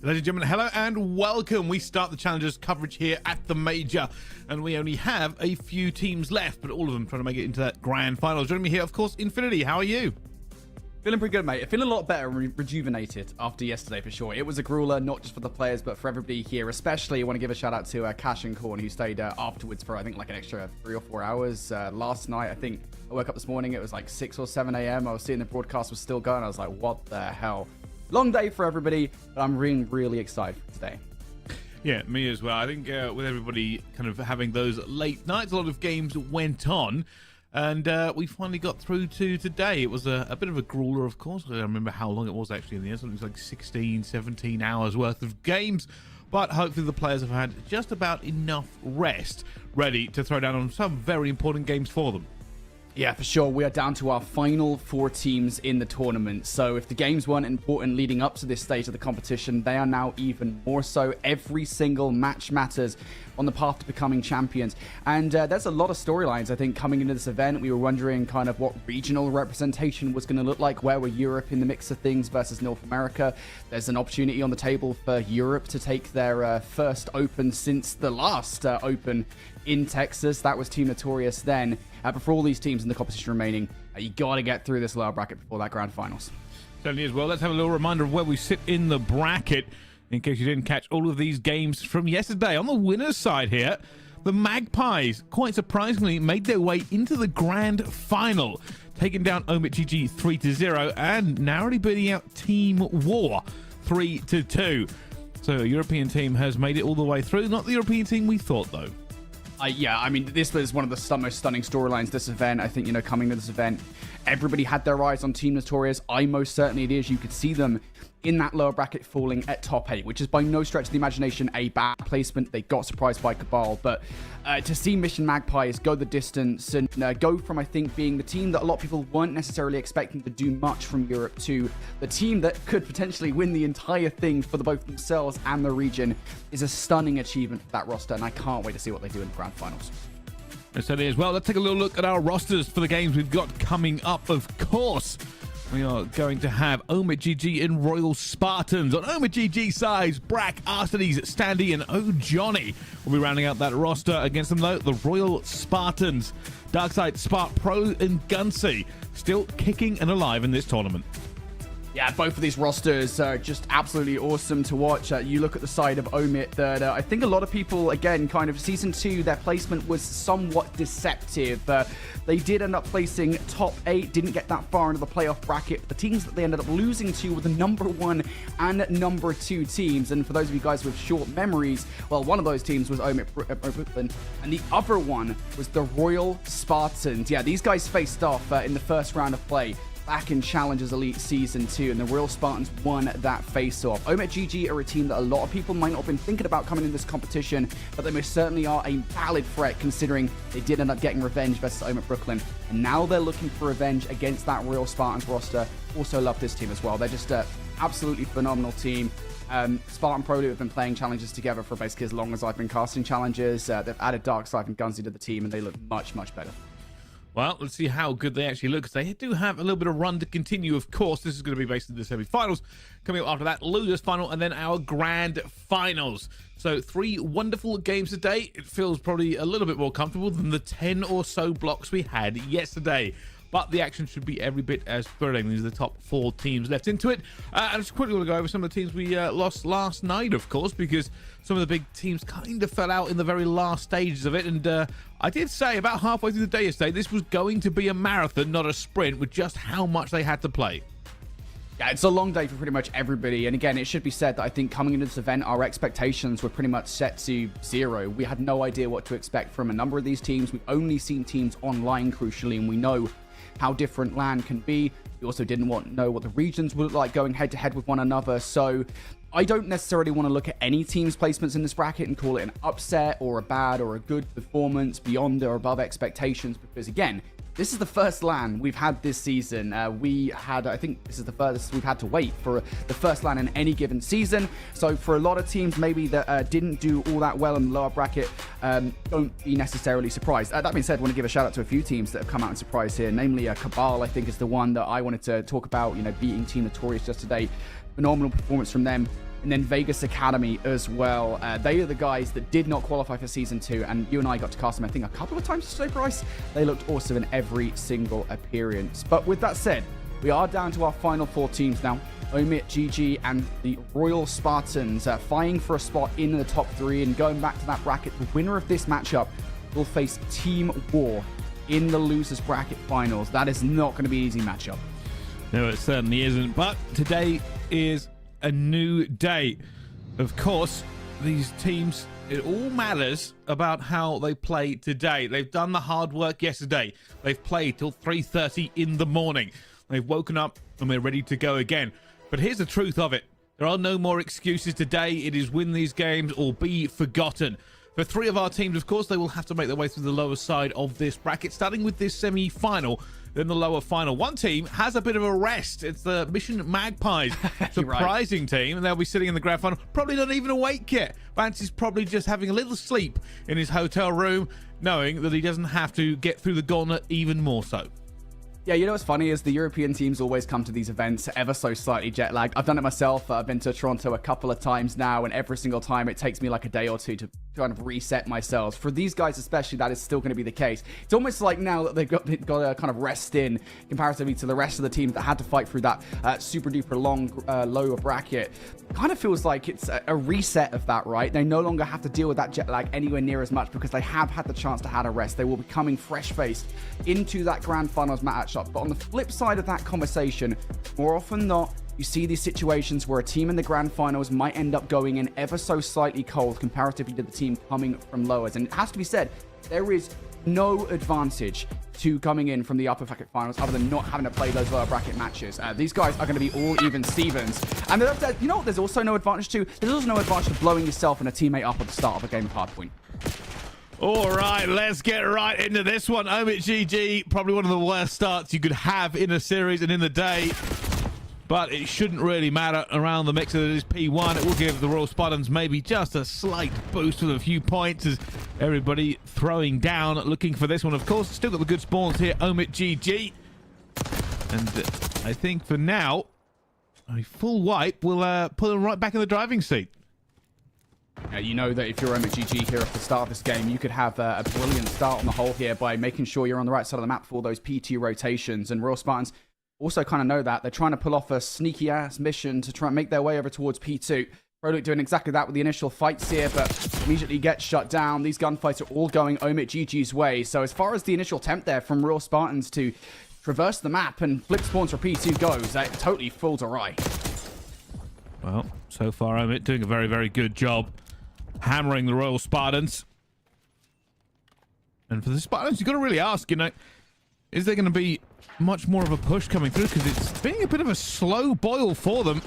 Ladies and gentlemen, hello and welcome. We start the Challengers coverage here at the Major, and we only have a few teams left, but all of them trying to make it into that grand final. Joining me here, of course, Infinity. How are you? Feeling pretty good, mate. Feeling a lot better and rejuvenated after yesterday, for sure. It was a grueler, not just for the players, but for everybody here. Especially, I want to give a shout out to Cash and Corn, who stayed afterwards for, I think, like an extra 3 or 4 hours. Last night, I think, I woke up this morning, it was like 6 or 7 a.m. I was seeing the broadcast was still going. I was like, what the hell? Long day for everybody, but I'm really excited for today. Yeah, me as well. I think with everybody kind of having those late nights, a lot of games went on. And we finally got through to today. It was a bit of a grueler, of course. I don't remember how long it was actually in the end. Something like 16, 17 hours worth of games. But hopefully the players have had just about enough rest ready to throw down on some very important games for them. Yeah, for sure. We are down to our final 4 teams in the tournament. So if the games weren't important leading up to this stage of the competition, they are now even more so. Every single match matters on the path to becoming champions. And there's a lot of storylines, I think, coming into this event. We were wondering kind of what regional representation was going to look like. Where were Europe in the mix of things versus North America? There's an opportunity on the table for Europe to take their first Open since the last Open in Texas. That was Team Notorious then. But for all these teams in the competition remaining, you got to get through this lower bracket before that grand finals. Certainly as well. Let's have a little reminder of where we sit in the bracket, in case you didn't catch all of these games from yesterday. On the winner's side here, the Magpies, quite surprisingly, made their way into the grand final, taking down OpTic 3-0 and narrowly beating out Team War 3-2. So a European team has made it all the way through. Not the European team we thought, though. Yeah, I mean, this was one of the most stunning storylines this event. I think, coming to this event, everybody had their eyes on Team Notorious. I most certainly did. You could see them in that lower bracket falling at top 8, which is by no stretch of the imagination a bad placement. They got surprised by Cabal, but to see Mission Magpies go the distance and go from, I think, being the team that a lot of people weren't necessarily expecting to do much from Europe to the team that could potentially win the entire thing for both themselves and the region is a stunning achievement for that roster, and I can't wait to see what they do in the grand finals. Certainly as well. Let's take a little look at our rosters for the games we've got coming up, of course. We are going to have OpTic in Royal Spartans. On OpTic sides, Brack, Arsenes, Standy, and O'Johnny will be rounding out that roster. Against them, though, the Royal Spartans. Darkside, Spark Pro, and Gunsy still kicking and alive in this tournament. Yeah, both of these rosters are just absolutely awesome to watch. You look at the side of Omit that I think a lot of people, again, kind of Season 2, their placement was somewhat deceptive. They did end up placing top 8, didn't get that far into the playoff bracket. The teams that they ended up losing to were the number 1 and number 2 teams. And for those of you guys with short memories, well, one of those teams was Omit Brooklyn, and the other one was the Royal Spartans. Yeah, these guys faced off in the first round of play back in Challengers Elite Season 2, and the Royal Spartans won that face-off. OpTic are a team that a lot of people might not have been thinking about coming in this competition, but they most certainly are a valid threat considering they did end up getting revenge versus Omit Brooklyn, and now they're looking for revenge against that Royal Spartans roster. Also love this team as well. They're just an absolutely phenomenal team. Spartan Pro have been playing challenges together for basically as long as I've been casting challenges. They've added Darkside and Gunsy to the team, and they look much better. Well, let's see how good they actually look, because they do have a little bit of run to continue, of course. This is going to be based in the semi-finals. Coming up after that, losers final, and then our grand finals. So 3 wonderful games today. It feels probably a little bit more comfortable than the 10 or so blocks we had yesterday. But the action should be every bit as thrilling. These are the top 4 teams left into it. And just quickly want to go over some of the teams we lost last night, of course, because some of the big teams kind of fell out in the very last stages of it. And I did say about halfway through the day yesterday, this was going to be a marathon, not a sprint, with just how much they had to play. Yeah, it's a long day for pretty much everybody. And again, it should be said that I think coming into this event, our expectations were pretty much set to 0. We had no idea what to expect from a number of these teams. We've only seen teams online, crucially, and we know how different LAN can be. We also didn't know what the regions would look like going head-to-head with one another. So I don't necessarily want to look at any team's placements in this bracket and call it an upset or a bad or a good performance beyond or above expectations, because again, this is the first LAN we've had this season. I think this is the furthest we've had to wait for the first LAN in any given season. So for a lot of teams maybe that didn't do all that well in the lower bracket, don't be necessarily surprised. That being said, I want to give a shout out to a few teams that have come out and surprised here. Namely, Cabal, I think, is the one that I wanted to talk about, beating Team Notorious yesterday. Phenomenal performance from them. and then Vegas Academy as well. They are the guys that did not qualify for Season 2, and you and I got to cast them, I think, a couple of times today, Bryce. They looked awesome in every single appearance. But with that said, we are down to our final 4 teams now. Omit, GG, and the Royal Spartans vying for a spot in the top 3. And going back to that bracket, the winner of this matchup will face Team War in the losers bracket finals. That is not going to be an easy matchup. No, it certainly isn't. But today is a new day. Of course, these teams, it all matters about how they play today. They've done the hard work yesterday. They've played till 3:30 in the morning. They've woken up and they're ready to go again. But here's the truth of it. There are no more excuses today. It is win these games or be forgotten. For 3 of our teams, of course, they will have to make their way through the lower side of this bracket, starting with this semi-final, then the lower final. One team has a bit of a rest. It's the Mission Magpies. Surprising team, and they'll be sitting in the grand final, probably not even awake yet. Vance is probably just having a little sleep in his hotel room, knowing that he doesn't have to get through the gauntlet even more so. Yeah, you know what's funny is the European teams always come to these events ever so slightly jet lagged. I've done it myself. I've been to Toronto a couple of times now, and every single time it takes me like a day or two to kind of reset myself. For these guys especially, that is still going to be the case. It's almost like now that they've got a kind of rest in comparatively to the rest of the teams that had to fight through that super duper long lower bracket. Kind of feels like it's a reset of that, right? They no longer have to deal with that jet lag anywhere near as much because they have had the chance to have a rest. They will be coming fresh-faced into that grand finals matchup. But on the flip side of that conversation, more often than not, you see these situations where a team in the grand finals might end up going in ever so slightly cold comparatively to the team coming from lowers. And it has to be said, there is no advantage to coming in from the upper bracket finals other than not having to play those lower bracket matches. These guys are going to be all even Stevens. And you know what there's also no advantage to? There's also no advantage to blowing yourself and a teammate up at the start of a game of Hardpoint. All right, let's get right into this one. Omit GG, probably one of the worst starts you could have in a series and in the day. But it shouldn't really matter around the mix that it is P1. It will give the Royal Spartans maybe just a slight boost with a few points as everybody throwing down, looking for this one. Of course, still got the good spawns here, Omit GG. And I think for now, a full wipe will put them right back in the driving seat. You know that if you're Omit GG here at the start of this game, you could have a brilliant start on the whole here by making sure you're on the right side of the map for all those P2 rotations. And Royal Spartans also kind of know that. They're trying to pull off a sneaky-ass mission to try and make their way over towards P2. Product doing exactly that with the initial fights here, but immediately gets shut down. These gunfights are all going Omit GG's way. So as far as the initial attempt there from Royal Spartans to traverse the map and flip spawns for P2 goes, that totally falls awry. Well, so far Omit doing a very, very good job hammering the Royal Spartans. And for the Spartans, you've got to really ask, you know, is there going to be much more of a push coming through? Because it's being a bit of a slow boil for them.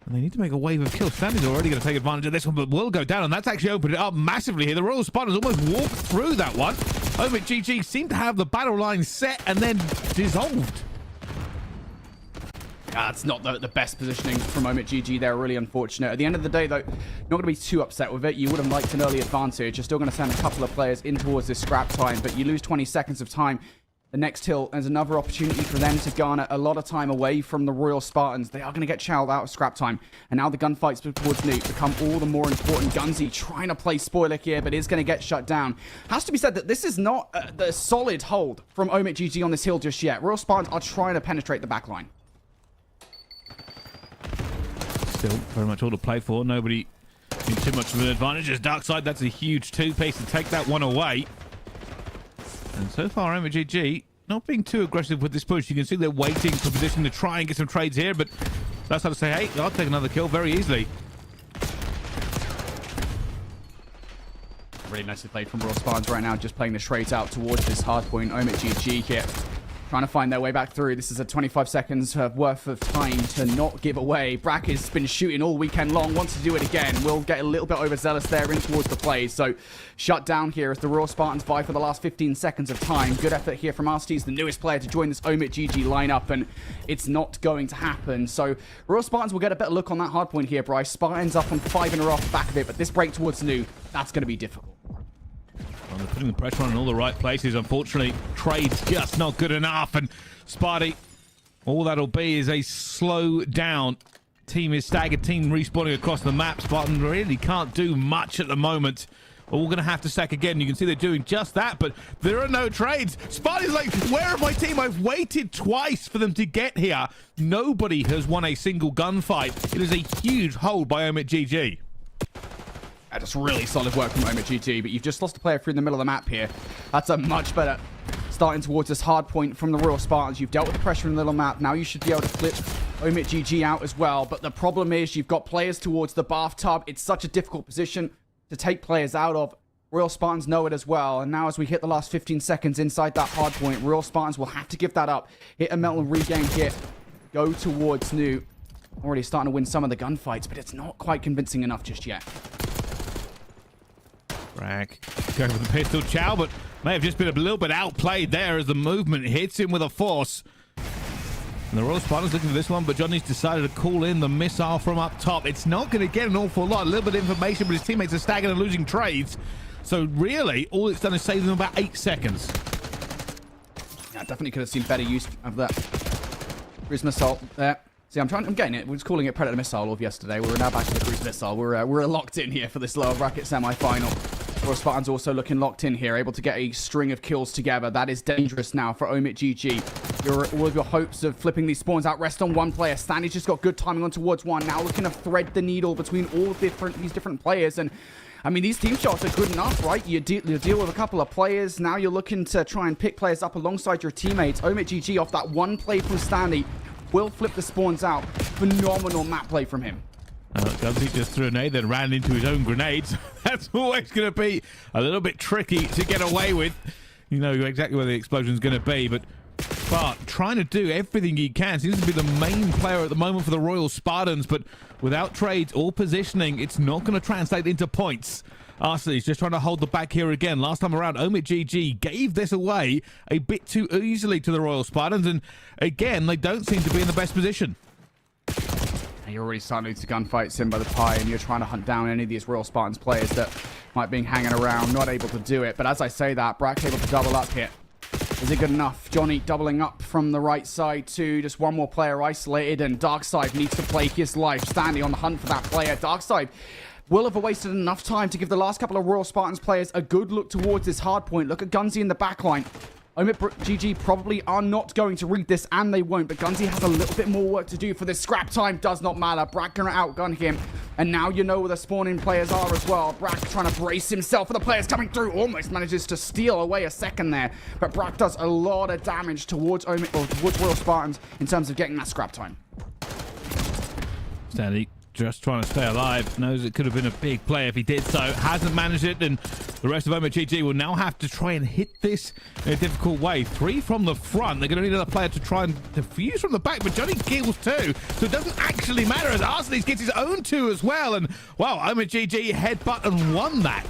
And they need to make a wave of kills. Sandy's already going to take advantage of this one, but will go down. And that's actually opened it up massively here. The Royal Spartans almost walked through that one. Omit GG seemed to have the battle line set and then dissolved. It's not the best positioning from Omit GG. They're really unfortunate. At the end of the day, though, not going to be too upset with it. You would have liked an early advantage. You're still going to send a couple of players in towards this scrap time, but you lose 20 seconds of time. The next hill, there's another opportunity for them to garner a lot of time away from the Royal Spartans. They are going to get chowed out of scrap time. And now the gunfights towards Nuke become all the more important. Gunzy trying to play spoiler here, but is going to get shut down. Has to be said that this is not the solid hold from Omit GG on this hill just yet. Royal Spartans are trying to penetrate the back line. Still very much all to play for. Nobody in too much of an advantage. As Darkside, that's a huge two-piece to take that one away. And so far, Omit GG not being too aggressive with this push. You can see they're waiting for position to try and get some trades here, but that's how to say, hey, I'll take another kill very easily. Really nicely played from Royal Spartans right now, just playing the trades out towards this hardpoint. Omit GG here, trying to find their way back through. This is a 25 seconds worth of time to not give away. Brack has been shooting all weekend long, wants to do it again. Will get a little bit overzealous there in towards the play. So shut down here as the Royal Spartans vie for the last 15 seconds of time. Good effort here from RST, the newest player to join this Omit GG lineup, and it's not going to happen. So Royal Spartans will get a better look on that hard point here, Bryce. Spartans up on 5 in a row off the back of it, but this break towards Nu, that's going to be difficult. Well, they're putting the pressure on in all the right places. Unfortunately, trade's just not good enough. And Sparty, all that'll be is a slow down Team is staggered, team respawning across the map. Spartan really can't do much at the moment. We're all going to have to stack again. You can see they're doing just that, but there are no trades. Spartan's like, where are my team? I've waited twice for them to get here. Nobody has won a single gunfight. It is a huge hold by OpTic GG. That's really solid work from OpTic GG, but you've just lost a player through the middle of the map here. That's a much better starting towards this hard point from the Royal Spartans. You've dealt with the pressure in the little map. Now you should be able to flip OpTic GG out as well, but the problem is you've got players towards the bathtub. It's such a difficult position to take players out of. Royal Spartans know it as well, and now as we hit the last 15 seconds inside that hard point, Royal Spartans will have to give that up. Hit a melt and regain hit. Go towards New. Already starting to win some of the gunfights, but it's not quite convincing enough just yet. Bragg going for the pistol. Chow, but may have just been a little bit outplayed there as the movement hits him with a force. And the Royal Spartans looking for this one, but Johnny's decided to call in the missile from up top. It's not going to get an awful lot. A little bit of information, but his teammates are staggered and losing trades. So really, all it's done is save them about 8 seconds. Yeah, definitely could have seen better use of that cruise missile there. See, I'm getting it. We're just calling it Predator Missile of yesterday. We're now back to the cruise missile. We're locked in here for this lower bracket semi-final. Royal Spartans also looking locked in here, able to get a string of kills together. That is dangerous now for OpTic GG. All of your hopes of flipping these spawns out rest on one player. Stanley's just got good timing on towards one. Now looking to thread the needle between all these different players. And I mean, these team shots are good enough, right? You deal with a couple of players. Now you're looking to try and pick players up alongside your teammates. OpTic GG off that one play from Stanley will flip the spawns out. Phenomenal map play from him. Gunsy just threw a nade, then ran into his own grenades. That's always going to be a little bit tricky to get away with. You know exactly where the explosion's going to be, but trying to do everything he can. Seems to be the main player at the moment for the Royal Spartans, but without trades or positioning, it's not going to translate into points. Arsenal's just trying to hold the back here again. Last time around, OpTic GG gave this away a bit too easily to the Royal Spartans, and again, they don't seem to be in the best position. You're already starting to lose the gunfights in by the pie, and you're trying to hunt down any of these Royal Spartans players that might be hanging around, not able to do it. But as I say that, Brack able to double up here. Is it good enough? Johnny doubling up from the right side too. Just one more player isolated, and Darkside needs to play his life. Stanley on the hunt for that player. Darkside will have wasted enough time to give the last couple of Royal Spartans players a good look towards this hard point. Look at Gunsy in the backline. OpTic GG probably are not going to read this, and they won't, but Gunsy has a little bit more work to do for this. Scrap time does not matter. Brack gonna outgun him, and now you know where the spawning players are as well. Brack trying to brace himself for the players coming through. Almost manages to steal away a second there, but Brack does a lot of damage towards Royal Spartans in terms of getting that scrap time. Stanley just trying to stay alive. Knows it could have been a big play if he did so. Hasn't managed it, and the rest of OpTic GG will now have to try and hit this in a difficult way. 3 from the front. They're going to need another player to try and defuse from the back, but Johnny kills 2, so it doesn't actually matter as Arsenis gets his own 2 as well. And, wow, OpTic GG headbutt and won that.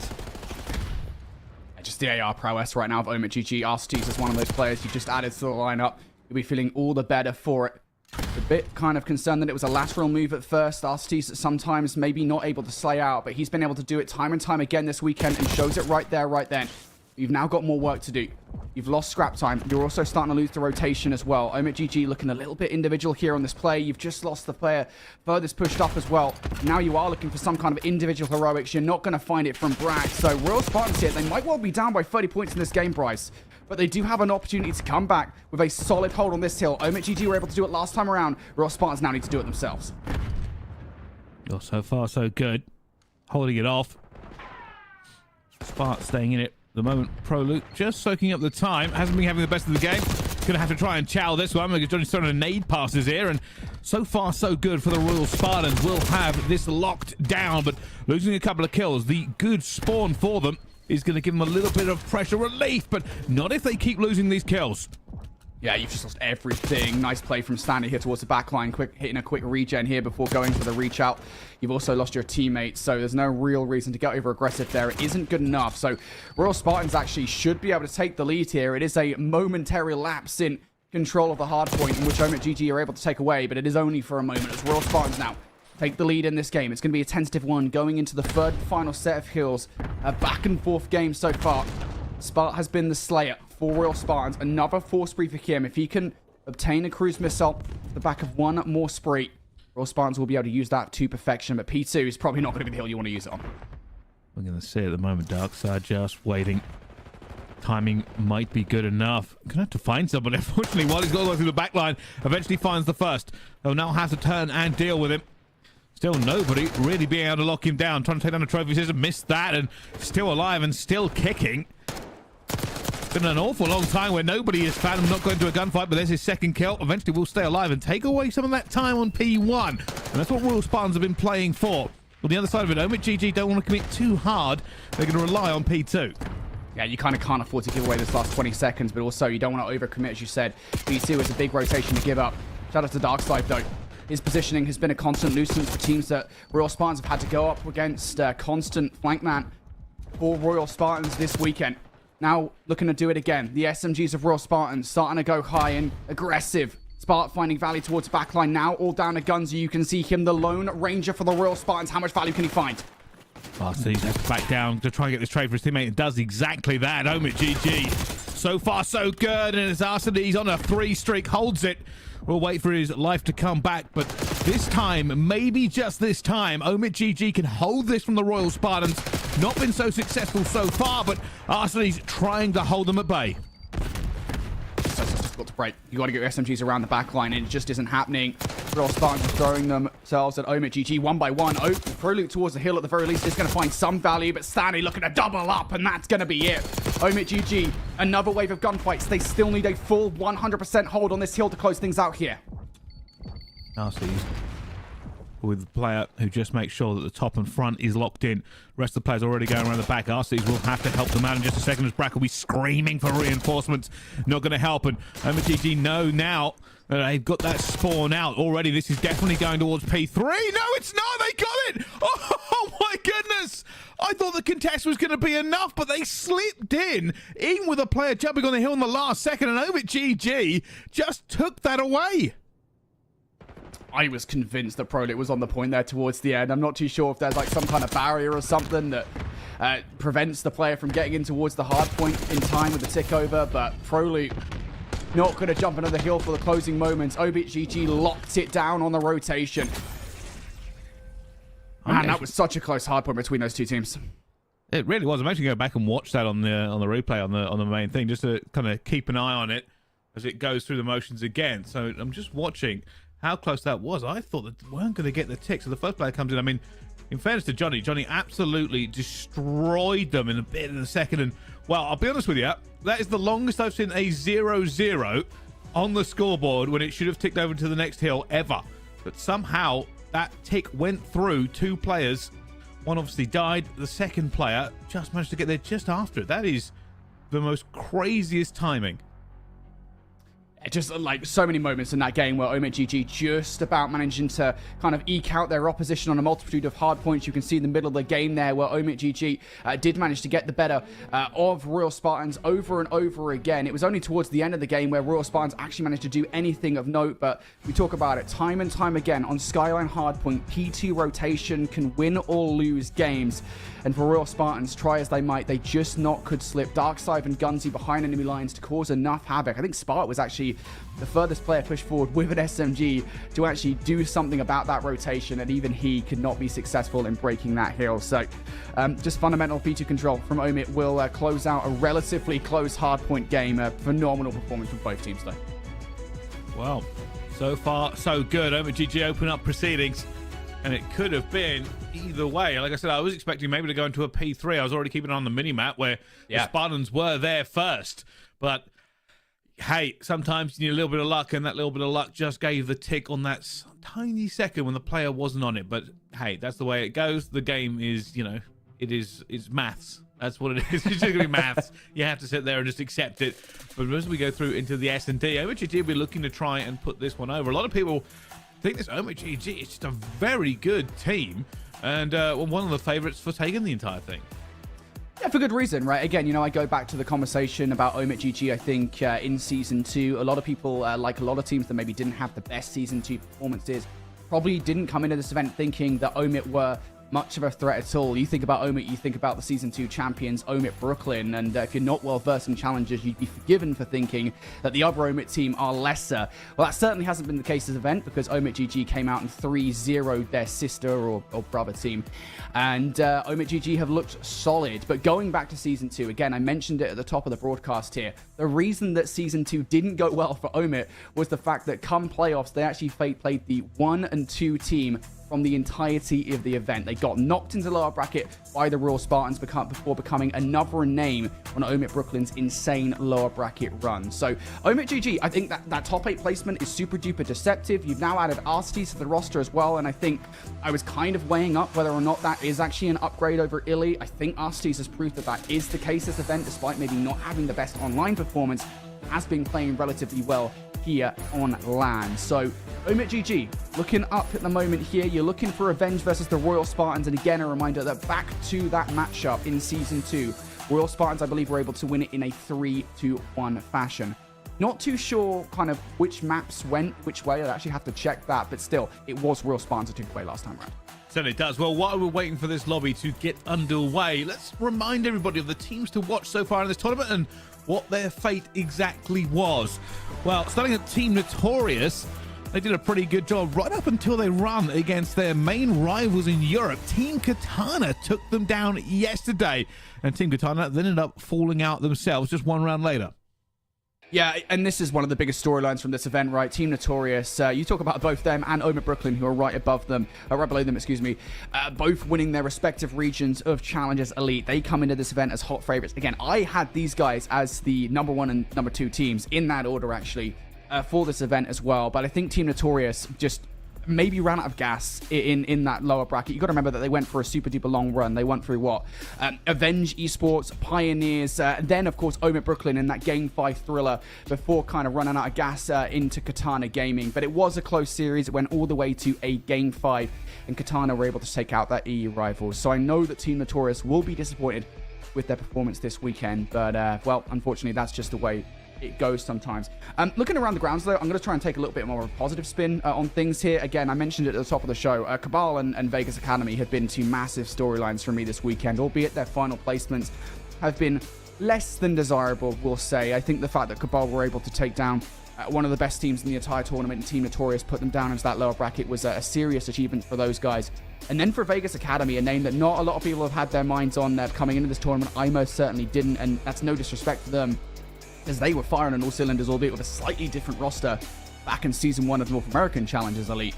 Just the AR prowess right now of OpTic GG. Arsenis is one of those players you just added to the lineup. You'll be feeling all the better for it. A bit kind of concerned that it was a lateral move at first. Arsenis sometimes maybe not able to slay out, but he's been able to do it time and time again this weekend and shows it right there, right then. You've now got more work to do. You've lost scrap time. You're also starting to lose the rotation as well. OpTic GG looking a little bit individual here on this play. You've just lost the player furthest pushed up as well. Now you are looking for some kind of individual heroics. You're not going to find it from Bragg. So Royal Spartans here, they might well be down by 30 points in this game, Bryce. But they do have an opportunity to come back with a solid hold on this hill. OpTic GG were able to do it last time around. Royal Spartans now need to do it themselves. Oh, so far, so good. Holding it off. Spark staying in it at the moment. Pro Luke just soaking up the time. Hasn't been having the best of the game. Going to have to try and chow this one because Johnny's throwing a nade passes here. And so far, so good for the Royal Spartans. Will have this locked down, but losing a couple of kills. The good spawn for them is going to give them a little bit of pressure relief, but not if they keep losing these kills. Yeah, you've just lost everything. Nice play from Stanley here towards the back line. Hitting a quick regen here before going for the reach out. You've also lost your teammates, so there's no real reason to get over aggressive there. It isn't good enough. So Royal Spartans actually should be able to take the lead here. It is a momentary lapse in control of the hard point in which OpTic GG are able to take away, but it is only for a moment as Royal Spartans now take the lead in this game. It's going to be a tentative one going into the third final set of hills. A back and forth game so far. Spart has been the slayer for Royal Spartans. Another 4 spree for him. If he can obtain a cruise missile at the back of one more spree, Royal Spartans will be able to use that to perfection, but P2 is probably not going to be the hill you want to use it on. We're going to see at the moment, Darkside just waiting. Timing might be good enough. Gonna have to find somebody, unfortunately, while he's got to go through the back line. Eventually finds the first. They'll now have to turn and deal with him. Still nobody really being able to lock him down. Trying to take down the trophy system. Missed that, and still alive and still kicking. Been an awful long time where nobody has found him not going to a gunfight, but there's his second kill. Eventually will stay alive and take away some of that time on P1. And that's what Royal Spartans have been playing for. On the other side of it, OpTic don't want to commit too hard. They're going to rely on P2. Yeah, you kind of can't afford to give away this last 20 seconds, but also you don't want to overcommit, as you said. P2 is a big rotation to give up. Shout out to Darkside, though. His positioning has been a constant nuisance for teams that Royal Spartans have had to go up against. Constant flank man for Royal Spartans this weekend. Now looking to do it again. The SMGs of Royal Spartans starting to go high and aggressive. Spark finding value towards backline now. All down to Gunsy. You can see him, the lone ranger for the Royal Spartans. How much value can he find? Arsenes has to back down to try and get this trade for his teammate. It does exactly that. OpTic. So far, so good. And it's Arsenes on a 3-streak. Holds it. We'll wait for his life to come back. But this time, maybe just this time, OpTic can hold this from the Royal Spartans. Not been so successful so far, but Arsenes trying to hold them at bay. So difficult to break. You got to get your SMGs around the back line, and it just isn't happening. Royal Spartans are throwing themselves at OpTic one by one. Oh, the Proloop towards the hill at the very least is going to find some value, but Stanley looking to double up, and that's going to be it. OpTic, another wave of gunfights. They still need a full 100% hold on this hill to close things out here. Arsenes with the player who just makes sure that the top and front is locked in. The rest of the players already going around the back. Arsenes will have to help them out in just a second as Brack will be screaming for reinforcements. Not going to help, and OpTic know now that they've got that spawn out already. This is definitely going towards P3. No, it's not. They got it. Oh my goodness. I thought the contest was going to be enough, but they slipped in with a player jumping on the hill in the last second, and OpTic just took that away. I was convinced that Proloop was on the point there towards the end. I'm not too sure if there's like some kind of barrier or something that prevents the player from getting in towards the hard point in time with the tick over, but Proloop not going to jump into the hill for the closing moments. OpTic locked it down on the rotation. Man, that was such a close hard point between those two teams. It really was. I'm actually going back and watch that on the replay on the main thing, just to kind of keep an eye on it as it goes through the motions again. So I'm just watching how close that was. I thought that they weren't going to get the tick. So the first player comes in. I mean, in fairness to Johnny absolutely destroyed them in the second. And, well, I'll be honest with you, that is the longest I've seen a 0-0 on the scoreboard when it should have ticked over to the next hill ever. But somehow that tick went through 2 players. One obviously died. The second player just managed to get there just after it. That is the most craziest timing. Just like so many moments in that game where OpTic just about managing to kind of eke out their opposition on a multitude of hard points. You can see in the middle of the game there where OpTic did manage to get the better of Royal Spartans over and over again. It was only towards the end of the game where Royal Spartans actually managed to do anything of note, but we talk about it time and time again on Skyline Hardpoint. P2 rotation can win or lose games. And for Royal Spartans, try as they might, they just not could slip Darkside and Gunsy behind enemy lines to cause enough havoc. I think Spart was actually the furthest player pushed forward with an SMG to actually do something about that rotation, and even he could not be successful in breaking that hill. So just fundamental P2 control from Omit will close out a relatively close hardpoint game. A phenomenal performance from both teams, though. Well, so far, so good. OpTic open up proceedings, and it could have been either way. Like I said, I was expecting maybe to go into a P3. I was already keeping it on the mini-map where the Spartans were there first. But, hey, sometimes you need a little bit of luck, and that little bit of luck just gave the tick on that tiny second when the player wasn't on it. But, hey, that's the way it goes. The game is, you know, it's maths. That's what it is. It's just going to be maths. You have to sit there and just accept it. But as we go through into the S&D, OpTic will be looking to try and put this one over. A lot of people think this OpTic is just a very good team, and one of the favorites for taking the entire thing. Yeah, for good reason, right? Again, you know, I go back to the conversation about OpTic, I think, in Season 2. A lot of people, like a lot of teams that maybe didn't have the best Season 2 performances, probably didn't come into this event thinking that Omit were much of a threat at all. You think about Omit, you think about the Season 2 champions, Omit Brooklyn, and if you're not well-versed in challenges, you'd be forgiven for thinking that the other Omit team are lesser. Well, that certainly hasn't been the case this event, because Omit GG came out and 3-0'd their sister or brother team, and Omit GG have looked solid. But going back to Season 2, again, I mentioned it at the top of the broadcast here, the reason that Season 2 didn't go well for Omit was the fact that come playoffs, they actually played the 1 and 2 team from the entirety of the event. They got knocked into the lower bracket by the Royal Spartans before becoming another name on Omit Brooklyn's insane lower bracket run. So Omit GG, I think that top 8 placement is super duper deceptive. You've now added Arstes to the roster as well, and I think I was kind of weighing up whether or not that is actually an upgrade over Illy. I think Arstes has proved that is the case this event, despite maybe not having the best online performance, has been playing relatively well here on LAN. So Omit GG looking up at the moment here. You're looking for Revenge versus the Royal Spartans, and again a reminder that back to that matchup in Season 2, Royal Spartans I believe were able to win it in a 3-1 fashion. Not too sure kind of which maps went which way. I'd actually have to check that, but still, it was Royal Spartans who took away last time around. Certainly does. Well, while we're waiting for this lobby to get underway, let's remind everybody of the teams to watch so far in this tournament and what their fate exactly was. Well, starting at Team Notorious, they did a pretty good job right up until they run against their main rivals in Europe. Team Katana took them down yesterday, and Team Katana then ended up falling out themselves just one round later. Yeah, and this is one of the biggest storylines from this event, right? Team Notorious, you talk about both them and Omit Brooklyn, who are right above them, right below them, excuse me, both winning their respective regions of Challengers Elite. They come into this event as hot favorites. Again, I had these guys as the number 1 and number 2 teams in that order, actually, for this event as well. But I think Team Notorious just maybe ran out of gas in that lower bracket. You got to remember that they went for a super duper long run. They went through what? Avenge Esports, Pioneers, then of course Omit Brooklyn in that Game 5 thriller before kind of running out of gas into Katana Gaming. But it was a close series. It went all the way to a Game 5, and Katana were able to take out that EU rivals. So I know that Team Notorious will be disappointed with their performance this weekend, but well, unfortunately that's just the way it goes sometimes. Looking around the grounds though, I'm going to try and take a little bit more of a positive spin on things here. Again, I mentioned it at the top of the show. Cabal and Vegas Academy have been 2 massive storylines for me this weekend, albeit their final placements have been less than desirable, we'll say. I think the fact that Cabal were able to take down one of the best teams in the entire tournament, and Team Notorious put them down into that lower bracket, was a serious achievement for those guys. And then for Vegas Academy, a name that not a lot of people have had their minds on coming into this tournament. I most certainly didn't, and that's no disrespect to them, as they were firing on all cylinders, albeit with a slightly different roster back in Season 1 of North American Challengers Elite.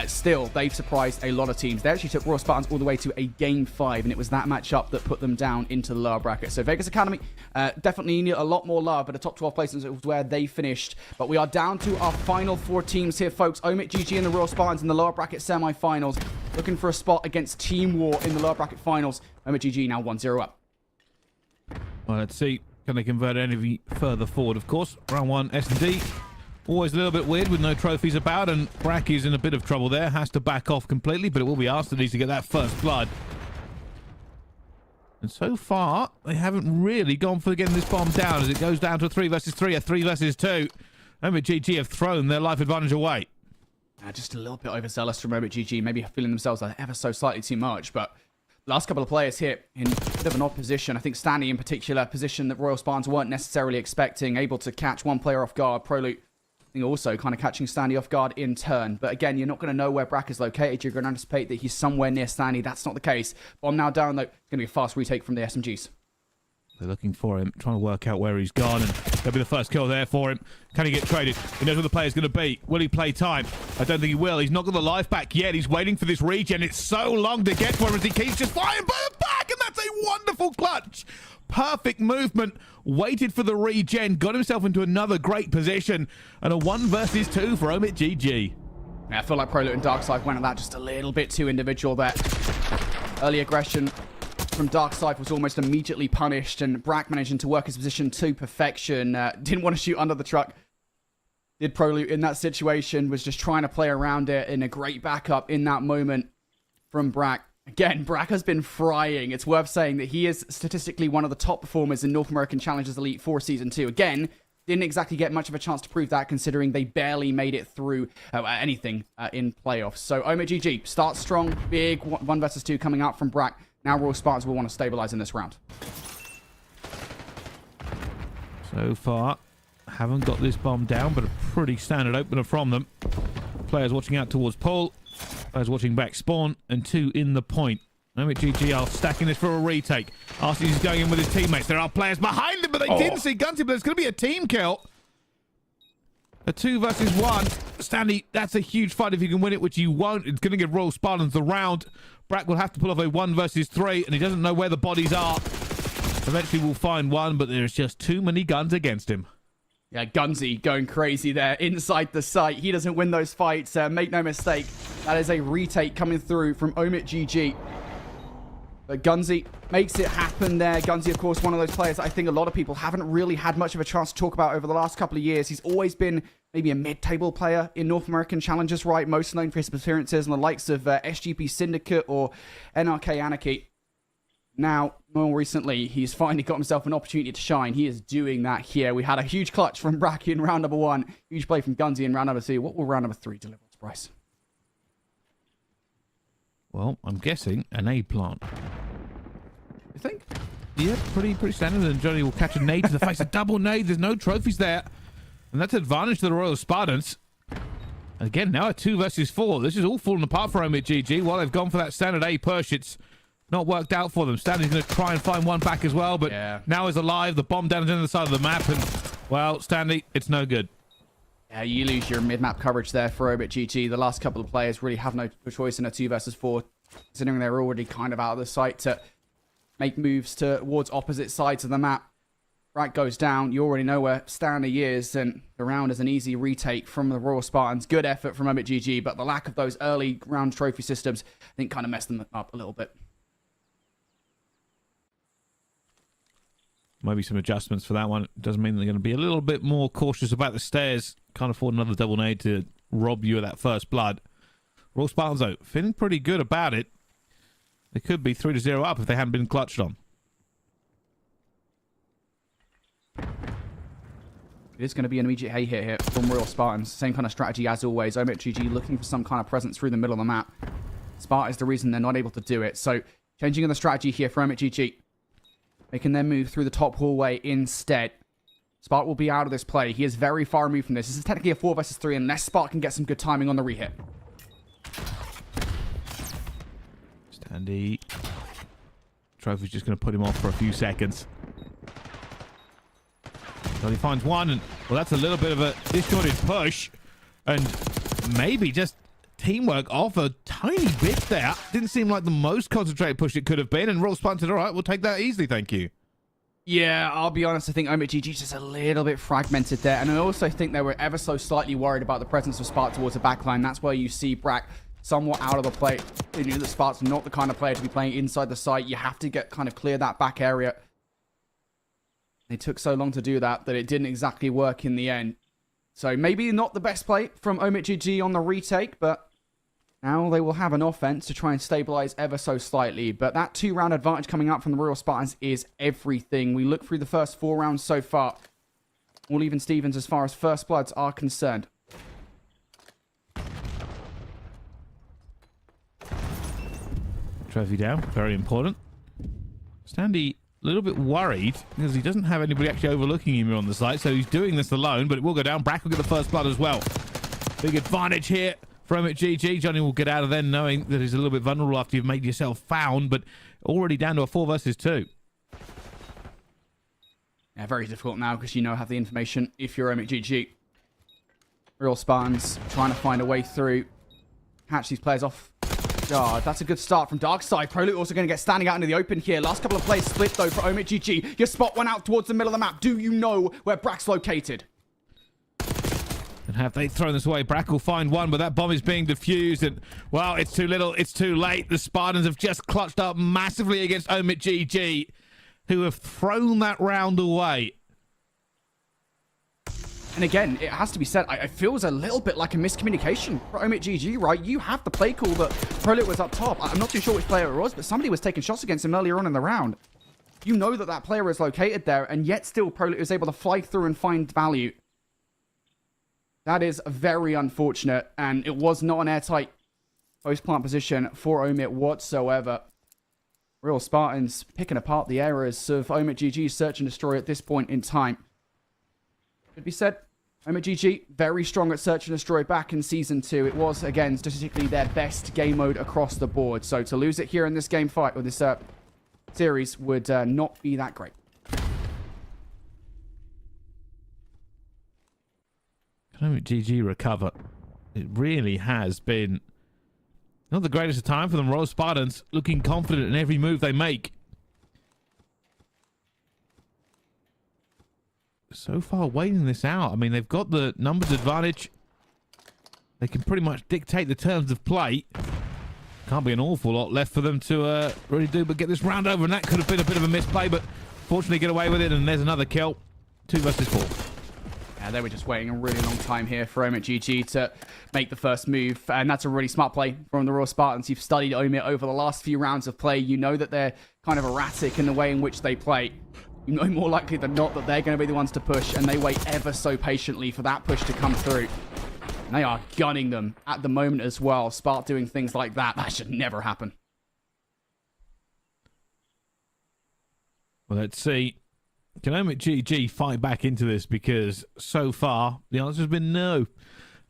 Still, they've surprised a lot of teams. They actually took Royal Spartans all the way to a Game 5, and it was that matchup that put them down into the lower bracket. So Vegas Academy definitely need a lot more love, but a top 12 placement was where they finished. But we are down to our final 4 teams here, folks. Omit GG and the Royal Spartans in the lower bracket semi-finals, looking for a spot against Team War in the lower bracket finals. Omit GG now 1-0 up. Well, let's see. Can they convert any further forward, of course? Round 1, S&D. Always a little bit weird with no trophies about, and Brack is in a bit of trouble there. Has to back off completely, but it will be Arstes to get that first blood. And so far, they haven't really gone for getting this bomb down, as it goes down to a 3 versus 3, a 3 versus 2. Omit GG have thrown their life advantage away. Just a little bit overzealous from Omit GG, maybe feeling themselves ever so slightly too much, but last couple of players here in a bit of an odd position. I think Stanley in particular, position that Royal Spartans weren't necessarily expecting, able to catch one player off guard. Proloot also kind of catching Stanley off guard in turn. But again, you're not going to know where Brack is located. You're going to anticipate that he's somewhere near Stanley. That's not the case. Bomb now down, though. It's going to be a fast retake from the SMGs. They're looking for him, trying to work out where he's gone, and there'll be the first kill there for him. Can he get traded? He knows where the player's going to be. Will he play time? I don't think he will. He's not got the life back yet. He's waiting for this regen. It's so long to get for him as he keeps just flying by the back, and that's a wonderful clutch. Perfect movement. Waited for the regen. Got himself into another great position, and a 1 versus 2 for Omit GG. Yeah, I feel like Proloot and Darkside went at that just a little bit too individual there. Early aggression from Darkside was almost immediately punished, and Brack managing to work his position to perfection. Didn't want to shoot under the truck. Did Proloot in that situation, was just trying to play around it, in a great backup in that moment from Brack. Again, Brack has been frying. It's worth saying that he is statistically one of the top performers in North American Challengers Elite for Season 2. Again, didn't exactly get much of a chance to prove that, considering they barely made it through anything in playoffs. So OMIT GG starts strong, big 1 versus 2 coming out from Brack. Now Royal Spartans will want to stabilize in this round. So far, haven't got this bomb down, but a pretty standard opener from them. Players watching out towards Paul. Players watching back spawn, and 2 in the point. OMIT GG are stacking this for a retake. Arceus is going in with his teammates. There are players behind him, but they didn't see Gunty, but it's going to be a team kill. A 2 versus 1. Stanley, that's a huge fight if you can win it, which you won't. It's going to give Royal Spartans the round. Brack will have to pull off a 1 versus 3, and he doesn't know where the bodies are. Eventually we'll find one, but there's just too many guns against him. Yeah, Gunzy going crazy there inside the site. He doesn't win those fights. Make no mistake, that is a retake coming through from OMIT GG. But Gunzy makes it happen there. Gunzy, of course, one of those players that I think a lot of people haven't really had much of a chance to talk about over the last couple of years. He's always been maybe a mid-table player in North American challenges, right? Most known for his appearances in the likes of SGP Syndicate or NRK Anarchy. Now, more recently, he's finally got himself an opportunity to shine. He is doing that here. We had a huge clutch from Bracky in round number 1. Huge play from Gunzy in round number 2. What will round number 3 deliver, Bryce? Well, I'm guessing an A plant. You think? Yeah, pretty standard. And Johnny will catch a nade to the face. A double nade. There's no trophies there. And that's advantage to the Royal Spartans. Again, now a 2 versus 4. This is all falling apart for OMIT GG. While they've gone for that standard A push, it's not worked out for them. Stanley's going to try and find one back as well, but now is alive. The bomb down on the other side of the map, and, well, Stanley, it's no good. Yeah, you lose your mid-map coverage there for OMIT GG. The last couple of players really have no choice in a 2 versus 4, considering they're already kind of out of the sight to make moves towards opposite sides of the map. Brack goes down. You already know where Stanley is, and the round is an easy retake from the Royal Spartans. Good effort from OMIT GG, but the lack of those early round trophy systems, I think, kind of messed them up a little bit. Maybe some adjustments for that one. It doesn't mean they're going to be a little bit more cautious about the stairs. Can't afford another double nade to rob you of that first blood. Royal Spartans, though, feeling pretty good about it. They could be 3-0 up if they hadn't been clutched on. It is going to be an immediate hay hit here from Royal Spartans. Same kind of strategy as always. OMIT GG looking for some kind of presence through the middle of the map. Sparta is the reason they're not able to do it. So, changing of the strategy here for OMIT GG. Making their move through the top hallway instead. Spark will be out of this play. He is very far removed from this. This is technically a 4 versus 3 unless Spark can get some good timing on the re-hit. Standy. Trophy's just going to put him off for a few seconds. Well, he finds one, and, well, that's a little bit of a disjointed push. And maybe just teamwork off a tiny bit there. Didn't seem like the most concentrated push it could have been, and Royal Spartans said, all right, we'll take that easily, thank you. Yeah, I'll be honest, I think OMIT GG is just a little bit fragmented there, and I also think they were ever so slightly worried about the presence of Spark towards the backline. That's where you see Brack somewhat out of the play. They knew that Spark's not the kind of player to be playing inside the site. You have to get kind of clear that back area. They took so long to do that it didn't exactly work in the end. So maybe not the best play from OMIT GG on the retake, but now they will have an offense to try and stabilize ever so slightly. But that 2-round advantage coming out from the Royal Spartans is everything. We look through the first 4 rounds so far. All even Stevens as far as first bloods are concerned. Trophy down, very important. Standy a little bit worried because he doesn't have anybody actually overlooking him on the site, so he's doing this alone, but it will go down. Brack will get the first blood as well. Big advantage here from it, GG. Johnny will get out of there knowing that he's a little bit vulnerable after you've made yourself found, but already down to a 4 versus 2. Yeah, very difficult now because you know have the information if you're OMIT GG. Real Spartans trying to find a way through. Catch these players off guard. That's a good start from Darkside. Proloot also going to get standing out into the open here. Last couple of plays split though for OMIT GG. You spot one out towards the middle of the map. Do you know where Brack's located? And have they thrown this away? Brack will find one, but that bomb is being defused. And, well, it's too little. It's too late. The Spartans have just clutched up massively against OMIT GG, who have thrown that round away. And again, it has to be said, it feels a little bit like a miscommunication for OMIT GG, right? You have the play call that Proloot was up top. I'm not too sure which player it was, but somebody was taking shots against him earlier on in the round. You know that that player is located there, and yet still ProLoot is able to fly through and find value. That is very unfortunate, and it was not an airtight post-plant position for Omit whatsoever. Real Spartans picking apart the errors of Omit GG's search and destroy at this point in time. Should be said, Omit GG, very strong at search and destroy back in Season 2. It was, again, statistically their best game mode across the board. So to lose it here in this game fight, or this series, would not be that great. Omit GG recover. It really has been not the greatest of time for them. Royal Spartans looking confident in every move they make. So far waiting this out. I mean, they've got the numbers advantage. They can pretty much dictate the terms of play. Can't be an awful lot left for them to really do but get this round over, and that could have been a bit of a misplay, but fortunately get away with it, and there's another kill. 2 versus 4. Yeah, they were just waiting a really long time here for Omit GG to make the first move, and that's a really smart play from the Royal Spartans. You've studied Omit over the last few rounds of play. You know that they're kind of erratic in the way in which they play. You know more likely than not that they're going to be the ones to push, and they wait ever so patiently for that push to come through. And they are gunning them at the moment as well. Spark doing things like that. That should never happen. Well, let's see. Can Omit GG fight back into this? Because so far, the answer has been no.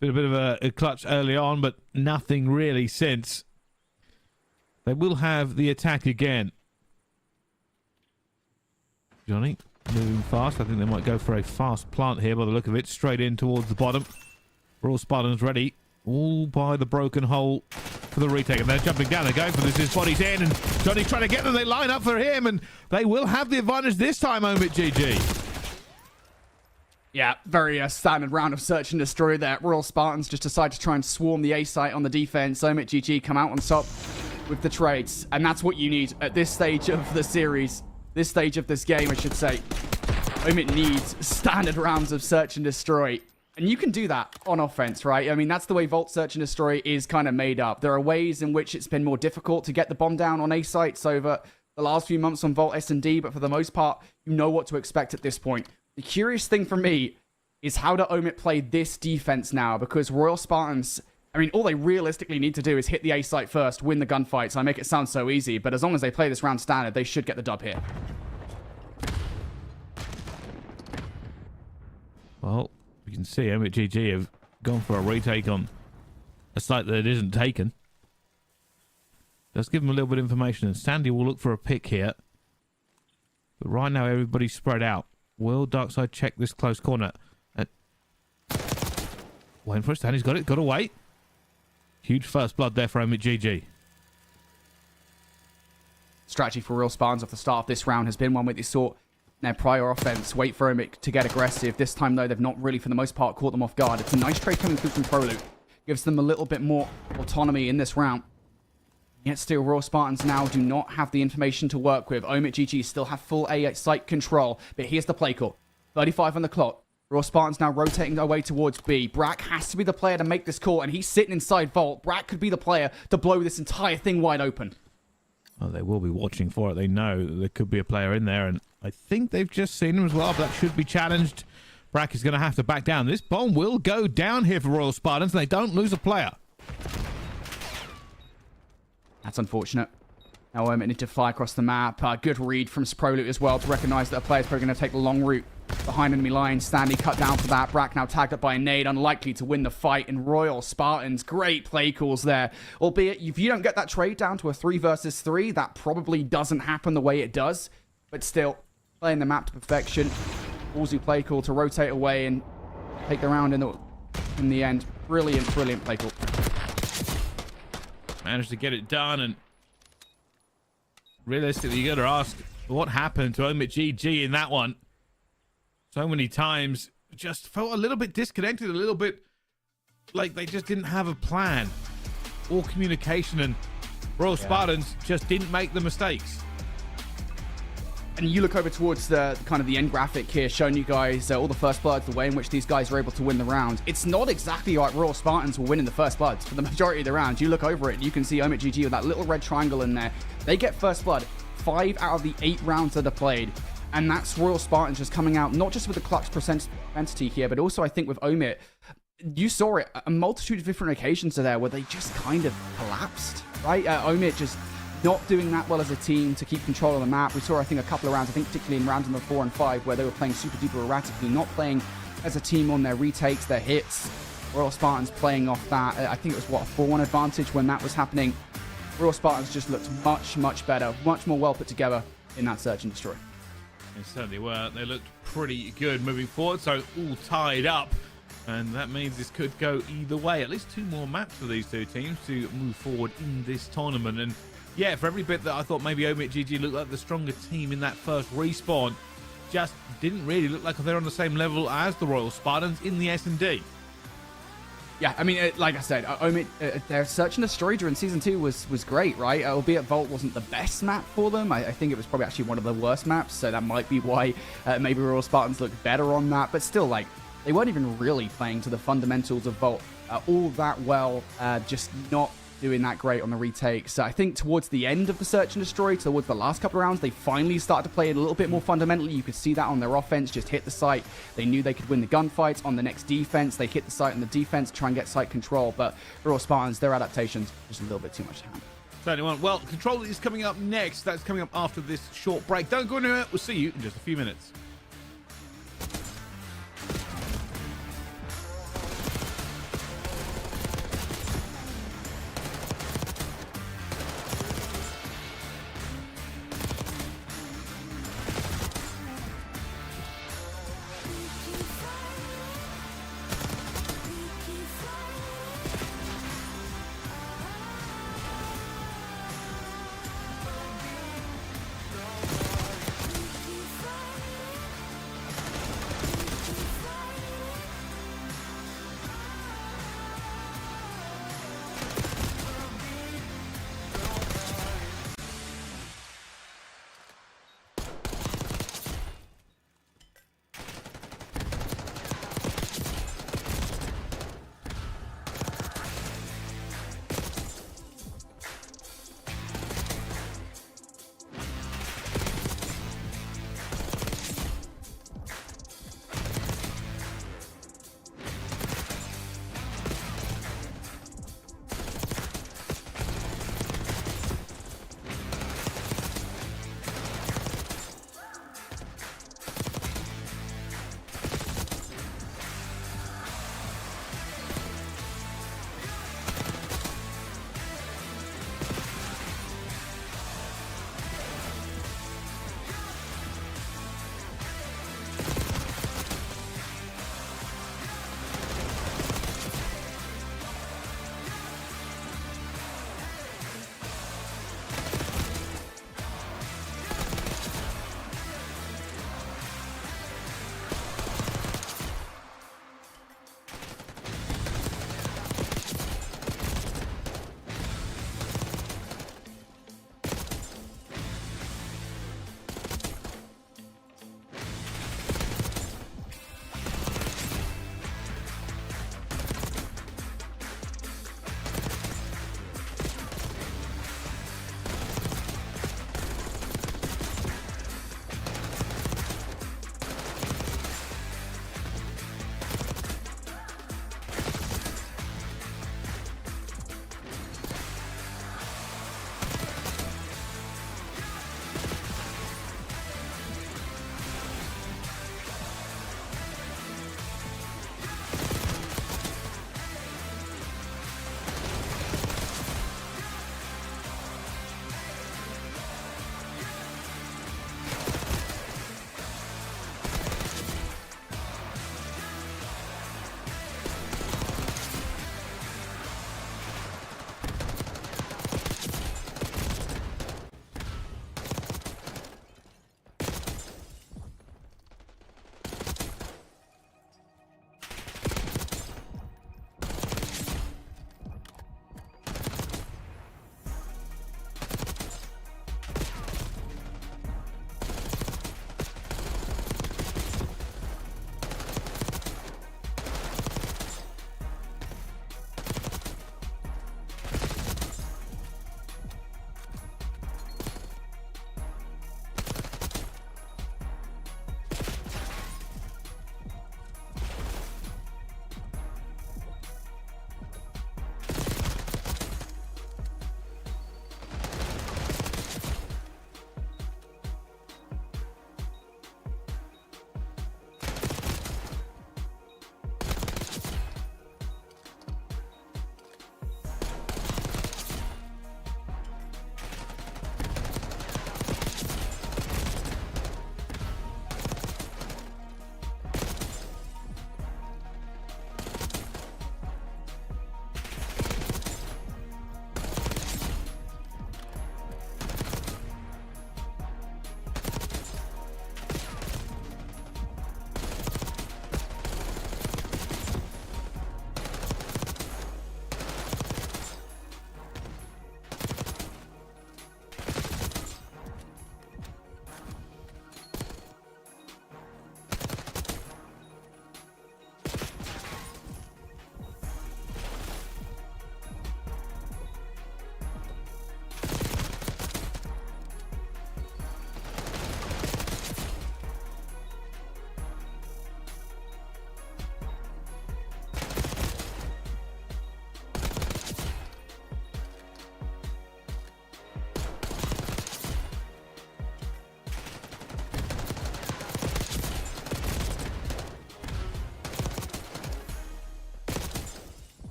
Been a bit of a clutch early on, but nothing really since. They will have the attack again. Johnny, moving fast. I think they might go for a fast plant here by the look of it. Straight in towards the bottom. Royal Spartans ready. All by the broken hole for the retake. And they're jumping down. They're going for this. His body's in. And Johnny's trying to get them. They line up for him. And they will have the advantage this time, Omit GG. Yeah, very standard round of search and destroy there. Royal Spartans just decide to try and swarm the A site on the defense. Omit GG come out on top with the trades. And that's what you need at this stage of the series. This stage of this game, I should say. Omit needs standard rounds of search and destroy. And you can do that on offense, right? I mean, that's the way Vault Search and Destroy is kind of made up. There are ways in which it's been more difficult to get the bomb down on A sites over the last few months on Vault S&D, but for the most part, you know what to expect at this point. The curious thing for me is how do Omit play this defense now? Because Royal Spartans, I mean, all they realistically need to do is hit the A site first, win the gunfights. I make it sound so easy, but as long as they play this round standard, they should get the dub here. Well, you can see Omit GG have gone for a retake on a site that isn't taken. Let's give them a little bit of information, and Sandy will look for a pick here. But right now, everybody's spread out. Will Darkside check this close corner? Waiting for a stand. He's got it. Got to wait. Huge first blood there for Omit GG. Strategy for Real Spartans off the start of this round has been one where they sought their prior offense, wait for Omit to get aggressive. This time, though, they've not really, for the most part, caught them off guard. It's a nice trade coming through from ProLoot. Gives them a little bit more autonomy in this round. Yet still, Royal Spartans now do not have the information to work with. Omit GG still have full A site control. But here's the play call. 35 on the clock. Royal Spartans now rotating their way towards B. Brack has to be the player to make this call, and he's sitting inside Vault. Brack could be the player to blow this entire thing wide open. Oh, they will be watching for it. They know that there could be a player in there, and I think they've just seen him as well, but that should be challenged. Brack is going to have to back down. This bomb will go down here for Royal Spartans, and they don't lose a player. That's unfortunate. Now Omit need to fly across the map. Good read from ProLoot as well to recognize that a player's probably going to take the long route behind enemy lines. Stanley cut down for that. Brack now tagged up by a nade, unlikely to win the fight. And Royal Spartans, great play calls there. Albeit, if you don't get that trade down to a 3 versus 3, that probably doesn't happen the way it does. But still, playing the map to perfection. Ballsy play call to rotate away and take the round in the end. Brilliant, brilliant play call. Managed to get it done, and realistically, you got to ask what happened to Omit GG in that one. So many times, just felt a little bit disconnected, a little bit like they just didn't have a plan or communication, and Royal Spartans just didn't make the mistakes. And you look over towards the kind of the end graphic here, showing you guys all the first bloods, the way in which these guys are able to win the round. It's not exactly like Royal Spartans were winning the first bloods. For the majority of the rounds, you look over it, you can see Omit GG with that little red triangle in there. They get first blood 5 out of the 8 rounds that are played. And that's Royal Spartans just coming out, not just with the clutch propensity here, but also I think with Omit, you saw it a multitude of different occasions there where they just kind of collapsed, right? Omit just not doing that well as a team to keep control of the map. We saw, I think, a couple of rounds, I think particularly in rounds number 4 and 5, where they were playing super duper erratically, not playing as a team on their retakes, their hits. Royal Spartans playing off that. I think it was, what, a 4-1 advantage when that was happening. Royal Spartans just looked much, much better, much more well put together in that Search and Destroy. They certainly were. They looked pretty good moving forward, so all tied up. And that means this could go either way. At least 2 more maps for these 2 teams to move forward in this tournament. And yeah, for every bit that I thought maybe Omit GG looked like the stronger team in that first respawn, just didn't really look like they're on the same level as the Royal Spartans in the S&D. Yeah, I mean, like I said, Omit, their Search and Destroy during Season 2 was great, right? Albeit Vault wasn't the best map for them. I think it was probably actually one of the worst maps, so that might be why maybe Royal Spartans looked better on that. But still, like, they weren't even really playing to the fundamentals of Vault all that well, just not doing that great on the retake. So I think towards the end of the Search and Destroy, towards the last couple of rounds, they finally started to play it a little bit more fundamentally. You could see that on their offense, just hit the site. They knew they could win the gunfights. On the next defense, they hit the site on the defense, try and get site control. But Royal Spartans, their adaptations, just a little bit too much to handle. Certainly won't. Well, Control is coming up next. That's coming up after this short break. Don't go anywhere. We'll see you in just a few minutes.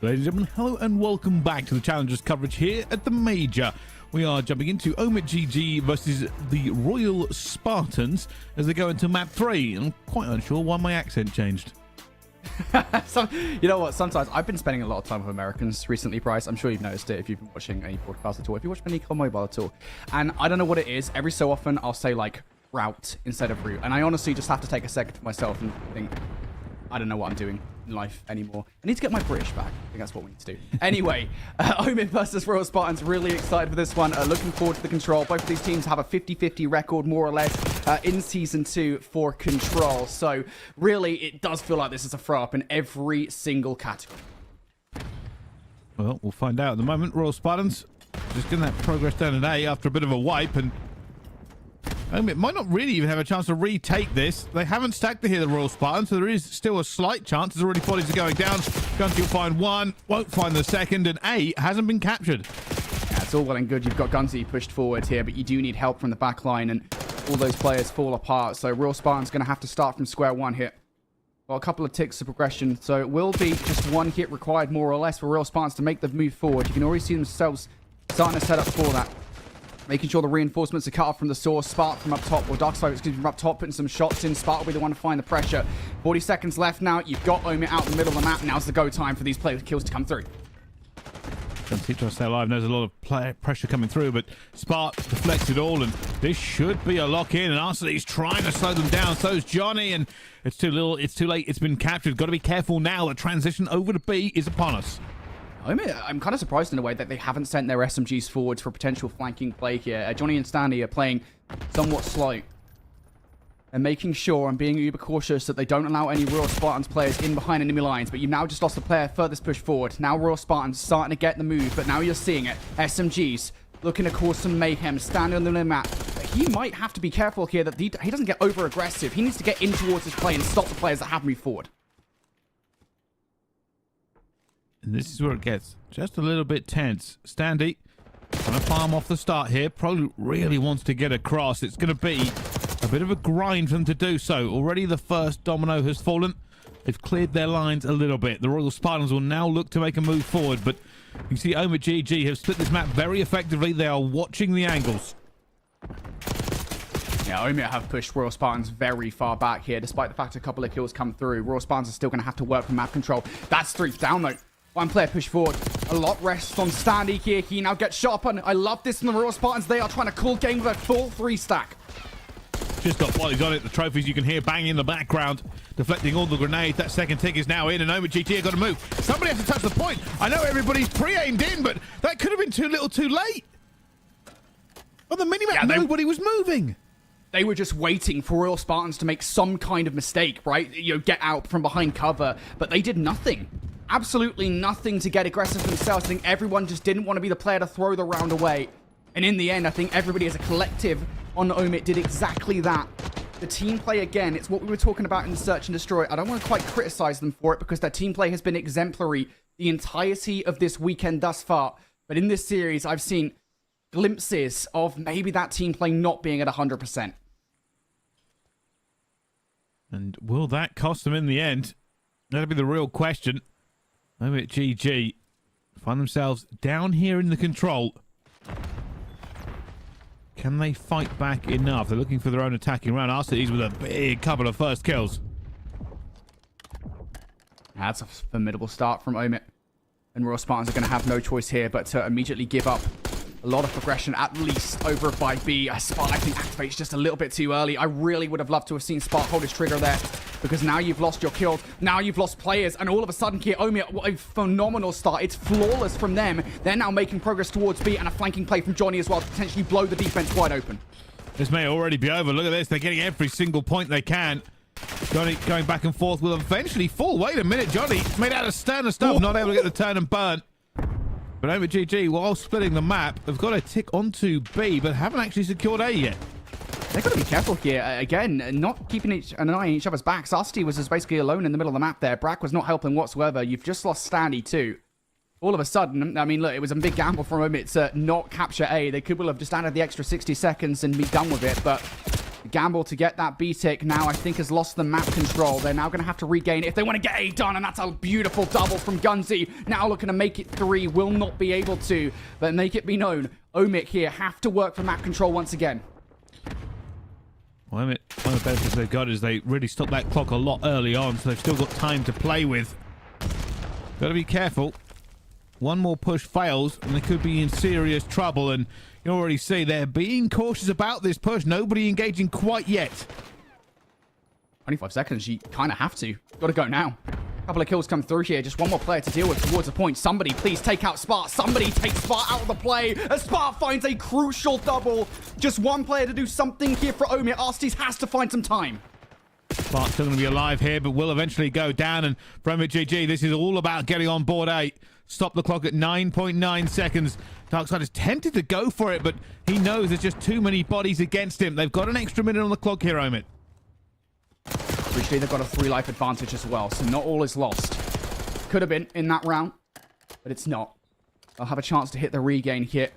Ladies and gentlemen, hello and welcome back to the Challengers coverage here at the Major. We are jumping into OpTic versus the Royal Spartans as they go into map 3. I'm quite unsure why my accent changed. You know what? Sometimes I've been spending a lot of time with Americans recently, Bryce. I'm sure you've noticed it if you've been watching any podcast at all. If you watch any mobile at all. And I don't know what it is. Every so often, I'll say, like, route instead of route. And I honestly just have to take a second for myself and think, I don't know what I'm doing in life anymore. I need to get my British back. I think that's what we need to do. Anyway, Omid versus Royal Spartans. Really excited for this one. Looking forward to the Control. Both of these teams have a 50-50 record, more or less, in Season 2 for Control. So, really, it does feel like this is a throw-up in every single category. Well, we'll find out at the moment. Royal Spartans just getting that progress down today after a bit of a wipe, and it might not really even have a chance to retake this. They haven't stacked it here, the Royal Spartans, so there is still a slight chance. There's already bodies are going down. Gunty will find one, won't find the second, and 8 hasn't been captured. Yeah, it's all well and good. You've got Gunty pushed forward here, but you do need help from the back line, and all those players fall apart. So Royal Spartans going to have to start from square one here. Well, a couple of ticks of progression, so it will be just one hit required, more or less, for Royal Spartans to make the move forward. You can already see themselves starting to set up for that. Making sure the reinforcements are cut off from the source. Spark from up top, or Dark Side, excuse me, from up top, putting some shots in. Spark will be the one to find the pressure. 40 seconds left now. You've got Omid out in the middle of the map. Now's the go time for these kills to come through. Gunty trying to stay alive. There's a lot of pressure coming through, but Spark deflects it all, and this should be a lock-in. And Arsenal's trying to slow them down. So's Johnny, and it's too little, it's too late. It's been captured. Got to be careful now. The transition over to B is upon us. I'm kind of surprised in a way that they haven't sent their SMGs forwards for potential flanking play here. Johnny and Stanley are playing somewhat slow and making sure and being uber cautious that they don't allow any Royal Spartans players in behind enemy lines. But you've now just lost the player furthest push forward. Now Royal Spartans starting to get the move, but now you're seeing it. SMGs looking to cause some mayhem, standing on the map. He might have to be careful here that he doesn't get over aggressive. He needs to get in towards his play and stop the players that have moved forward. And this is where it gets just a little bit tense. Standy trying to farm off the start here. Probably really wants to get across. It's going to be a bit of a grind for them to do so. Already the first domino has fallen. They've cleared their lines a little bit. The Royal Spartans will now look to make a move forward. But you can see OpTic have split this map very effectively. They are watching the angles. Yeah, Omid have pushed Royal Spartans very far back here. Despite the fact a couple of kills come through, Royal Spartans are still going to have to work for map control. That's 3 down though. One player push forward. A lot rests on Standy here. He now gets shot up, and I love this from the Royal Spartans. They are trying to call game with a full 3 stack. Just got bodies on it. The trophies you can hear banging in the background, deflecting all the grenades. That second tick is now in, and OpTic got to move. Somebody has to touch the point. I know everybody's pre-aimed in, but that could have been too little too late. On the minimap, nobody was moving. They were just waiting for Royal Spartans to make some kind of mistake, right? You know, get out from behind cover, but they did nothing. Absolutely nothing to get aggressive themselves. I think everyone just didn't want to be the player to throw the round away. And in the end, I think everybody as a collective on Omid did exactly that. The team play, again, it's what we were talking about in the Search and Destroy. I don't want to quite criticize them for it because their team play has been exemplary the entirety of this weekend thus far. But in this series, I've seen glimpses of maybe that team play not being at 100%. And will that cost them in the end? That'll be the real question. OpTic find themselves down here in the Control. Can they fight back enough? They're looking for their own attacking round. Arsenal's with a big couple of first kills. That's a formidable start from Omid. And Royal Spartans are going to have no choice here but to immediately give up a lot of progression, at least over by B. Spark, I think, activates just a little bit too early. I really would have loved to have seen Spark hold his trigger there, because now you've lost your kills, now you've lost players, and all of a sudden here, Omid, what a phenomenal start. It's flawless from them. They're now making progress towards B, and a flanking play from Johnny as well to potentially blow the defense wide open. This may already be over. Look at this. They're getting every single point they can. Johnny going back and forth will eventually fall. Wait a minute, Johnny made out of stern and stuff, not able to get the turn and burn. But OpTic, while splitting the map, have got a tick onto B, but haven't actually secured A yet. They've got to be careful here. Again, not keeping an eye on each other's backs. Asti was just basically alone in the middle of the map there. Brack was not helping whatsoever. You've just lost Standy too. All of a sudden, I mean, look, it was a big gamble from Omid to not capture A. They could well have just added the extra 60 seconds and be done with it, but The gamble to get that B-Tick now, I think, has lost the map control. They're now going to have to regain it if they want to get A done, and that's a beautiful double from Gunzy. Now looking to make it 3, will not be able to, but make it be known, OpTic here have to work for map control once again. Well, one of the benefits they've got is they really stopped that clock a lot early on, so they've still got time to play with. Got to be careful. One more push fails, and they could be in serious trouble, and you already see they're being cautious about this push. Nobody engaging quite yet. 25 seconds, you kind of have to. Got to go now. A couple of kills come through here. Just one more player to deal with towards the point. Somebody please take out Spart. Somebody take Spart out of the play. As Spart finds a crucial double. Just one player to do something here for OpTic. Arstes has to find some time. Spart's still going to be alive here, but will eventually go down. And from it, GG, this is all about getting on board 8. Stop the clock at 9.9 seconds. Darkside is tempted to go for it, but he knows there's just too many bodies against him. They've got an extra minute on the clock here, OpTic. Appreciate they've got a 3-life advantage as well, so not all is lost. Could have been in that round, but it's not. They'll have a chance to hit the regain hit.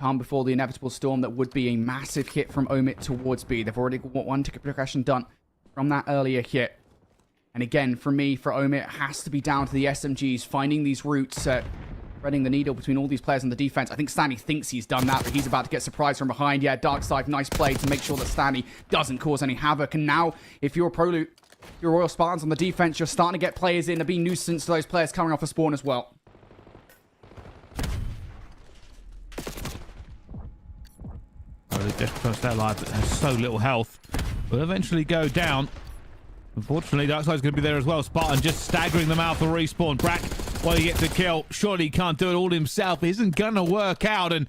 Calm before the inevitable storm that would be a massive hit from OpTic towards B. They've already got one ticket progression done from that earlier hit. And again, for me, for OpTic, it has to be down to the SMGs finding these routes, threading the needle between all these players on the defense. I think Stanley thinks he's done that, but he's about to get surprised from behind. Yeah, Darkside, nice play to make sure that Stanley doesn't cause any havoc. And now, if you're your Royal Spartans on the defense, you're starting to get players in to be nuisance to those players coming off the spawn as well. They're just trying to stay alive, but has so little health. Will eventually go down. Unfortunately, Darkside's going to be there as well. Spartan just staggering them out for respawn. Brack, while he gets a kill, surely he can't do it all himself. It isn't going to work out, and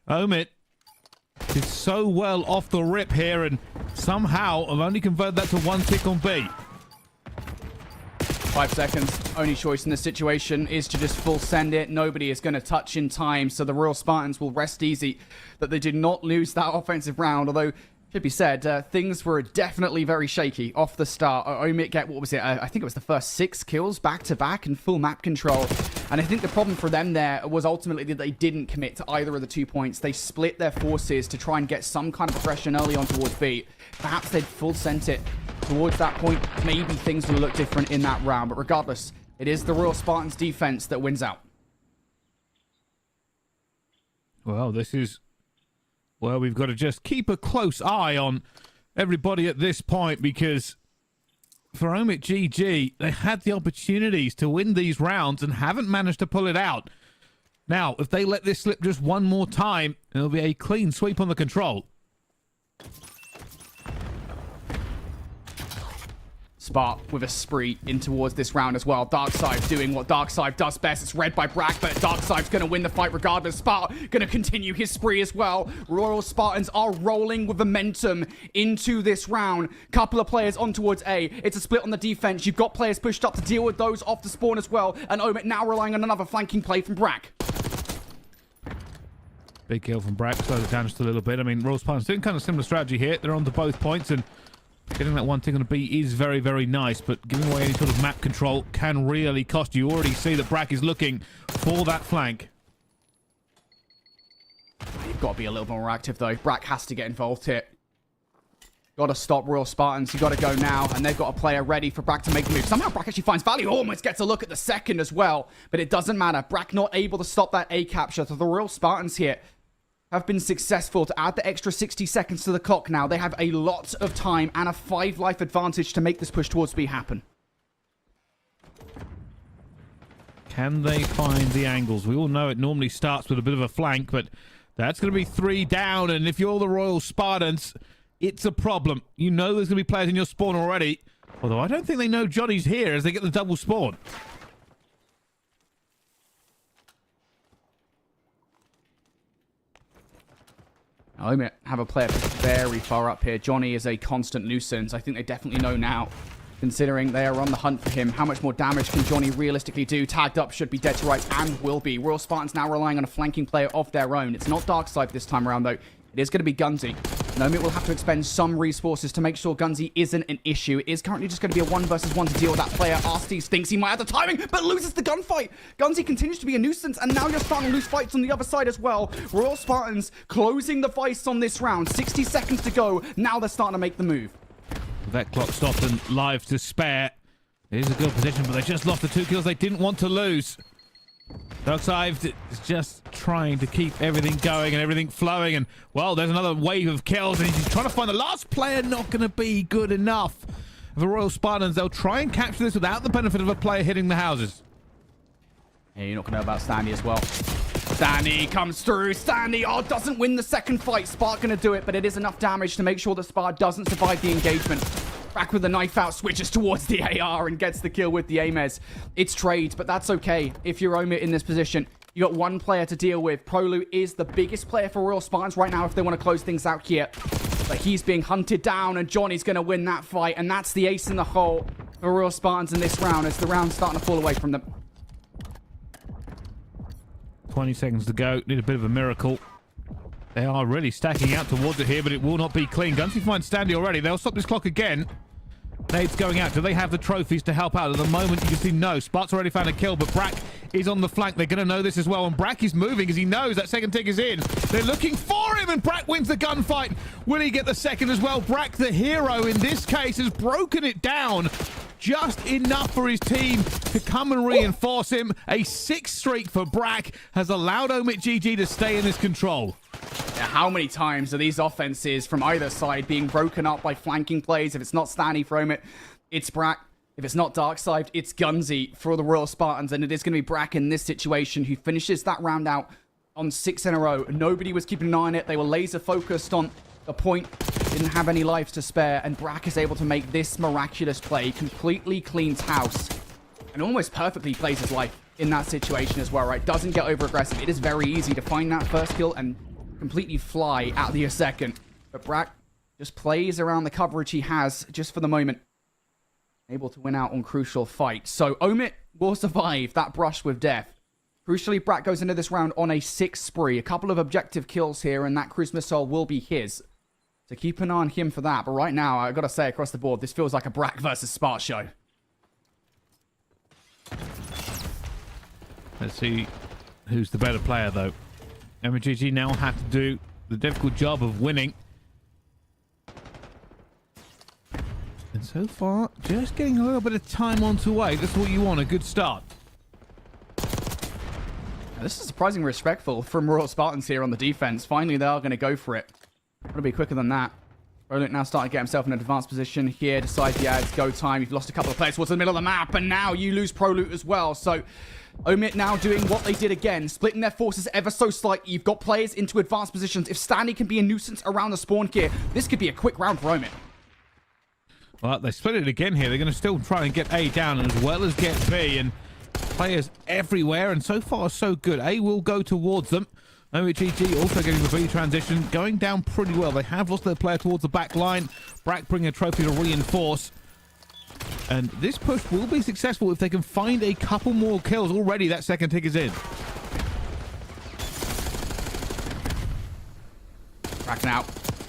OpTic is so well off the rip here, and somehow have only converted that to 1 tick on B. 5 seconds. Only choice in this situation is to just full send it. Nobody is going to touch in time, so the Royal Spartans will rest easy that they did not lose that offensive round, although should be said, things were definitely very shaky off the start. OpTic get, what was it? I think it was the first 6 kills back-to-back in full map control. And I think the problem for them there was ultimately that they didn't commit to either of the 2 points. They split their forces to try and get some kind of progression early on towards B. Perhaps they'd full sent it towards that point. Maybe things would look different in that round. But regardless, it is the Royal Spartans defense that wins out. Well, this is... Well, we've got to just keep a close eye on everybody at this point, because for OpTic GG, they had the opportunities to win these rounds and haven't managed to pull it out. Now, if they let this slip just one more time, it'll be a clean sweep on the control. Spart with a spree in towards this round as well. Darkside doing what Darkside does best. It's read by Brack, but Darkside's going to win the fight regardless. Spart going to continue his spree as well. Royal Spartans are rolling with momentum into this round. Couple of players on towards A. It's a split on the defense. You've got players pushed up to deal with those off the spawn as well. And OpTic now relying on another flanking play from Brack. Big kill from Brack. Slows it down just a little bit. I mean, Royal Spartans doing kind of similar strategy here. They're on to both points, and getting that 1 tick on a B is very, very nice, but giving away any sort of map control can really cost you. You already see that Brack is looking for that flank. You've got to be a little more active, though. Brack has to get involved here. Got to stop Royal Spartans. You got to go now, and they've got a player ready for Brack to make the move. Somehow Brack actually finds value. Almost gets a look at the second as well, but it doesn't matter. Brack not able to stop that A capture. So the Royal Spartans here have been successful to add the extra 60 seconds to the clock now. They have a lot of time and a 5-life advantage to make this push towards B happen. Can they find the angles? We all know it normally starts with a bit of a flank, but that's going to be 3 down, and if you're the Royal Spartans, it's a problem. You know there's going to be players in your spawn already, although I don't think they know Johnny's here as they get the double spawn. OpTic have a player very far up here. Johnny is a constant nuisance. I think they definitely know now, considering they are on the hunt for him. How much more damage can Johnny realistically do? Tagged up, should be dead to rights, and will be. Royal Spartans now relying on a flanking player of their own. It's not Darkside this time around, though. It is going to be Gunzy. Nomit will have to expend some resources to make sure Gunzi isn't an issue. It is currently just going to be a 1 versus 1 to deal with that player. Arstes thinks he might have the timing, but loses the gunfight. Gunzi continues to be a nuisance, and now you're starting to lose fights on the other side as well. Royal Spartans closing the vice on this round. 60 seconds to go. Now they're starting to make the move. That clock stopped and lives to spare. It is a good position, but they just lost the 2 kills they didn't want to lose. Darkside is just trying to keep everything going and everything flowing, and well, there's another wave of kills, and he's trying to find the last player. Not going to be good enough for the Royal Spartans. They'll try and capture this without the benefit of a player hitting the houses. Hey, you're not going to know about Stanley as well. Stanley comes through. Stanley, doesn't win the second fight. Spark going to do it, but it is enough damage to make sure that Spark doesn't survive the engagement. Back with the knife out, switches towards the AR and gets the kill with the Amez. It's trade, but that's okay. If you're Omit in this position, you got 1 player to deal with. Prolu is the biggest player for Royal Spartans right now if they want to close things out here. But he's being hunted down, and Johnny's going to win that fight. And that's the ace in the hole for Royal Spartans in this round as the round's starting to fall away from them. 20 seconds to go. Need a bit of a miracle. They are really stacking out towards it here, but it will not be clean. Gunzi finds Standy already. They'll stop this clock again. Nades going out. Do they have the trophies to help out? At the moment, you can see no. Spark's already found a kill, but Brack is on the flank. They're going to know this as well, and Brack is moving as he knows that second tick is in. They're looking for him, and Brack wins the gunfight. Will he get the second as well? Brack, the hero in this case, has broken it down just enough for his team to come and reinforce him. A 6th streak for Brack has allowed Omit GG to stay in this control. Yeah, how many times are these offenses from either side being broken up by flanking plays? If it's not Stanley for Omit, it's Brack. If it's not Darkside, it's Gunzi for the Royal Spartans. And it is going to be Brack in this situation who finishes that round out on 6 in a row. Nobody was keeping an eye on it. They were laser focused on the point. Didn't have any lives to spare. And Brack is able to make this miraculous play. Completely cleans house. And almost perfectly plays his life in that situation as well, right? Doesn't get over aggressive. It is very easy to find that first kill and completely fly out the second. But Brack just plays around the coverage he has just for the moment. Able to win out on crucial fights. So Omit will survive that brush with death. Crucially, Brack goes into this round on a 6 spree. A couple of objective kills here, and that cruise missile will be his. So keep an eye on him for that. But right now, I've got to say, across the board, this feels like a Brack versus Spark show. Let's see who's the better player, though. MGG now have to do the difficult job of winning. And so far, just getting a little bit of time on to wait. That's what you want, a good start. This is surprisingly respectful from Royal Spartans here on the defense. Finally, they are going to go for it. Want to be quicker than that. Roland now starting to get himself in an advanced position here. Decides, yeah, it's go time. You've lost a couple of players towards the middle of the map, and now you lose Proloot as well. So Omit now doing what they did again, splitting their forces ever so slightly. You've got players into advanced positions. If Stanley can be a nuisance around the spawn here, this could be a quick round for Omit. Well, they split it again here. They're going to still try and get A down as well as get B, and players everywhere, and so far so good. A will go towards them. OGG also getting the B transition, going down pretty well. They have lost their player towards the back line. Brack bringing a trophy to reinforce. And this push will be successful if they can find a couple more kills. Already that second tick is in. Brack now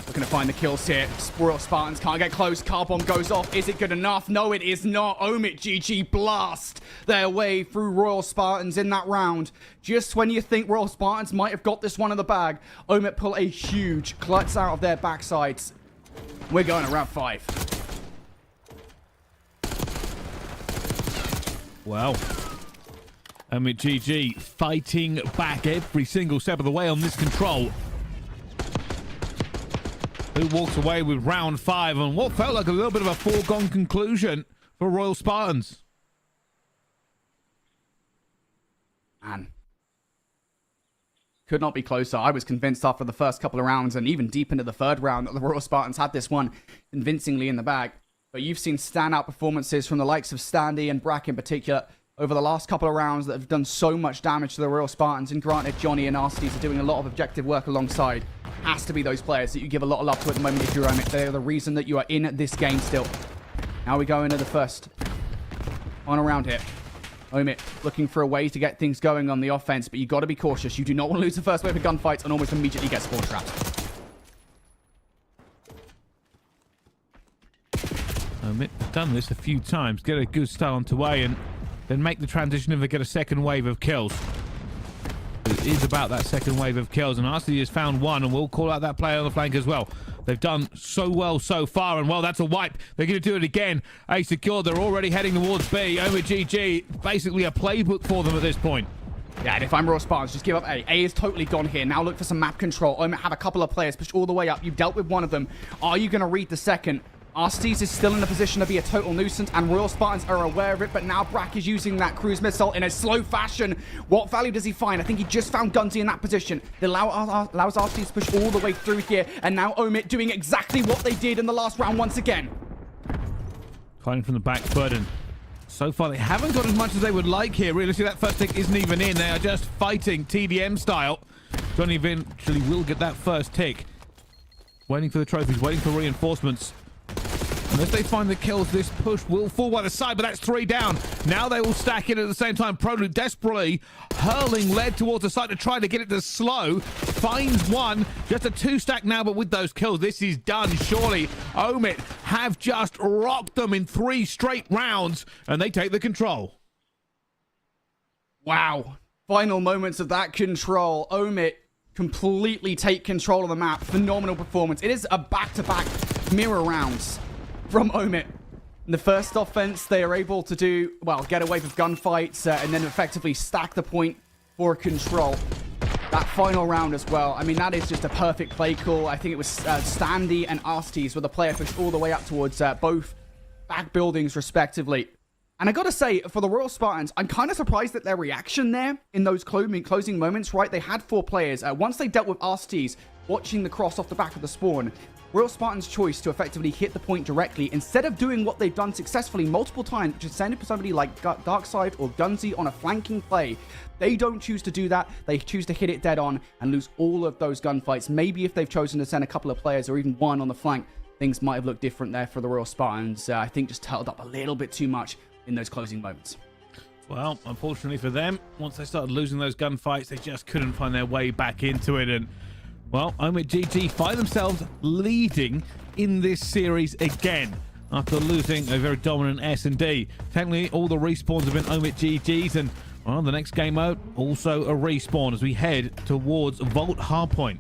looking to find the kills here. Royal Spartans can't get close. Car bomb goes off. Is it good enough? No, it is not. Omit GG blast their way through Royal Spartans in that round. Just when you think Royal Spartans might have got this one in the bag, Omit pull a huge clutch out of their backsides. We're going to round 5. Well, Omit GG fighting back every single step of the way on this control. Who walks away with round 5 on what felt like a little bit of a foregone conclusion for Royal Spartans. Man. Could not be closer. I was convinced after the first couple of rounds and even deep into the third round that the Royal Spartans had this one convincingly in the bag. But you've seen standout performances from the likes of Standy and Brack in particular over the last couple of rounds that have done so much damage to the Royal Spartans. And granted, Johnny and Arstes are doing a lot of objective work alongside. Has to be those players that you give a lot of love to at the moment if you're Omit. They are the reason that you are in this game still. Now we go into the first final round here. Omit looking for a way to get things going on the offense, but you got to be cautious. You do not want to lose the first wave of gunfights and almost immediately get spawn trapped. Omit have done this a few times. Get a good start onto A and then make the transition if they get a second wave of kills. It is about that second wave of kills, and RC has found one, and we'll call out that player on the flank as well. They've done so well so far, and well, that's a wipe. They're going to do it again. A secured. They're already heading towards B. Omit GG, basically a playbook for them at this point. Yeah, and if I'm Royal Spartans, just give up A. A is totally gone here. Now look for some map control. Omit have a couple of players pushed all the way up. You've dealt with one of them. Are you going to read the second? Arstees is still in a position to be a total nuisance, and Royal Spartans are aware of it, but now Brack is using that cruise missile in a slow fashion. What value does he find? I think he just found Gunzy in that position. It allows Arstees to push all the way through here, and now Omit doing exactly what they did in the last round once again. Fighting from the back foot, and so far they haven't got as much as they would like here. Realistically, that first tick isn't even in. They are just fighting TDM style. Johnny eventually will get that first tick. Waiting for the trophies, waiting for reinforcements. Unless they find the kills, this push will fall by the side, but that's 3 down. Now they will stack in at the same time. Prolu desperately hurling lead towards the side to try to get it to slow. Finds one. Just a 2-stack now, but with those kills, this is done. Surely Omit have just rocked them in 3 straight rounds, and they take the control. Wow. Final moments of that control. Omit completely take control of the map. Phenomenal performance. It is a back-to-back mirror rounds from Omit. In the first offense, they are able to do, well, get away with gunfights and then effectively stack the point for control. That final round as well, I mean, that is just a perfect play call. I think it was Standy and Arstees where the player pushed all the way up towards both back buildings respectively. And I gotta say, for the Royal Spartans, I'm kind of surprised at their reaction there in those closing moments, right? They had 4 players. Once they dealt with Arstees, watching the cross off the back of the spawn, Royal Spartans' choice to effectively hit the point directly, instead of doing what they've done successfully multiple times, which is sending somebody like Darkside or Gunzy on a flanking play, they don't choose to do that. They choose to hit it dead on and lose all of those gunfights. Maybe if they've chosen to send a couple of players or even one on the flank, things might have looked different there for the Royal Spartans. I think just held up a little bit too much in those closing moments. Well, unfortunately for them, once they started losing those gunfights, they just couldn't find their way back into it. And well, Omit GG find themselves leading in this series again after losing a very dominant S&D. Technically, all the respawns have been Omit GG's, and well, the next game mode also a respawn as we head towards Vault Hardpoint.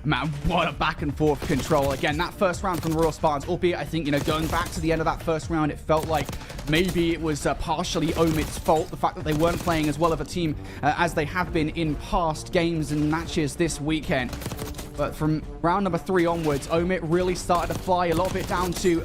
Man, what a back and forth control. Again, that first round from the Royal Spartans, albeit I think, you know, going back to the end of that first round, it felt like maybe it was partially Omit's fault, the fact that they weren't playing as well of a team as they have been in past games and matches this weekend. But from round number 3 onwards, Omit really started to fly. A lot of it down to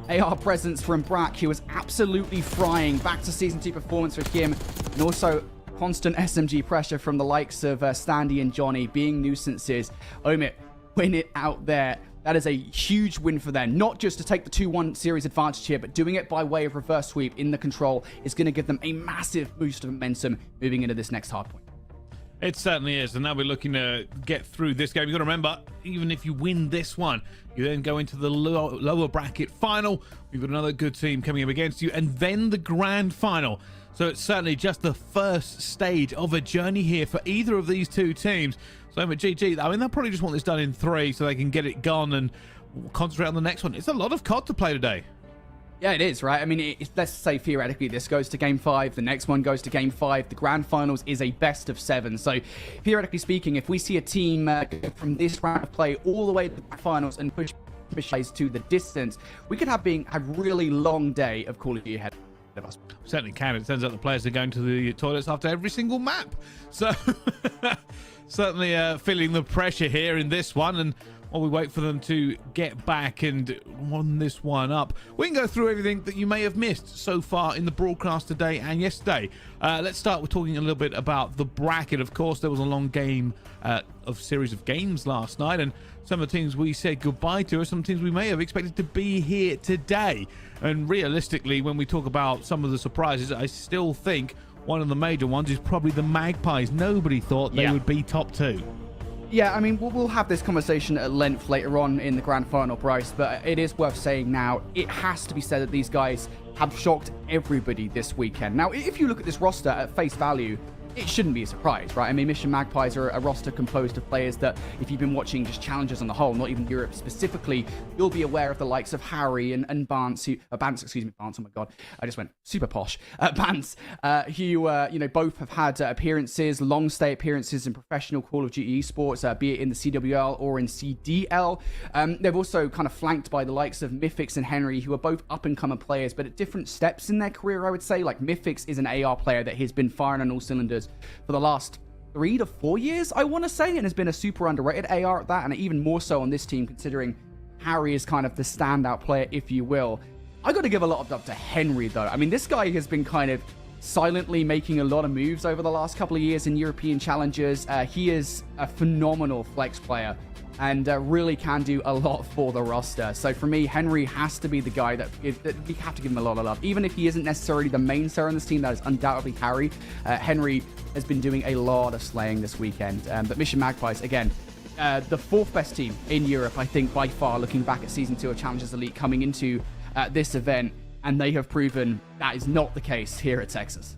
AR presence from Brack, who was absolutely frying. Back to Season 2 performance for him, and also constant SMG pressure from the likes of Standy and Johnny being nuisances. Omit win it out there. That is a huge win for them. Not just to take the 2-1 series advantage here, but doing it by way of reverse sweep in the control is going to give them a massive boost of momentum moving into this next hardpoint. It certainly is, and now we're looking to get through this game. You've got to remember, even if you win this one, you then go into the lower bracket final. We've got another good team coming up against you, and then the grand final. So it's certainly just the first stage of a journey here for either of these two teams. So with GG, I mean, they'll probably just want this done in 3 so they can get it gone and concentrate on the next one. It's a lot of COD to play today. Yeah, it is, right? I mean, let's say theoretically this goes to Game 5, the next one goes to Game 5. The Grand Finals is a best of 7. So theoretically speaking, if we see a team go from this round of play all the way to the Grand Finals and push to the distance, we could have a really long day of Call of Duty ahead of us. Certainly can. It turns out the players are going to the toilets after every single map. So certainly feeling the pressure here in this one, and while we wait for them to get back and run this one up, we can go through everything that you may have missed so far in the broadcast today and yesterday. Let's start with talking a little bit about the bracket. Of course, there was a long game of series of games last night, and some of the teams we said goodbye to are some teams we may have expected to be here today. And realistically, when we talk about some of the surprises, I still think one of the major ones is probably the Magpies. Nobody thought they would be top 2. Yeah, I mean, we'll have this conversation at length later on in the Grand Final, Bryce, but it is worth saying now, it has to be said that these guys have shocked everybody this weekend. Now, if you look at this roster at face value, it shouldn't be a surprise, right? I mean, Mission Magpies are a roster composed of players that, if you've been watching just challenges on the whole, not even Europe specifically, you'll be aware of the likes of Harry and Barnes, who, excuse me, Barnes, oh my god, I just went super posh. Barnes, who, you know, both have had appearances, long stay appearances in professional Call of Duty esports, be it in the CWL or in CDL. They've also kind of flanked by the likes of Mythix and Henry, who are both up-and-coming players, but at different steps in their career, I would say. Like, Mythix is an AR player that has been firing on all cylinders for the last 3 to 4 years, I want to say, and has been a super underrated AR at that, and even more so on this team, considering Harry is kind of the standout player, if you will. I got to give a lot of love to Henry, though. I mean, this guy has been kind of silently making a lot of moves over the last couple of years in European challenges. He is a phenomenal flex player and really can do a lot for the roster. So for me, Henry has to be the guy that we have to give him a lot of love. Even if he isn't necessarily the main star on this team, that is undoubtedly Harry. Henry has been doing a lot of slaying this weekend. But Mission Magpies, again, the 4th best team in Europe, I think, by far, looking back at Season 2 of Challengers Elite coming into this event. And they have proven that is not the case here at Texas.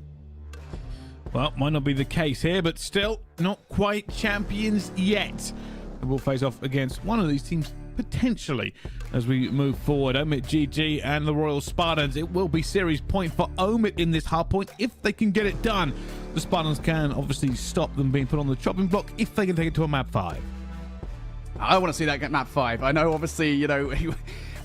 Well, might not be the case here, but still not quite champions yet. And we'll face off against one of these teams potentially as we move forward. Omit GG and the Royal Spartans. It will be series point for Omit in this Hardpoint if they can get it done. The Spartans can obviously stop them being put on the chopping block if they can take it to a map 5. I want to see that get map 5. I know, obviously, you know,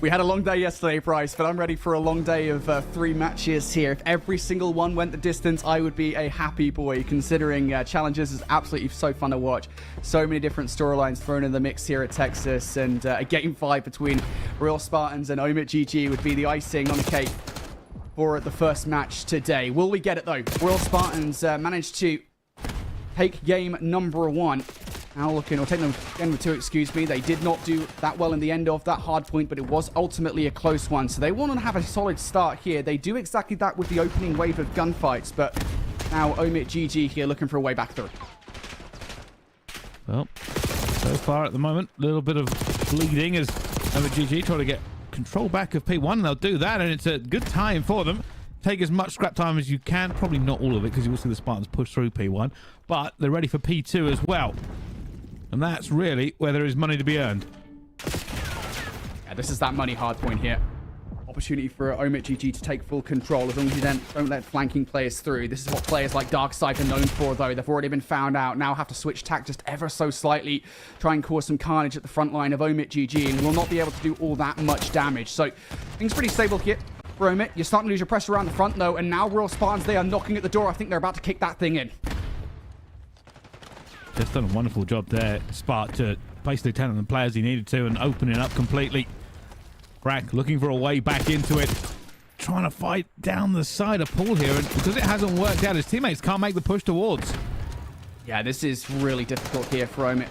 we had a long day yesterday, Bryce, but I'm ready for a long day of 3 matches here. If every single one went the distance, I would be a happy boy, considering Challenges is absolutely so fun to watch. So many different storylines thrown in the mix here at Texas, and a game 5 between Royal Spartans and Omit GG would be the icing on the cake for the first match today. Will we get it, though? Royal Spartans managed to take game number 1. Now looking, or take them number 2, excuse me. They did not do that well in the end of that hard point, but it was ultimately a close one. So they want to have a solid start here. They do exactly that with the opening wave of gunfights, but now Omit GG here looking for a way back through. Well, so far at the moment, a little bit of bleeding as Omit GG try to get control back of P1. They'll do that, and it's a good time for them. Take as much scrap time as you can. Probably not all of it, because you will see the Spartans push through P1, but they're ready for P2 as well. And that's really where there is money to be earned. Yeah, this is that money hard point here. Opportunity for Omit GG to take full control as long as you then don't let flanking players through. This is what players like Darkside are known for, though. They've already been found out. Now have to switch tack just ever so slightly. Try and cause some carnage at the front line of Omit GG, and will not be able to do all that much damage. So things pretty stable here for Omit. You're starting to lose your pressure around the front, though. And now Royal Spartans, they are knocking at the door. I think they're about to kick that thing in. Just done a wonderful job there, Spark, to place Lieutenant and the players he needed to and open it up completely. Crack looking for a way back into it. Trying to fight down the side of Paul here, and because it hasn't worked out, his teammates can't make the push towards. Yeah, this is really difficult here for Omit.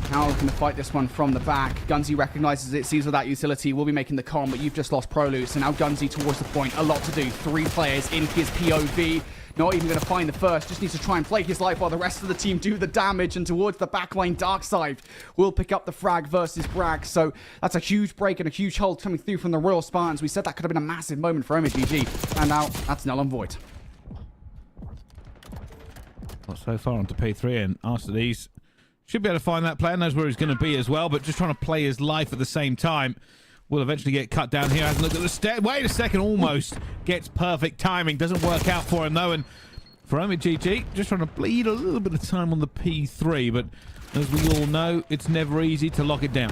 Now looking to fight this one from the back. Gunzy recognizes it, sees without utility, will be making the con, but you've just lost Prolute. So now Gunzy towards the point. A lot to do. 3 players in his POV. Not even going to find the first. Just needs to try and play his life while the rest of the team do the damage. And towards the backline, Darkside will pick up the frag versus Bragg. So that's a huge break and a huge hold coming through from the Royal Spartans. We said that could have been a massive moment for Omit GG. And now that's null and void. Got so far onto P3, and after these should be able to find that player. Knows where he's going to be as well, but just trying to play his life at the same time. Will eventually get cut down here. Hasn't looked at the step. Wait a second, almost gets perfect timing. Doesn't work out for him though. And for Omit GG, just trying to bleed a little bit of time on the P3, but as we all know, it's never easy to lock it down.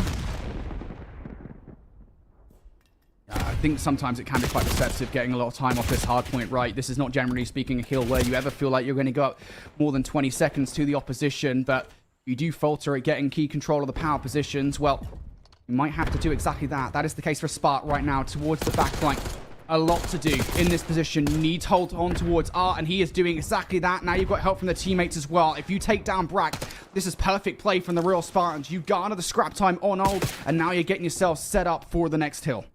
I think sometimes it can be quite deceptive getting a lot of time off this hard point, right? This is not, generally speaking, a kill where you ever feel like you're going to go up more than 20 seconds to the opposition, but you do falter at getting key control of the power positions. Well, you might have to do exactly that. That is the case for Spark right now towards the back line. A lot to do in this position. Needs to hold on towards Art, and he is doing exactly that. Now you've got help from the teammates as well. If you take down Bragg, this is perfect play from the Royal Spartans. You garner the scrap time on hold, and now you're getting yourself set up for the next hill.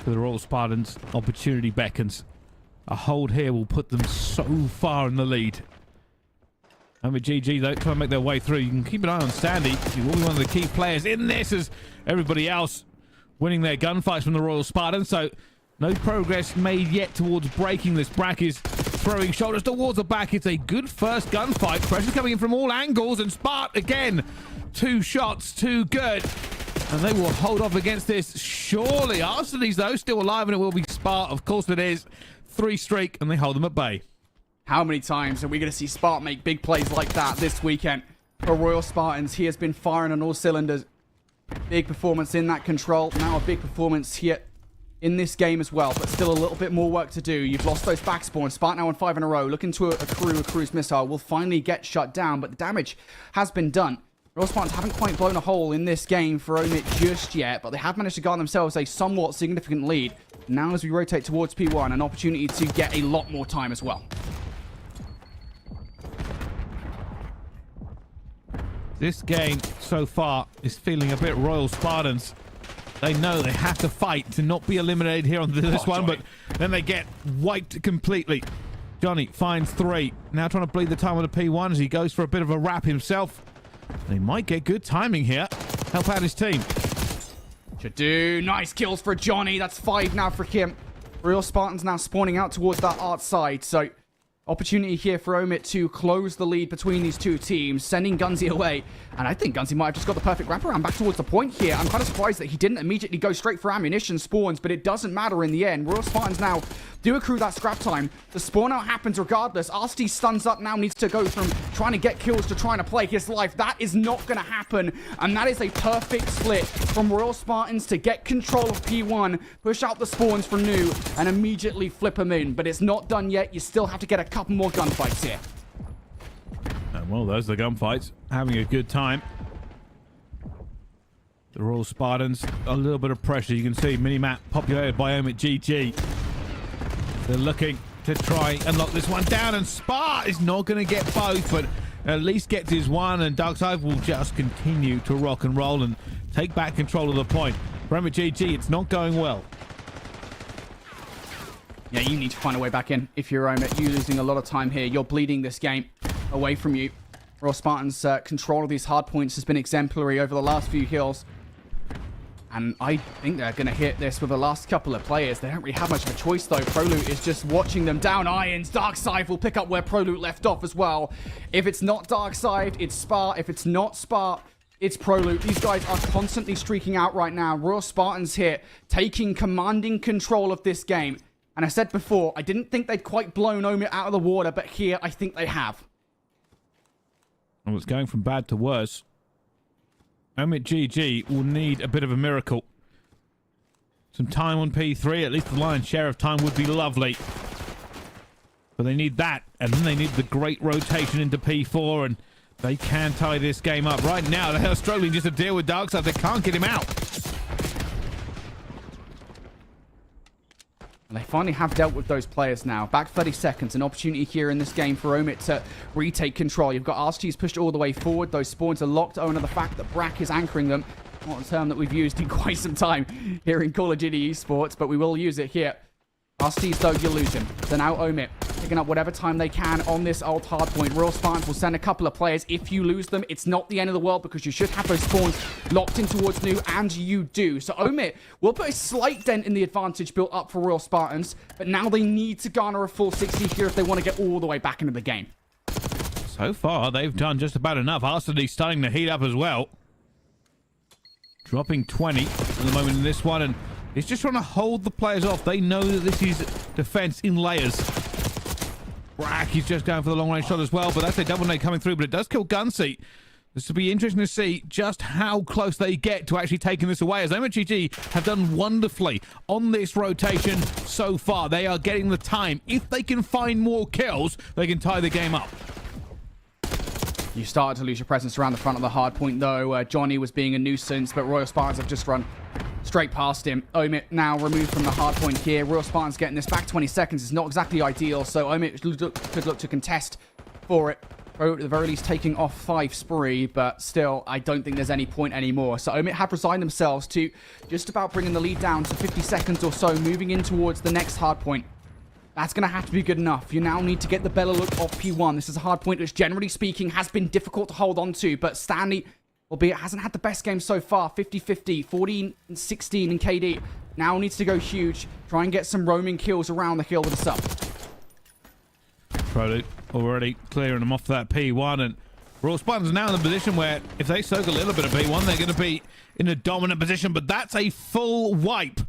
For the Royal Spartans, opportunity beckons. A hold here will put them so far in the lead. Omit GG, though, trying to make their way through. You can keep an eye on Sandy. He will be one of the key players in this, as everybody else winning their gunfights from the Royal Spartans. So No progress made yet towards breaking this. Brack is throwing shoulders towards the back. It's a good first gunfight. Pressure coming in from all angles, and Spart again. 2 shots, too good. And they will hold off against this. Surely. Arsenes, though, still alive, and it will be Spart. Of course it is. 3 streak, and they hold them at bay. How many times are we going to see Spart make big plays like that this weekend? For Royal Spartans, he has been firing on all cylinders. Big performance in that control. Now a big performance here in this game as well, but still a little bit more work to do. You've lost those back spawns. Spart now on 5 in a row. Looking to a cruise missile will finally get shut down, but the damage has been done. Royal Spartans haven't quite blown a hole in this game for OMIT just yet, but they have managed to garner themselves a somewhat significant lead. Now as we rotate towards P1, an opportunity to get a lot more time as well. This game so far is feeling a bit Royal Spartans. They know they have to fight to not be eliminated here on this one, but then they get wiped completely. Johnny finds 3. Now trying to bleed the time on the P1 as he goes for a bit of a wrap himself. They might get good timing here. Help out his team. Should do. Nice kills for Johnny. That's 5 now for him. Royal Spartans now spawning out towards that art side, so opportunity here for OMIT to close the lead between these two teams, sending Gunzy away. And I think Gunzy might have just got the perfect wraparound back towards the point here. I'm kind of surprised that he didn't immediately go straight for ammunition spawns, but it doesn't matter in the end. Royal Spartans now do accrue that scrap time. The spawn out happens regardless. RST stuns up now, needs to go from trying to get kills to trying to play his life. That is not going to happen. And that is a perfect split from Royal Spartans to get control of P1, push out the spawns for Nu, and immediately flip them in. But it's not done yet. You still have to get a couple more gunfights here. And well, those are the gunfights. Having a good time. The Royal Spartans, a little bit of pressure. You can see minimap populated by OMIT GG. They're looking to try and lock this one down, and Spart is not going to get both, but at least gets his one, and Darkside will just continue to rock and roll and take back control of the point. For OMIT GG, it's not going well. Yeah, you need to find a way back in. If you're OMIT, you're losing a lot of time here. You're bleeding this game away from you. Royal Spartans' control of these hard points has been exemplary over the last few kills. And I think they're going to hit this with the last couple of players. They don't really have much of a choice, though. Proloot is just watching them down. Irons, Darkside will pick up where Proloot left off as well. If it's not Darkside, it's Spart. If it's not Spart, it's Proloot. These guys are constantly streaking out right now. Royal Spartans here, commanding control of this game. And I said before, I didn't think they'd quite blown OMIT out of the water, but here I think they have. Well, it's going from bad to worse. OMIT GG will need a bit of a miracle. Some time on P3, at least the lion's share of time would be lovely. But they need that, and then they need the great rotation into P4, and they can tie this game up. Right now, they are struggling just to deal with Darkside. They can't get him out. They finally have dealt with those players now. Back 30 seconds. An opportunity here in this game for OMIT to retake control. You've got RSTs pushed all the way forward. Those spawns are locked. Owner the fact that Brack is anchoring them. Not a term that we've used in quite some time here in Call of Duty Esports, but we will use it here. RSTs, though, you're losing. So now OMIT picking up whatever time they can on this old hardpoint. Royal Spartans will send a couple of players. If you lose them, it's not the end of the world because you should have those spawns locked in towards Nu, and you do. So OMIT will put a slight dent in the advantage built up for Royal Spartans, but now they need to garner a full 60 here if they want to get all the way back into the game. So far, they've done just about enough. Arsene's starting to heat up as well. Dropping 20 at the moment in this one, and it's just trying to hold the players off. They know that this is defense in layers. Brack is just going for the long-range shot as well, but that's a double nade coming through, but it does kill Guncy. This will be interesting to see just how close they get to actually taking this away, as OMG have done wonderfully on this rotation so far. They are getting the time. If they can find more kills, they can tie the game up. You started to lose your presence around the front of the hard point, though. Johnny was being a nuisance, but Royal Spartans have just run straight past him. OMIT now removed from the hard point here. Royal Spartans getting this back 20 seconds is not exactly ideal, so OMIT could look to contest for it. At the very least taking off 5 spree, but still, I don't think there's any point anymore. So OMIT have resigned themselves to just about bringing the lead down to 50 seconds or so, moving in towards the next hard point. That's going to have to be good enough. You now need to get the better look off P1. This is a hard point which, generally speaking, has been difficult to hold on to, but Stanley, albeit hasn't had the best game so far, 50-50, 14-16 in KD. now needs to go huge. Try and get some roaming kills around the hill with a sub. Product already clearing them off that P1, and Royal Spartans now in the position where if they soak a little bit of P1, they're going to be in a dominant position, but that's a full wipe.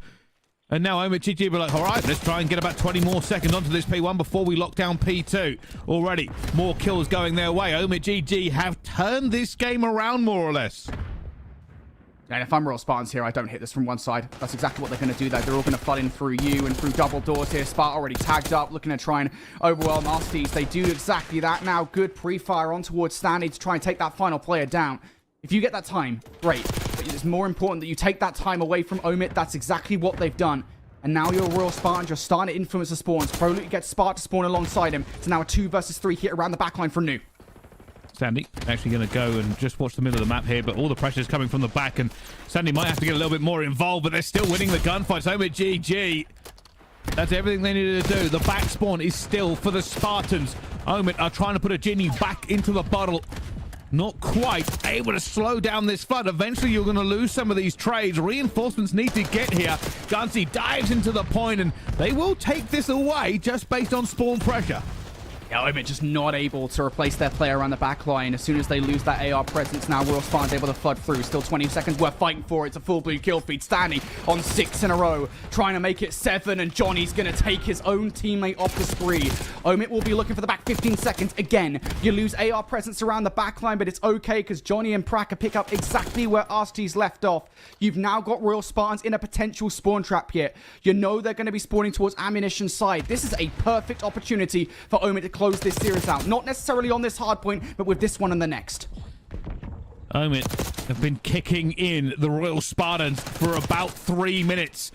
And now OpTic will be like, all right, let's try and get about 20 more seconds onto this P1 before we lock down P2. Already, more kills going their way. OpTic have turned this game around more or less. And if I'm Royal Spartans here, I don't hit this from one side. That's exactly what they're going to do there. They're all going to flood in through you and through double doors here. Sparta already tagged up, looking to try and overwhelm Astes. They do exactly that now. Good pre-fire on towards Stanley to try and take that final player down. If you get that time, great. But it's more important that you take that time away from Omit. That's exactly what they've done. And now you're Royal Spartans. You're starting to influence the spawns. Prolute gets Sparta to spawn alongside him. It's now a 2 versus 3 hit around the backline for Nu. Sandy actually going to go and just watch the middle of the map here, but all the pressure is coming from the back, and Sandy might have to get a little bit more involved, but they're still winning the gunfight. So with GG, that's everything they needed to do. The back spawn is still for the Spartans. Omit are trying to put a genie back into the bottle. Not quite able to slow down this flood. Eventually, you're going to lose some of these trades. Reinforcements need to get here. Gunsy dives into the point, and they will take this away just based on spawn pressure. Yeah, Omit just not able to replace their player around the back line. As soon as they lose that AR presence, now Royal Spartans able to flood through. Still 20 seconds worth fighting for. It's a full blue kill feed. Stanley on 6 in a row, trying to make it 7, and Johnny's going to take his own teammate off the spree. Omit will be looking for the back 15 seconds. Again, you lose AR presence around the back line, but it's okay because Johnny and Praka pick up exactly where Astes left off. You've now got Royal Spartans in a potential spawn trap here. You know they're going to be spawning towards ammunition side. This is a perfect opportunity for Omit to close this series out. Not necessarily on this hard point, but with this one and the next. Omit have been kicking in the Royal Spartans for about 3 minutes.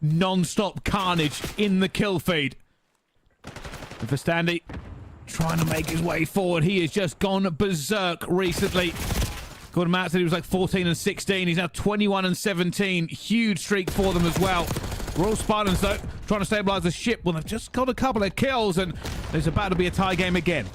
Non-stop carnage in the kill feed. And for Standy, trying to make his way forward. He has just gone berserk recently. Gordon Matt said he was like 14 and 16. He's now 21 and 17. Huge streak for them as well. Royal Spartans, though, trying to stabilize the ship. Well, they've just got a couple of kills, and there's about to be a tie game again.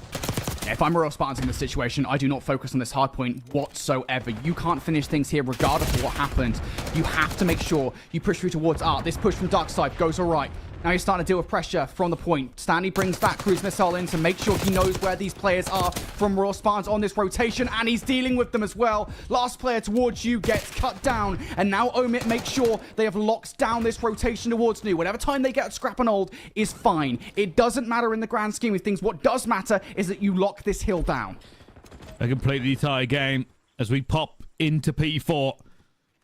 If I'm Royal Spartans in this situation, I do not focus on this hard point whatsoever. You can't finish things here regardless of what happens. You have to make sure you push through towards Art. This push from Dark Side goes all right. Now you're starting to deal with pressure from the point. Stanley brings that cruise missile in to make sure he knows where these players are from Royal Spartans on this rotation, and he's dealing with them as well. Last player towards you gets cut down, and now Omit makes sure they have locked down this rotation towards Nu. Whatever time they get scrap and old is fine. It doesn't matter in the grand scheme of things. What does matter is that you lock this hill down. A completely tie game as we pop into P4.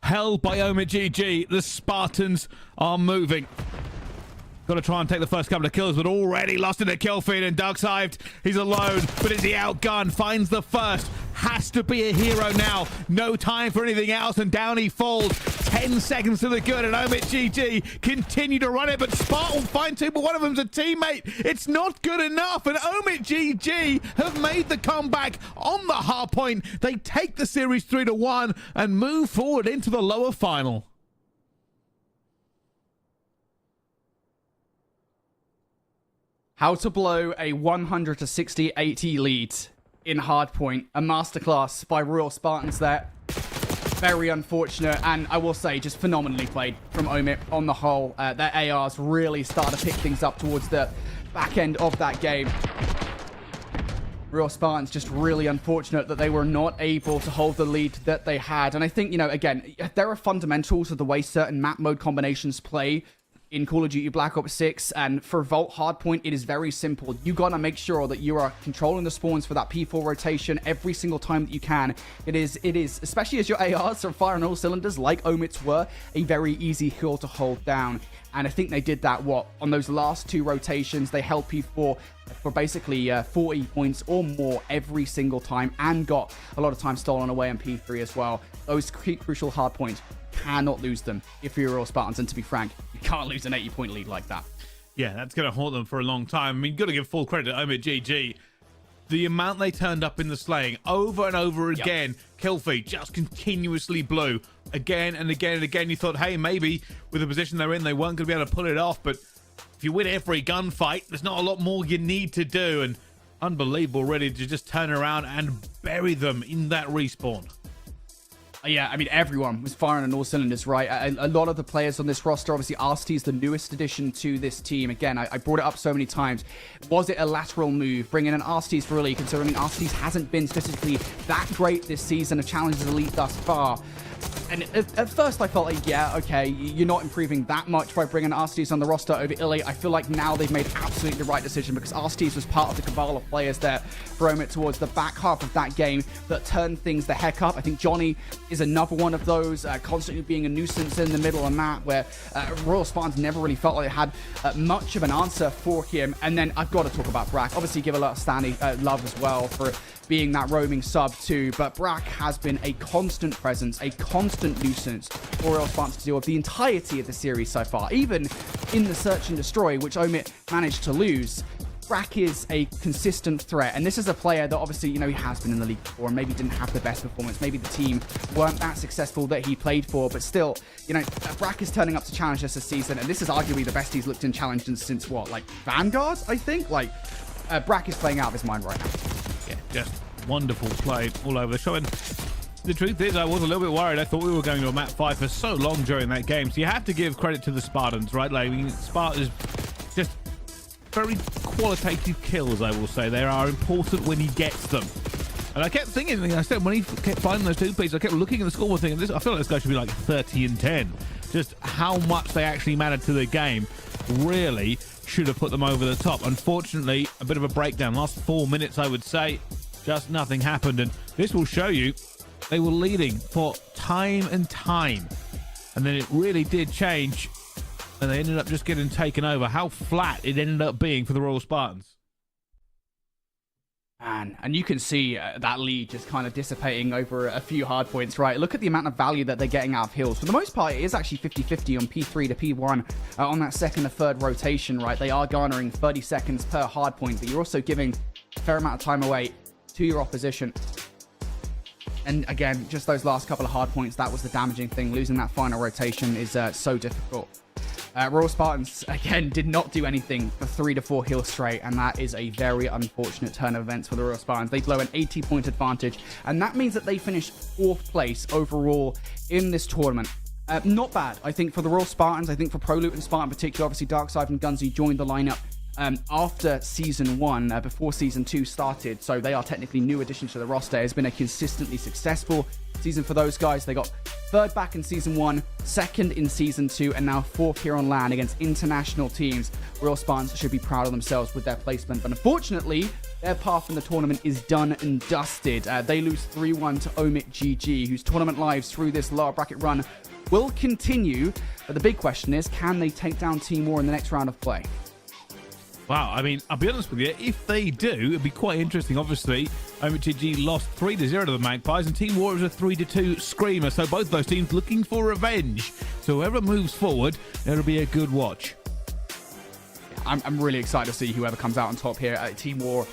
Held by Omit GG, the Spartans are moving. Got to try and take the first couple of kills, but already lost in the kill feed, and Darkside, he's alone, but is he outgunned? Finds the first. Has to be a hero now. No time for anything else, and down he falls. 10 seconds to the good, and Omit GG continue to run it, but Sparta will find two, but one of them's a teammate. It's not good enough, and Omit GG have made the comeback on the hard point. They take the series 3-1 and move forward into the lower final. How to blow a 100 to 60-80 lead in Hardpoint. A masterclass by Royal Spartans there. Very unfortunate, and I will say, just phenomenally played from Omit on the whole. Their ARs really started to pick things up towards the back end of that game. Royal Spartans just really unfortunate that they were not able to hold the lead that they had. And I think, you know, again, there are fundamentals of the way certain map mode combinations play in Call of Duty Black Ops 6, and for Vault Hardpoint, it is very simple. You gotta make sure that you are controlling the spawns for that P4 rotation every single time that you can. It is, especially as your ARs are firing all cylinders like Omit's were, a very easy hill to hold down. And I think they did that, on those last 2 rotations, they held P4 for basically 40 points or more every single time, and got a lot of time stolen away on P3 as well. Those crucial hard points, cannot lose them if you're Royal Spartans, and to be frank, you can't lose an 80-point lead like that. Yeah, that's going to haunt them for a long time. I mean, you've got to give full credit to Omit GG. The amount they turned up in the slaying over and over again, kill feed just continuously blew again and again and again. You thought, hey, maybe with the position they're in, they weren't going to be able to pull it off, but if you win every gunfight, there's not a lot more you need to do, and unbelievable, ready to just turn around and bury them in that respawn. Yeah, I mean, everyone was firing on all cylinders, right? A lot of the players on this roster, obviously, RCT is the newest addition to this team. Again, I brought it up so many times. Was it a lateral move, bringing in RCTs for Elite, considering RCTs hasn't been statistically that great this season of Challengers Elite thus far? And at first I felt like, yeah, okay, you're not improving that much by bringing RCTs on the roster over Elite. I feel like now they've made absolutely the right decision because RCTs was part of the cabal of players that throw it towards the back half of that game that turned things the heck up. I think Johnny is another one of those, constantly being a nuisance in the middle on that, where Royal Spartans never really felt like they had much of an answer for him. And then I've got to talk about Brack. Obviously, give a lot of standing love as well for being that roaming sub too, but Brack has been a constant presence, a constant nuisance for Royal Spartans to deal with the entirety of the series so far. Even in the Search and Destroy, which Omit managed to lose, Brack is a consistent threat, and this is a player that obviously, you know, he has been in the league before and maybe didn't have the best performance. Maybe the team weren't that successful that he played for, but still, you know, Brack is turning up to challenge us this season, and this is arguably the best he's looked in Challenge since what, like Vanguard, I think? Like, Brack is playing out of his mind right now. Yeah, just wonderful play all over the show. And the truth is, I was a little bit worried. I thought we were going to a map 5 for so long during that game. So you have to give credit to the Spartans, right? Like, I mean, Spartans just very qualitative kills, I will say. They are important when he gets them. And I kept thinking, like I said, when he kept finding those 2 pieces, I kept looking at the scoreboard thinking, I feel like this guy should be like 30 and 10. Just how much they actually mattered to the game really should have put them over the top. Unfortunately, a bit of a breakdown. Last 4 minutes, I would say, just nothing happened. And this will show you they were leading for time and time. And then it really did change. And they ended up just getting taken over. How flat it ended up being for the Royal Spartans. Man, and you can see that lead just kind of dissipating over a few hard points, right? Look at the amount of value that they're getting out of hills. For the most part, it is actually 50-50 on P3 to P1 on that second or third rotation, right? They are garnering 30 seconds per hard point, but you're also giving a fair amount of time away to your opposition. And again, just those last couple of hard points, that was the damaging thing. Losing that final rotation is so difficult. Royal Spartans, again, did not do anything for 3 to 4 hills straight, and that is a very unfortunate turn of events for the Royal Spartans. They blow an 80-point advantage, and that means that they finish 4th place overall in this tournament. Not bad, I think, for the Royal Spartans. I think for ProLoot and Spartan in particular, obviously Darkside and Gunzy joined the lineup after Season 1, before Season 2 started, so they are technically new additions to the roster. It's been a consistently successful season for those guys. They got 3rd back in Season 1, 2nd in Season 2, and now 4th here on LAN against international teams. Royal Spartans should be proud of themselves with their placement, but unfortunately, their path in the tournament is done and dusted. They lose 3-1 to Omit GG, whose tournament lives through this lower bracket run will continue, but the big question is, can they take down Team War in the next round of play? Wow, I mean, I'll be honest with you, if they do, it'd be quite interesting. Obviously, OMTG lost 3-0 to the Magpies, and Team War is a 3-2 Screamer, so both those teams looking for revenge. So whoever moves forward, it'll be a good watch. I'm really excited to see whoever comes out on top here. Team War,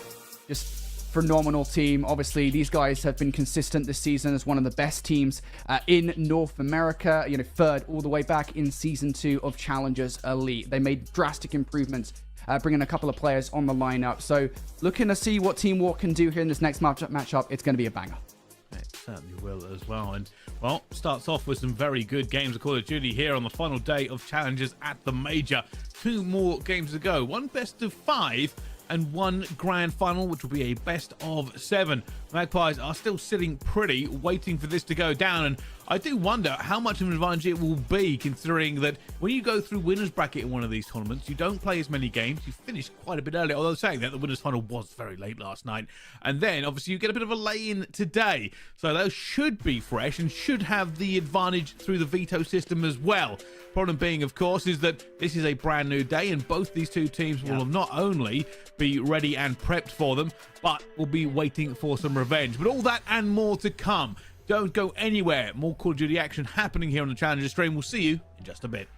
just phenomenal team. Obviously, these guys have been consistent this season as one of the best teams in North America. You know, 3rd all the way back in Season 2 of Challengers Elite. They made drastic improvements, bringing a couple of players on the lineup. So looking to see what Team War can do here in this next matchup. It's going to be a banger. It certainly will as well. And, well, starts off with some very good games of Call of Duty here on the final day of Challengers at the Major. 2 more games to go. 1 best of 5 and 1 grand final, which will be a best of 7. Magpies are still sitting pretty, waiting for this to go down, and I do wonder how much of an advantage it will be, considering that when you go through winners bracket in one of these tournaments, you don't play as many games. You finish quite a bit early, although saying that the winners final was very late last night. And then obviously you get a bit of a lay-in today, so those should be fresh and should have the advantage through the veto system as well. Problem being, of course, is that this is a brand new day, and both these 2 teams will not only be ready and prepped for them, but will be waiting for some revenge. But all that and more to come. Don't go anywhere. More Call of Duty action happening here on the Challenger stream. We'll see you in just a bit.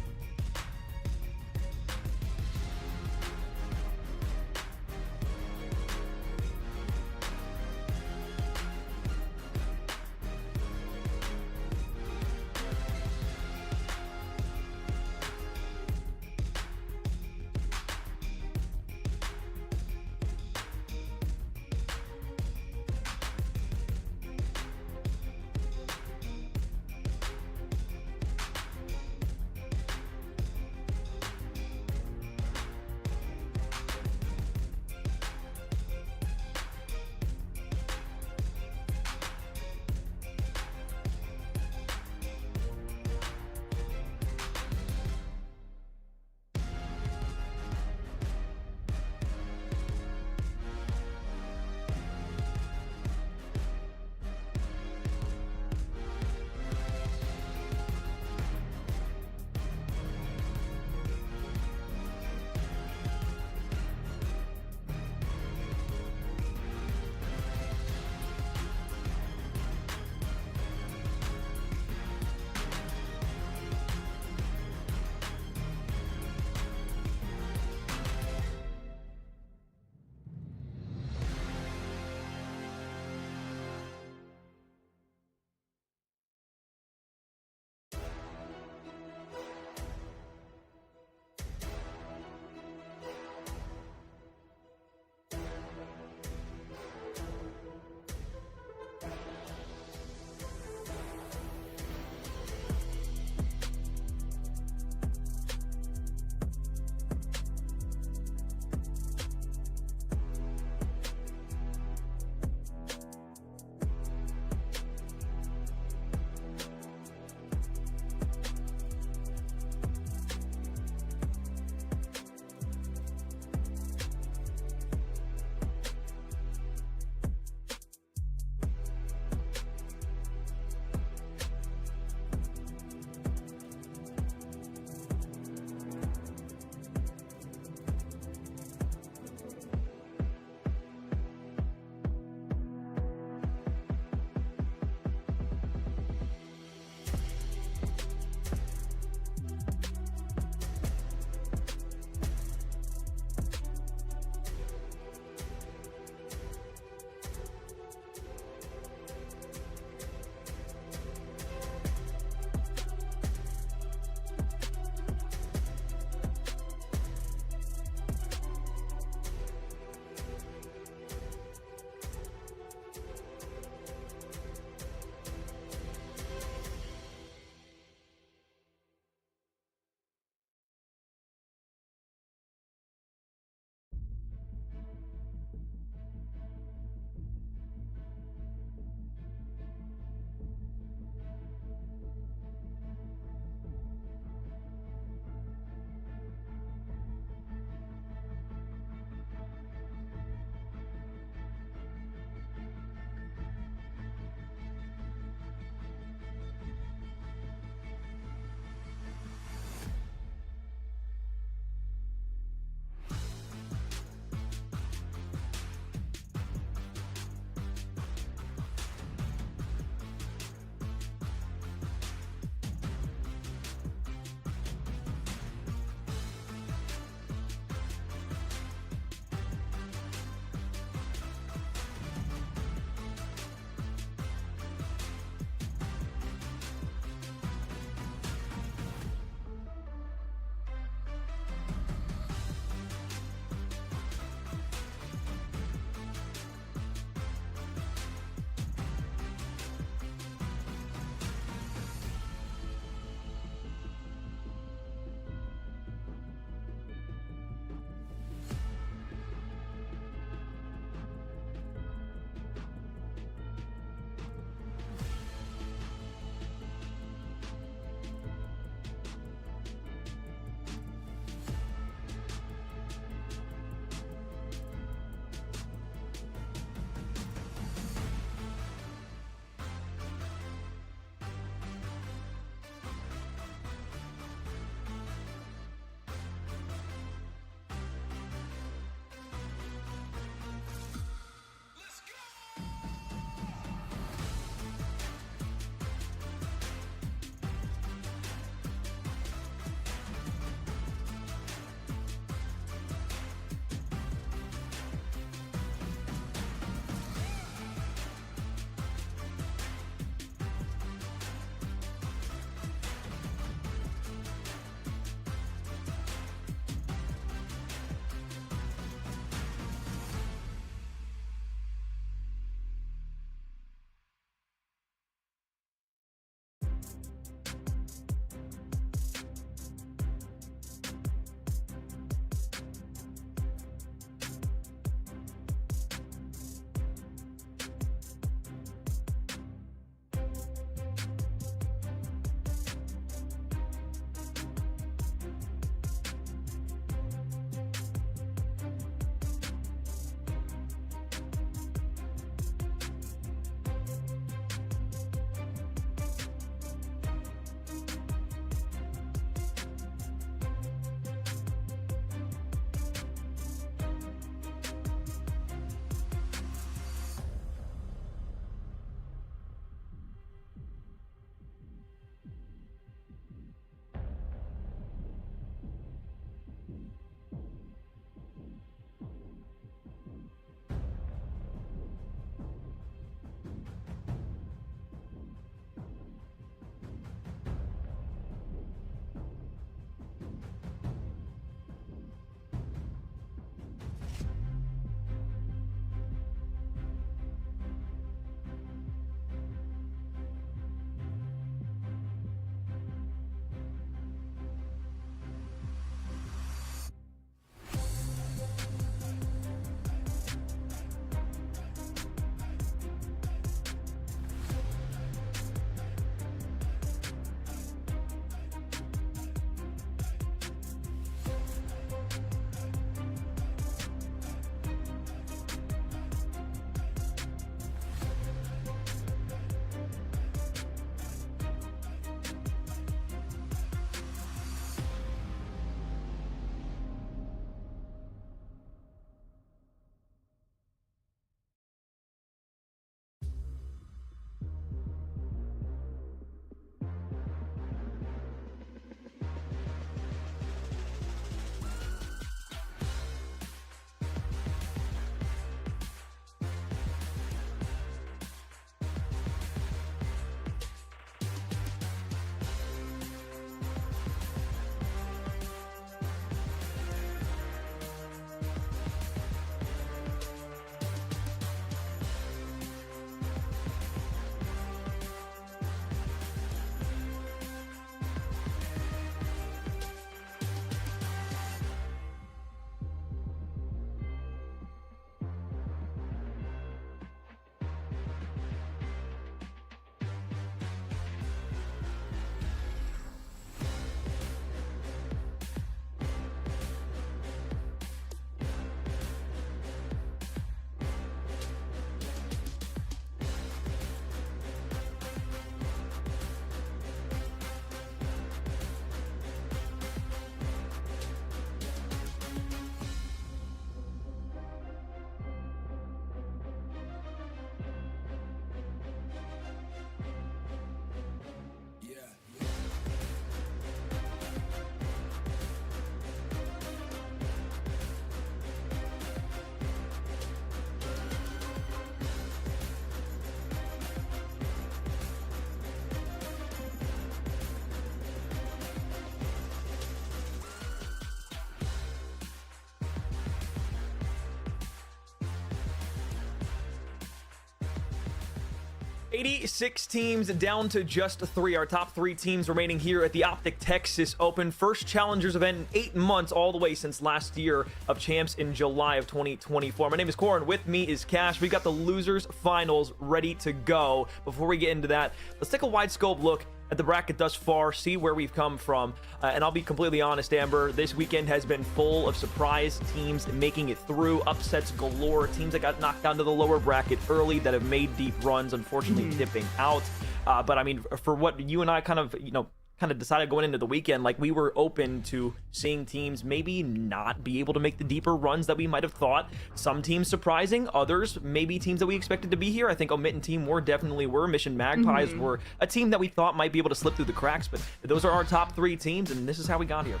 86 teams down to just 3. Our top 3 teams remaining here at the OpTic Texas Open. First Challengers event in 8 months, all the way since last year of champs in July of 2024. My name is Corin. With me is Cash. We got the losers finals ready to go. Before we get into that, let's take a wide scope look at the bracket thus far, see where we've come from. And I'll be completely honest, Amber, this weekend has been full of surprise teams making it through, upsets galore, teams that got knocked down to the lower bracket early that have made deep runs, unfortunately dipping out. But I mean, for what you and I kind of decided going into the weekend, like, we were open to seeing teams maybe not be able to make the deeper runs that we might have thought. Some teams surprising, others maybe teams that we expected to be here. I think Omit and Team War definitely were. Mission Magpies were a team that we thought might be able to slip through the cracks, but those are our top 3 teams, and this is how we got here.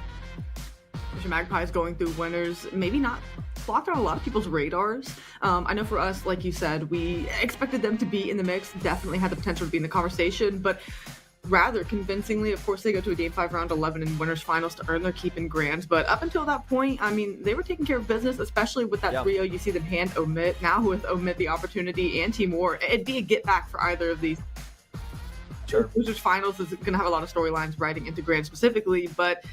Mission Magpies going through winners, maybe not blocked on a lot of people's radars. I know for us, like you said, we expected them to be in the mix, definitely had the potential to be in the conversation, but rather convincingly, of course, they go to a Game 5 round 11 in winners finals to earn their keep in grands. But up until that point, I mean, they were taking care of business, especially with that 3-0 you see them hand Omit. Now with Omit the opportunity and Team War, it'd be a get back for either of these. Sure. Losers finals is going to have a lot of storylines riding into grand specifically, but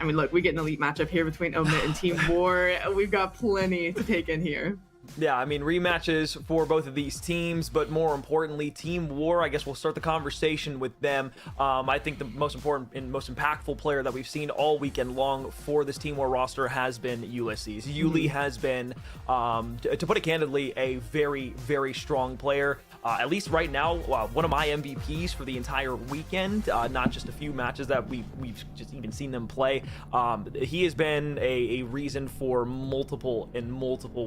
I mean, look, we get an elite matchup here between Omit and Team War. We've got plenty to take in here. Yeah, I mean, rematches for both of these teams, but more importantly, Team War, I guess we'll start the conversation with them. I think the most important and most impactful player that we've seen all weekend long for this Team War roster has been Ulysses. Yuli has been, to put it candidly, a very, very strong player. At least right now, one of my MVPs for the entire weekend, not just a few matches that we've just even seen them play. He has been a reason for multiple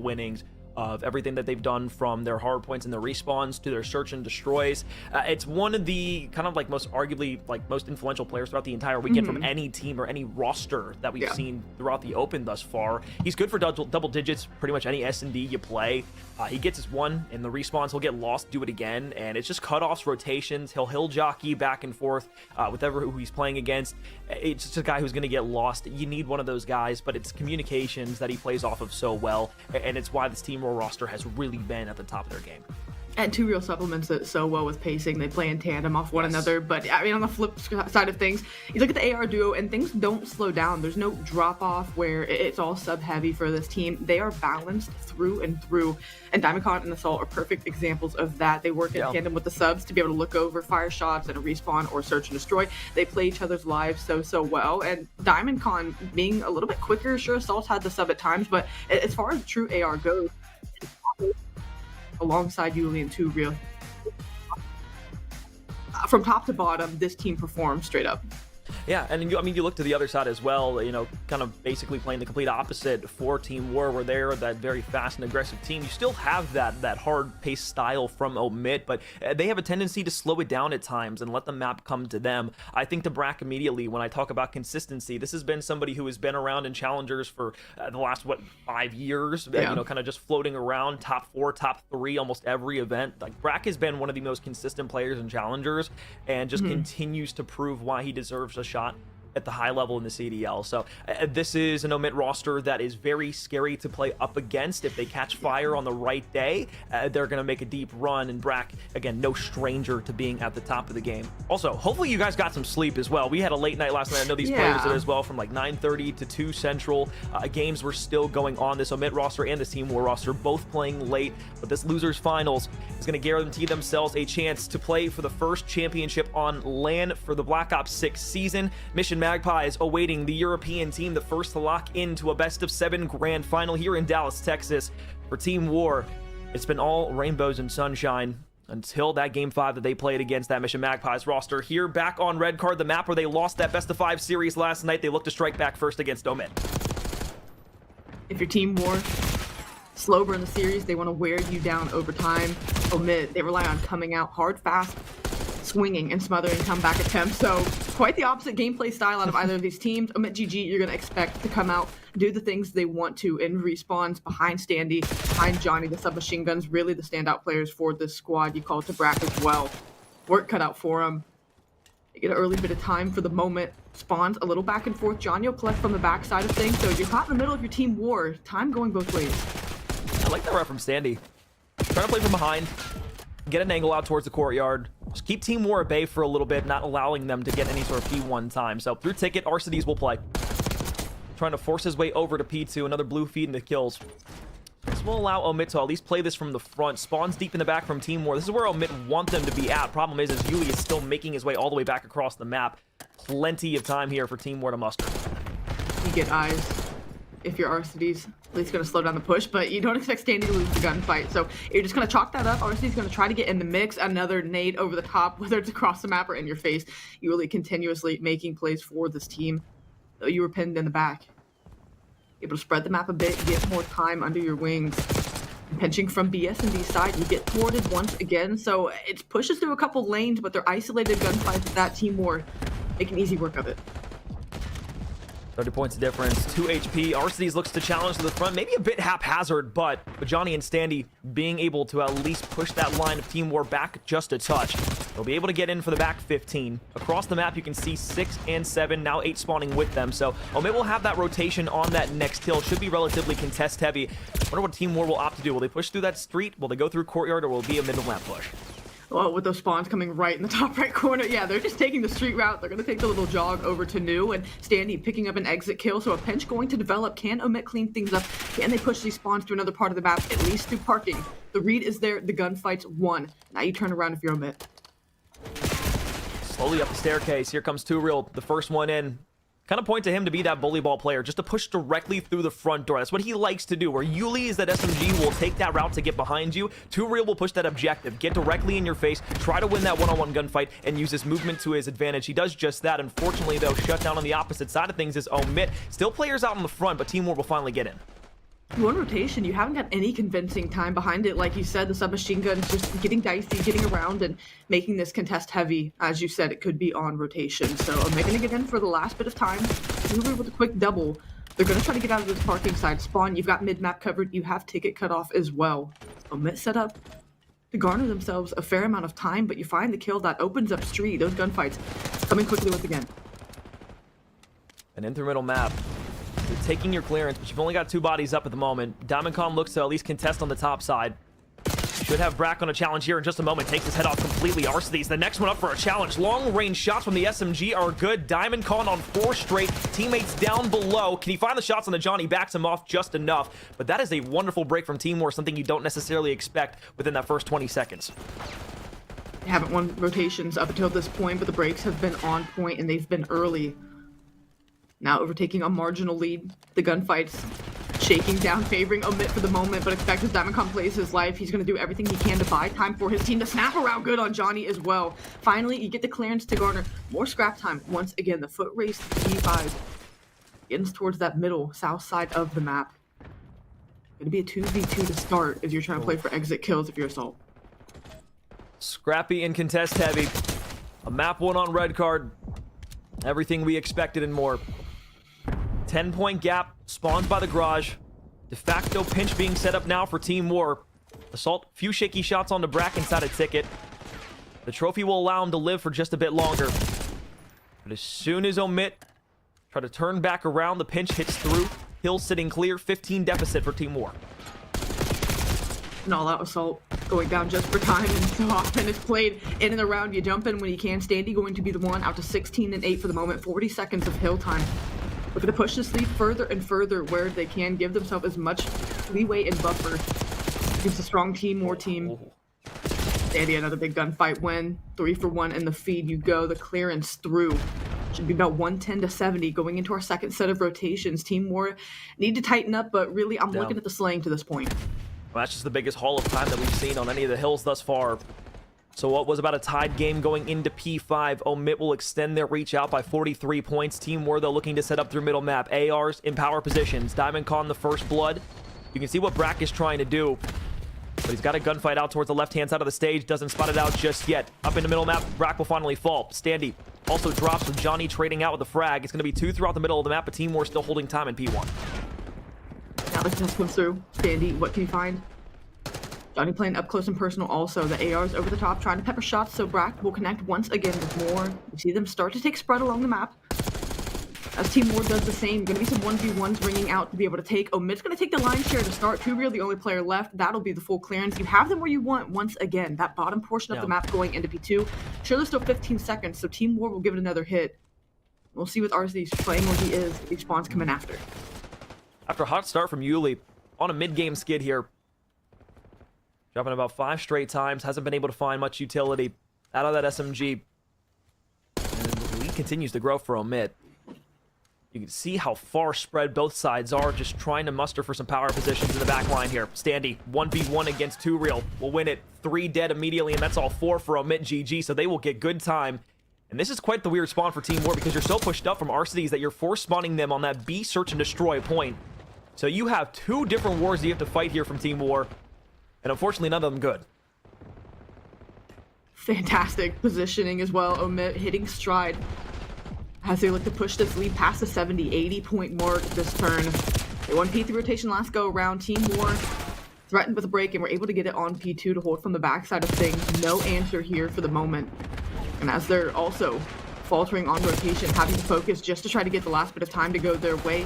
winnings of everything that they've done, from their hard points and their respawns to their search and destroys. It's one of the kind of like most influential players throughout the entire weekend from any team or any roster that we've seen throughout the Open thus far. He's good for double digits, pretty much any S&D you play. He gets his one in the respawns, he'll get lost, do it again, and it's just cutoffs, rotations. He'll hill jockey back and forth with who he's playing against. It's just a guy who's going to get lost. You need one of those guys, but it's communications that he plays off of so well, and it's why this Team War roster has really been at the top of their game. And 2 real supplements that so well with pacing. They play in tandem off one another. But I mean, on the flip side of things, you look at the AR duo and things don't slow down. There's no drop off where it's all sub heavy for this team. They are balanced through and through. And Diamondcon and Assault are perfect examples of that. They work in tandem with the subs to be able to look over fire shots and a respawn or search and destroy. They play each other's lives so well. And Diamondcon being a little bit quicker, sure, Assault's had the sub at times, but as far as true AR goes, alongside Yuli and 2 real. From top to bottom, this team performs straight up. Yeah, and you look to the other side as well, kind of basically playing the complete opposite for Team War, where they're that very fast and aggressive team. You still have that hard-paced style from Omit, but they have a tendency to slow it down at times and let the map come to them. I think to Brack immediately, when I talk about consistency, this has been somebody who has been around in Challengers for the last, 5 years, kind of just floating around, top 4, top 3, almost every event. Like, Brack has been one of the most consistent players in Challengers, and just continues to prove why he deserves a shot at the high level in the CDL. So this is an Omit roster that is very scary to play up against. If they catch fire on the right day, they're going to make a deep run, and Brack, again, no stranger to being at the top of the game. Also, hopefully you guys got some sleep as well. We had a late night last night. I know these players did as well, from like 9:30 to 2 Central. Games were still going on. This Omit roster and the Team War roster both playing late, but this losers finals is going to guarantee themselves a chance to play for the first championship on LAN for the Black Ops 6 season. Mission Magpies awaiting the European team, the first to lock into a best-of-7 grand final here in Dallas, Texas. For Team War, it's been all rainbows and sunshine until that Game 5 that they played against that Mission Magpies roster. Here, back on Red Card, the map where they lost that best-of-5 series last night, they look to strike back first against Omit. If your Team War slower in the series, they want to wear you down over time. Omit, they rely on coming out hard, fast, swinging and smothering comeback attempts. So quite the opposite gameplay style out of either of these teams. Omit GG, you're going to expect to come out, do the things they want to in respawns behind Standy, behind Johnny, the submachine guns, really the standout players for this squad. You call it to Brack as well. Work cut out for them. They get an early bit of time for the moment. Spawns a little back and forth. Johnny will collect from the back side of things. So you're caught in the middle of your Team War. Time going both ways. I like that rep from Standy. Trying to play from behind. get an angle out towards the courtyard. Just keep Team War at bay for a little bit, not allowing them to get any sort of P1 time. So through Ticket, Arcides will play. Trying to force his way over to P2. Another blue feed into kills. This will allow Omit to at least play this from the front. Spawns deep in the back from Team War. This is where Omit want them to be at. Problem is Yuli is still making his way all the way back across the map. Plenty of time here for Team War to muster. You get eyes. If you're Arcides, at least going to slow down the push, but you don't expect Standy to lose the gunfight. So you're just going to chalk that up. Arcides going to try to get in the mix. Another nade over the top, whether it's across the map or in your face. You really continuously making plays for this team. Though you were pinned in the back. Able to spread the map a bit, get more time under your wings. Pinching from BS and D side, you get thwarted once again. So it pushes through a couple lanes, but they're isolated gunfights with that Team War. Making easy work of it. 30 points of difference, 2 HP. Arcides looks to challenge to the front, maybe a bit haphazard, but Johnny and Standy being able to at least push that line of Team War back just a touch. They'll be able to get in for the back 15. Across the map, you can see 6 and 7, now 8 spawning with them. So Omit will have that rotation on that next hill. Should be relatively contest heavy. I wonder what Team War will opt to do. Will they push through that street? Will they go through courtyard, or will it be a middle map push? Well, with those spawns coming right in the top right corner, yeah, they're just taking the street route. They're going to take the little jog over to New, and Standy picking up an exit kill. So a pinch going to develop. Can Omit clean things up? Can they push these spawns to another part of the map, at least through parking? The read is there. The gunfight's won. Now you turn around if you're Omit. Slowly up the staircase. Here comes 2Real, the first one in. Kind of point to him to be that bully ball player, just to push directly through the front door. That's what he likes to do. Where Yuli is that SMG will take that route to get behind you. 2Real will push that objective, get directly in your face, try to win that one-on-one gunfight, and use his movement to his advantage. He does just that. Unfortunately, though, shut down on the opposite side of things is Omit. Still players out in the front, but Team War will finally get in. One rotation, you haven't got any convincing time behind it. Like you said, the submachine gun is just getting dicey, getting around, and making this contest heavy. As you said, it could be on rotation. So they're going to get in for the last bit of time. Uber with a quick double. They're going to try to get out of this parking side. Spawn, you've got mid-map covered. You have ticket cut off as well. Omit set up to garner themselves a fair amount of time, but you find the kill that opens up street. Those gunfights coming quickly once again. And in through middle map. You're taking your clearance, but you've only got 2 bodies up at the moment. Diamondcom looks to at least contest on the top side. Should have Brack on a challenge here in just a moment. Takes his head off completely. Arcides, the next one up for a challenge. Long-range shots from the SMG are good. Diamondcon on 4 straight. Teammates down below. Can he find the shots on the Johnny? Backs him off just enough. But that is a wonderful break from Team War, something you don't necessarily expect within that first 20 seconds. They haven't won rotations up until this point, but the breaks have been on point and they've been early. Now overtaking a marginal lead. The gunfight's shaking down, favoring Omit for the moment, but expect as Diamondcom plays his life, he's going to do everything he can to buy time for his team to snap around good on Johnny as well. Finally, you get the clearance to garner more scrap time. Once again, the foot race T5 gets towards that middle south side of the map. Going to be a 2v2 to start if you're trying to play for exit kills if you're Assault. Scrappy and contest heavy. A map 1 on red card. Everything we expected and more. 10-point gap, spawns by the garage. De facto pinch being set up now for Team War. Assault, few shaky shots on the Brack inside a ticket. The trophy will allow him to live for just a bit longer. But as soon as Omit try to turn back around, the pinch hits through. Hill sitting clear, 15 deficit for Team War. An all-out Assault going down just for time, and so often it's played in and around. You jump in when you can. Standy going to be the one out to 16 and 8 for the moment. 40 seconds of Hill time. Looking to push this lead further and further where they can, give themselves as much leeway and buffer against a strong Team War team. Standy, another big gunfight win. 3 for 1 in the feed. You go. The clearance through. Should be about 110 to 70 going into our second set of rotations. Team War need to tighten up, but really I'm looking at the slaying to this point. Well, that's just the biggest haul of time that we've seen on any of the hills thus far. So what was about a tied game going into P5, Omit will extend their reach out by 43 points. Team War, though, looking to set up through middle map. ARs in power positions. Diamondcon the first blood. You can see what Brack is trying to do. But he's got a gunfight out towards the left-hand side of the stage. Doesn't spot it out just yet. Up in the middle map, Brack will finally fall. Standy also drops with Johnny trading out with the frag. It's going to be 2 throughout the middle of the map, but Team War still holding time in P1. Now the test comes through. Standy, what can you find? Johnny playing up close and personal also. The ARs over the top, trying to pepper shots, so Brack will connect once again with more. You see them start to take spread along the map. as Team War does the same. Going to be some 1v1s ringing out to be able to take. Omit's going to take the line share to start. Tubriel, the only player left. That'll be the full clearance. You have them where you want once again. That bottom portion of the map going into P2. Sure, there's still 15 seconds, so Team War will give it another hit. We'll see with RC's playing where he is. These spawns come in after. After a hot start from Yuli on a mid-game skid here. Dropping about 5 straight times. Hasn't been able to find much utility out of that SMG. And the lead continues to grow for Omit. You can see how far spread both sides are, just trying to muster for some power positions in the back line here. Standy, 1v1 against Tubriel, will win it. 3 dead immediately, and that's all 4 for Omit GG, so they will get good time. And this is quite the weird spawn for Team War because you're so pushed up from RCDs that you're force spawning them on that B search and destroy point. So you have 2 different wars you have to fight here from Team War, and unfortunately none of them good. Fantastic positioning as well. Omit hitting stride as they look to push this lead past the 70-80 point mark this turn. They won P3 rotation last go around. Team War threatened with a break and were able to get it on P2 to hold from the backside of things. No answer here for the moment. And as they're also faltering on rotation, having to focus just to try to get the last bit of time to go their way.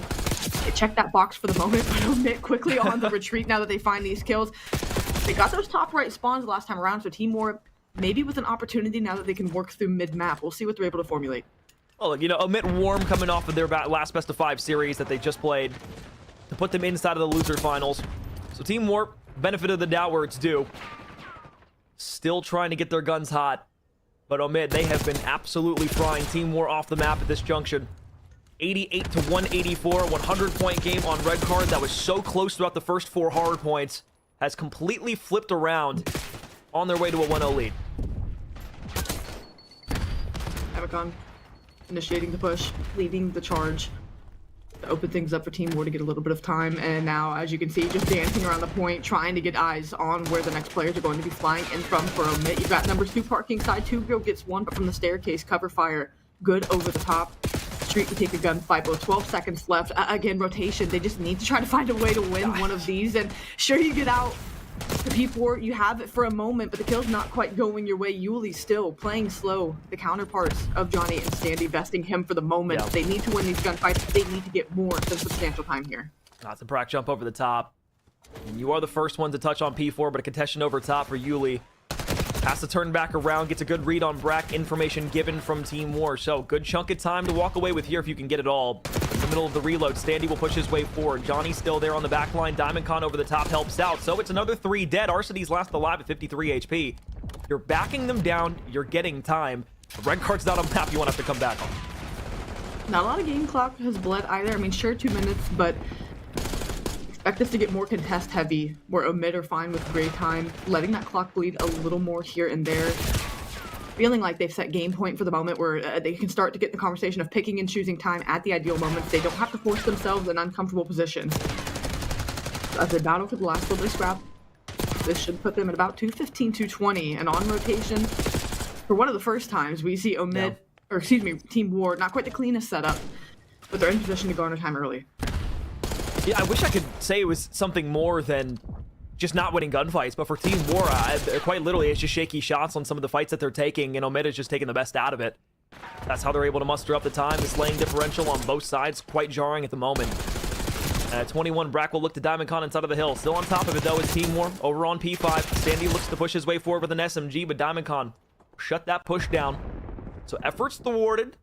They check that box for the moment, but Omit quickly on the retreat now that they find these kills. They got those top right spawns last time around, so Team War maybe with an opportunity now that they can work through mid-map. We'll see what they're able to formulate. Oh, look, you know, Omit Warm coming off of their last best of 5 series that they just played to put them inside of the loser finals. So Team War, benefit of the doubt where it's due. Still trying to get their guns hot. But Omit, they have been absolutely frying Team War off the map at this junction. 88 to 184, 100-point game on red card that was so close throughout the first 4 hard points has completely flipped around on their way to a 1-0 lead. Amicon initiating the push, leading the charge to open things up for Team War to get a little bit of time. And now, as you can see, just dancing around the point, trying to get eyes on where the next players are going to be flying in from for Omit. You've got number 2 parking side. Tubriel gets one, but from the staircase, cover fire. Good over the top. Street to take a gunfight, but with 12 seconds left. Again, rotation. They just need to try to find a way to win one of these. And sure, you get out to P4, you have it for a moment, but the kill's not quite going your way. Yuli still playing slow. The counterparts of Johnny and Standy besting him for the moment. Yeah. They need to win these gunfights. They need to get more than substantial time here. That's a Brack jump over the top. And you are the first one to touch on P4, but a contestant over top for Yuli. Has to turn back around, gets a good read on Brack, information given from Team War. So, good chunk of time to walk away with here if you can get it all. In the middle of the reload, Standy will push his way forward. Johnny's still there on the back line. DiamondCon over the top helps out. So, it's another 3 dead. Arcidy's last alive at 53 HP. You're backing them down. You're getting time. The red card's not on map you want to have to come back on. Not a lot of game clock has bled either. I mean, sure, 2 minutes, but expect us to get more contest heavy, where Omit are fine with gray time, letting that clock bleed a little more here and there. Feeling like they've set game point for the moment where they can start to get the conversation of picking and choosing time at the ideal moments. They don't have to force themselves in uncomfortable positions. As they battle for the last little bit of scrap, this should put them at about 215, 220, and on rotation. For one of the first times, we see Omit, or excuse me, Team War, not quite the cleanest setup, but they're in position to garner time early. Yeah, I wish I could say it was something more than just not winning gunfights, but for Team War, quite literally, it's just shaky shots on some of the fights that they're taking, and Omit is just taking the best out of it. That's how they're able to muster up the time. This lane differential on both sides, quite jarring at the moment. At 21, Brack will look to DiamondCon inside of the hill. Still on top of it, though, is Team War over on P5. Standy looks to push his way forward with an SMG, but DiamondCon shut that push down. So efforts thwarted.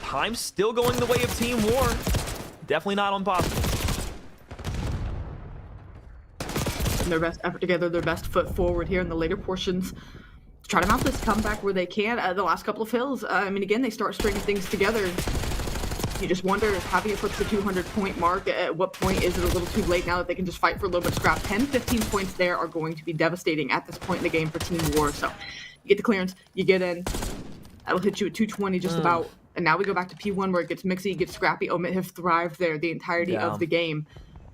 Time still going the way of Team War. Definitely not impossible. Their best effort together, their best foot forward here in the later portions to try to mount this comeback where they can. The last couple of hills, I mean, again, they start stringing things together. You just wonder if having it puts the 200-point mark, at what point is it a little too late now that they can just fight for a little bit of scrap? 10, 15 points there are going to be devastating at this point in the game for Team War. So you get the clearance, you get in, that'll hit you at 220 just about. And now we go back to P1 where it gets mixy, it gets scrappy. Omit have thrived there the entirety of the game.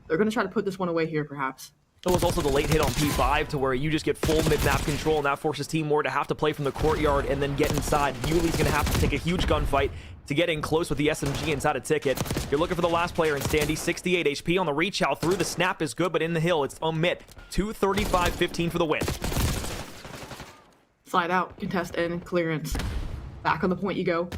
They're going to try to put this one away here, perhaps. It was also the late hit on P5 to where you just get full mid-map control, and that forces Team War to have to play from the courtyard and then get inside. Yuli's going to have to take a huge gunfight to get in close with the SMG inside a ticket. You're looking for the last player in Standy, 68 HP on the reach out through. The snap is good, but in the hill, it's Omit. 235-15 for the win. Slide out, contest in, clearance. Back on the point you go.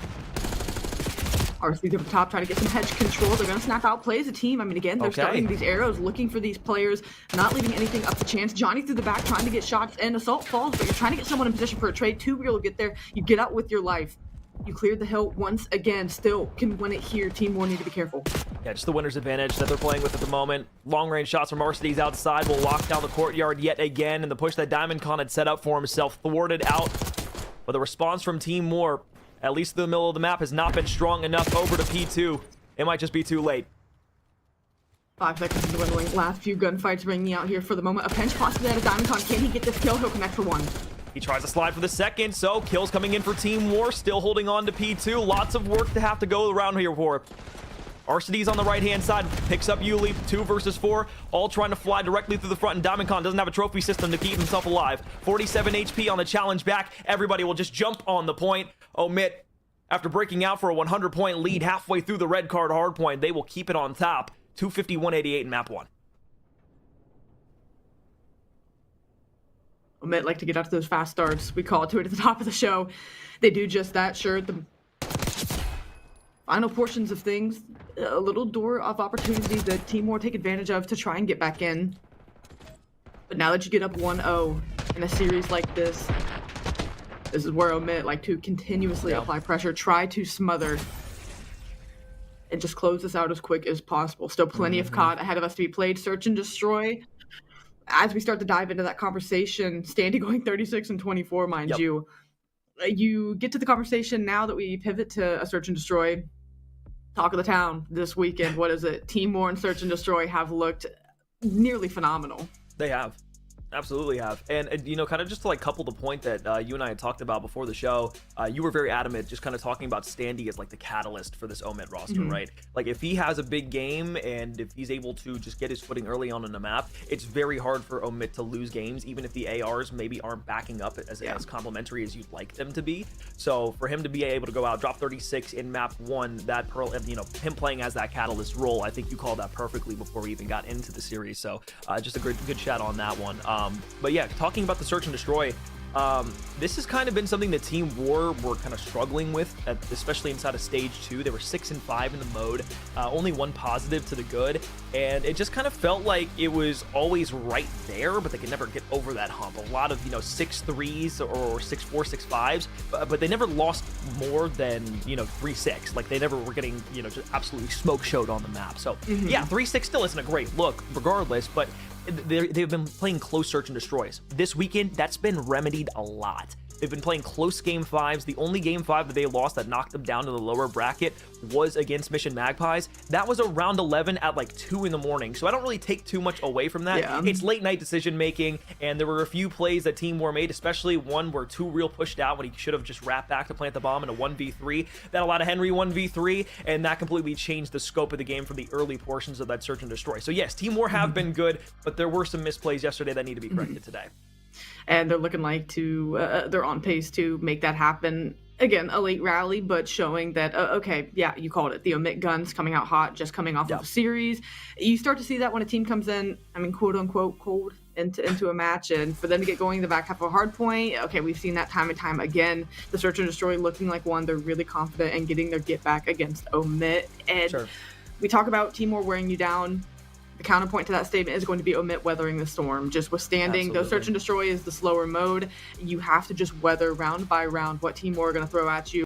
RC's up top trying to get some hedge control. They're going to snap out, play as a team. I mean, again, they're starting these arrows, looking for these players, not leaving anything up to chance. Johnny through the back trying to get shots, and Assault falls, but you're trying to get someone in position for a trade. 2 will get there. You get out with your life. You cleared the hill once again, still can win it here. Team War need to be careful. Yeah, just the winner's advantage that they're playing with at the moment. Long-range shots from Arcitys outside will lock down the courtyard yet again, and the push that DiamondCon had set up for himself thwarted out. But the response from Team War, at least in the middle of the map, has not been strong enough over to P2. It might just be too late. 5 seconds into dwindling. Last few gunfights ringing out here for the moment. A pinch possibly out of DiamondCon. Can he get this kill? He'll connect for 1. He tries to slide for the second, so kills coming in for Team War, still holding on to P2. Lots of work to have to go around here for. Arcitys on the right-hand side, picks up Yuli, 2 versus 4, all trying to fly directly through the front, and DiamondCon doesn't have a trophy system to keep himself alive. 47 HP on the challenge back. Everybody will just jump on the point. Omit, after breaking out for a 100-point lead halfway through the red card hardpoint, they will keep it on top. 250-188 in map 1. Omit like to get out to those fast starts. We call it to it at the top of the show. They do just that. Sure, the final portions of things, a little door of opportunity that Team War take advantage of to try and get back in. But now that you get up 1-0 in a series like this is where Omit like to continuously apply pressure, try to smother, and just close this out as quick as possible. Still plenty of COD ahead of us to be played. Search and destroy. As we start to dive into that conversation, standing going 36 and 24, mind you. You get to the conversation now that we pivot to a search and destroy. Talk of the town this weekend. What is it? Team War and search and destroy have looked nearly phenomenal. They have. Absolutely have. And you know, kind of just to like couple the point that you and I had talked about before the show, you were very adamant just kind of talking about Standy as like the catalyst for this Omit roster, right? Like if he has a big game and if he's able to just get his footing early on in the map, it's very hard for Omit to lose games, even if the ARs maybe aren't backing up as complimentary as you'd like them to be. So for him to be able to go out, drop 36 in map 1, that Pearl, you know, him playing as that catalyst role, I think you called that perfectly before we even got into the series. So just a good shout on that one. But yeah, talking about the search and destroy, this has kind of been something that Team War were kind of struggling with, especially inside of stage 2. They were 6 and 5 in the mode, only 1 positive to the good, and it just kind of felt like it was always right there, but they could never get over that hump. A lot of, you know, 6-3s or 6-4, 6-5s, but they never lost more than, you know, 3-6. Like they never were getting, you know, just absolutely smoke showed on the map. So yeah, 3-6 still isn't a great look regardless, but they've been playing close search and destroys. This weekend, that's been remedied a lot. They've been playing close game 5s. The only game 5 that they lost that knocked them down to the lower bracket was against Mission Magpies. That was around 11 at like 2 in the morning. So I don't really take too much away from that. Yeah. It's late night decision making, and there were a few plays that Team War made, especially one where 2 real pushed out when he should have just wrapped back to plant the bomb in a 1v3. That allowed a Henry 1v3, and that completely changed the scope of the game from the early portions of that search and destroy. So yes, Team War have been good, but there were some misplays yesterday that need to be corrected today. And they're looking like they're on pace to make that happen. Again, a late rally, but showing that, okay, yeah, you called it. The Omit guns coming out hot, just coming off of a series. You start to see that when a team comes in, I mean, quote unquote, cold into a match, and for them to get going in the back half of a Hardpoint, okay, we've seen that time and time again. The search and destroy looking like one, they're really confident in getting their get back against Omit. And we talk about Team War wearing you down. The counterpoint to that statement is going to be Omit weathering the storm, just withstanding. Though search and destroy is the slower mode, you have to just weather round by round what Team War are going to throw at you.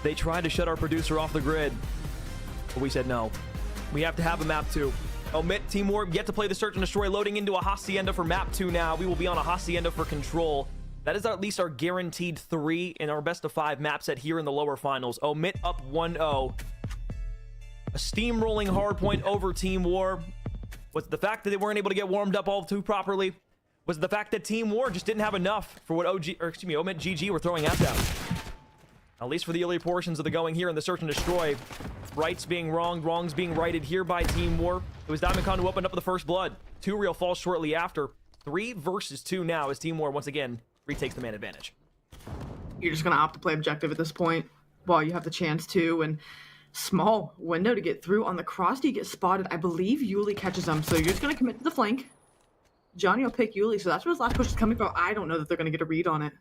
They tried to shut our producer off the grid, but we said no. We have to have a map 2. Omit, Team War yet to play the Search and Destroy, loading into a Hacienda for map 2 now. We will be on a Hacienda for Control. That is at least our guaranteed 3 in our best of 5 map set here in the lower finals. Omit up 1-0. A steamrolling Hardpoint over Team War. Was it the fact that they weren't able to get warmed up all too properly? Was it the fact that Team War just didn't have enough for what Omit GG were throwing at them? At least for the early portions of the going here in the Search and Destroy. Rights being wronged, wrongs being righted here by Team War. It was Diamondcon who opened up with the first blood. 2 real falls shortly after. 3 versus 2 now as Team War once again retakes the man advantage. You're just going to opt to play objective at this point while you have the chance to. And small window to get through. On the cross, you get spotted. I believe Yuli catches them. So you're just going to commit to the flank. Johnny will pick Yuli. So that's where his last push is coming from. I don't know that they're going to get a read on it.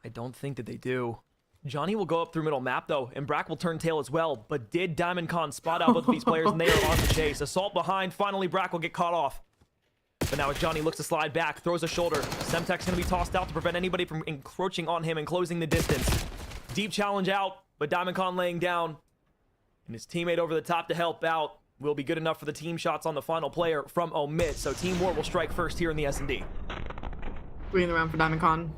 I don't think that they do. Johnny will go up through middle map, though, and Brack will turn tail as well. But did Diamondcon spot out both of these players, and they are on the chase. Assault behind. Finally, Brack will get caught off. But now as Johnny looks to slide back, throws a shoulder. Semtech's going to be tossed out to prevent anybody from encroaching on him and closing the distance. Deep challenge out, but Diamondcon laying down. And his teammate over the top to help out will be good enough for the team shots on the final player from Omit. So Team War will strike first here in the S&D. 3 in the round for Diamondcon.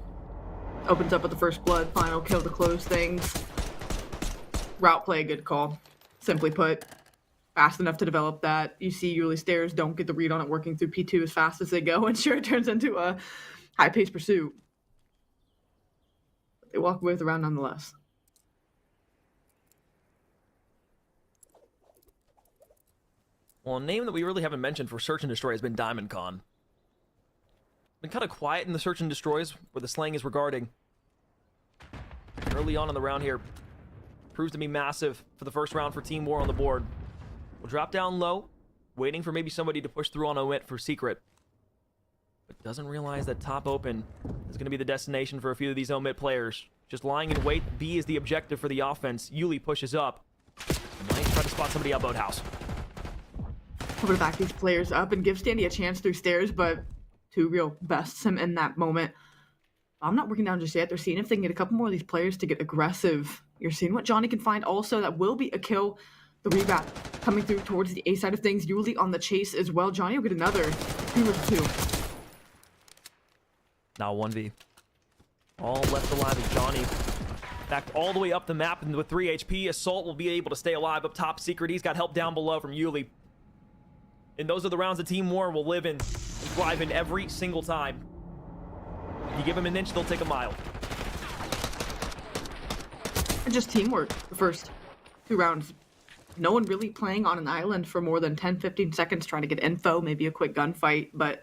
Opens up with the first blood, final kill to close things. Route play, good call. Simply put, fast enough to develop that. You see Yuli Stairs don't get the read on it working through P2 as fast as they go, and sure, it turns into a high-paced pursuit. But they walk away with the round nonetheless. Well, a name that we really haven't mentioned for Search and Destroy has been Diamondcon. Been kind of quiet in the Search and Destroys where the slang is regarding. Early on in the round here, proves to be massive for the first round for Team War on the board. We'll drop down low, waiting for maybe somebody to push through on Omit for secret. But doesn't realize that top open is going to be the destination for a few of these Omit players. Just lying in wait. B is the objective for the offense. Yuli pushes up. Might try to spot somebody out boathouse. Over to back these players up and give Standy a chance through stairs, but 2 real bests him in that moment. I'm not working down just yet. They're seeing if they can get a couple more of these players to get aggressive. You're seeing what Johnny can find also. That will be a kill. The rebound coming through towards the A side of things. Yuli on the chase as well. Johnny will get another 2 versus 2. Now 1v. All left alive is Johnny. Backed all the way up the map and with 3 HP. Assault will be able to stay alive up top. Secret, he's got help down below from Yuli. And those are the rounds that Team War will live in and thrive in every single time. You give them an inch, they'll take a mile. And just teamwork the first 2 rounds. No one really playing on an island for more than 10-15 seconds trying to get info, maybe a quick gunfight, but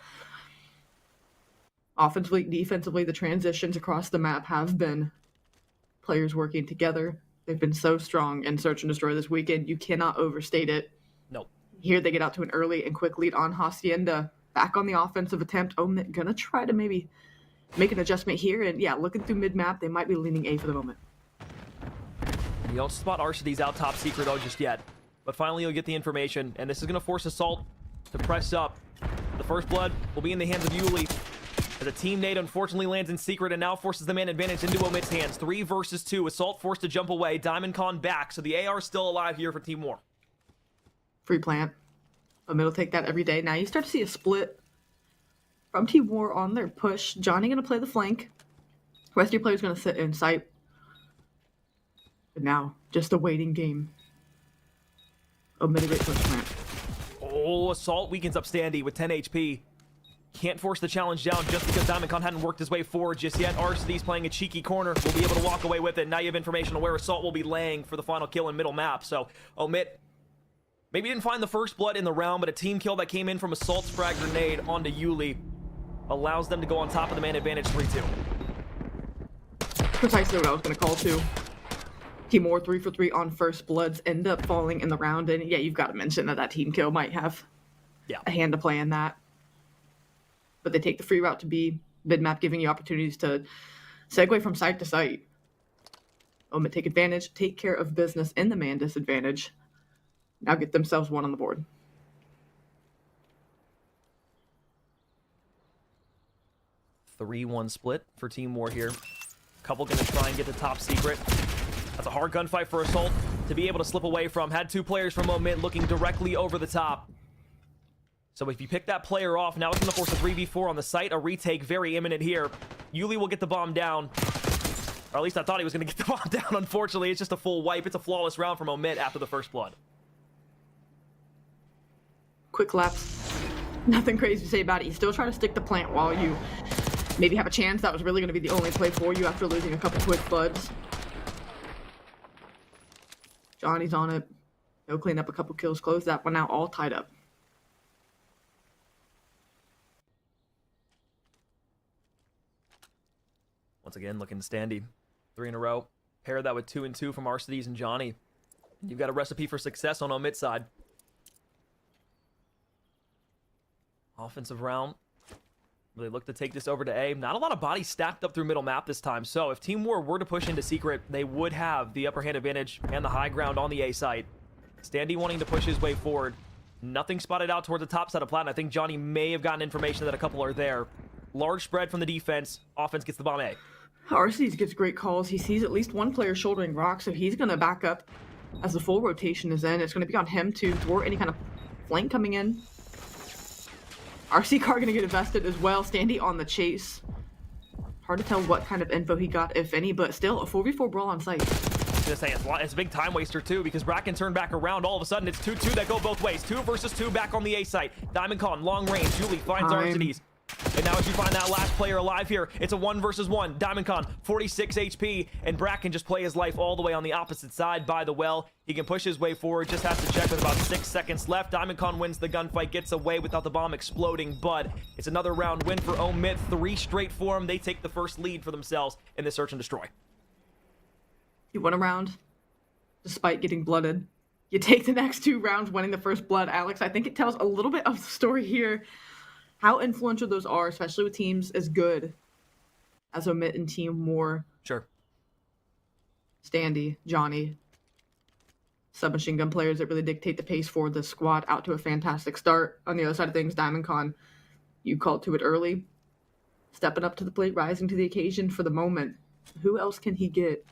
offensively, defensively, the transitions across the map have been players working together. They've been so strong in Search and Destroy this weekend. You cannot overstate it. Nope. Here they get out to an early and quick lead on Hacienda. Back on the offensive attempt. Omit gonna try to maybe make an adjustment here. And yeah, looking through mid-map, they might be leaning A for the moment. You don't spot Arcides out top secret though just yet. But finally you'll get the information. And this is going to force Assault to press up. The first blood will be in the hands of Yuli. As a team nade unfortunately lands in secret and now forces the man advantage into Omit's hands. 3 versus 2. Assault forced to jump away. Diamondcon back. So the AR is still alive here for Team War. Free plant. Omit will take that every day. Now you start to see a split from Team War on their push. Johnny going to play the flank. The rest of your players going to sit in sight. But now, just a waiting game. Omit a great push plant. Oh, Assault weakens up Standy with 10 HP. Can't force the challenge down just because Diamondcon hadn't worked his way forward just yet. Arcides playing a cheeky corner. Will be able to walk away with it. Now you have information on where Assault will be laying for the final kill in middle map. So, Omit maybe didn't find the first blood in the round, but a team kill that came in from Assault's frag grenade onto Yuli allows them to go on top of the man advantage 3-2. Precisely what I was going to call to. Team War 3 for 3 on first bloods end up falling in the round, and yeah, you've got to mention that team kill might have a hand to play in that. But they take the free route to B, mid-map giving you opportunities to segue from site to site. Omit take advantage, take care of business in the man disadvantage. Now get themselves 1 on the board. $3-1 split for Team War here. Couple gonna try and get the top secret. That's a hard gunfight for Assault to be able to slip away from. Had 2 players from Omit looking directly over the top. So if you pick that player off, now it's going to force a 3v4 on the site. A retake very imminent here. Yuli will get the bomb down. Or at least I thought he was going to get the bomb down. Unfortunately, it's just a full wipe. It's a flawless round from Omit after the first blood. Quick lapse. Nothing crazy to say about it. You still try to stick the plant while you maybe have a chance. That was really going to be the only play for you after losing a couple quick bloods. Johnny's on it. He'll clean up a couple kills, close that one out, all tied up. Once again, looking standy. 3 in a row. Pair that with 2 and 2 from Arcides and Johnny. You've got a recipe for success on Omit side. Offensive round. Really look to take this over to A. Not a lot of bodies stacked up through middle map this time. So if Team War were to push into Secret, they would have the upper hand advantage and the high ground on the A site. Standy wanting to push his way forward. Nothing spotted out towards the top side of Plat. I think Johnny may have gotten information that a couple are there. Large spread from the defense. Offense gets the bomb A. Arcees gets great calls. He sees at least one player shouldering rock, so he's going to back up as the full rotation is in. It's going to be on him to thwart any kind of flank coming in. RC car going to get invested as well. Standy on the chase. Hard to tell what kind of info he got, if any, but still a 4v4 brawl on site. I was gonna say, it's a big time waster too, because Bracken turned back around. All of a sudden, it's 2-2 that go both ways. 2 versus 2 back on the A site. Diamond Con, long range. Julie finds Arcides. And now as you find that last player alive here, it's a 1 versus 1. Diamond Con, 46 HP, and Bracken just play his life all the way on the opposite side by the well. He can push his way forward, just has to check with about 6 seconds left. Diamond Con wins the gunfight, gets away without the bomb exploding, but it's another round win for Omit. 3 straight for them. They take the first lead for themselves in this search and destroy. You won a round, despite getting blooded. You take the next 2 rounds winning the first blood, Alex. I think it tells a little bit of the story here. How influential those are, especially with teams as good as Omit and Team War. Sure. Standy, Johnny, submachine gun players that really dictate the pace for the squad out to a fantastic start. On the other side of things, Diamond Con, you called to it early. Stepping up to the plate, rising to the occasion for the moment. Who else can he get?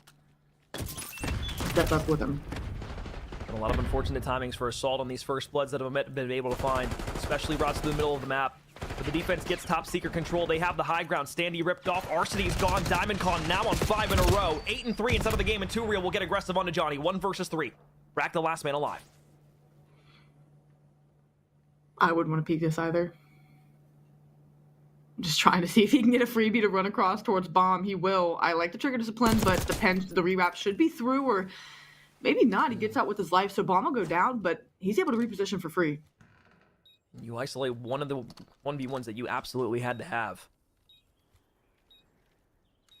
Step up with him. And a lot of unfortunate timings for Assault on these first bloods that have been able to find, especially routes to the middle of the map. But the defense gets top secret control. They have the high ground. Standy ripped off. Arcides gone. Diamond Con now on 5 in a row. 8 and 3 instead of the game, and 2 real will get aggressive onto Johnny. 1 versus 3. Brack the last man alive. I wouldn't want to peek this either. I'm just trying to see if he can get a freebie to run across towards bomb. He will. I like the trigger discipline, but depends. The rewrap should be through, or maybe not. He gets out with his life, so bomb will go down, but he's able to reposition for free. You isolate one of the 1v1s that you absolutely had to have.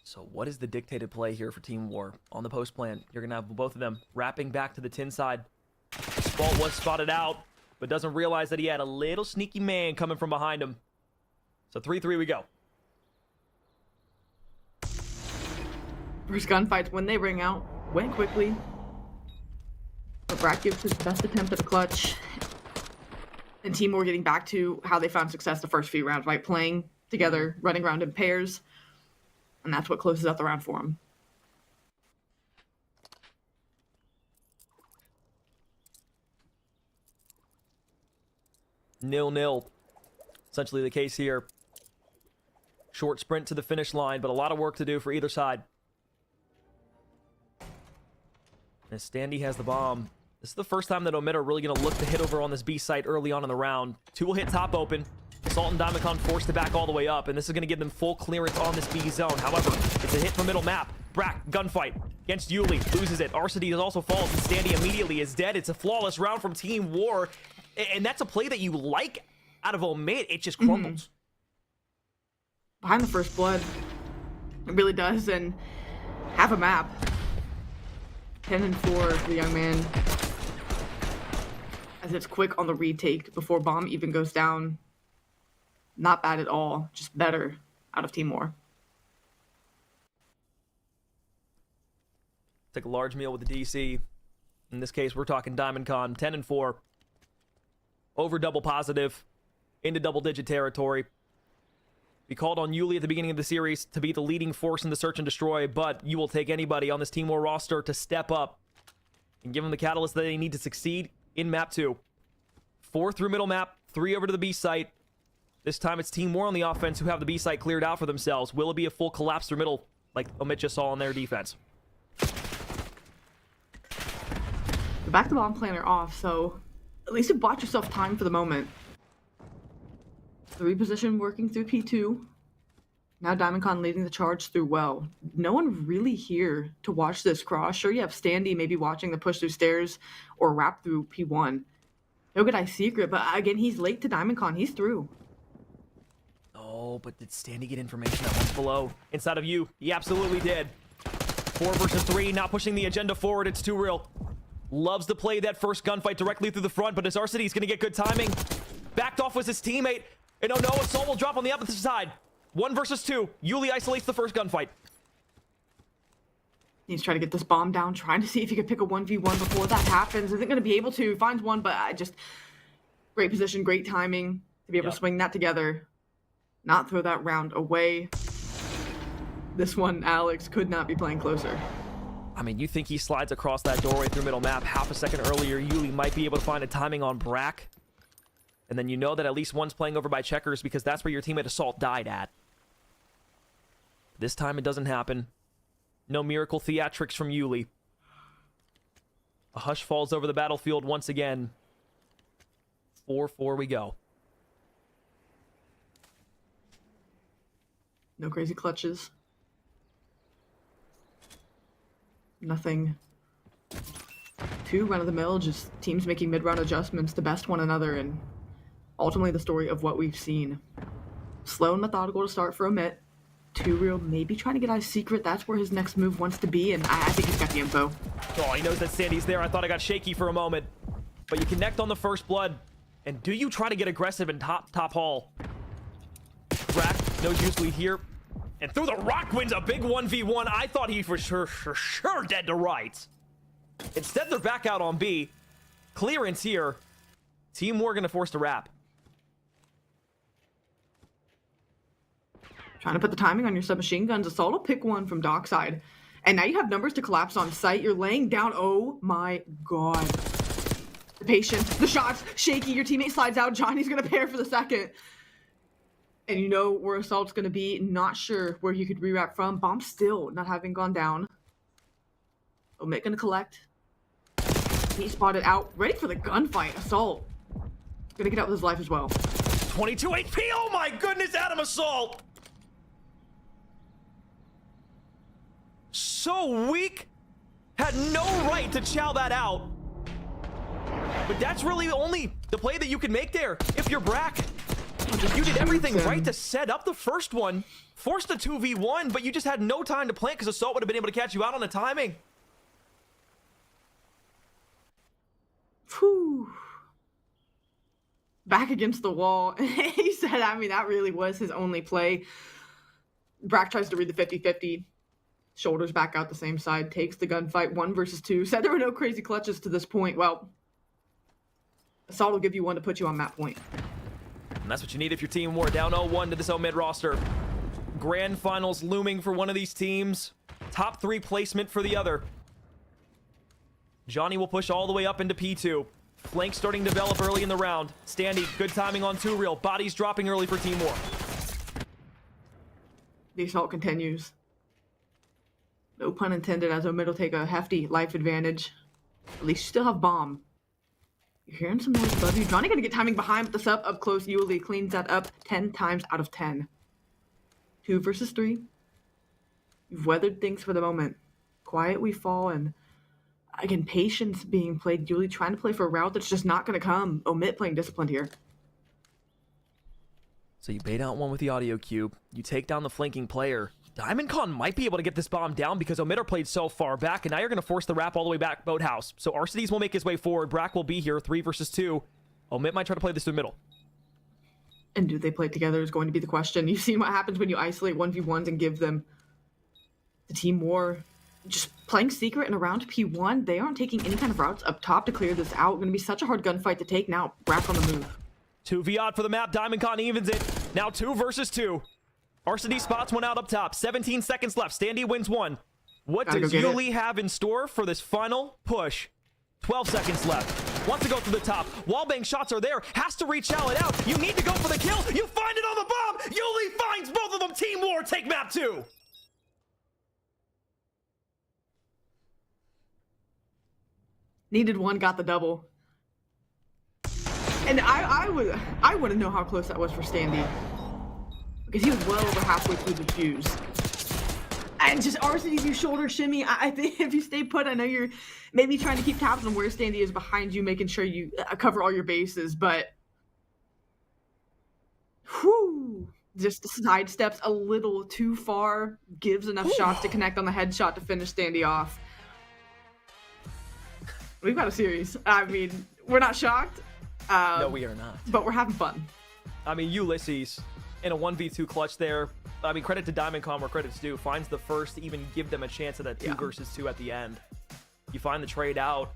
So what is the dictated play here for Team War? On the post plan, you're going to have both of them wrapping back to the tin side. Spalt was spotted out, but doesn't realize that he had a little sneaky man coming from behind him. So 3-3 we go. First gunfights, when they ring out, went quickly. But Brack gives his best attempt at a clutch. And Team War getting back to how they found success the first few rounds, right? Playing together, running around in pairs. And that's what closes out the round for them. Nil-nil. Essentially the case here. Short sprint to the finish line, but a lot of work to do for either side. As Standy has the bomb. This is the first time that Omit are really going to look to hit over on this B site early on in the round. 2 will hit top open. Assault and Diamond Con forced to back all the way up, and this is going to give them full clearance on this B zone. However, it's a hit from middle map. Brack, gunfight against Yuli, loses it. Arcides also falls, and Standy immediately is dead. It's a flawless round from Team War, and that's a play that you like out of Omit. It just crumbles. Behind the first blood, it really does, and half a map. 10 and 4 for the young man. As it's quick on the retake before bomb even goes down. Not bad at all, just better out of Team War. Take a large meal with the DC. In this case, we're talking Diamond Con, 10 and 4. Over double positive, into double digit territory. We called on Yuli at the beginning of the series to be the leading force in the search and destroy, but you will take anybody on this Team War roster to step up and give them the catalyst that they need to succeed in map 2. 4 through middle map, 3 over to the B site. This time it's Team War on the offense who have the B site cleared out for themselves. Will it be a full collapse through middle like Omit just saw on their defense? Back the bomb planner off, so at least you bought yourself time for the moment. The reposition working through P2. Now DiamondCon leading the charge through well. No one really here to watch this cross. Sure, you have Standy maybe watching the push through stairs or wrap through P1. No good eye secret, but again, he's late to DiamondCon. He's through. Oh, but did Standy get information that one's below? Inside of you, he absolutely did. 4 versus 3, not pushing the agenda forward. It's too real. Loves to play that first gunfight directly through the front, but Arcidy's going to get good timing. Backed off was his teammate. And oh no, Assault will drop on the opposite side. 1 versus 2. Yuli isolates the first gunfight. He's trying to get this bomb down, trying to see if he could pick a 1v1 before that happens. Isn't going to be able to. Finds one, but great position, great timing to be able to swing that together. Not throw that round away. This one, Alex, could not be playing closer. I mean, you think he slides across that doorway through middle map half a second earlier, Yuli might be able to find a timing on Brack. And then you know that at least one's playing over by checkers because that's where your teammate Assault died at. This time it doesn't happen. No miracle theatrics from Yuli. A hush falls over the battlefield once again. 4-4 we go. No crazy clutches. Nothing too run-of-the-mill, just teams making mid-round adjustments to best one another, and ultimately the story of what we've seen. Slow and methodical to start for Omit. Too real, maybe trying to get Ice Secret. That's where his next move wants to be, and I think he's got the info. Oh, he knows that Sandy's there. I thought I got shaky for a moment. But you connect on the first blood, and do you try to get aggressive in top hall? Brack knows usually here. And through the rock wins a big 1v1. I thought he for sure dead to rights. Instead, they're back out on B. Clearance here. Team War gonna force to wrap. Trying to put the timing on your submachine guns. Assault will pick one from dockside. And now you have numbers to collapse on site. You're laying down. Oh my god. The patience, the shots, shaky. Your teammate slides out. Johnny's gonna pair for the second. And you know where Assault's going to be. Not sure where you could rewrap from. Bomb still not having gone down. Omit going to collect. He spotted out. Ready for the gunfight. Assault. Going to get out with his life as well. 22 HP. Oh my goodness, Adam Assault. So weak. Had no right to chow that out. But that's really only the play that you can make there if you're Brack. You did everything right to set up the first one, forced a 2v1, but you just had no time to plant because Assault would have been able to catch you out on the timing. Whew. Back against the wall. He said, I mean, that really was his only play. Brack tries to read the 50-50. Shoulders back out the same side, takes the gunfight 1 versus 2. Said there were no crazy clutches to this point. Well, Assault will give you one to put you on that point. And that's what you need if your Team War down 0-1 to this Omid roster. Grand finals looming for one of these teams. Top 3 placement for the other. Johnny will push all the way up into P2. Flank starting to develop early in the round. Standy, good timing on 2-reel. Bodies dropping early for Team War. The assault continues. No pun intended, as Omid will take a hefty life advantage. At least you still have bomb. You're hearing some noise above you. Johnny gonna get timing behind, but the sub up close. Yuli cleans that up 10 times out of 10. 2 versus 3. You've weathered things for the moment. Quiet we fall, and again, patience being played. Yuli trying to play for a route that's just not gonna come. Omit playing disciplined here. So you bait out one with the audio cube. You take down the flanking player. DiamondCon might be able to get this bomb down because Omitter played so far back, and now you're going to force the wrap all the way back boathouse. So Arcides will make his way forward. Brack will be here, 3 versus 2. Omit might try to play this through the middle. And do they play together is going to be the question. You've seen what happens when you isolate 1v1s and give them the Team War. Just playing secret and around P1, they aren't taking any kind of routes up top to clear this out. Going to be such a hard gunfight to take now. Brack on the move. 2v odd for the map. DiamondCon evens it. Now 2 versus 2. RCD spots one out up top. 17 seconds left. Standy wins one. What Gotta does go get it. Yuli have in store for this final push? 12 seconds left. Wants to go through the top. Wallbang shots are there. Has to reach it out. You need to go for the kill. You find it on the bomb. Yuli finds both of them. Team War take map 2. Needed one, got the double. And I want to know how close that was for Standy. Because he was well over halfway through the fuse. And just RCD's shoulder shimmy. I think if you stay put, I know you're maybe trying to keep tabs on where Standy is behind you, making sure you cover all your bases, but whew, just sidesteps a little too far, gives enough shots to connect on the headshot to finish Standy off. We've got a series. I mean, we're not shocked. No, we are not. But we're having fun. I mean, Ulysses in a 1v2 clutch there. I mean, credit to Diamondcom where credit's due. Finds the first to even give them a chance at that 2 versus 2 at the end. You find the trade out.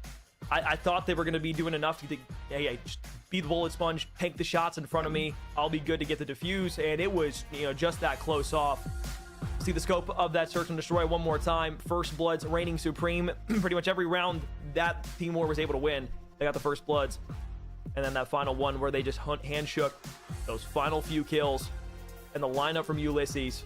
I thought they were going to be doing enough to think, hey, just be the bullet sponge, tank the shots in front of me. I'll be good to get the defuse. And it was, just that close off. See the scope of that search and destroy one more time. First Bloods reigning supreme. Pretty much every round that Team War was able to win, they got the First Bloods. And then that final one where they just hand shook those final few kills. And the lineup from Ulysses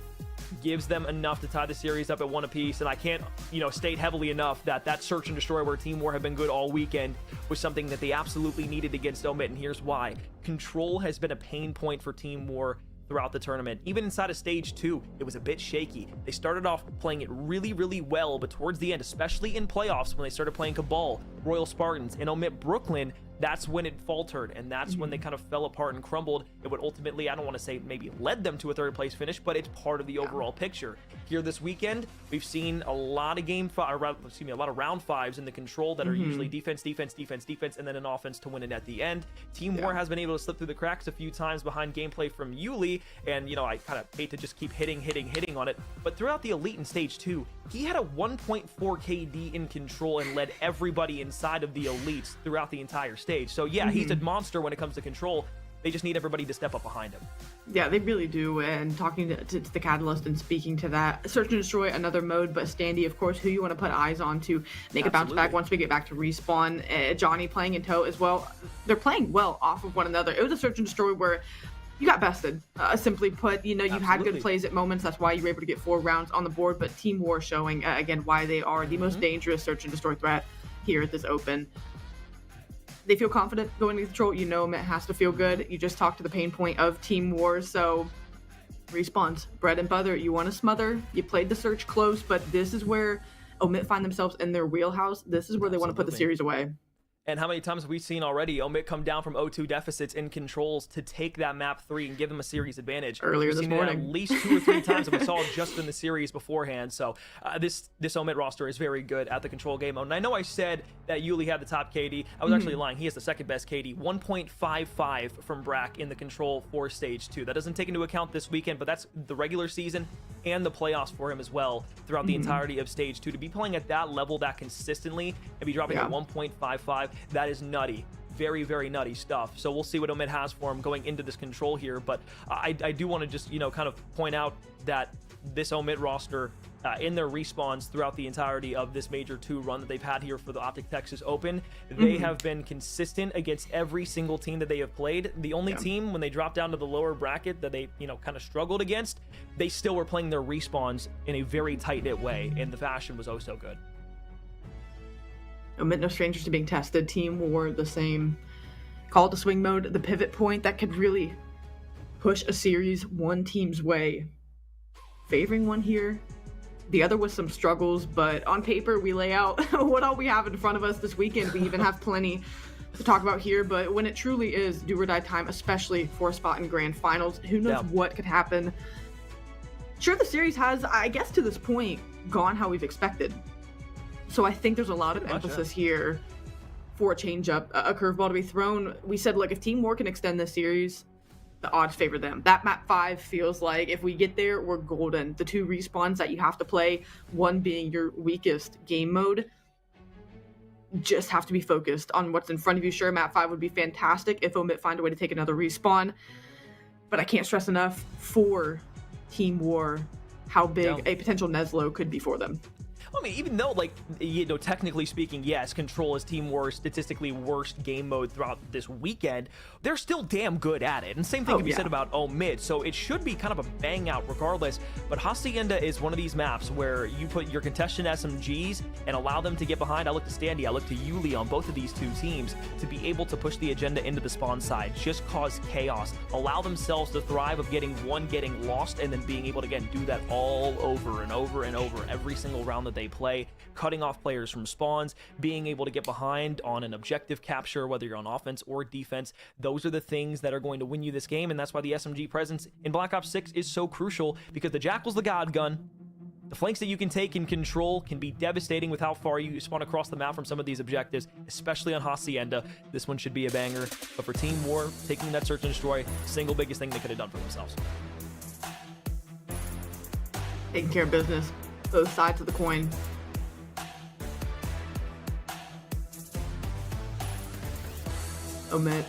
gives them enough to tie the series up at 1 apiece. And I can't, state heavily enough that search and destroy where Team War have been good all weekend was something that they absolutely needed against Omit. And here's why. Control has been a pain point for Team War throughout the tournament. Even inside of stage 2, it was a bit shaky. They started off playing it really, really well, but towards the end, especially in playoffs, when they started playing Cabal, Royal Spartans, and Omit Brooklyn, that's when it faltered, and that's when they kind of fell apart and crumbled. It would ultimately, I don't want to say maybe led them to a 3rd place finish, but it's part of the overall picture. Here this weekend, we've seen a lot of a lot of round 5s in the Control that are usually defense, defense, defense, defense, and then an offense to win it at the end. Team War has been able to slip through the cracks a few times behind gameplay from Yuli, and I kind of hate to just keep hitting on it, but throughout the Elite in stage 2, he had a 1.4 KD in Control and led everybody inside of the Elites throughout the entire stage. So yeah, he's a monster when it comes to Control. They just need everybody to step up behind him. Yeah, they really do. And talking to the Catalyst and speaking to that, Search and Destroy, another mode, but Standy, of course, who you want to put eyes on to make a bounce back once we get back to Respawn. Johnny playing in tow as well. They're playing well off of one another. It was a Search and Destroy where you got bested, simply put. You had good plays at moments. That's why you were able to get 4 rounds on the board. But Team War showing, again, why they are the most dangerous Search and Destroy threat here at this Open. They feel confident going to Control. It has to feel good. You just talked to the pain point of Team War. So Respawn's bread and butter. You want to smother. You played the search close, but this is where Omit find themselves in their wheelhouse. This is where they want to put the series away. And how many times have we seen already Omit come down from 0-2 deficits in Controls to take that map 3 and give them a series advantage? Earlier this morning. At least 2 or 3 times that we saw just in the series beforehand. So this Omit roster is very good at the Control game mode. And I know I said that Yuli had the top KD. I was actually lying. He has the 2nd best KD. 1.55 from Brack in the Control for Stage 2. That doesn't take into account this weekend, but that's the regular season and the playoffs for him as well throughout the entirety of Stage 2. To be playing at that level that consistently and be dropping at 1.55, that is nutty. Very, very nutty stuff. So we'll see what Omid has for him going into this Control here. But I do want to just, kind of point out that this Omid roster in their respawns throughout the entirety of this Major 2 run that they've had here for the OpTic Texas Open, they have been consistent against every single team that they have played. The only team, when they dropped down to the lower bracket that they, kind of struggled against, they still were playing their respawns in a very tight-knit way, and the fashion was oh so good. Omit no strangers to being tested. Team War the same. Call to swing mode, the pivot point that could really push a series one team's way. Favoring one here. The other with some struggles, but on paper we lay out what all we have in front of us this weekend. We even have plenty to talk about here, but when it truly is do or die time, especially for a spot in grand finals, who knows what could happen. Sure, the series has, I guess to this point, gone how we've expected. So I think there's a lot of emphasis here for a change-up, a curveball to be thrown. We said, look, if Team War can extend this series, the odds favor them. That map 5 feels like if we get there, we're golden. The 2 respawns that you have to play, one being your weakest game mode, just have to be focused on what's in front of you. Sure, map 5 would be fantastic if Omit find a way to take another respawn, but I can't stress enough for Team War how big Yeah. a potential Neslo could be for them. I mean, even though, like, you know, technically speaking, yes, Control is Team War's statistically worst game mode throughout this weekend, they're still damn good at it. And same thing can be said about OMID, so it should be kind of a bang out regardless. But Hacienda is one of these maps where you put your contestant SMGs and allow them to get behind. I look to Standy, I look to Yuli on both of these two teams to be able to push the agenda into the spawn side, just cause chaos, allow themselves to thrive of getting lost, and then being able to, again, do that all over and over and over every single round that they play, cutting off players from spawns, being able to get behind on an objective capture, whether you're on offense or defense. Those are the things that are going to win you this game, and that's why the SMG presence in Black Ops 6 is so crucial, because the Jackal's the god gun. The flanks that you can take in Control can be devastating with how far you spawn across the map from some of these objectives, especially on Hacienda. This one should be a banger, but for Team War, taking that search and destroy, single biggest thing they could have done for themselves. Taking care of business, both sides of the coin. Omit.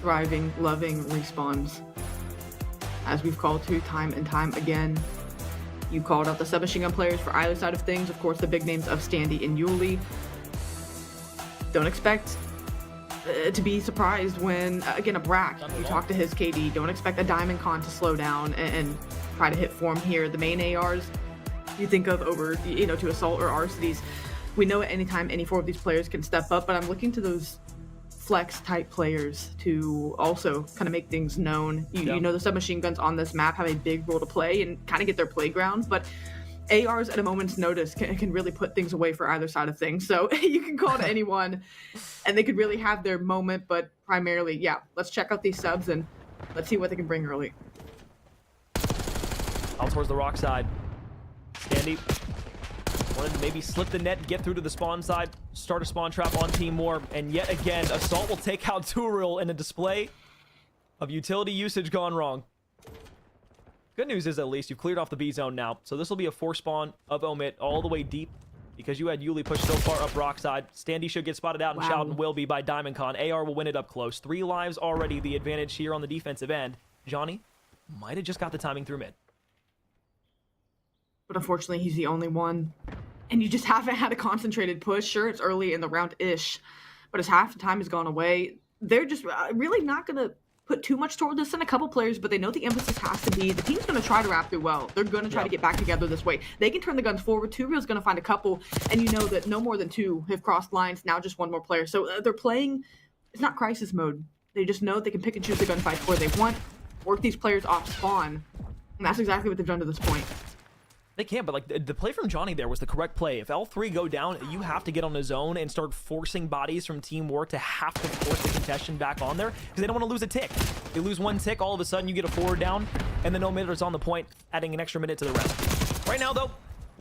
Thriving, loving respawns. As we've called to time and time again. You called out the submachine gun players for either side of things. Of course, the big names of Standy and Yuli. Don't expect to be surprised when, again, a Brack, you talk to his KD. Don't expect a Diamond Con to slow down and try to hit form here. The main ARs you think of over, you know, to Assault or Arcties. We know at any time any four of these players can step up, but I'm looking to those flex type players to also kind of make things known. You know, the submachine guns on this map have a big role to play and kind of get their playground, but ARs at a moment's notice can really put things away for either side of things. So you can call to anyone and they could really have their moment, but primarily, yeah, let's check out these subs and let's see what they can bring early. Out towards the rock side. Standy wanted to maybe slip the net, get through to the spawn side, start a spawn trap on Team War, and yet again, Assault will take out Turiel in a display of utility usage gone wrong. Good news is at least you've cleared off the B zone now, so this will be a force spawn of Omit all the way deep because you had Yuli pushed so far up rock side. Standy should get spotted out and Shouten will be by Diamond Con. AR will win it up close. 3 lives already, the advantage here on the defensive end. Johnny might have just got the timing through mid. But unfortunately, he's the only one. And you just haven't had a concentrated push. Sure, it's early in the round-ish, but as half the time has gone away, they're just really not going to put too much toward this in a couple players, but they know the emphasis has to be the team's going to try to wrap through well. They're going to try to get back together this way. They can turn the guns forward. Turiel's going to find a couple, and you know that no more than 2 have crossed lines. Now just 1 more player. So they're playing, it's not crisis mode. They just know they can pick and choose the gunfights where they want, work these players off spawn, and that's exactly what they've done to this point. They can, but like the play from Johnny there was the correct play. If L3 go down, you have to get on the zone and start forcing bodies from Team War to have to force the contestation back on there because they don't want to lose a tick. They lose 1 tick, all of a sudden you get a forward down, and then Omid is on the point, adding an extra minute to the rest. Right now, though,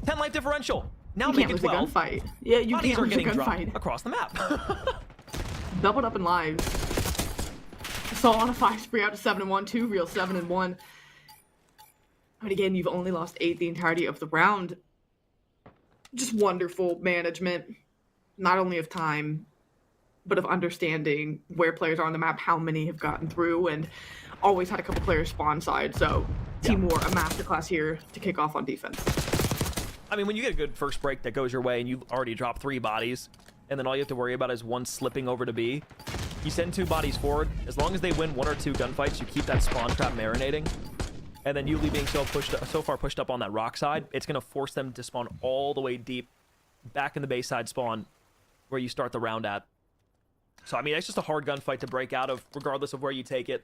10 life differential. Now make it 12. Gunfight. Yeah, you bodies can't are lose a getting dropped gunfight. across the map. Doubled up in lives. Assault on a 5 spree out to 7-1, Turiel 7-1. But again, you've only lost 8 the entirety of the round. Just wonderful management, not only of time, but of understanding where players are on the map, how many have gotten through, and always had a couple players spawn side. So Team War, a masterclass here to kick off on defense. I mean, when you get a good first break that goes your way and you already dropped 3 bodies, and then all you have to worry about is 1 slipping over to B, you send 2 bodies forward. As long as they win 1 or 2 gunfights, you keep that spawn trap marinating. And then Yuli being so far pushed up on that rock side, it's going to force them to spawn all the way deep back in the base side spawn where you start the round at. So, I mean, it's just a hard gunfight to break out of, regardless of where you take it.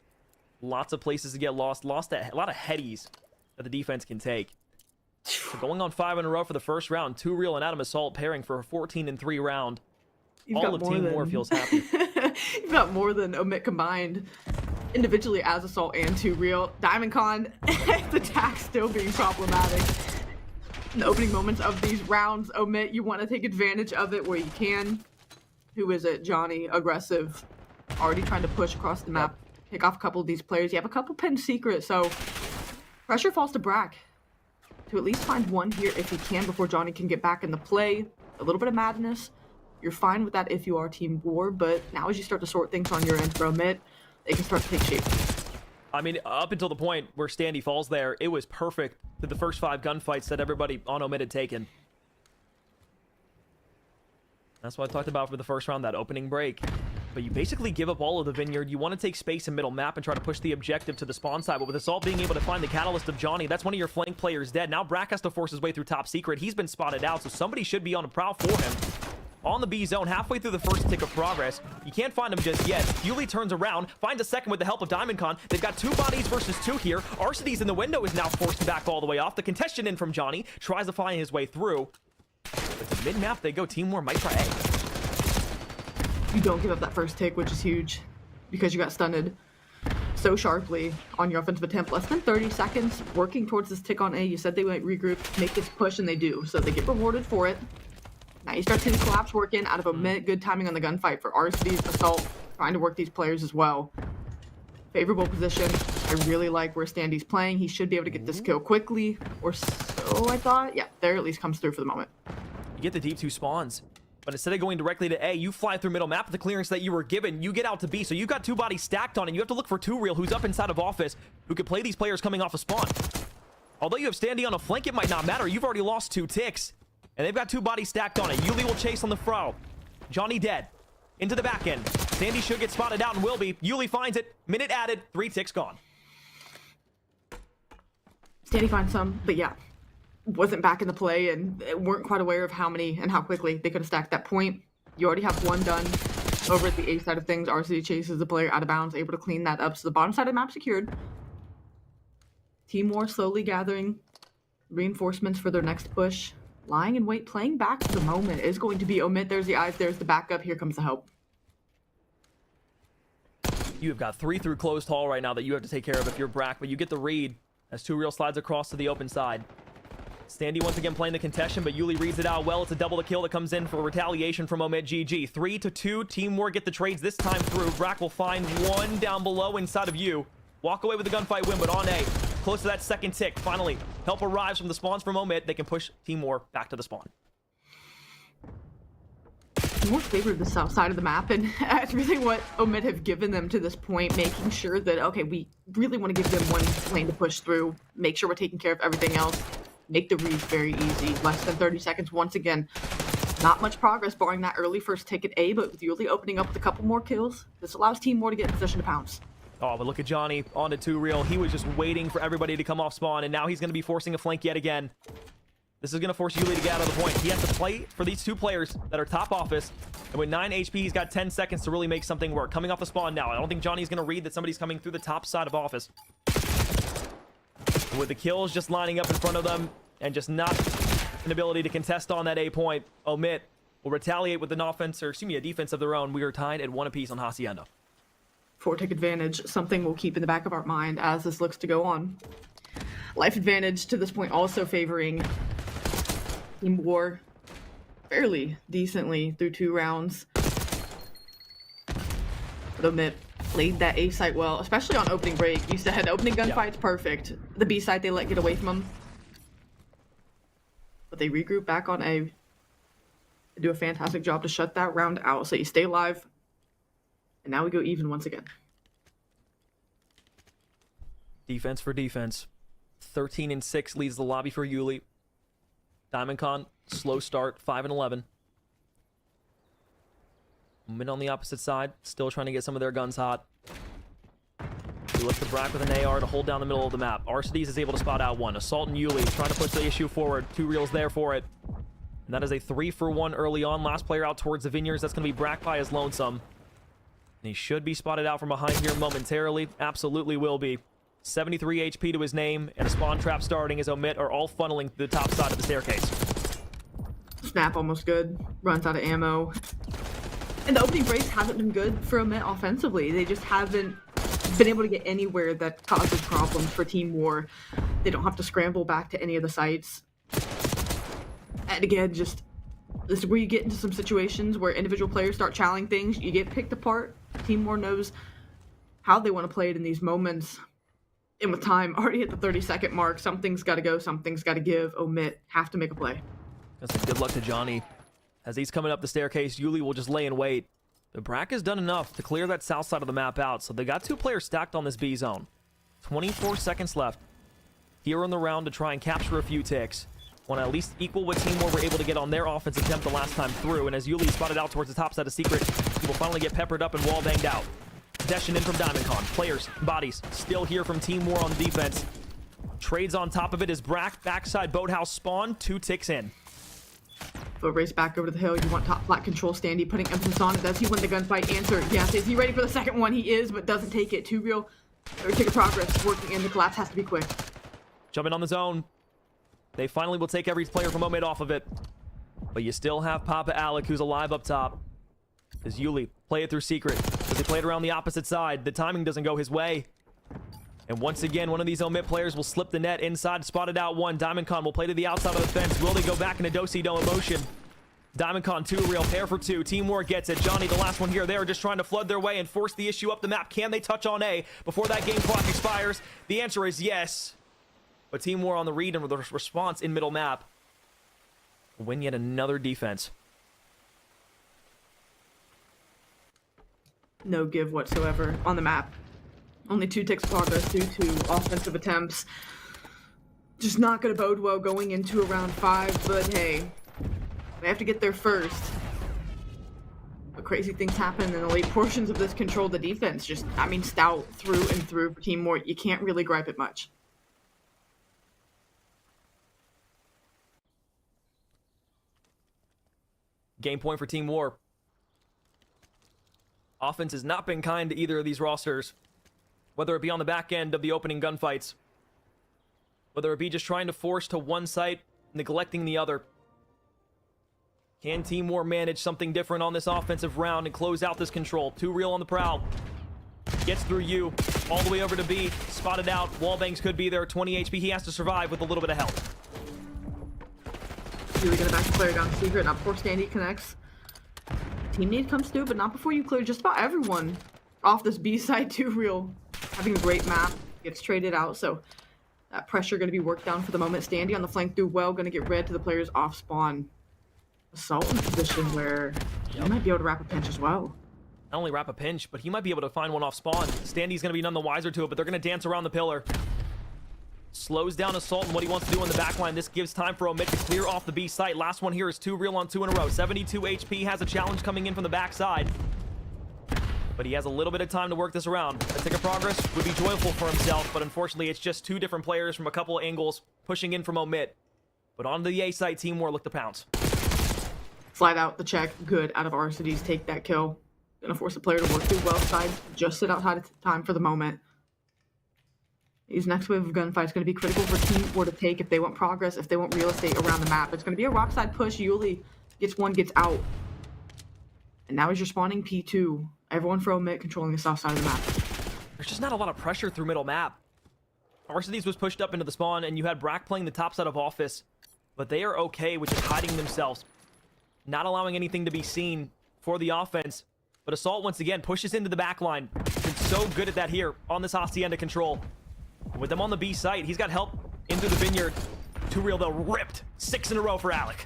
Lots of places to get lost. Lost a lot of headies that the defense can take. So going on 5 in a row for the first round. Turiel and Adam Assault pairing for a 14-3 round. All of Team War feels happy. You've got more than Omit combined. Individually as Assault and Turiel. Diamond Con, the attack still being problematic. In the opening moments of these rounds, Omit, you want to take advantage of it where you can. Who is it? Johnny, aggressive. Already trying to push across the map. Pick off a couple of these players. You have a couple pinned secret, so pressure falls to Brack to at least find 1 here if he can before Johnny can get back in the play. A little bit of madness. You're fine with that if you are Team War, but now as you start to sort things on your end for Omit, they can start to take shape. I mean, up until the point where Standy falls there, it was perfect to the first 5 gunfights that everybody on Omid had taken. That's what I talked about for the first round, that opening break. But you basically give up all of the vineyard. You want to take space in middle map and try to push the objective to the spawn side. But with Assault being able to find the catalyst of Johnny, that's one of your flank players dead. Now Brack has to force his way through top secret. He's been spotted out, so somebody should be on a prowl for him. On the B zone, halfway through the first tick of progress. You can't find him just yet. Yuli turns around, finds a second with the help of DiamondCon. They've got 2 bodies versus 2 here. Arcides in the window is now forced to back all the way off. The contestation in from Johnny tries to find his way through. But to mid-map they go. Team War might try A. You don't give up that first tick, which is huge, because you got stunned so sharply on your offensive attempt. Less than 30 seconds working towards this tick on A. You said they might regroup, make this push, and they do. So they get rewarded for it. Now you start seeing the collapse working out of a minute. Good timing on the gunfight for Arcides, Assault, trying to work these players as well. Favorable position. I really like where Standy's playing. He should be able to get this kill quickly, or so I thought. Yeah, there at least comes through for the moment. You get the deep 2 spawns. But instead of going directly to A, you fly through middle map with the clearance that you were given. You get out to B, so you've got 2 bodies stacked on it. You have to look for 2 Real, who's up inside of office, who could play these players coming off a spawn. Although you have Standy on a flank, it might not matter. You've already lost 2 ticks. And they've got 2 bodies stacked on it. Yuli will chase on the fro. Johnny dead. Into the back end. Standy should get spotted out and will be. Yuli finds it. Minute added. 3 ticks gone. Standy finds some, but yeah. Wasn't back in the play and weren't quite aware of how many and how quickly they could have stacked that point. You already have 1 done over at the A side of things. RCD chases the player out of bounds, able to clean that up. So the bottom side of the map secured. Team War slowly gathering reinforcements for their next push. Lying in wait, playing back for the moment is going to be Omid. There's the eyes, there's the backup. Here comes the help. You have got 3 through closed hall right now that you have to take care of if you're Brack, but you get the read as 2 Real slides across to the open side. Standy once again playing the contestation, but Yuli reads it out well. It's a double the kill that comes in for retaliation from Omid GG. 3-2. Team War get the trades this time through. Brack will find 1 down below inside of you. Walk away with the gunfight win, but on A. Close to that second tick. Finally, help arrives from the spawns from Omid. They can push Team War back to the spawn. Team War favored the south side of the map, and that's really what Omid have given them to this point, making sure that, okay, we really want to give them 1 lane to push through, make sure we're taking care of everything else. Make the reads very easy. Less than 30 seconds once again. Not much progress barring that early first tick at A, but with Yuli opening up with a couple more kills, this allows Team War to get in position to pounce. Oh, but look at Johnny on to 2 Real. He was just waiting for everybody to come off spawn, and now he's going to be forcing a flank yet again. This is going to force Yuli to get out of the point. He has to play for these 2 players that are top office, and with 9 HP, he's got 10 seconds to really make something work. Coming off the spawn now. I don't think Johnny's going to read that somebody's coming through the top side of office. With the kills just lining up in front of them and just not an ability to contest on that A point, Omid will retaliate with an offense, or excuse me, a defense of their own. We are tied at 1 apiece on Hacienda. 4-tick advantage, something we'll keep in the back of our mind as this looks to go on. Life advantage to this point also favoring Team War fairly decently through 2 rounds. But Omid played that A site well, especially on opening break. You said opening gunfight's perfect. The B site they let get away from them. But they regroup back on A. They do a fantastic job to shut that round out, so you stay alive. And now we go even once again. Defense for defense. 13-6 leads the lobby for Yuli. DiamondCon, slow start, 5-11. Mid on the opposite side, still trying to get some of their guns hot. We look to Brack with an AR to hold down the middle of the map. Arcides is able to spot out 1. Assault and Yuli trying to push the issue forward. 2 Reals there for it. And that is a 3-for-1 early on. Last player out towards the vineyards. That's going to be Brack by his lonesome. And he should be spotted out from behind here momentarily. Absolutely will be. 73 HP to his name, and a spawn trap starting as Omid are all funneling to the top side of the staircase. Snap almost good. Runs out of ammo. And the opening breaks haven't been good for Omid offensively. They just haven't been able to get anywhere that causes problems for Team War. They don't have to scramble back to any of the sites. And again, just this is where you get into some situations where individual players start challenging things. You get picked apart. Team War knows how they want to play it in these moments. And with time already at the 30-second mark, something's got to go, something's got to give. Omid have to make a play. That's a good luck to Johnny. As he's coming up the staircase, Yuli will just lay in wait. But Brack has done enough to clear that south side of the map out, so they got 2 players stacked on this B zone. 24 seconds left here in the round to try and capture a few ticks. Want to at least equal what Team War were able to get on their offense attempt the last time through. And as Yuli spotted out towards the top side of Secret, he will finally get peppered up and wall banged out. Possession in from DiamondCon. Players, bodies, still here from Team War on defense. Trades on top of it as Brack backside boathouse spawn, 2 ticks in. But race back over to the hill. You want top flat control. Standy putting emphasis on it. Does he win the gunfight? Answer, yes. Is he ready for the second one? He is, but doesn't take it. Too real. Or take a progress. Working in. The collapse has to be quick. Jumping on the zone. They finally will take every player from Omid off of it. But you still have Papa Alec, who's alive up top. As Yuli play it through Secret. As they play it around the opposite side. The timing doesn't go his way. And once again, one of these Omid players will slip the net inside. Spotted out one. DiamondCon will play to the outside of the fence. Will they go back into Do-Si-Do motion? DiamondCon, 2 real, pair for 2. Team War gets it. Johnny, the last one here. They are just trying to flood their way and force the issue up the map. Can they touch on A before that game clock expires? The answer is yes. But Team War on the read and the response in middle map will win yet another defense. No give whatsoever on the map. Only 2 ticks progress due to offensive attempts. Just not going to bode well going into a round 5, but hey, they have to get there first. But crazy things happen in the late portions of this control. The defense just, I mean, stout through and through for Team War. You can't really gripe it much. Game point for Team War. Offense has not been kind to either of these rosters. Whether it be on the back end of the opening gunfights. Whether it be just trying to force to one site, neglecting the other. Can Team War manage something different on this offensive round and close out this control? 2 real on the prowl. Gets through U. All the way over to B. Spotted out. Wallbangs could be there. 20 HP. He has to survive with a little bit of help. Really gonna back the player down to Secret. Not before Standy connects. Team need comes through, but not before you clear just about everyone off this B side. 2 real. Having a great map. Gets traded out, so that pressure going to be worked down for the moment. Standy on the flank through well. Going to get red to the players off spawn. Assault in a position where he might be able to wrap a pinch as well. Not only wrap a pinch, but he might be able to find one off spawn. Standy's going to be none the wiser to it, but they're going to dance around the pillar. Slows down Assault and what he wants to do on the backline. This gives time for Omid to clear off the B site. Last one here is 2 real on 2 in a row. 72 HP, has a challenge coming in from the backside. But he has a little bit of time to work this around. A tick of progress would be joyful for himself, but unfortunately it's just 2 different players from a couple of angles pushing in from Omid. But on the A site, Team War look to pounce. Slide out the check. Good out of RCDs. Take that kill. Gonna force the player to work through well side. Just sit outside of time for the moment. These next wave of gunfights going to be critical for Team War to take if they want progress, if they want real estate around the map. It's going to be a rock side push. Yuli gets one, gets out. And now as you're spawning P2, everyone for Omid controlling the south side of the map. There's just not a lot of pressure through middle map. Arcides was pushed up into the spawn, and you had Brack playing the top side of Office. But they are okay with just hiding themselves. Not allowing anything to be seen for the offense. But Assault, once again, pushes into the back line. Been so good at that here on this Hacienda control. With them on the B site, he's got help into the vineyard. 2 real, though, ripped. 6 in a row for Alec.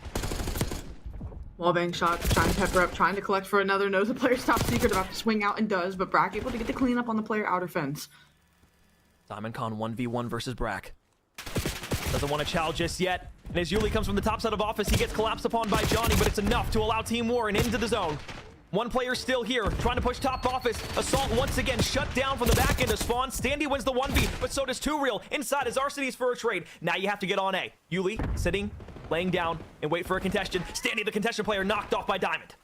Wallbang shots, trying to pepper up, trying to collect for another. Knows the player's top secret, about to swing out and does, but Brack able to get the cleanup on the player outer fence. DiamondCon 1v1 versus Brack. Doesn't want to chow just yet. And as Yuli comes from the top side of Office, he gets collapsed upon by Johnny, but it's enough to allow Team War and into the zone. 1 player still here, trying to push top Office. Assault once again shut down from the back end of spawn. Standy wins the 1v, but so does 2 real. Inside is Arcides for a trade. Now you have to get on A. Yuli sitting, laying down, and wait for a contention. Standy, the contention player, knocked off by Diamond.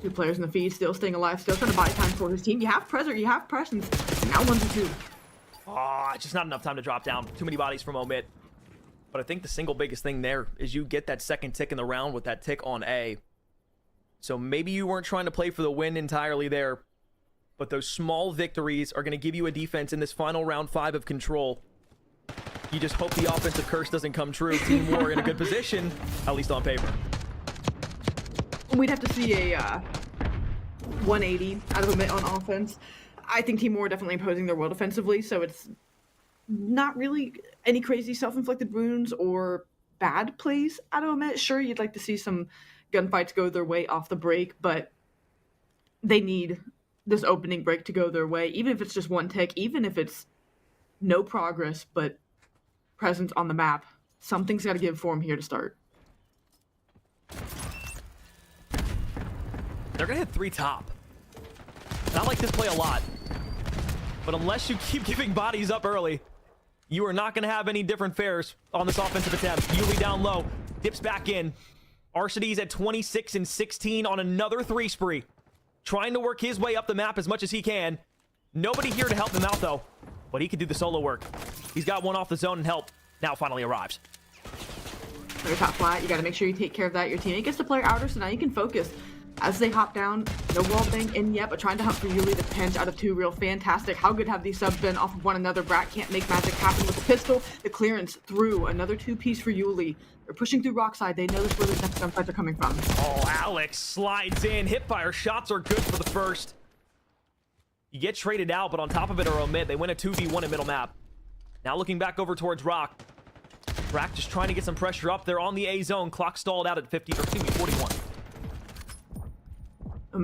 2 players in the feed, still staying alive, still trying to buy time for his team. You have Prezer, you have Presence. Now 1v2. Just not enough time to drop down. Too many bodies from Omid. But I think the single biggest thing there is you get that second tick in the round with that tick on A. So maybe you weren't trying to play for the win entirely there, but those small victories are going to give you a defense in this final round 5 of control. You just hope the offensive curse doesn't come true. Team War in a good position, at least on paper. We'd have to see a 180 out of Omid on offense. I think Team War definitely imposing their will defensively, so it's not really any crazy self-inflicted wounds or bad plays out of Omid. Sure, you'd like to see some gunfights go their way off the break, but they need this opening break to go their way, even if it's just 1 tick, even if it's no progress, but presence on the map. Something's got to give for him here to start. They're going to hit 3 top. And I like this play a lot. But unless you keep giving bodies up early, you are not going to have any different fares on this offensive attempt. Yuli down low, dips back in. Arcides at 26 and 16 on another 3 spree. Trying to work his way up the map as much as he can. Nobody here to help him out, though. But he can do the solo work. He's got one off the zone, and help now finally arrives. Your top flat, you got to make sure you take care of that. Your teammate gets the player outer, so now you can focus. As they hop down, no wall bang in yet, but trying to hunt for Yuli, the pinch out of 2 real fantastic. How good have these subs been off of one another? Brat can't make magic happen with the pistol. The clearance through, another 2-piece for Yuli. They're pushing through Rockside. They know this where the next gunfights are coming from. Oh, Alex slides in. Hipfire shots are good for the first. You get traded out, but on top of it are Omid. They win a 2v1 in middle map. Now looking back over towards Rock. Rack just trying to get some pressure up there on the A zone. Clock stalled out at 41.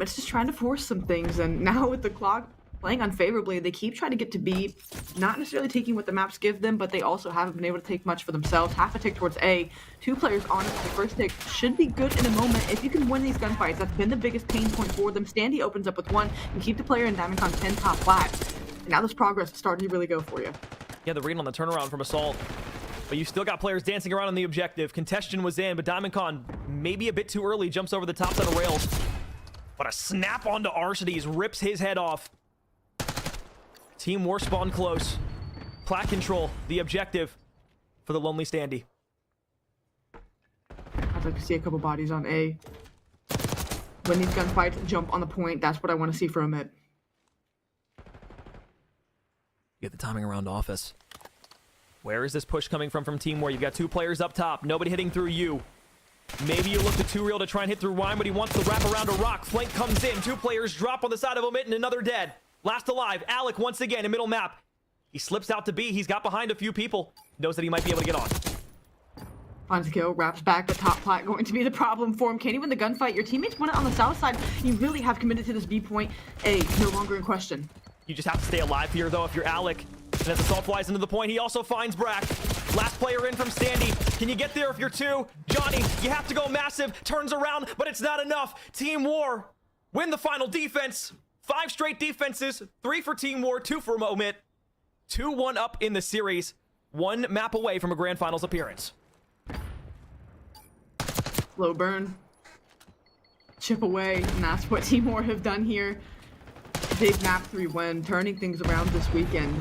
It's just trying to force some things, and now with the clock playing unfavorably, they keep trying to get to B, not necessarily taking what the maps give them, but they also haven't been able to take much for themselves. Half a tick towards A, 2 players on it. The first tick should be good in a moment if you can win these gunfights. That's been the biggest pain point for them. Standy opens up with 1 and keep the player in Diamond 10 top flat. And now this progress is starting to really go for you. Yeah, the read on the turnaround from Assault. But you still got players dancing around on the objective. Contestion was in, but Diamondcon maybe a bit too early, jumps over the top set of rails. But a snap onto Arcides, rips his head off. Team War spawned close. Plat control, the objective for the lonely Standy. I'd like to see a couple bodies on A. When these gunfights jump on the point, that's what I want to see for a mid. Get the timing around office. Where is this push coming from Team War? You've got 2 players up top, nobody hitting through you. Maybe you look to 2 real to try and hit through Wine, but he wants to wrap around a Rock. Flank comes in. 2 players drop on the side of Omit and another dead. Last alive, Alec once again in middle map. He slips out to B. He's got behind a few people. Knows that he might be able to get on. Finds a kill, wraps back, the top plat going to be the problem for him. Can he win the gunfight? Your teammates won it on the south side. You really have committed to this B point. A, no longer in question. You just have to stay alive here, though, if you're Alec. And as Assault flies into the point, he also finds Brack. Last player in from Standy. Can you get there if you're 2? Johnny, you have to go massive. Turns around, but it's not enough. Team War win the final defense. 5 straight defenses. 3 for Team War, 2 for Omit. 2-1 up in the series. 1 map away from a grand finals appearance. Low burn. Chip away, and that's what Team War have done here. Big map 3 win, turning things around this weekend.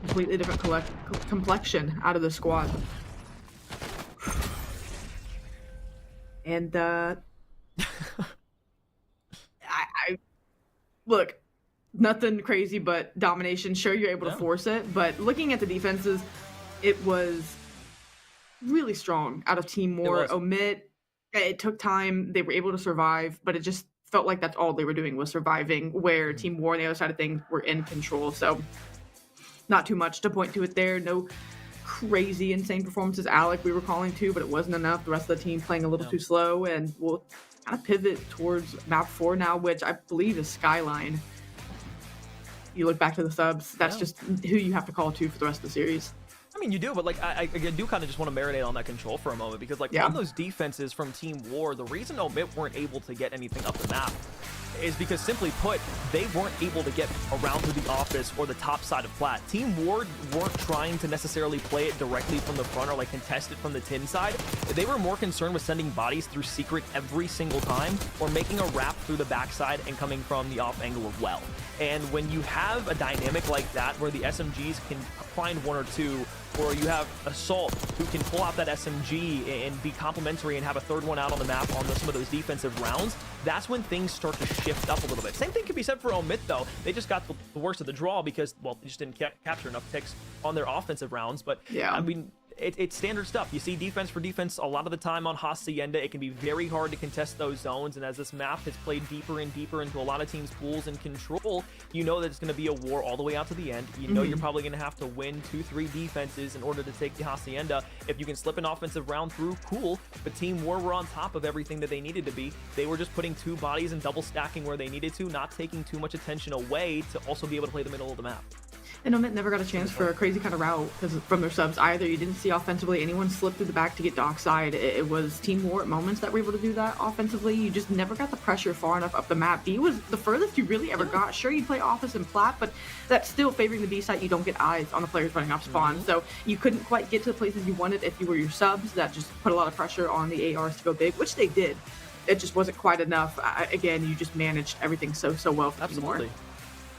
Completely different complexion out of the squad. And I look, nothing crazy but domination. Sure, you're able to force it, but looking at the defenses, it was really strong out of Team War. Omit, it took time. They were able to survive, but it just felt like that's all they were doing was surviving, where Team War on the other side of things were in control. So not too much to point to it there. No crazy insane performances. Alec we were calling to, but it wasn't enough. The rest of the team playing a little too slow, and we'll kind of pivot towards map 4 now, which I believe is Skyline. You look back to the subs, that's just who you have to call to for the rest of the series. I mean, you do, but like I do kind of just want to marinate on that control for a moment, because like on those defenses from Team War, the reason Omit weren't able to get anything up the map is because, simply put, they weren't able to get around to the office or the top side of flat. Team War weren't trying to necessarily play it directly from the front or like contest it from the tin side. They were more concerned with sending bodies through secret every single time, or making a wrap through the backside and coming from the off angle of well. And when you have a dynamic like that where the SMGs can find 1 or 2, or you have Assault who can pull out that SMG and be complementary and have a 3rd one out on the map on some of those defensive rounds, that's when things start to shift up a little bit. Same thing can be said for Omit, though. They just got the worst of the draw because, well, they just didn't capture enough ticks on their offensive rounds. But, I mean, it's standard stuff. You see defense for defense a lot of the time on Hacienda. It can be very hard to contest those zones, and as this map has played deeper and deeper into a lot of teams' pools and control, you know that it's going to be a war all the way out to the end. You know you're probably going to have to win 2-3 defenses in order to take the Hacienda. If you can slip an offensive round through, cool, but Team War were on top of everything that they needed to be. They were just putting 2 bodies and double stacking where they needed to, not taking too much attention away to also be able to play the middle of the map. And Omit never got a chance for a crazy kind of route from their subs either. You didn't see offensively anyone slip through the back to get dockside. It was Team War at moments that were able to do that offensively. You just never got the pressure far enough up the map. B was the furthest you really ever got. Sure, you play Office and Plat, but that's still favoring the B side. You don't get eyes on the players running off spawn. So you couldn't quite get to the places you wanted if you were your subs. That just put a lot of pressure on the ARs to go big, which they did. It just wasn't quite enough. Again, you just managed everything so well for Team War. Absolutely.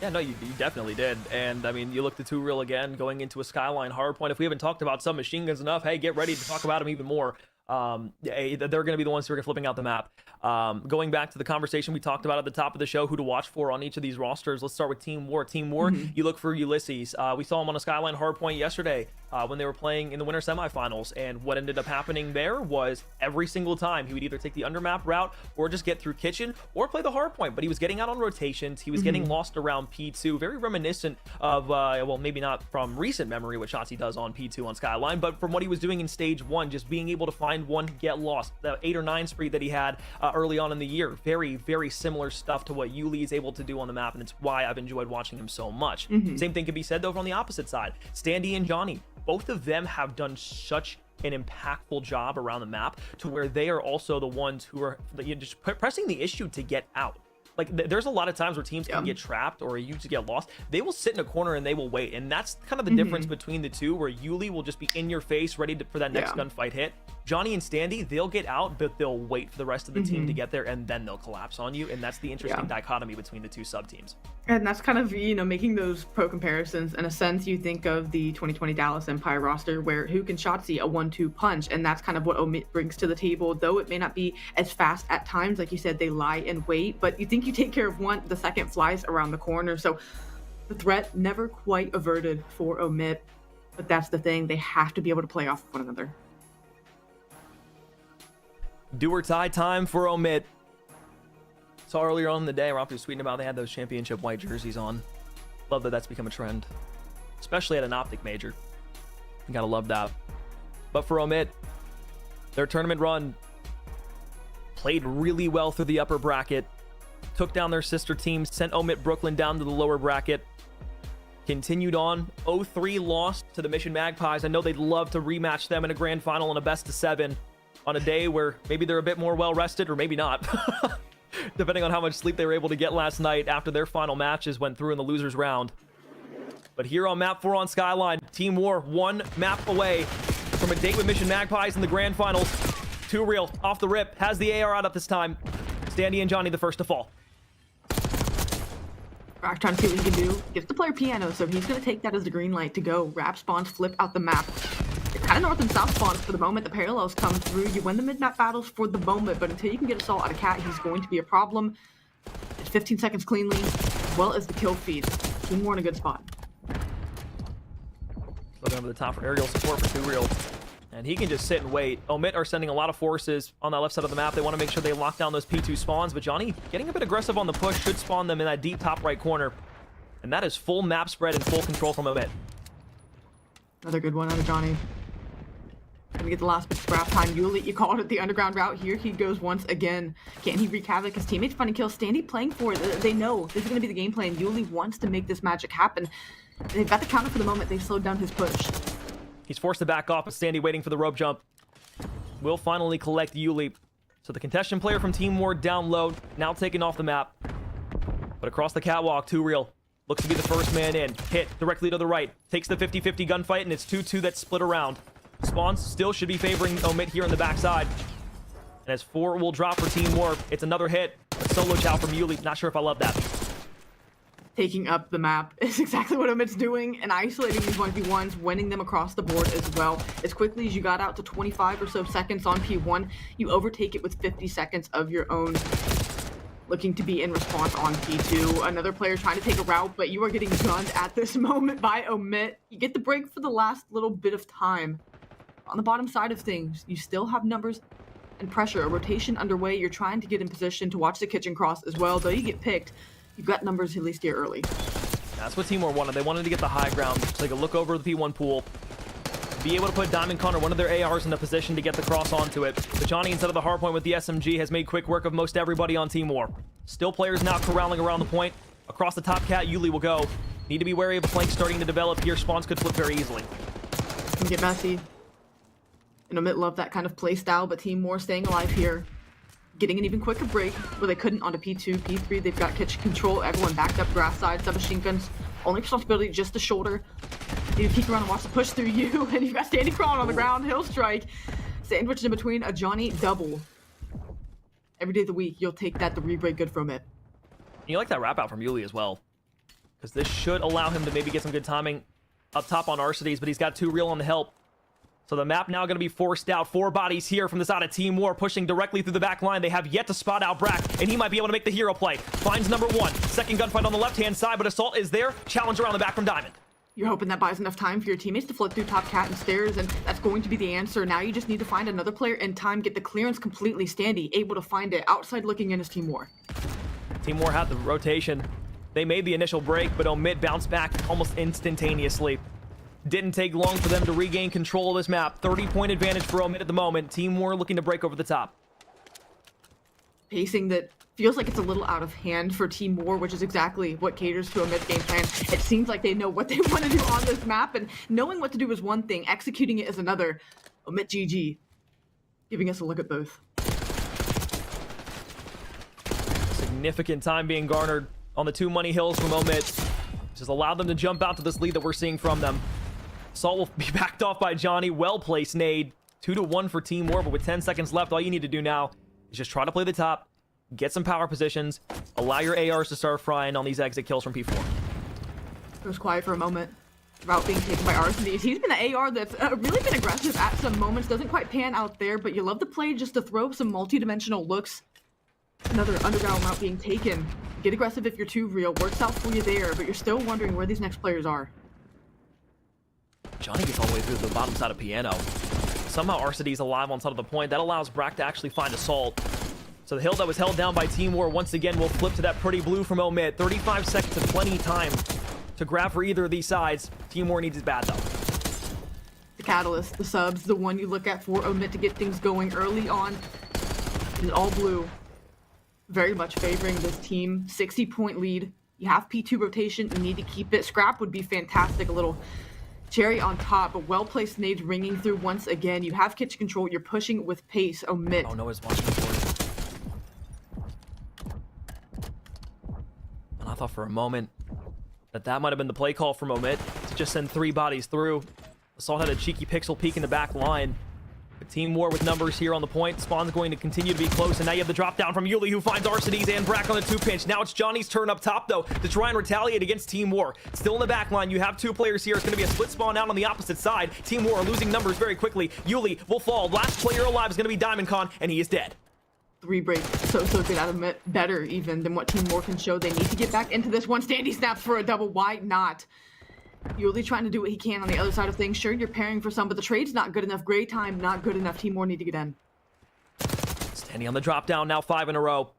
Yeah, no, you definitely did. And, I mean, you look to 2Real again, going into a Skyline Hardpoint. If we haven't talked about some machine guns enough, hey, get ready to talk about them even more. They're going to be the ones who are flipping out the map. Going back to the conversation we talked about at the top of the show, who to watch for on each of these rosters. Let's start with Team War. Team War, you look for Ulysses. We saw him on a Skyline Hardpoint yesterday when they were playing in the winter semifinals. And what ended up happening there was every single time he would either take the undermap route or just get through kitchen or play the hardpoint. But he was getting out on rotations. He was getting lost around P2. Very reminiscent of, well, maybe not from recent memory what Shotzi does on P2 on Skyline, but from what he was doing in stage 1, just being able to find one, get lost. The 8 or 9 spree that he had early on in the year. Very, very similar stuff to what Yuli is able to do on the map, and it's why I've enjoyed watching him so much. Same thing can be said, though, from the opposite side. Standy and Johnny, both of them have done such an impactful job around the map to where they are also the ones who are just pressing the issue to get out. Like, there's a lot of times where teams can get trapped or you just get lost. They will sit in a corner and they will wait. And that's kind of the difference between the two, where Yuli will just be in your face, ready for that next gunfight hit. Johnny and Standy, they'll get out, but they'll wait for the rest of the team to get there, and then they'll collapse on you. And that's the interesting dichotomy between the two sub-teams. And that's kind of, you know, making those pro comparisons. In a sense, you think of the 2020 Dallas Empire roster, where who can Shotzi a 1-2 punch, and that's kind of what Omit brings to the table. Though it may not be as fast at times, like you said, they lie and wait, but you think you take care of one, the second flies around the corner. So the threat never quite averted for Omit, but that's the thing. They have to be able to play off of one another. Do or die time for Omit. Saw earlier on in the day, Rob was tweeting about they had those championship white jerseys on. Love that that's become a trend, especially at an OpTic major. You gotta love that. But for Omit, their tournament run played really well through the upper bracket, took down their sister team, sent Omit Brooklyn down to the lower bracket, continued on. 0-3 lost to the Mission Magpies. I know they'd love to rematch them in a grand final in a best of 7 on a day where maybe they're a bit more well rested, or maybe not. Depending on how much sleep they were able to get last night after their final matches went through in the losers round. But here on map 4 on Skyline, Team War 1 map away from a date with Mission Magpies in the grand finals. 2Real off the rip, has the AR out at this time. Standy and Johnny the first to fall. Rock trying to see what he can do. Gets the player piano, so he's going to take that as the green light to go. Wrap spawns, flip out the map. It's kind of north and south spawns for the moment. The parallels come through. You win the mid-map battles for the moment, but until you can get Assault out of Cat, he's going to be a problem. It's 15 seconds cleanly, as well as the kill feed. Team War in a good spot. Looking over the top for aerial support for 2Real. And he can just sit and wait. Omit are sending a lot of forces on that left side of the map. They want to make sure they lock down those P2 spawns, but Johnny getting a bit aggressive on the push should spawn them in that deep top right corner. And that is full map spread and full control from Omit. Another good one out of Johnny. Gonna get the last bit of scrap time. Yuli, you called it the underground route. Here he goes once again. Can he wreak havoc? His teammates find a kill. Standy playing for it. They know this is going to be the game plan. Yuli wants to make this magic happen. They've got the counter for the moment. They've slowed down his push. He's forced to back off, but Standy waiting for the rope jump. Will finally collect Yuli. So the contestant player from Team War down low, now taken off the map. But across the catwalk, 2Real looks to be the first man in. Hit directly to the right. Takes the 50-50 gunfight, and it's 2-2 that's split around. Spawns still should be favoring Omit here on the backside. And as 4 will drop for Team War, it's another hit. A solo chow from Yuli. Not sure if I love that. Taking up the map is exactly what Omit's doing, and isolating these 1v1s, winning them across the board as well. As quickly as you got out to 25 or so seconds on P1, you overtake it with 50 seconds of your own. Looking to be in response on P2. Another player trying to take a route, but you are getting gunned at this moment by Omit. You get the break for the last little bit of time. On the bottom side of things, you still have numbers and pressure, a rotation underway. You're trying to get in position to watch the kitchen cross as well. Though you get picked, you've got numbers at least here early. That's what Team War wanted. They wanted to get the high ground, take a look over the P1 pool, be able to put DiamondCon or one of their ARs in a position to get the cross onto it. But Johnny, instead of the hardpoint with the SMG, has made quick work of most everybody on Team War. Still players now corralling around the point. Across the top cat, Yuli will go. Need to be wary of a flank starting to develop here. Spawns could flip very easily. Can get messy. And Omit love that kind of play style, but Team War staying alive here. Getting an even quicker break where they couldn't onto P2, P3. They've got kitchen control. Everyone backed up grass side, submachine guns. Only responsibility just the shoulder. You peek around and watch the push through you, and you've got Standing crawling on the ground. Hill strike. Sandwiched in between a Johnny double. Every day of the week, you'll take that to re-break good from it. You like that wrap out from Yuli as well, because this should allow him to maybe get some good timing up top on Arcides, but he's got 2 real on the help. So the map now going to be forced out. 4 bodies here from the side of Team War, pushing directly through the back line. They have yet to spot out Brack, and he might be able to make the hero play. Finds number 1. Second gunfight on the left-hand side, but Assault is there. Challenge around the back from Diamond. You're hoping that buys enough time for your teammates to flip through top cat and stairs, and that's going to be the answer. Now you just need to find another player in time, get the clearance completely. Standy able to find it. Outside looking in is Team War. Team War had the rotation. They made the initial break, but Omid bounced back almost instantaneously. Didn't take long for them to regain control of this map. 30-point advantage for Omid at the moment. Team War looking to break over the top. Pacing that feels like it's a little out of hand for Team War, which is exactly what caters to Omid's game plan. It seems like they know what they want to do on this map, and knowing what to do is one thing, executing it is another. Omid GG, giving us a look at both. Significant time being garnered on the 2 money hills from Omid. Just allowed them to jump out to this lead that we're seeing from them. Assault will be backed off by Johnny. Well-placed nade. 2-1 for Team War, but with 10 seconds left, all you need to do now is just try to play the top, get some power positions, allow your ARs to start frying on these exit kills from P4. It was quiet for a moment. Route being taken by Arcides. He's been an AR that's really been aggressive at some moments. Doesn't quite pan out there, but you love the play just to throw some multi-dimensional looks. Another underground route being taken. Get aggressive if you're too real. Works out for you there, but you're still wondering where these next players are. Johnny gets all the way through the bottom side of Piano. Somehow Arcides alive on side of the point. That allows Brack to actually find Assault. So the hill that was held down by Team War once again will flip to that pretty blue from Omid. 35 seconds and plenty of time to grab for either of these sides. Team War needs it bad though. The catalyst, the subs, the one you look at for Omid to get things going early on. It is all blue. Very much favoring this team. 60-point lead. You have P2 rotation. You need to keep it. Scrap would be fantastic. A little cherry on top. A well-placed nade ringing through once again. You have kitchen control. You're pushing with pace. Omid. Oh, Noah's watching for you. And I thought for a moment that might have been the play call from Omid to just send 3 bodies through. Assault had a cheeky pixel peek in the back line. But Team War with numbers here on the point. Spawn's going to continue to be close, and now you have the drop down from Yuli, who finds Arcides and Brack on the 2-pinch. Now it's Johnny's turn up top, though, to try and retaliate against Team War. Still in the back line, you have 2 players here. It's going to be a split spawn out on the opposite side. Team War are losing numbers very quickly. Yuli will fall. Last player alive is going to be DiamondCon, and he is dead. 3 breaks. So good out of it. Better even than what Team War can show. They need to get back into this one. Standy snaps for a double. Why not? Yuli trying to do what he can on the other side of things. Sure, you're pairing for some, but the trade's not good enough. Gray time, not good enough. Team War need to get in. Standing on the drop down, now 5 in a row.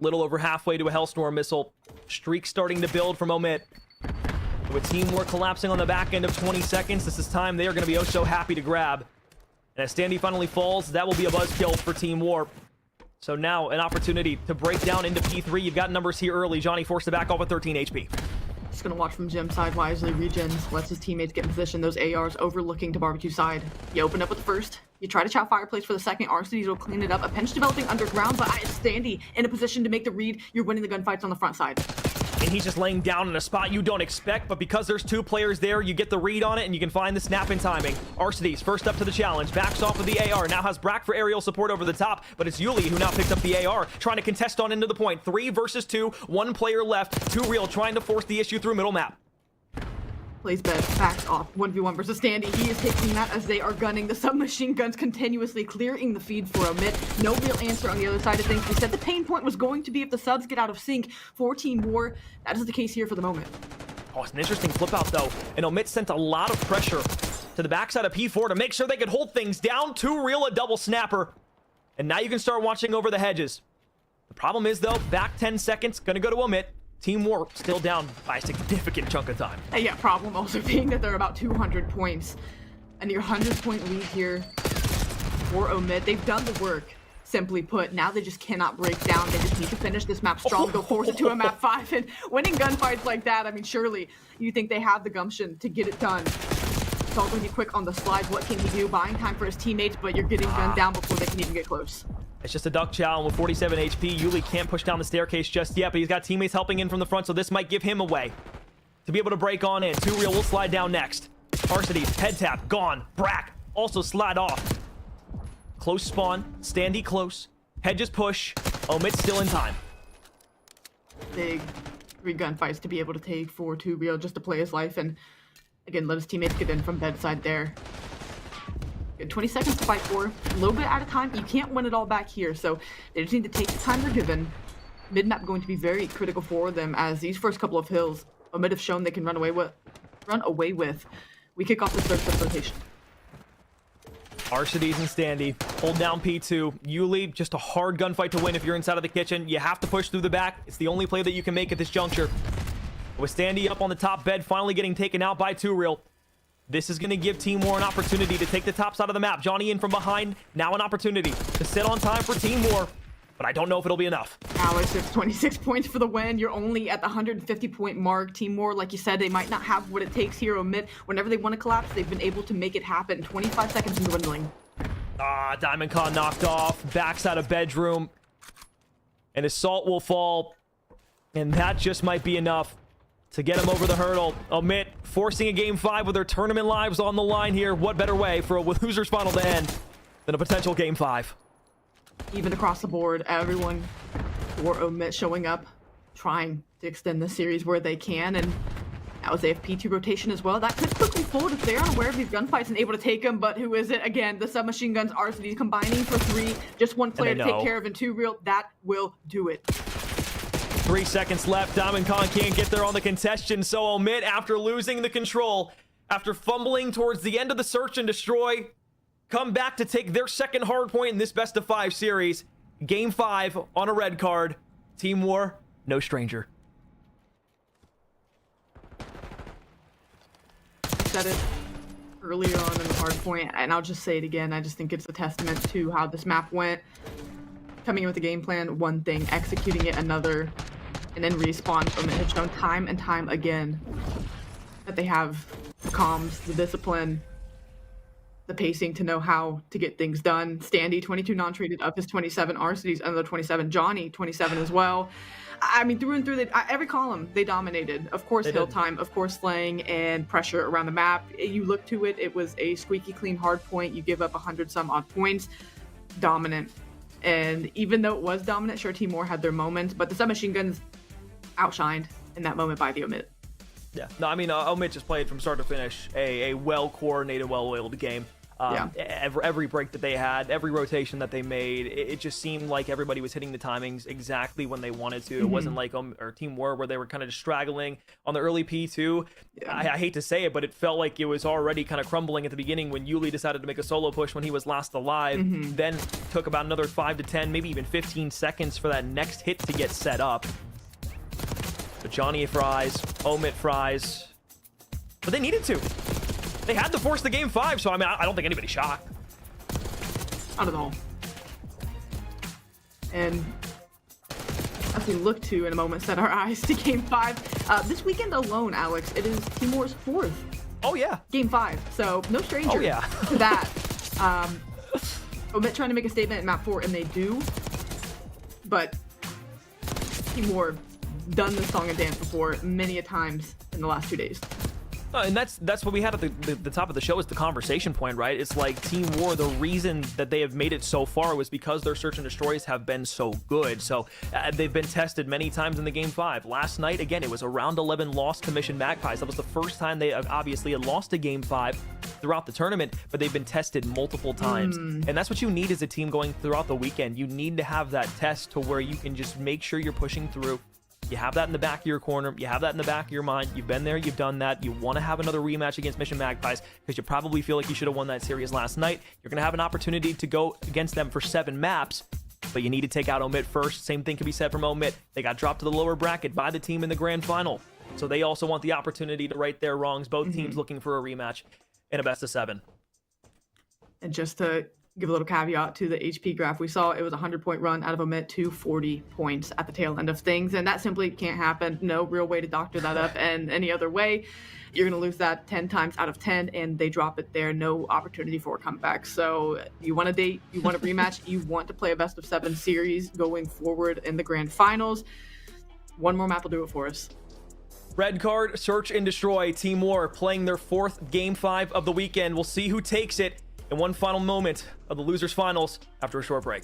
Little over halfway to a Hellstorm missile. Streak starting to build from Omid. With Team War collapsing on the back end of 20 seconds, this is time they are going to be oh so happy to grab. And as Standy finally falls, that will be a buzzkill for Team War. So now an opportunity to break down into P3. You've got numbers here early. Johnny forced to back off with 13 HP. Just gonna watch from Jim side wisely. Regens lets his teammates get in position. Those ARs overlooking to barbecue side. You open up with the first. You try to chow fireplace for the second. Arcides will clean it up. A pinch developing underground, but Standy in a position to make the read. You're winning the gunfights on the front side. And he's just laying down in a spot you don't expect, but because there's 2 players there, you get the read on it, and you can find the snap in timing. Arcides first up to the challenge, backs off of the AR, now has Brack for aerial support over the top, but it's Yuli who now picks up the AR, trying to contest on into the point. 3 versus 2, 1 player left, 2 real, trying to force the issue through middle map. Plays bed, backs off. 1v1 versus Standy. He is taking that as they are gunning. The submachine guns continuously clearing the feed for Omid. No real answer on the other side of things. We said the pain point was going to be if the subs get out of sync for Team War. That is the case here for the moment. Oh, it's an interesting flip out, though. And Omid sent a lot of pressure to the backside of P4 to make sure they could hold things down. 2 real, a double snapper. And now you can start watching over the hedges. The problem is, though, back 10 seconds, gonna go to omit. Team War still down by a significant chunk of time. Yeah, problem also being that they're about 200 points. And your 100-point lead here for omit. They've done the work, simply put. Now they just cannot break down. They just need to finish this map strong, go force it to a map 5. And winning gunfights like that, I mean, surely you think they have the gumption to get it done. It's all going to be quick on the slides. What can he do? Buying time for his teammates, but you're getting gunned down before they can even get close. It's just a duck chow, and with 47 HP, Yuli can't push down the staircase just yet, but he's got teammates helping in from the front, so this might give him a way to be able to break on in. 2 real will slide down next. Varsity, head tap, gone. Brack, also slide off. Close spawn, Standy close. Hedges push, omit still in time. Big 3 gunfights to be able to take for 2 real just to play his life, and again, let his teammates get in from bedside there. 20 seconds to fight for, a little bit at a time. You can't win it all back here, so they just need to take the time they're given. Mid-map going to be very critical for them, as these first couple of hills, omit have shown they can run away with. We kick off the third shift rotation. Arcides and Standy hold down P2. Yuli, just a hard gunfight to win if you're inside of the kitchen. You have to push through the back. It's the only play that you can make at this juncture. With Standy up on the top bed, finally getting taken out by 2 real. This is going to give Team War an opportunity to take the top side of the map. Johnny in from behind. Now an opportunity to sit on time for Team War. But I don't know if it'll be enough. Alex, it's 26 points for the win. You're only at the 150-point mark. Team War, like you said, they might not have what it takes here. Omit, whenever they want to collapse, they've been able to make it happen. 25 seconds and dwindling. Diamond Con knocked off. Backside of bedroom. And Assault will fall. And that just might be enough to get him over the hurdle. Omit forcing a game 5 with their tournament lives on the line here. What better way for a loser's final to end than a potential game 5? Even across the board, everyone for omit showing up, trying to extend the series where they can. And that was AFP2 rotation as well. That could quickly fold if they're unaware of these gunfights and able to take them. But who is it? Again, the submachine guns, Arcides combining for 3. Just one player to take care of, and 2 real. That will do it. 3 seconds left. Diamond Con can't get there on the contestation, so omit, after losing the control, after fumbling towards the end of the search and destroy, come back to take their second hard point in this best of 5 series. Game 5 on a red card. Team War, no stranger. I said it earlier on in the hard point, and I'll just say it again. I just think it's a testament to how this map went. Coming in with a game plan, one thing, executing it another, and then respawn. Omit have shown time and time again that they have the comms, the discipline, the pacing to know how to get things done. Standy, 22 non-traded up his 27. Arcides, another 27. Johnny, 27 as well. I mean, through and through, every column, they dominated. Of course, hill time, of course, slaying and pressure around the map. You look to it, it was a squeaky clean hard point. You give up 100-some odd points. Dominant. And even though it was dominant, sure, Team War had their moments, but the submachine guns outshined in that moment by the omit. Yeah, no, I mean, omit just played from start to finish a well-coordinated, well-oiled game. Every break that they had, every rotation that they made, it just seemed like everybody was hitting the timings exactly when they wanted to. It wasn't like or Team War where they were kind of just straggling on the early P2. I hate to say it, but it felt like it was already kind of crumbling at the beginning when Yuli decided to make a solo push when he was last alive. Then took about another 5 to 10, maybe even 15 seconds for that next hit to get set up. But Johnny fries, omit fries, but they needed to. They had to force the game 5, so I mean, I don't think anybody's shocked. Not at all. And as we look to, in a moment, set our eyes to game 5. This weekend alone, Alex, it is Team War's 4th. Oh, yeah. Game 5, so no stranger to that. Omit trying to make a statement in map 4, and they do. But Team War done this song and dance before many a times in the last 2 days. And that's what we had at the top of the show is the conversation point, right? It's like Team War, the reason that they have made it so far was because their search and destroys have been so good. So they've been tested many times in the game 5. Last night, again, it was a round 11 loss to Mission Magpies. That was the first time they obviously had lost a game 5 throughout the tournament, but they've been tested multiple times. And that's what you need as a team going throughout the weekend. You need to have that test to where you can just make sure you're pushing through. You have that in the back of your corner. You have that in the back of your mind. You've been there. You've done that. You want to have another rematch against Mission Magpies because you probably feel like you should have won that series last night. You're going to have an opportunity to go against them for 7 maps, but you need to take out Omit first. Same thing can be said from Omit. They got dropped to the lower bracket by the team in the grand final. So they also want the opportunity to right their wrongs. Both teams looking for a rematch in a best of 7. And just to give a little caveat to the HP graph we saw, it was a 100-point run out of Omit to 40 points at the tail end of things, and that simply can't happen. No real way to doctor that up, and any other way, you're going to lose that 10 times out of 10, and they drop it there. No opportunity for a comeback. So you want a date, you want a rematch, you want to play a best of 7 series going forward in the grand finals. One more map will do it for us. Red card, Search and Destroy. Team War playing their 4th Game 5 of the weekend. We'll see who takes it in one final moment of the losers finals after a short break.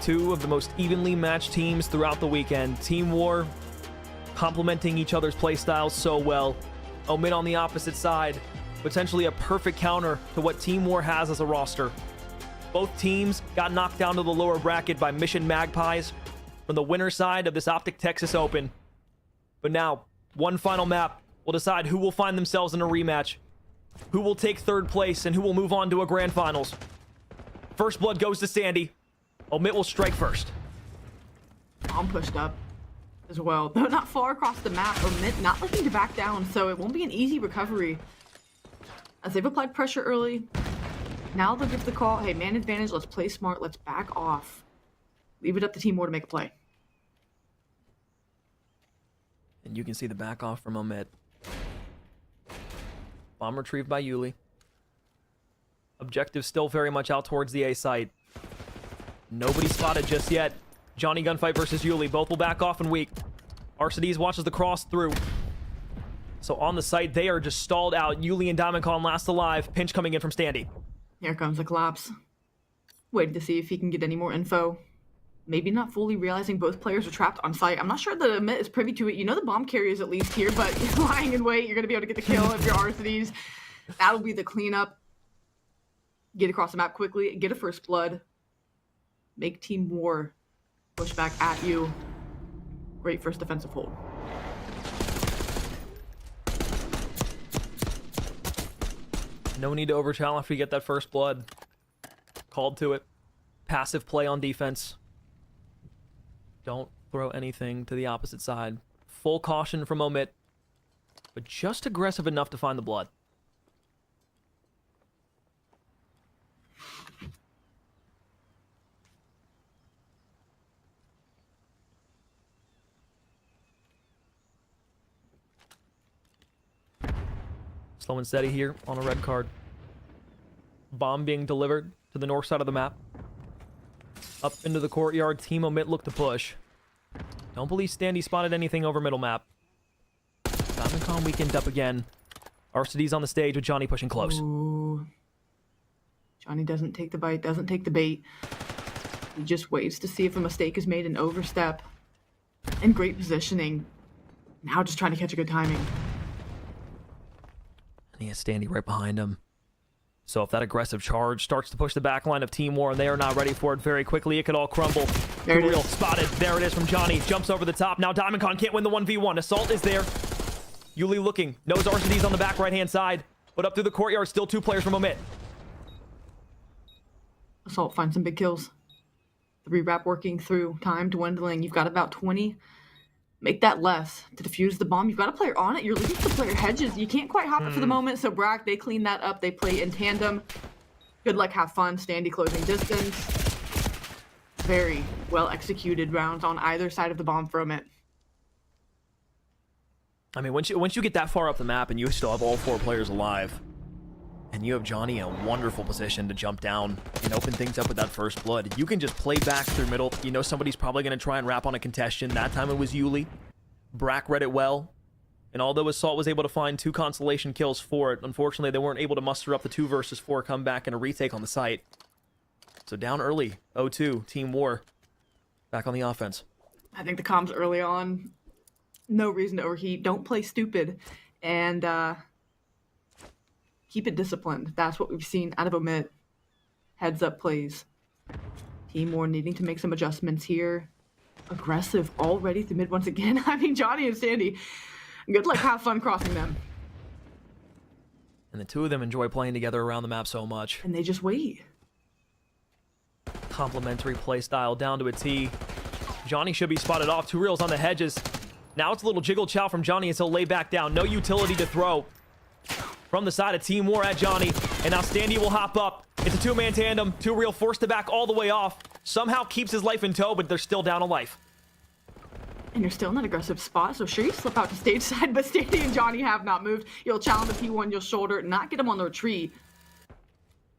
Two of the most evenly matched teams throughout the weekend. Team War complementing each other's play styles so well. Omit on the opposite side, potentially a perfect counter to what Team War has as a roster. Both teams got knocked down to the lower bracket by Mission Magpies from the winner side of this OpTic Texas Open. But now, one final map will decide who will find themselves in a rematch, who will take third place, and who will move on to a grand finals. First blood goes to Sandy. Omit will strike first. I'm pushed up as well, though not far across the map. Omit not looking to back down, so it won't be an easy recovery. As they've applied pressure early, now they'll give the call, hey, man advantage, let's play smart, let's back off. Leave it up to Team War to make a play. And you can see the back off from Omit. Bomb retrieved by Yuli. Objective still very much out towards the A site. Nobody spotted just yet. Johnny gunfight versus Yuli. Both will back off and weak. Arcades watches the cross through. So on the site, they are just stalled out. Yuli and Diamondcon last alive. Pinch coming in from Standy. Here comes the collapse. Waiting to see if he can get any more info. Maybe not fully realizing both players are trapped on site. I'm not sure that Omit is privy to it. You know the bomb carrier is at least here, but lying in wait, you're going to be able to get the kill if you're Arcades. That'll be the cleanup. Get across the map quickly, get a first blood. Make Team War push back at you. Great first defensive hold. No need to overchallenge if you get that first blood. Called to it. Passive play on defense. Don't throw anything to the opposite side. Full caution from Omit, but just aggressive enough to find the blood. Slow and steady here on a red card. Bomb being delivered to the north side of the map. Up into the courtyard. Team Omit look to push. Don't believe Standy spotted anything over middle map. Diamondcon weakened up again. Arcades on the stage with Johnny pushing close. Ooh. Johnny doesn't take the bite, doesn't take the bait. He just waits to see if a mistake is made, an overstep. And great positioning. Now just trying to catch a good timing. And he has Standy right behind him. So if that aggressive charge starts to push the back line of Team War and they are not ready for it very quickly, it could all crumble. There it Real is. spotted. There it is from Johnny. Jumps over the top. Now Diamondcon can't win the 1v1. Assault is there. Yuli looking. Knows Arcades on the back right-hand side. But up through the courtyard, still two players from Omit. Assault finds some big kills. The re-wrap working through. Time dwindling. You've got about 20. Make that less to defuse the bomb. You've got a player on it. You're looking for the player hedges. You can't quite hop it for the moment. So Brack, they clean that up. They play in tandem. Good luck, have fun. Standy closing distance. Very well executed rounds on either side of the bomb from it. I mean, once you get that far up the map and you still have all four players alive, and you have Johnny in a wonderful position to jump down and open things up with that first blood, you can just play back through middle. You know somebody's probably going to try and wrap on a contestation. That time it was Yuli. Brack read it well. And although Assault was able to find 2 consolation kills for it, unfortunately they weren't able to muster up the 2 versus 4 comeback and a retake on the site. So down early, 0-2, Team War. Back on the offense. I think the comms early on, no reason to overheat. Don't play stupid. And keep it disciplined. That's what we've seen out of Omit. Heads up plays. Team War needing to make some adjustments here. Aggressive already through mid once again. I mean, Johnny and Sandy, good luck, have fun crossing them. And the two of them enjoy playing together around the map so much. And they just wait. Complementary play style down to a T. Johnny should be spotted off. 2 reels on the hedges. Now it's a little jiggle chow from Johnny as he'll lay back down. No utility to throw. From the side of Team War at Johnny. And now Standy will hop up. It's a 2-man tandem. 2 real forced to back all the way off. Somehow keeps his life in tow, but they're still down a life. And you're still in an aggressive spot, so sure you slip out to stage side, but Standy and Johnny have not moved. You'll challenge the P1, you'll shoulder, not get him on the retreat.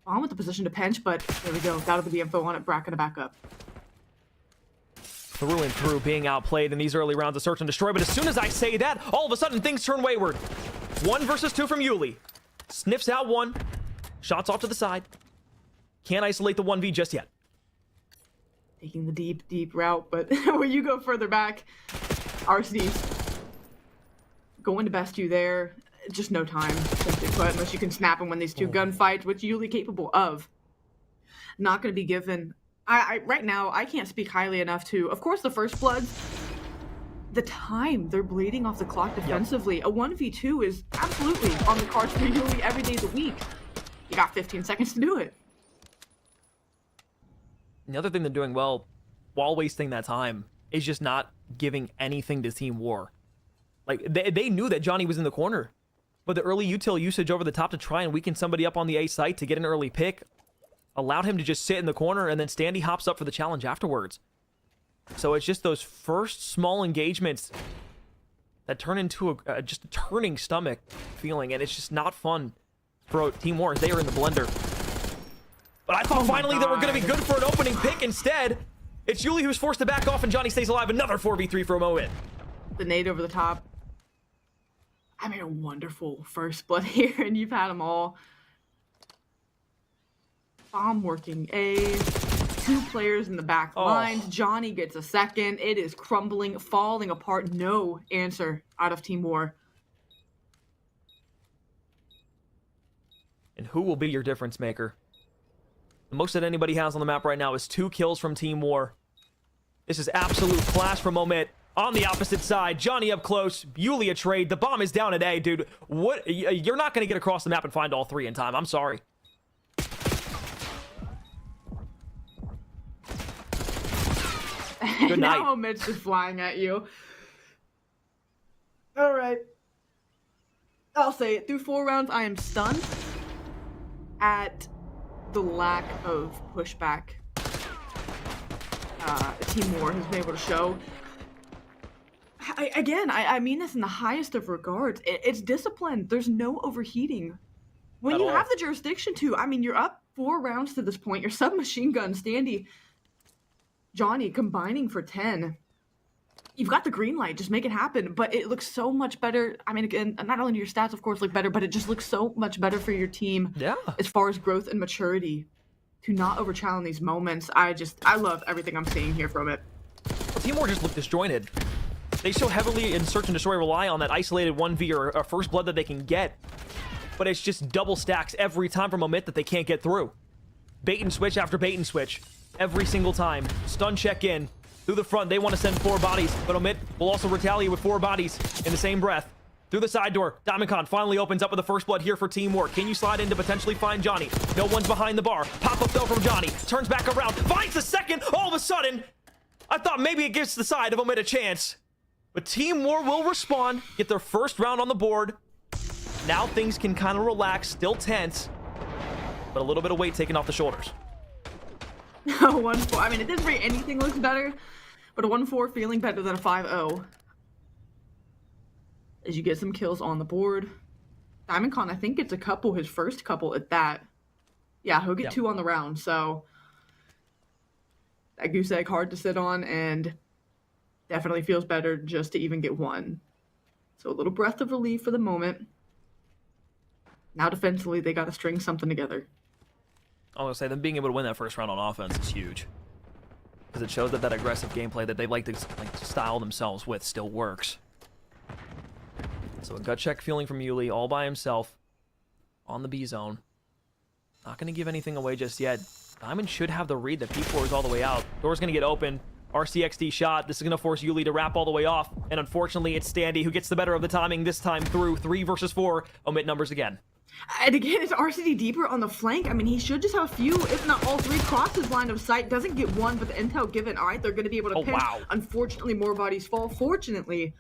On with the position to pinch, but there we go. That'll be the info on it. Brack gonna back up. Through and through, being outplayed in these early rounds of search and destroy, but as soon as I say that, all of a sudden things turn wayward. 1 versus 2 from Yuli. Sniffs out 1. Shots off to the side. Can't isolate the 1v just yet. Taking the deep, deep route, but when you go further back, Arcades going to best you there. just no time, simply put, unless you can snap him when these two gunfights, which you're capable of. Not going to be given. Right now, I can't speak highly enough to, of course, the First Bloods. The time they're bleeding off the clock defensively. Yep. A 1v2 is absolutely on the cards for Yuli every day of the week. You got 15 seconds to do it. The other thing they're doing well, while wasting that time, is just not giving anything to Team War. Like, they knew that Johnny was in the corner, but the early util usage over the top to try and weaken somebody up on the A site to get an early pick allowed him to just sit in the corner, and then Standy hops up for the challenge afterwards. So it's just those first small engagements that turn into just a turning stomach feeling, and it's just not fun for Team War. They are in the blender. But I thought finally they were going to be good for an opening pick. Instead, it's Yuli who's forced to back off, and Johnny stays alive. Another 4v3 for a moment. The nade over the top. I made a wonderful first split here, and you've had them all. Bomb working A. 2 players in the back lines. Johnny gets a second. It is crumbling, falling apart. No answer out of Team War. And who will be your difference maker? The most that anybody has on the map right now is 2 kills from Team War. This is absolute class from Omit. On the opposite side, Johnny up close, Yuli a trade. The bomb is down at A, dude. What? You're not going to get across the map and find all 3 in time. I'm sorry. Good night. Now Mitch is flying at you. All right. I'll say it. Through 4 rounds, I am stunned at the lack of pushback Team War has been able to show. I mean this in the highest of regards. It's discipline. There's no overheating. When you have the jurisdiction to, I mean, you're up 4 rounds to this point. You're submachine gun, Standy, Johnny combining for 10. You've got the green light. Just make it happen. But it looks so much better. I mean, again, not only do your stats, of course, look better, but it just looks so much better for your team. Yeah. As far as growth and maturity to not overchallenge these moments. I love everything I'm seeing here from it. Well, Team War just look disjointed. They so heavily in Search and Destroy rely on that isolated 1v or a first blood that they can get. But it's just double stacks every time from Omit that they can't get through. Bait and switch after bait and switch. Every single time. Stun check in. Through the front, they want to send 4 bodies, but Omit will also retaliate with 4 bodies in the same breath. Through the side door, Diamondcon finally opens up with the first blood here for Team War. Can you slide in to potentially find Johnny? No one's behind the bar. Pop-up though from Johnny. Turns back around. Finds the second. All of a sudden, I thought maybe it gives the side of Omit a chance. But Team War will respond, get their first round on the board. Now things can kind of relax, still tense, but a little bit of weight taken off the shoulders. 1-4. I mean, it doesn't really anything looks better, but a 1-4 feeling better than a 5-0. As you get some kills on the board. Diamondcon, I think, gets a couple, his first couple at that. Yeah, he'll get 2 on the round, so that goose egg hard to sit on, and definitely feels better just to even get 1. So a little breath of relief for the moment. Now defensively, they got to string something together. I was going to say, them being able to win that first round on offense is huge. Because it shows that that aggressive gameplay that they like to style themselves with still works. So a gut check feeling from Yuli all by himself on the B zone. Not going to give anything away just yet. Diamond should have the read that P4 is all the way out. Door's going to get open. RCXD shot. This is going to force Yuli to wrap all the way off. And unfortunately, it's Standy who gets the better of the timing this time through 3 versus 4. Omit numbers again. And again, it's RCD deeper on the flank. I mean, he should just have a few, if not all 3, crosses line of sight. Doesn't get 1, but the intel given. All right, they're going to be able to pinch. Wow. Unfortunately, more bodies fall. Fortunately,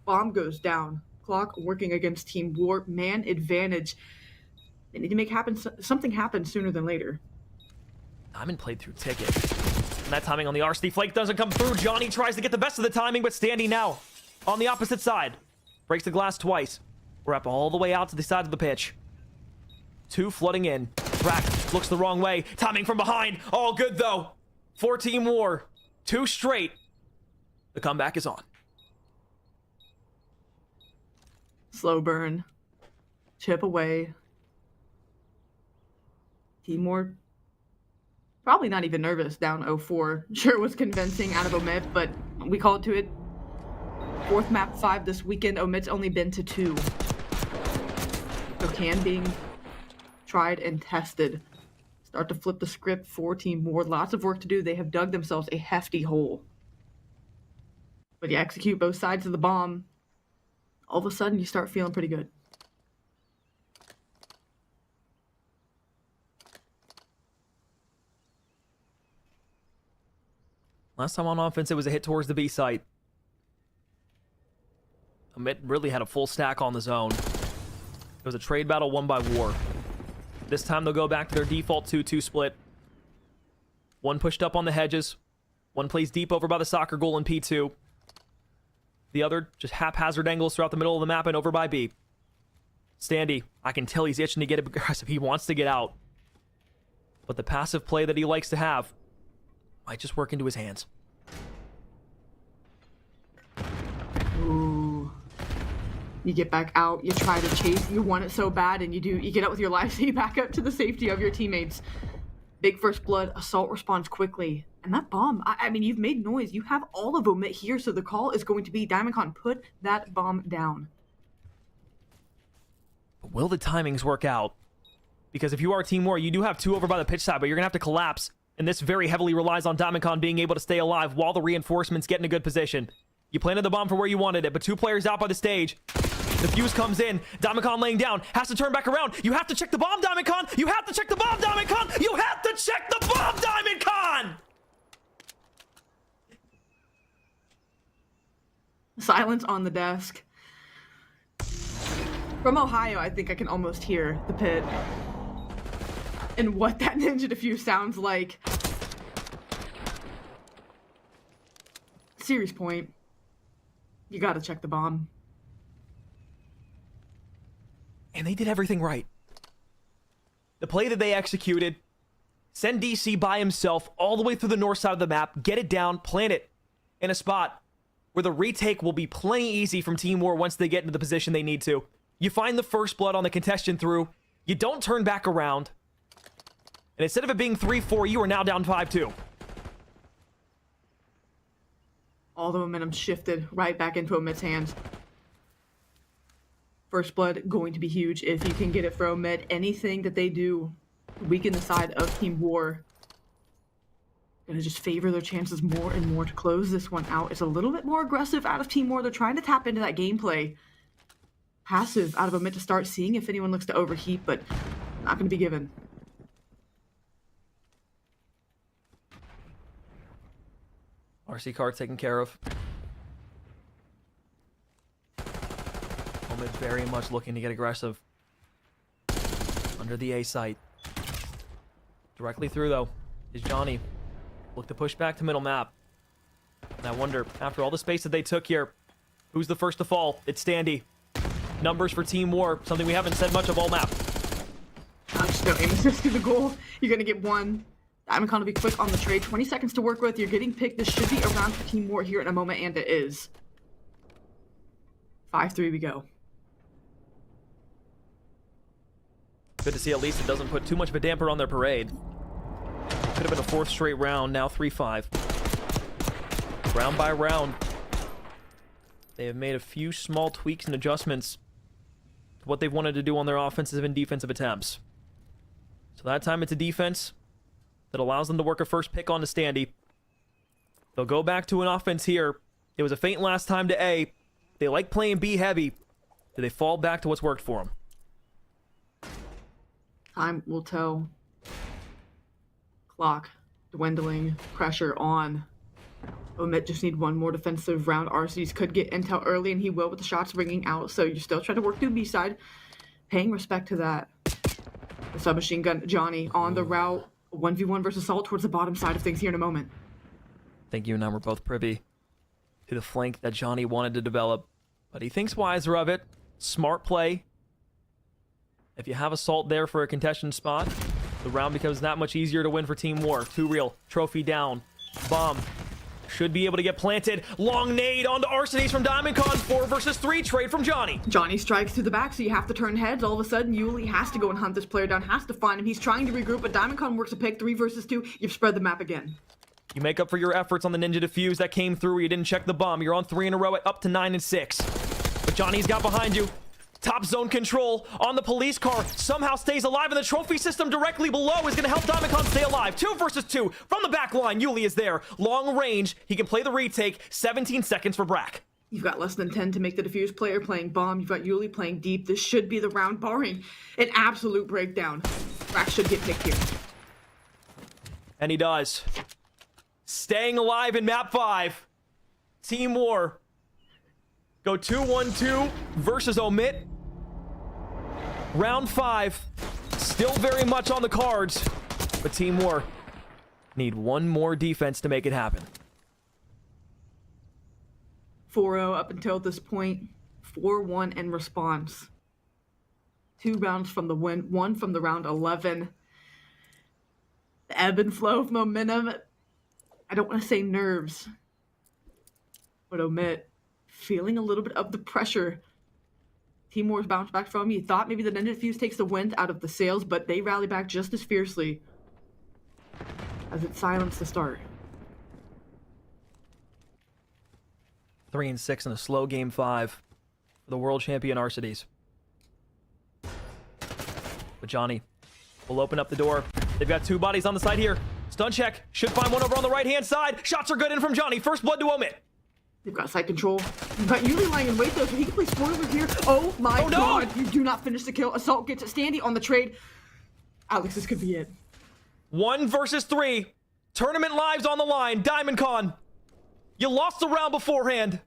bomb goes down. Clock working against Team War. Man advantage. They need to make something happen sooner than later. Diamond played through Ticket. And that timing on the RCD flank doesn't come through. Johnny tries to get the best of the timing, but Standy now on the opposite side. Breaks the glass twice. We're up all the way out to the side of the pitch. 2 flooding in. Rack looks the wrong way. Timing from behind. All good, though. For Team War. 2 straight. The comeback is on. Slow burn. Chip away. Team War probably not even nervous, down 0-4. Sure, it was convincing out of Omit, but we called to it. 4th map 5 this weekend. Omit's only been to 2. can being tried and tested. Start to flip the script for Team War. Lots of work to do. They have dug themselves a hefty hole. But you execute both sides of the bomb, all of a sudden you start feeling pretty good. Last time on offense, it was a hit towards the B site. Omit really had a full stack on the zone. It was a trade battle won by War. This time they'll go back to their default 2-2 split. One pushed up on the hedges. One plays deep over by the soccer goal in P2. The other just haphazard angles throughout the middle of the map and over by B. Standy, I can tell he's itching to get aggressive. He wants to get out. But the passive play that he likes to have might just work into his hands. Ooh. You get back out, you try to chase, you want it so bad, and you get out with your life, so you back up to the safety of your teammates. Big first blood, assault responds quickly. And that bomb, I mean, you've made noise. You have all of Omit here, so the call is going to be Diamondcon, put that bomb down. But will the timings work out? Because if you are Team War, you do have 2 over by the pitch side, but you're going to have to collapse. And this very heavily relies on Diamondcon being able to stay alive while the reinforcements get in a good position. You planted the bomb for where you wanted it, but 2 players out by the stage. The fuse comes in. Diamondcon laying down. Has to turn back around. You have to check the bomb, Diamondcon! You have to check the bomb, Diamondcon! You have to check the bomb, Diamondcon! Silence on the desk. From Ohio, I think I can almost hear the pit. And what that ninja defuse sounds like. Serious point. You gotta check the bomb. And they did everything right. The play that they executed, send DC by himself all the way through the north side of the map, get it down, plant it in a spot where the retake will be plenty easy from Team War once they get into the position they need to. You find the first blood on the contestion through, you don't turn back around, and instead of it being 3-4, you are now down 5-2. All the momentum shifted right back into Omit's hands. First blood going to be huge if you can get it for Omit. Anything that they do to weaken the side of Team War, gonna just favor their chances more and more to close this one out. It's a little bit more aggressive out of Team War. They're trying to tap into that gameplay. Passive out of Omit to start, seeing if anyone looks to overheat, but not gonna be given. RC card taken care of. Omid very much looking to get aggressive. Under the A site. Directly through, though, is Johnny. Look to push back to middle map. And I wonder, after all the space that they took here, who's the first to fall? It's Standy. Numbers for Team War, something we haven't said much of all map. Just no aim assist to the goal. You're gonna get one. Diamondcon will be quick on the trade. 20 seconds to work with. You're getting picked. This should be around for Team War here in a moment, and it is. 5-3 we go. Good to see at least it doesn't put too much of a damper on their parade. Could have been a 4th straight round, now 3-5. Round by round, they have made a few small tweaks and adjustments to what they've wanted to do on their offensive and defensive attempts. So that time it's a defense that allows them to work a first pick onto Standy. They'll go back to an offense here. It was a feint last time to A. They like playing B heavy. Do they fall back to what's worked for them? Time will tell. Clock dwindling. Pressure on. Omit just need one more defensive round. RCs could get intel early, and he will with the shots ringing out. So you're still trying to work through B side. Paying respect to that. The submachine gun, Johnny, on the route. 1v1 versus Assault towards the bottom side of things here in a moment. I think you and I were both privy to the flank that Johnny wanted to develop. But he thinks wiser of it. Smart play. If you have Assault there for a contested spot, the round becomes that much easier to win for Team War. 2 real. Trophy down. Bomb. Should be able to get planted. Long nade onto Arsenes from Diamondcon. 4 versus 3 trade from Johnny. Johnny strikes through the back, so you have to turn heads. All of a sudden, Yuli has to go and hunt this player down, has to find him. He's trying to regroup, but Diamondcon works a pick. 3 versus 2. You've spread the map again. You make up for your efforts on the ninja defuse that came through. You didn't check the bomb. You're on 3 in a row at up to 9 and 6. But Johnny's got behind you. Top zone control on the police car. Somehow stays alive, and the trophy system directly below is going to help Diamondcon stay alive. 2 versus 2 from the back line. Yuli is there. Long range. He can play the retake. 17 seconds for Brack. You've got less than 10 to make the defuse player playing bomb. You've got Yuli playing deep. This should be the round, barring an absolute breakdown. Brack should get picked here. And he does. Staying alive in map 5. Team War. Go 2-1-2 versus Omit. Round 5. Still very much on the cards. But Team War need one more defense to make it happen. 4-0 up until this point. 4-1 in response. 2 rounds from the win, 1 from the round 11. The ebb and flow of momentum. I don't want to say nerves, but Omit feeling a little bit of the pressure. Team War's bounced back from. You thought maybe the Ninja Fuse takes the wind out of the sails, but they rally back just as fiercely as it silenced the start. 3-6 in a slow game 5 for the world champion Arcides. But Johnny will open up the door. They've got 2 bodies on the side here. Stun check. Should find one over on the right-hand side. Shots are good in from Johnny. First blood to Omit. They've got side control. You've got Yuli lying in wait though, so he can play spoilers here. Oh my god, you do not finish the kill. Assault gets it. Standy on the trade. Alex, this could be it. 1 versus 3. Tournament lives on the line. Diamondcon. You lost the round beforehand.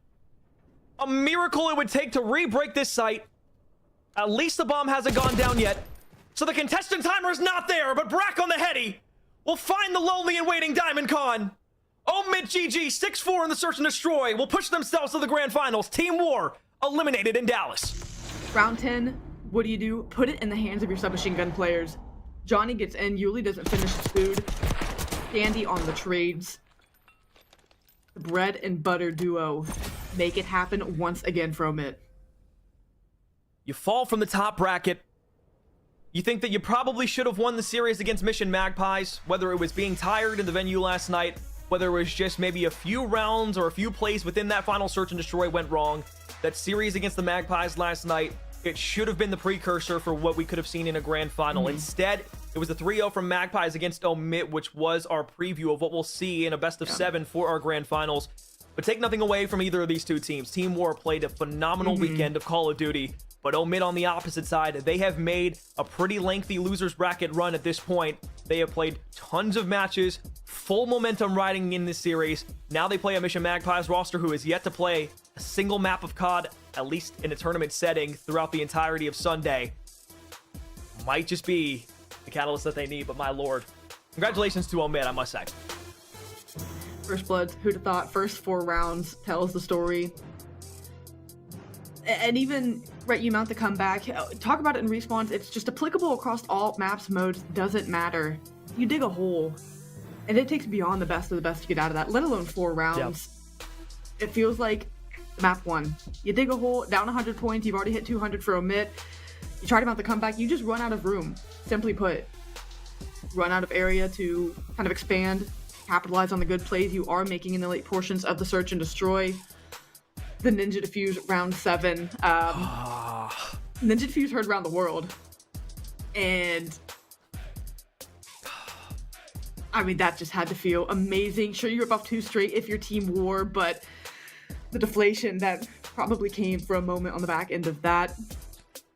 A miracle it would take to re-break this site. At least the bomb hasn't gone down yet. So the contestant timer is not there, but Brack on the heady will find the lonely and waiting Diamondcon. Omit GG 6-4 in the search and destroy will push themselves to the grand finals. Team War eliminated in Dallas. Round 10, what do? Put it in the hands of your submachine gun players. Johnny gets in, Yuli doesn't finish his food. Sandy on the trades. The bread and butter duo make it happen once again for Omit. You fall from the top bracket. You think that you probably should have won the series against Mission Magpies, whether it was being tired in the venue last night, whether it was just maybe a few rounds or a few plays within that final search and destroy went wrong. That series against the Magpies last night, it should have been the precursor for what we could have seen in a grand final. Instead, it was a 3-0 from Magpies against Omit, which was our preview of what we'll see in a best of 7 for our grand finals. But take nothing away from either of these two teams. Team War played a phenomenal weekend of Call of Duty, but Omit on the opposite side, they have made a pretty lengthy losers bracket run at this point. They have played tons of matches, full momentum riding in this series. Now they play a Mission Magpies roster who is yet to play a single map of COD, at least in a tournament setting, throughout the entirety of Sunday. Might just be the catalyst that they need, but my lord. Congratulations to Omit, I must say. First Blood, who'd have thought? First 4 rounds tells the story. And even, right, you mount the comeback. Talk about it in respawns. It's just applicable across all maps, modes. Doesn't matter. You dig a hole, and it takes beyond the best of the best to get out of that, let alone 4 rounds. Yep. It feels like map 1. You dig a hole, down 100 points. You've already hit 200 for Omit. You try to mount the comeback. You just run out of room. Simply put, run out of area to kind of expand, capitalize on the good plays you are making in the late portions of the search and destroy. The Ninja Defuse round 7. Ninja Defuse heard around the world. And I mean, that just had to feel amazing. Sure, you're above 2 straight if you're Team War, but the deflation that probably came for a moment on the back end of that,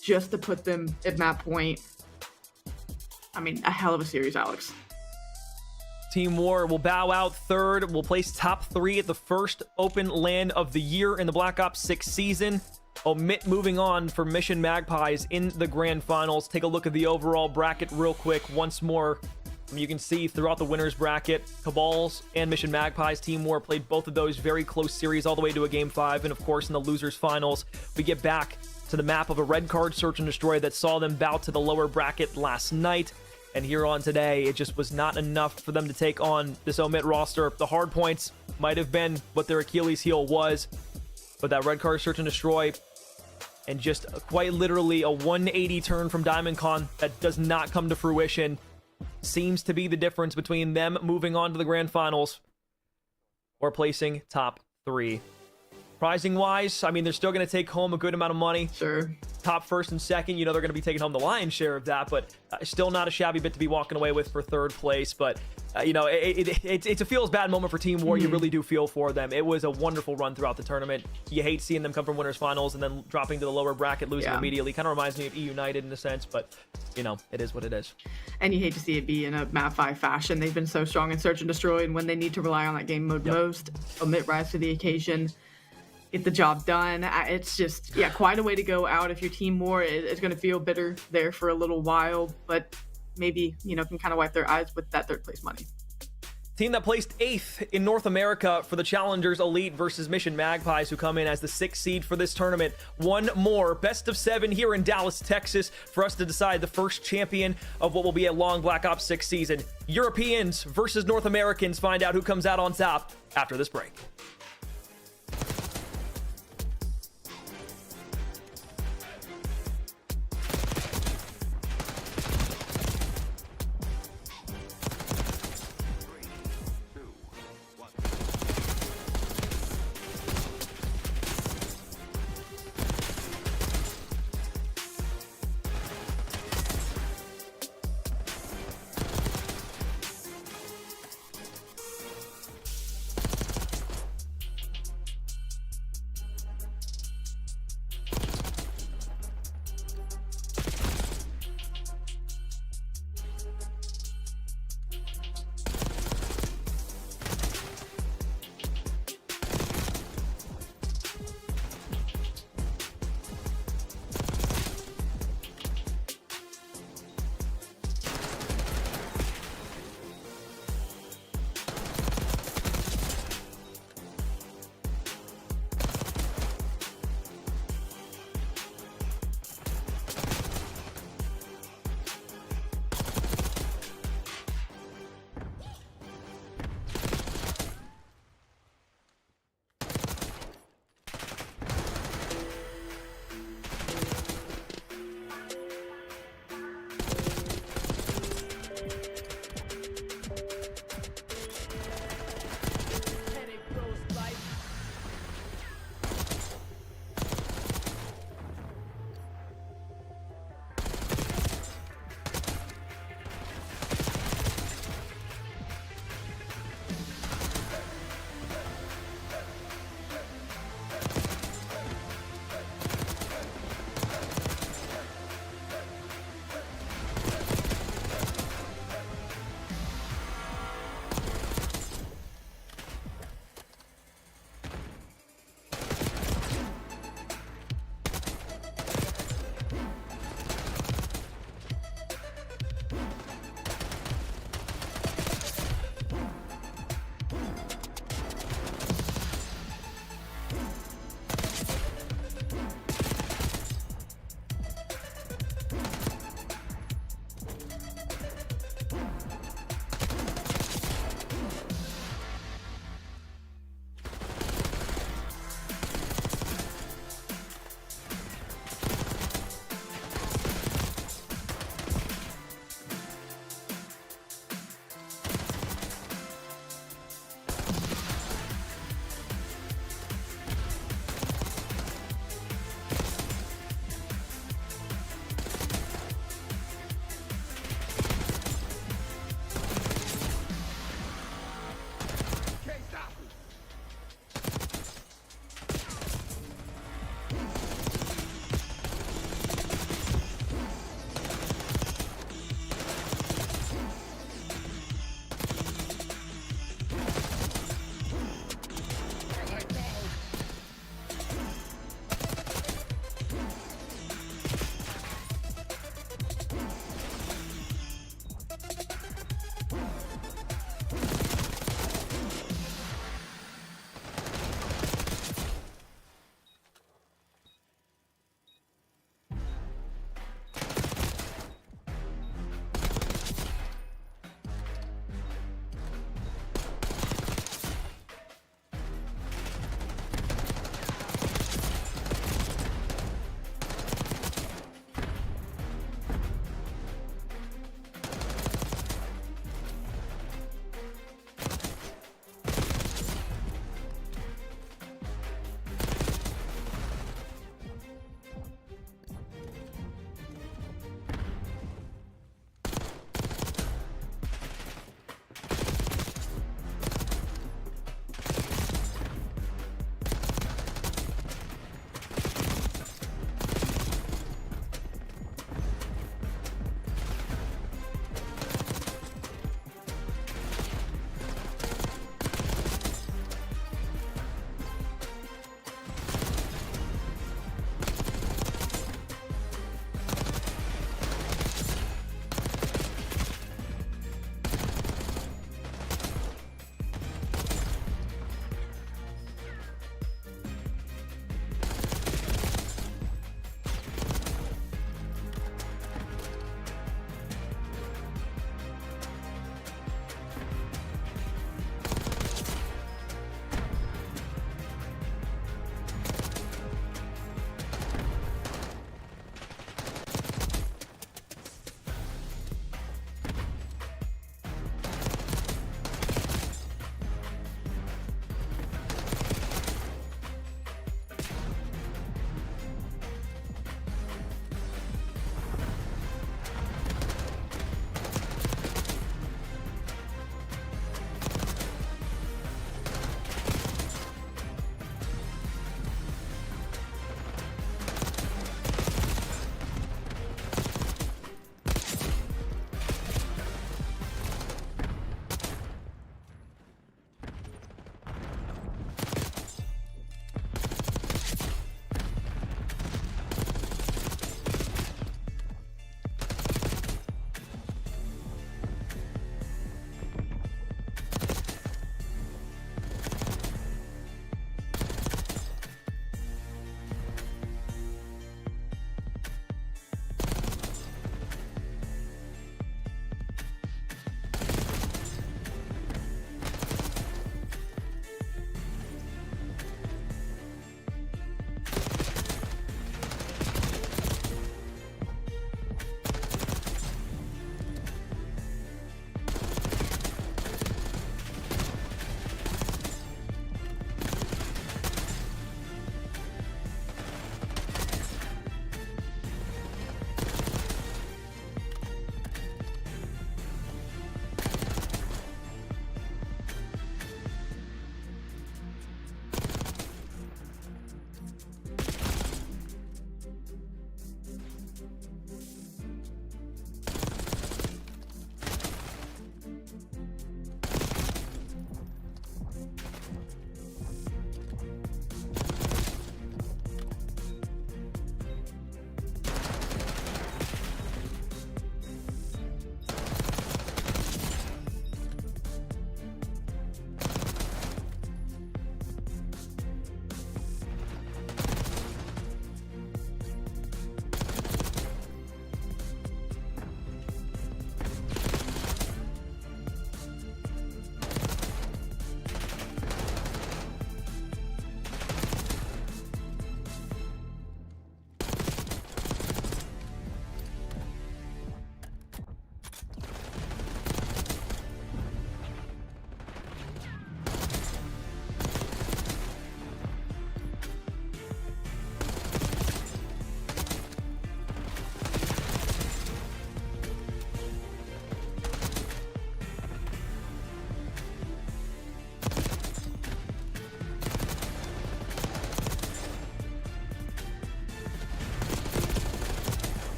just to put them at map point. I mean, a hell of a series, Alex. Team War will bow out third. Will place top 3 at the first open LAN of the year in the Black Ops 6 season. Omit moving on for Mission Magpies in the grand finals. Take a look at the overall bracket real quick once more. You can see throughout the winners bracket, Cabals and Mission Magpies. Team War played both of those very close series all the way to a game 5. And of course, in the losers finals, we get back to the map of a red card search and destroy that saw them bow to the lower bracket last night. And here on today, it just was not enough for them to take on this Omit roster. The hard points might have been what their Achilles heel was, but that red card search and destroy, and just quite literally a 180 turn from Diamondcon that does not come to fruition, seems to be the difference between them moving on to the grand finals or placing top 3. Pricing wise, I mean, they're still going to take home a good amount of money. Sure. Top first and second, you know, they're going to be taking home the lion's share of that, but still not a shabby bit to be walking away with for third place. But you know, it's a feels bad moment for Team War. You really do feel for them. It was a wonderful run throughout the tournament. You hate seeing them come from winners finals and then dropping to the lower bracket, losing immediately. Kind of reminds me of United in a sense, but you know, it is what it is. And you hate to see it be in a map 5 fashion. They've been so strong in Search and Destroy, and when they need to rely on that game mode most, Omit rise to the occasion, get the job done. It's just, quite a way to go out. If your Team War is going to feel bitter there for a little while, but maybe, you know, can kind of wipe their eyes with that third place money. Team that placed 8th in North America for the Challengers Elite versus Mission Magpies, who come in as the 6th seed for this tournament. One more best of 7 here in Dallas, Texas, for us to decide the first champion of what will be a long Black Ops 6 season. Europeans versus North Americans. Find out who comes out on top after this break.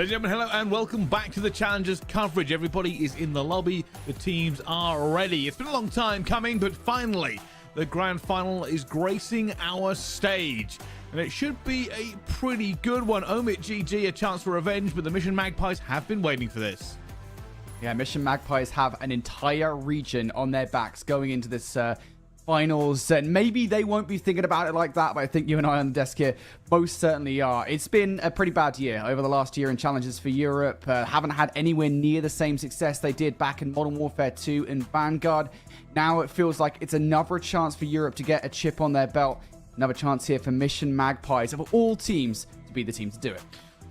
Ladies and gentlemen, hello and welcome back to the Challengers coverage. Everybody is in the lobby. The teams are ready. It's been a long time coming, but finally, the grand final is gracing our stage. And it should be a pretty good one. Omit GG, a chance for revenge, but the Mission Magpies have been waiting for this. Yeah, Mission Magpies have an entire region on their backs going into this finals, and maybe they won't be thinking about it like that, but I think you and I on the desk here most certainly are. It's been a pretty bad year over the last year in Challenges for Europe. Haven't had anywhere near the same success they did back in Modern Warfare 2 and Vanguard. Now it feels like it's another chance for Europe to get a chip on their belt. Another chance here for Mission Magpies, of all teams, to be the team to do it.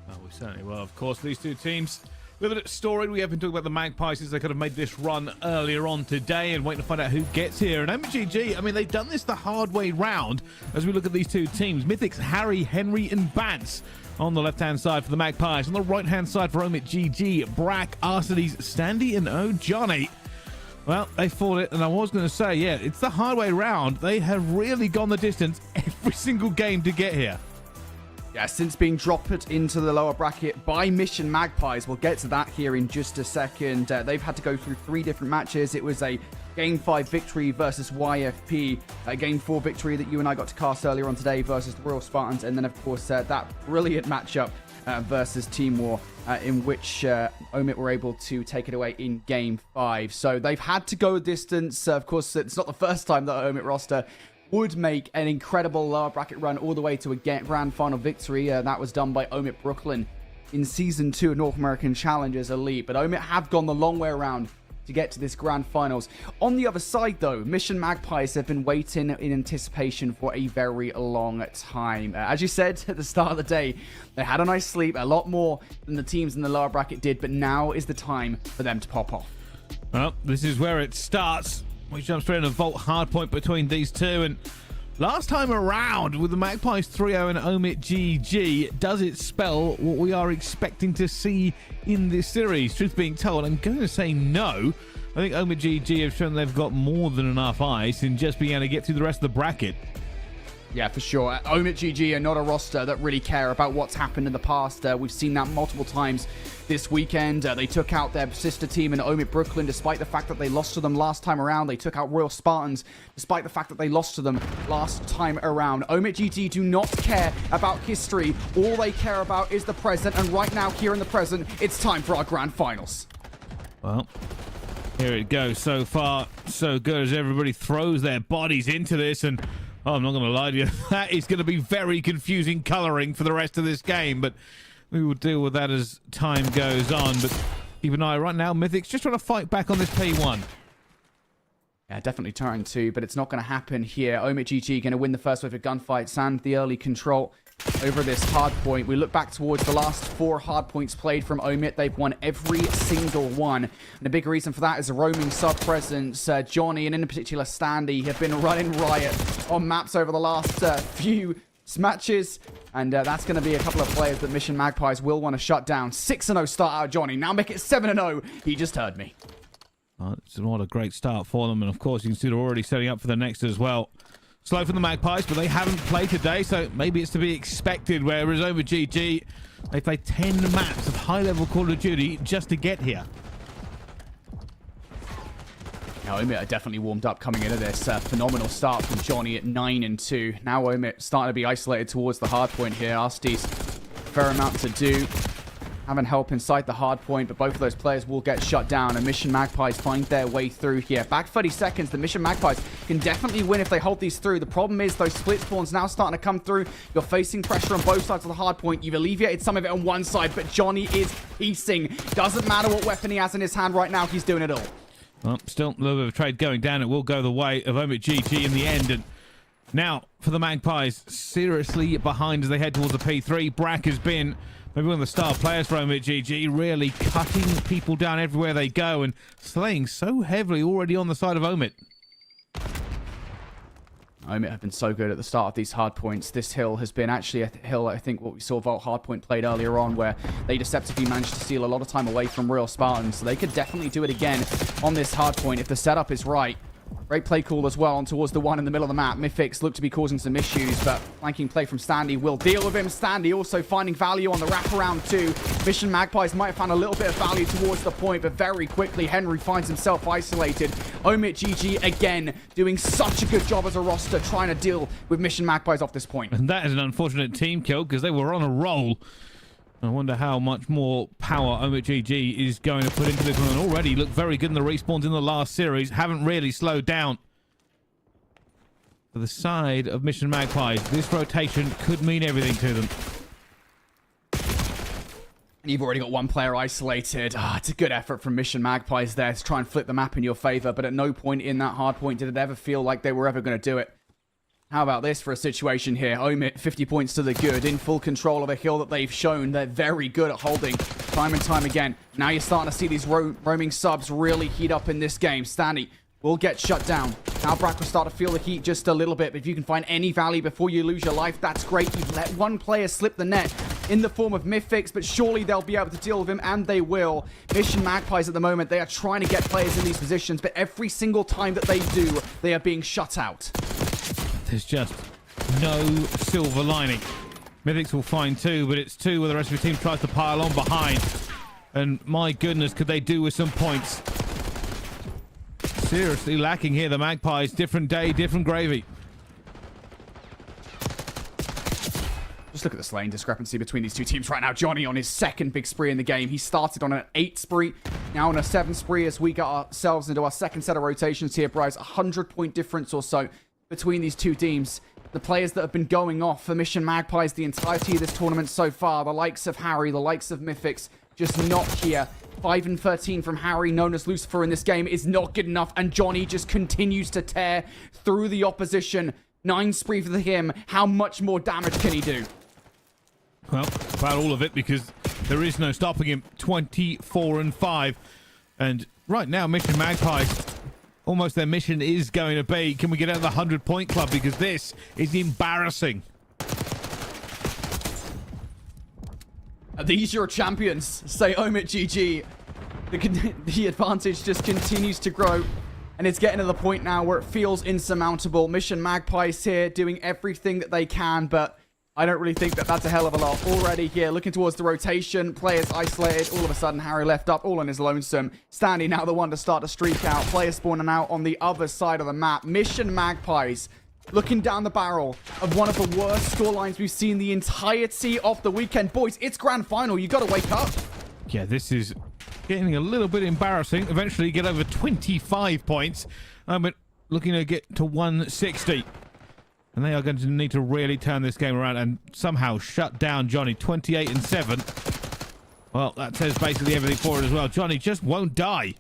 Well, we certainly will. Of course, these two teams, a little bit storied. We have been talking about the Magpies since they could have made this run earlier on today and waiting to find out who gets here. And MGG, I mean, they've done this the hard way round as we look at these two teams. Mythics, Harry, Henry, and Bance on the left-hand side for the Magpies. On the right-hand side for Omit GG, Brack, Arcides, Standy, and O Johnny. Well, they fought it, and I was going to say, yeah, it's the hard way round. They have really gone the distance every single game to get here. Yeah, since being dropped into the lower bracket by Mission Magpies, we'll get to that here in just a second. They've had to go through 3 different matches. It was a Game 5 victory versus YFP, a Game 4 victory that you and I got to cast earlier on today versus the Royal Spartans, and then, of course, that brilliant matchup versus Team War, in which Omit were able to take it away in Game 5. So they've had to go distance. Of course, it's not the first time that Omit roster would make an incredible lower bracket run all the way to a grand final victory. That was done by Omit Brooklyn in Season 2 of North American Challengers Elite. But Omit have gone the long way around to get to this grand finals. On the other side, though, Mission Magpies have been waiting in anticipation for a very long time. As you said at the start of the day, they had a nice sleep, a lot more than the teams in the lower bracket did, but now is the time for them to pop off. Well, this is where it starts. We jump straight into Vault Hardpoint between these two, and last time around with the Magpies 3-0 and Omit GG, does it spell what we are expecting to see in this series? Truth being told, I'm going to say no. I think Omit GG have shown they've got more than enough ice in just being able to get through the rest of the bracket. Yeah, for sure. Omit GG are not a roster that really care about what's happened in the past. We've seen that multiple times this weekend. They took out their sister team in Omit Brooklyn despite the fact that they lost to them last time around. They took out Royal Spartans despite the fact that they lost to them last time around. Omit GG do not care about history. All they care about is the present. And right now, here in the present, it's time for our grand finals. Well, here it goes. So far, so good as everybody throws their bodies into this. And oh, I'm not going to lie to you, that is going to be very confusing colouring for the rest of this game, but we will deal with that as time goes on. But keep an eye right now. Mythics just trying to fight back on this P1. Yeah, definitely trying to, but it's not going to happen here. Omit GG going to win the first wave of gunfights and the early control over this hard point. We look back towards the last 4 hard points played from Omit. They've won every single one. And a big reason for that is a roaming sub presence. Johnny, and in particular Standy, have been running riot on maps over the last few matches. And that's going to be a couple of players that Mission Magpies will want to shut down. 6-0 start out of Johnny. Now make it 7-0. He just heard me. It's not a great start for them. And of course, you can see they're already setting up for the next as well. Slow for the Magpies, but they haven't played today, so maybe it's to be expected, whereas over GG, they played 10 maps of high-level Call of Duty just to get here. Now, Omit are definitely warmed up coming into this. Phenomenal start from Johnny at 9-2. Now Omit starting to be isolated towards the hard point here. Arcides, fair amount to do. Having help inside the hard point, but both of those players will get shut down, and Mission Magpies find their way through here. Back 30 seconds, the Mission Magpies can definitely win if they hold these through. The problem is those split spawns now starting to come through. You're facing pressure on both sides of the hard point. You've alleviated some of it on one side, but Johnny is piecing. Doesn't matter what weapon he has in his hand right now, he's doing it all. Well, still a little bit of a trade going down. It will go the way of Omit GG in the end, and now for the Magpies, seriously behind as they head towards the P3. Brack has been maybe one of the star players for Omit GG, really cutting people down everywhere they go and slaying so heavily already on the side of Omit. Omit have been so good at the start of these hard points. This hill has been actually a hill, I think, what we saw Vault Hardpoint played earlier on, where they deceptively managed to steal a lot of time away from Royal Spartans. So they could definitely do it again on this hard point if the setup is right. Great play call as well on towards the one in the middle of the map. Mythics look to be causing some issues, but flanking play from Standy will deal with him. Standy also finding value on the wraparound too. Mission Magpies might have found a little bit of value towards the point, but very quickly Henry finds himself isolated. Omit GG again doing such a good job as a roster trying to deal with Mission Magpies off this point. And that is an unfortunate team kill because they were on a roll. I wonder how much more power Omit GG is going to put into this one. Already looked very good in the respawns in the last series. Haven't really slowed down. For the side of Mission Magpies, this rotation could mean everything to them. You've already got one player isolated. It's a good effort from Mission Magpies there to try and flip the map in your favor, but at no point in that hard point did it ever feel like they were ever going to do it. How about this for a situation here? Omit, 50 points to the good, in full control of a hill that they've shown. They're very good at holding time and time again. Now you're starting to see these roaming subs really heat up in this game. Stanley will get shut down. Now Brack will start to feel the heat just a little bit, but if you can find any value before you lose your life, that's great. You've let one player slip the net in the form of Mythics, but surely they'll be able to deal with him, and they will. Mission Magpies at the moment, they are trying to get players in these positions, but every single time that they do, they are being shut out. There's just no silver lining. Mythics will find two, but it's two where the rest of the team tries to pile on behind. And my goodness, could they do with some points? Seriously lacking here, the Magpies. Different day, different gravy. Just look at the slaying discrepancy between these two teams right now. Johnny on his second big spree in the game. He started on an 8 spree, now on a 7 spree as we got ourselves into our second set of rotations here, Bryce. 100-point difference or so between these two teams. The players that have been going off for Mission Magpies the entirety of this tournament so far, the likes of Harry, the likes of Mythics, just not here. 5 and 13 from Harry, known as Lucifer in this game, is not good enough, and Johnny just continues to tear through the opposition. 9 spree for him. How much more damage can he do? Well, about all of it, because there is no stopping him. 24 and 5. And right now, Mission Magpies, almost their mission is going to be, can we get out of the 100-point club? Because this is embarrassing. Are these your champions? Say Omit GG. The advantage just continues to grow, and it's getting to the point now where it feels insurmountable. Mission Magpies here doing everything that they can, but I don't really think that that's a hell of a lot. Already here, looking towards the rotation, players isolated. All of a sudden, Harry left up, all on his lonesome. Standy now the one to start to streak out. Players spawning out on the other side of the map. Mission Magpies looking down the barrel of one of the worst scorelines we've seen the entirety of the weekend. Boys, it's grand final. You got to wake up. Yeah, this is getting a little bit embarrassing. Eventually get over 25 points. But looking to get to 160. And they are going to need to really turn this game around and somehow shut down Johnny. 28 and 7. Well, that says basically everything for it as well. Johnny just won't die.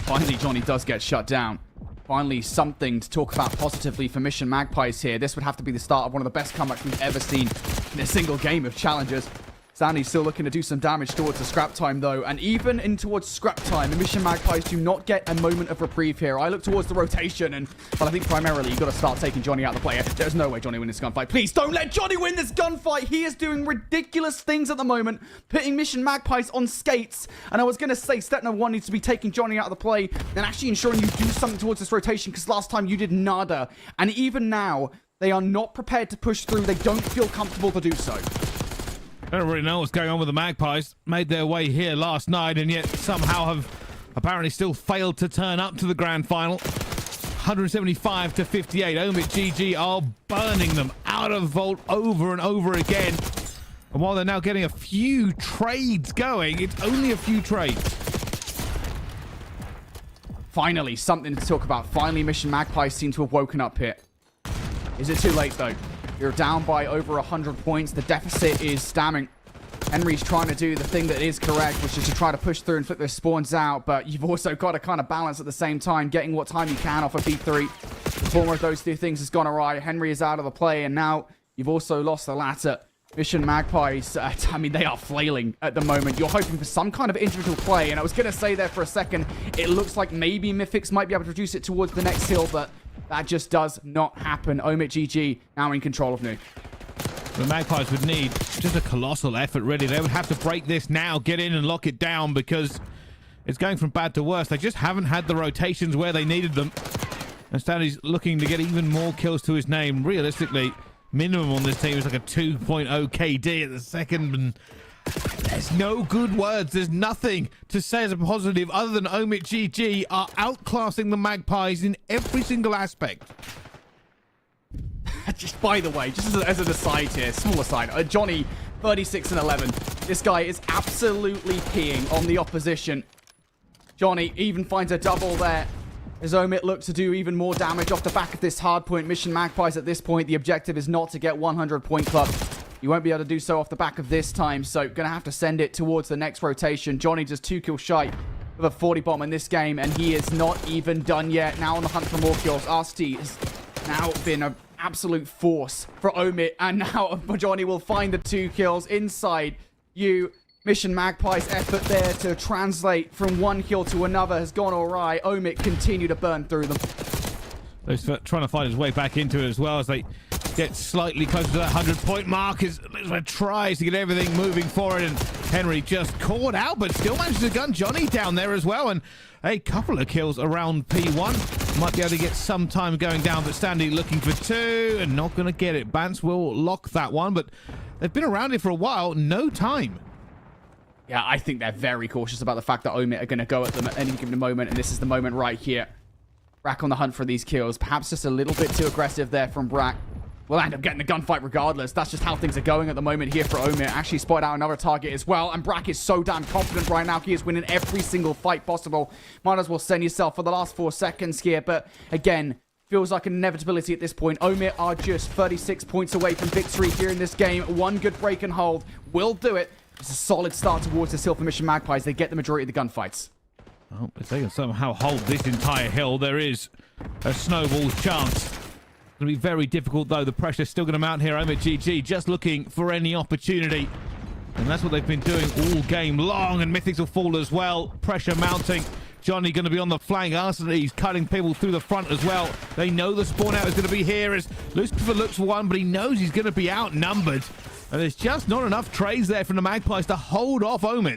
Finally, Johnny does get shut down. Finally, something to talk about positively for Mission Magpies here. This would have to be the start of one of the best comebacks we've ever seen in a single game of Challengers. Stanley's still looking to do some damage towards the scrap time, though. And even in towards scrap time, the Mission Magpies do not get a moment of reprieve here. I look towards the rotation, and well, I think primarily you've got to start taking Johnny out of the play. There's no way Johnny wins this gunfight. Please don't let Johnny win this gunfight. He is doing ridiculous things at the moment, putting Mission Magpies on skates. And I was going to say, step number 1 needs to be taking Johnny out of the play and actually ensuring you do something towards this rotation, because last time you did nada. And even now, they are not prepared to push through. They don't feel comfortable to do so. I don't really know what's going on with the Magpies. Made their way here last night and yet somehow have apparently still failed to turn up to the grand final. 175 to 58. Omit GG are burning them out of Vault over and over again. And while they're now getting a few trades going, it's only a few trades. Finally, something to talk about. Finally, Mission Magpies seem to have woken up here. Is it too late, though? You're down by over 100 points. The deficit is stamming. Henry's trying to do the thing that is correct, which is to try to push through and flip their spawns out, but you've also got to kind of balance at the same time, getting what time you can off of B3. The former of those two things has gone awry. Henry is out of the play, and now you've also lost the latter. Mission Magpies, I mean, they are flailing at the moment. You're hoping for some kind of individual play, and I was going to say there for a second, it looks like maybe Mythics might be able to reduce it towards the next hill, but that just does not happen. Omit GG now in control of Nu. The Magpies would need just a colossal effort, really. They would have to break this now, get in and lock it down, because it's going from bad to worse. They just haven't had the rotations where they needed them. And Stanley's looking to get even more kills to his name. Realistically, minimum on this team is like a 2.0 KD at the second, and there's no good words. There's nothing to say as a positive other than Omit GG are outclassing the Magpies in every single aspect. Just by the way, just as an aside here, small aside, Johnny, 36 and 11. This guy is absolutely peeing on the opposition. Johnny even finds a double there, as Omit looks to do even more damage off the back of this hardpoint. Mission Magpies at this point, the objective is not to get 100 point club. You won't be able to do so off the back of this time, so gonna have to send it towards the next rotation. Johnny just 2 kills shy of a 40 bomb in this game, and he is not even done yet. Now on the hunt for more kills. RST has now been an absolute force for Omit, and now Johnny will find the 2 kills inside you. Mission Magpie's effort there to translate from one kill to another has gone awry. Omit continue to burn through them. He's trying to find his way back into it as well as they get slightly closer to that 100-point mark as Elizabeth tries to get everything moving forward, and Henry just caught out but still manages to gun Johnny down there as well, and a couple of kills around P1. Might be able to get some time going down, but Stanley looking for 2 and not going to get it. Bance will lock that one, but they've been around it for a while. No time. Yeah, I think they're very cautious about the fact that Omit are going to go at them at any given moment, and this is the moment right here. Brack on the hunt for these kills. Perhaps just a little bit too aggressive there from Brack. We'll end up getting the gunfight regardless. That's just how things are going at the moment here for Omit. Actually spotted out another target as well, and Brack is so damn confident right now. He is winning every single fight possible. Might as well send yourself for the last 4 seconds here, but again, feels like an inevitability at this point. Omit are just 36 points away from victory here in this game. One good break and hold will do it. It's a solid start towards the Silver Mission Magpies. They get the majority of the gunfights. Oh, if they can somehow hold this entire hill, there is a snowball's chance. It's going to be very difficult, though. The pressure's still going to mount here. Omit GG just looking for any opportunity. And that's what they've been doing all game long. And Mythics will fall as well. Pressure mounting. Johnny going to be on the flank. He's cutting people through the front as well. They know the spawn out is going to be here as Lucifer looks for one, but he knows he's going to be outnumbered. And there's just not enough trades there from the Magpies to hold off Omit.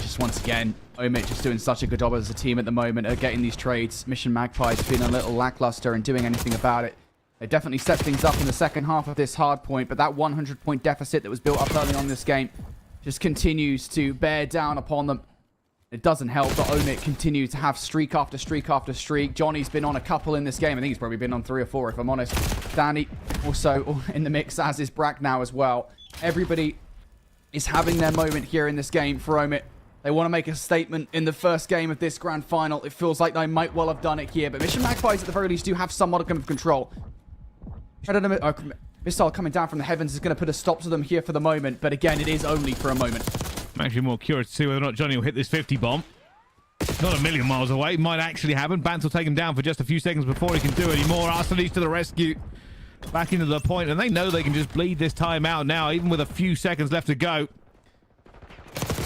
Just once again, Omit just doing such a good job as a team at the moment at getting these trades. Mission Magpies being a little lackluster and doing anything about it. They definitely set things up in the second half of this hard point, but that 100-point deficit that was built up early on in this game just continues to bear down upon them. It doesn't help that Omit continues to have streak after streak after streak. Johnny's been on a couple in this game. I think he's probably been on 3 or 4, if I'm honest. Danny also in the mix, as is Brack now as well. Everybody is having their moment here in this game for Omit. They want to make a statement in the first game of this grand final. It feels like they might well have done it here, but Mission Magpies at the very least do have some modicum of control. Missile coming down from the heavens is going to put a stop to them here for the moment, but again, it is only for a moment. I'm actually more curious to see whether or not Johnny will hit this 50 bomb. Not a million miles away. Might actually happen. Bance will take him down for just a few seconds before he can do any more. Arsenal's to the rescue. Back into the point, and they know they can just bleed this time out now, even with a few seconds left to go.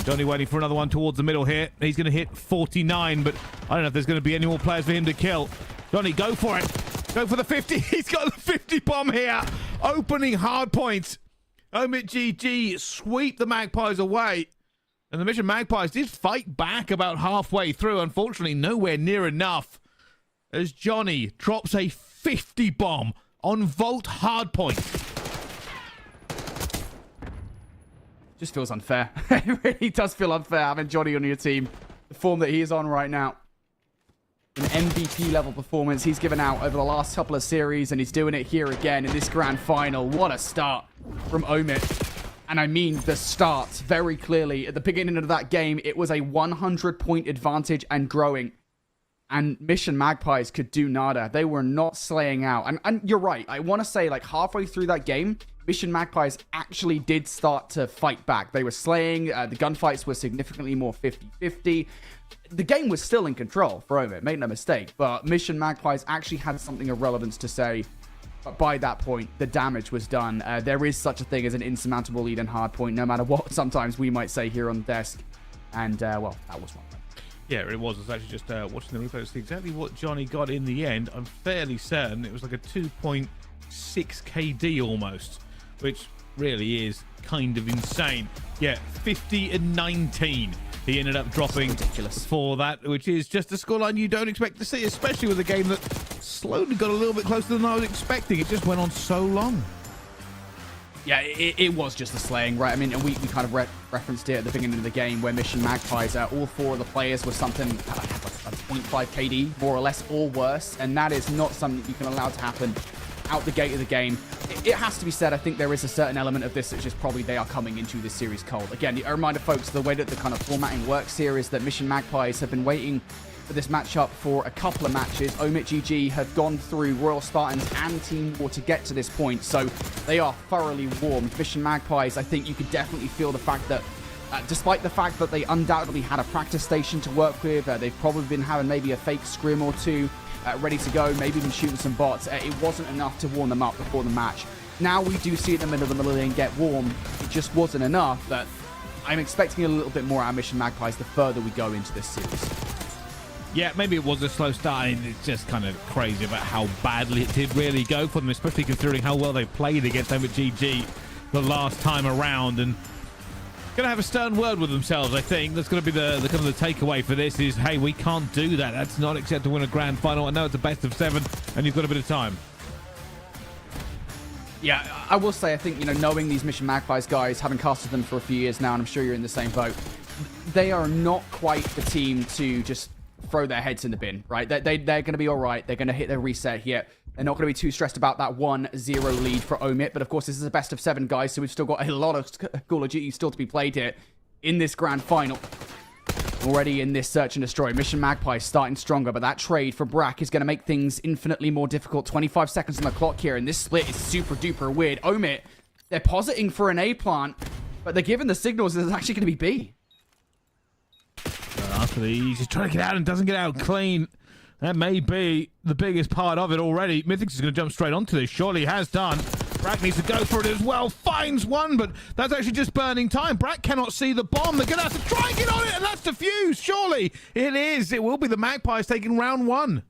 Johnny waiting for another one towards the middle here. He's going to hit 49, but I don't know if there's going to be any more players for him to kill. Johnny, go for it. Go for the 50. He's got the 50 bomb here. Opening hard points. Omit GG sweep the Magpies away. And the Mission Magpies did fight back about halfway through. Unfortunately, nowhere near enough. As Johnny drops a 50 bomb on Vault Hardpoint. Just feels unfair. It really does feel unfair having Johnny on your team. The form that he is on right now. An MVP level performance he's given out over the last couple of series, and he's doing it here again in this grand final. What a start from Omit. And I mean the start very clearly. At the beginning of that game, it was a 100-point advantage and growing. And Mission Magpies could do nada. They were not slaying out. And you're right. I want to say, like, halfway through that game, Mission Magpies actually did start to fight back. They were slaying. The gunfights were significantly more 50-50. The game was still in control for Omit, make no mistake. But Mission Magpies actually had something of relevance to say. But by that point, the damage was done. There is such a thing as an insurmountable lead in Hardpoint, no matter what sometimes we might say here on the desk. And, well, that was one. Yeah, it was. I was actually just watching the replay to see exactly what Johnny got in the end. I'm fairly certain it was like a 2.6 KD almost which really is kind of insane. Yeah, 50 and 19. He ended up dropping ridiculous for that, which is just a scoreline you don't expect to see, especially with a game that slowly got a little bit closer than I was expecting. It just went on so long. Yeah, it was just a slaying, right? I mean, and we kind of referenced it at the beginning of the game where Mission Magpies, all 4 of the players were something, a 0.5 KD, more or less, or worse. And that is not something you can allow to happen out the gate of the game. It has to be said, I think there is a certain element of this that's just probably they are coming into this series cold. Again, a reminder, folks, the way that the kind of formatting works here is that Mission Magpies have been waiting for this matchup for a couple of matches. Omit GG have gone through Royal Spartans and Team War to get to this point, so they are thoroughly warmed. Mission Magpies, I think you could definitely feel the fact that despite the fact that they undoubtedly had a practice station to work with, they've probably been having maybe a fake scrim or two ready to go, maybe even shooting some bots. It wasn't enough to warm them up before the match. Now we do see it in the middle of the lane get warm. It just wasn't enough, but I'm expecting a little bit more out of Mission Magpies the further we go into this series. Yeah, maybe it was a slow start, and it's just kind of crazy about how badly it did really go for them, especially considering how well they played against them at GG the last time around. And going to have a stern word with themselves, I think. That's going to be the kind of the takeaway for this is, hey, we can't do that. That's not acceptable to win a grand final. I know it's a best of 7, and you've got a bit of time. Yeah, I will say, I think, you know, knowing these Mission Magpies guys, having casted them for a few years now, and I'm sure you're in the same boat, they are not quite the team to just throw their heads in the bin, right? They're going to be all right. They're going to hit their reset here. They're not going to be too stressed about that 1-0 lead for Omit. But of course, this is a best of 7, guys. So we've still got a lot of Call of Duty still to be played here in this grand final. Already in this search and destroy. Mission Magpie starting stronger, but that trade for Brack is going to make things infinitely more difficult. 25 seconds on the clock here, and this split is super duper weird. Omit, they're positing for an A plant, but they're giving the signals that it's actually going to be B. After these, he's trying to get out and doesn't get out clean. That may be the biggest part of it already. Mythics is going to jump straight onto this. Surely he has done. Brack needs to go for it as well. Finds one, but that's actually just burning time. Brack cannot see the bomb. They're going to have to try and get on it, and that's defused. Surely it is. It will be the Magpies taking round 1.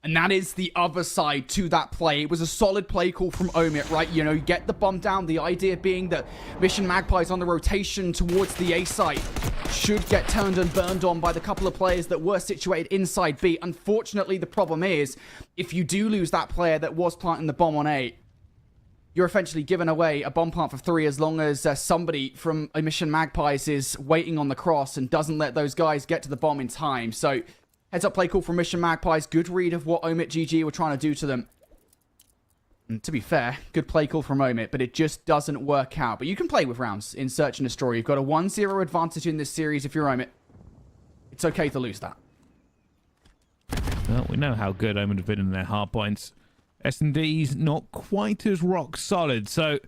And that is the other side to that play. It was a solid play call from Omit, right? You know, get the bomb down. The idea being that Mission Magpies on the rotation towards the A site should get turned and burned on by the couple of players that were situated inside B. Unfortunately, the problem is, if you do lose that player that was planting the bomb on A, you're essentially giving away a bomb plant for 3 as long as somebody from Mission Magpies is waiting on the cross and doesn't let those guys get to the bomb in time. So, heads up play call from Mission Magpies. Good read of what Omit GG were trying to do to them. And to be fair, good play call from Omit, but it just doesn't work out. But you can play with rounds in Search and Destroy. You've got a 1-0 advantage in this series if you're Omit. It's okay to lose that. Well, we know how good Omit have been in their hardpoints. S&D's not quite as rock solid, so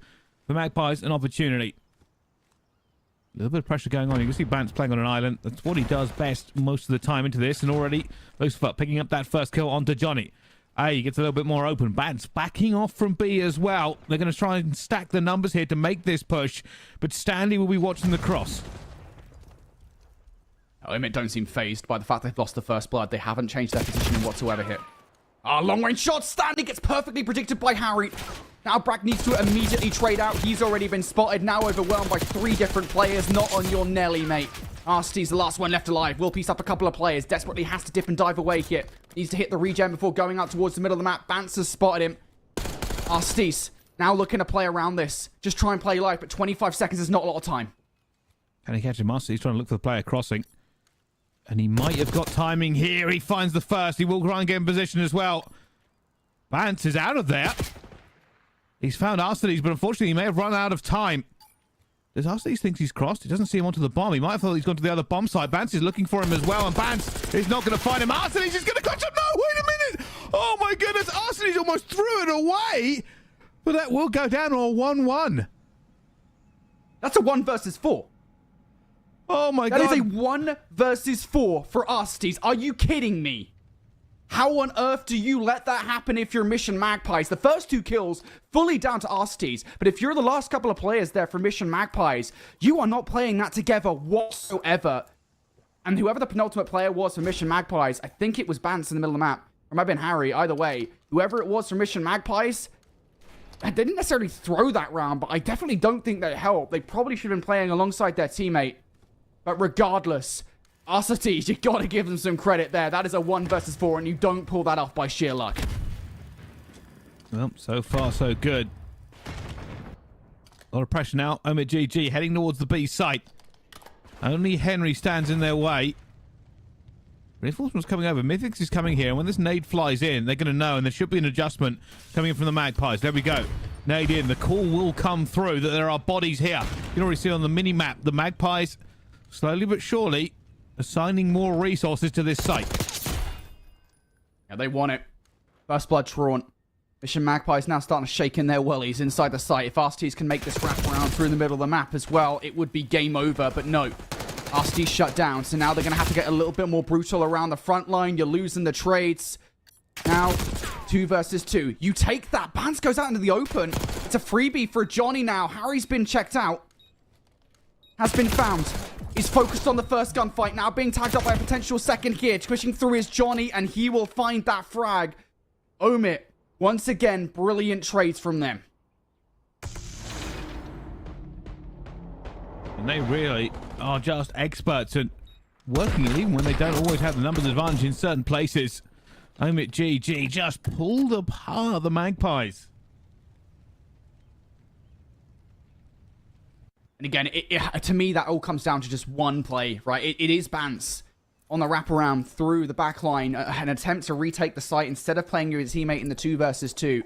for Magpies, an opportunity. A little bit of pressure going on. You can see Bance playing on an island. That's what he does best most of the time into this. And already, Lucifer picking up that first kill onto Johnny. A gets a little bit more open. Bance backing off from B as well. They're going to try and stack the numbers here to make this push. But Stanley will be watching the cross. Omit don't seem phased by the fact they've lost the first blood. They haven't changed their positioning whatsoever here. Long-range shot. Stanley gets perfectly predicted by Harry. Now Brack needs to immediately trade out. He's already been spotted. Now overwhelmed by 3 different players. Not on your Nelly, mate. Arstee's the last one left alive. Will piece up a couple of players. Desperately has to dip and dive away here. Needs to hit the regen before going out towards the middle of the map. Bance has spotted him. Arstee's now looking to play around this. Just try and play life, but 25 seconds is not a lot of time. Can he catch him? Arstee's trying to look for the player crossing. And he might have got timing here. He finds the first. He will try and get in position as well. Bance is out of there. He's found Arstee's, but unfortunately he may have run out of time. Does Arstee's think he's crossed? He doesn't see him onto the bomb. He might have thought he's gone to the other bomb site. Bance is looking for him as well, and Bance is not going to find him. Arstee's is going to catch him. No, wait a minute. Oh my goodness. Arstee's almost threw it away. But that will go down to a 1-1. That's a 1 versus 4. Oh my God. That is a 1 versus 4 for Arstee's. Are you kidding me? How on earth do you let that happen if you're Mission Magpies? The first 2 kills, fully down to Arstee's. But if you're the last couple of players there for Mission Magpies, you are not playing that together whatsoever. And whoever the penultimate player was for Mission Magpies, I think it was Bance in the middle of the map. Or it might have been Harry, either way. Whoever it was for Mission Magpies, They didn't necessarily throw that round, but I definitely don't think that helped. They probably should have been playing alongside their teammate. But regardless, Arcites, you got to give them some credit there. That is a 1 versus 4, and you don't pull that off by sheer luck. Well, so far so good. A lot of pressure now. Omit GG heading towards the B site. Only Henry stands in their way. Reinforcements coming over. Mythics is coming here, and when this nade flies in, they're going to know, and there should be an adjustment coming in from the Magpies. There we go. Nade in. The call will come through that there are bodies here. You can already see on the mini-map, the Magpies, slowly but surely, assigning more resources to this site. Yeah, they want it. First blood drawn. Mission Magpies now starting to shake in their wellies inside the site. If Arcites can make this wrap around through the middle of the map as well, it would be game over, but no. Arcites shut down, so now they're going to have to get a little bit more brutal around the front line. You're losing the trades. Now, 2 versus 2. You take that. Bance goes out into the open. It's a freebie for Johnny now. Harry's been checked out. Has been found. He's focused on the first gunfight. Now being tagged up by a potential second here. Pushing through is Johnny, and he will find that frag. Omit, once again, brilliant trades from them. And they really are just experts at working it, even when they don't always have the numbers advantage in certain places. Omit GG just pulled apart the Magpies. And again, to me, that all comes down to just one play, right? It is Bance on the wraparound through the back line, an attempt to retake the site instead of playing your teammate in the 2 versus 2.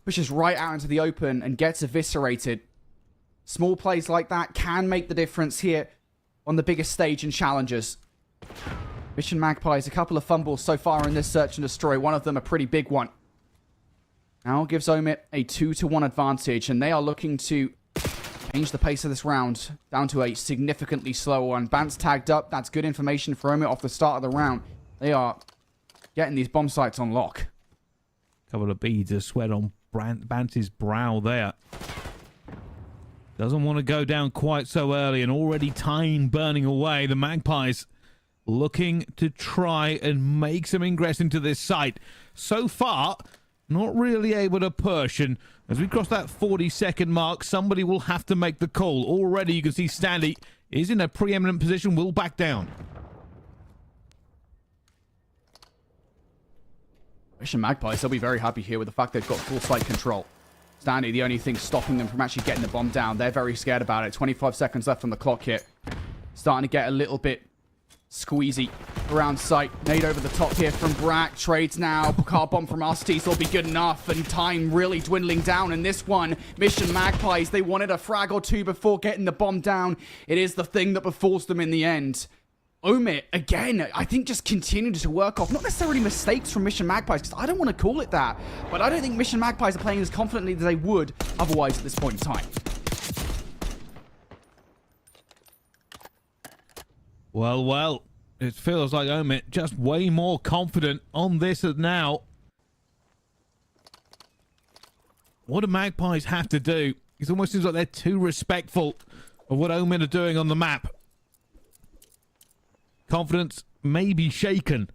Pushes right out into the open and gets eviscerated. Small plays like that can make the difference here on the biggest stage in challenges. Mission Magpies, a couple of fumbles so far in this search and destroy. One of them a pretty big one. Now gives Omit a 2-1 advantage, and they are looking to change the pace of this round down to a significantly slower one. Bance tagged up. That's good information for Omit off the start of the round. They are getting these bomb sites on lock. Couple of beads of sweat on Bance's brow there. Doesn't want to go down quite so early, and already time burning away. The Magpies looking to try and make some ingress into this site. So far, not really able to push, and as we cross that 40-second mark, somebody will have to make the call. Already you can see Stanley is in a preeminent position, will back down. Mission Magpies, they'll be very happy here with the fact they've got full site control. Stanley, the only thing stopping them from actually getting the bomb down. They're very scared about it. 25 seconds left on the clock here. Starting to get a little bit squeezy around sight. Nade over the top here from Brack. Trades now. Car bomb from Arcites will be good enough. And time really dwindling down in this one. Mission Magpies, they wanted a frag or two before getting the bomb down. It is the thing that befalls them in the end. Omit, again, I think just continued to work off, not necessarily mistakes from Mission Magpies, because I don't want to call it that, but I don't think Mission Magpies are playing as confidently as they would otherwise at this point in time. Well, it feels like Omit just way more confident on this now. What do Magpies have to do? It almost seems like they're too respectful of what Omit are doing on the map. Confidence may be shaken.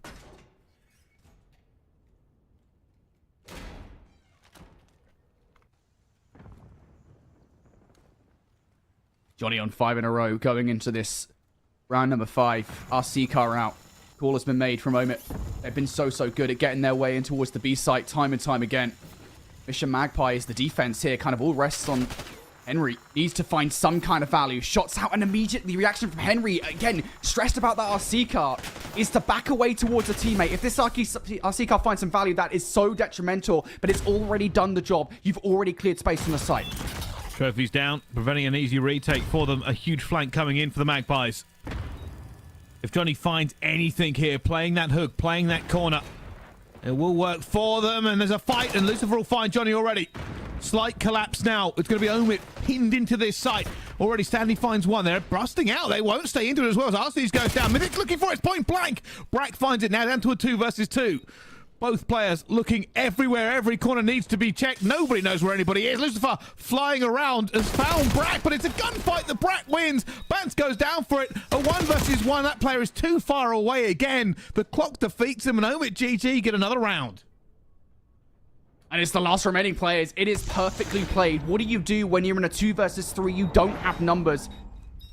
Johnny on 5 in a row going into this round number 5. Our C car out. Call has been made from Omit. They've been so good at getting their way in towards the B site time and time again. Mission Magpies, the defense here kind of all rests on Henry. Needs to find some kind of value. Shots out, and immediately reaction from Henry. Again, stressed about that RC car. Is to back away towards a teammate. If this RC car finds some value, that is so detrimental. But it's already done the job. You've already cleared space on the site. Trophies down, preventing an easy retake for them. A huge flank coming in for the Magpies. If Johnny finds anything here, playing that hook, playing that corner, it will work for them. And there's a fight, and Lucifer will find Johnny already. Slight collapse now. It's going to be Omit pinned into this site. Already Stanley finds one. They're busting out. They won't stay into it as well as Arcites goes down. Mythic's looking for it. It's point blank. Brack finds it now down to a 2 versus 2. Both players looking everywhere. Every corner needs to be checked. Nobody knows where anybody is. Lucifer flying around has found Brack, but it's a gunfight that Brack wins. Bance goes down for it. A 1 versus 1. That player is too far away again. The clock defeats him, and Omit GG get another round. And it's the last remaining players. It is perfectly played. What do you do when you're in a 2 versus 3? You don't have numbers.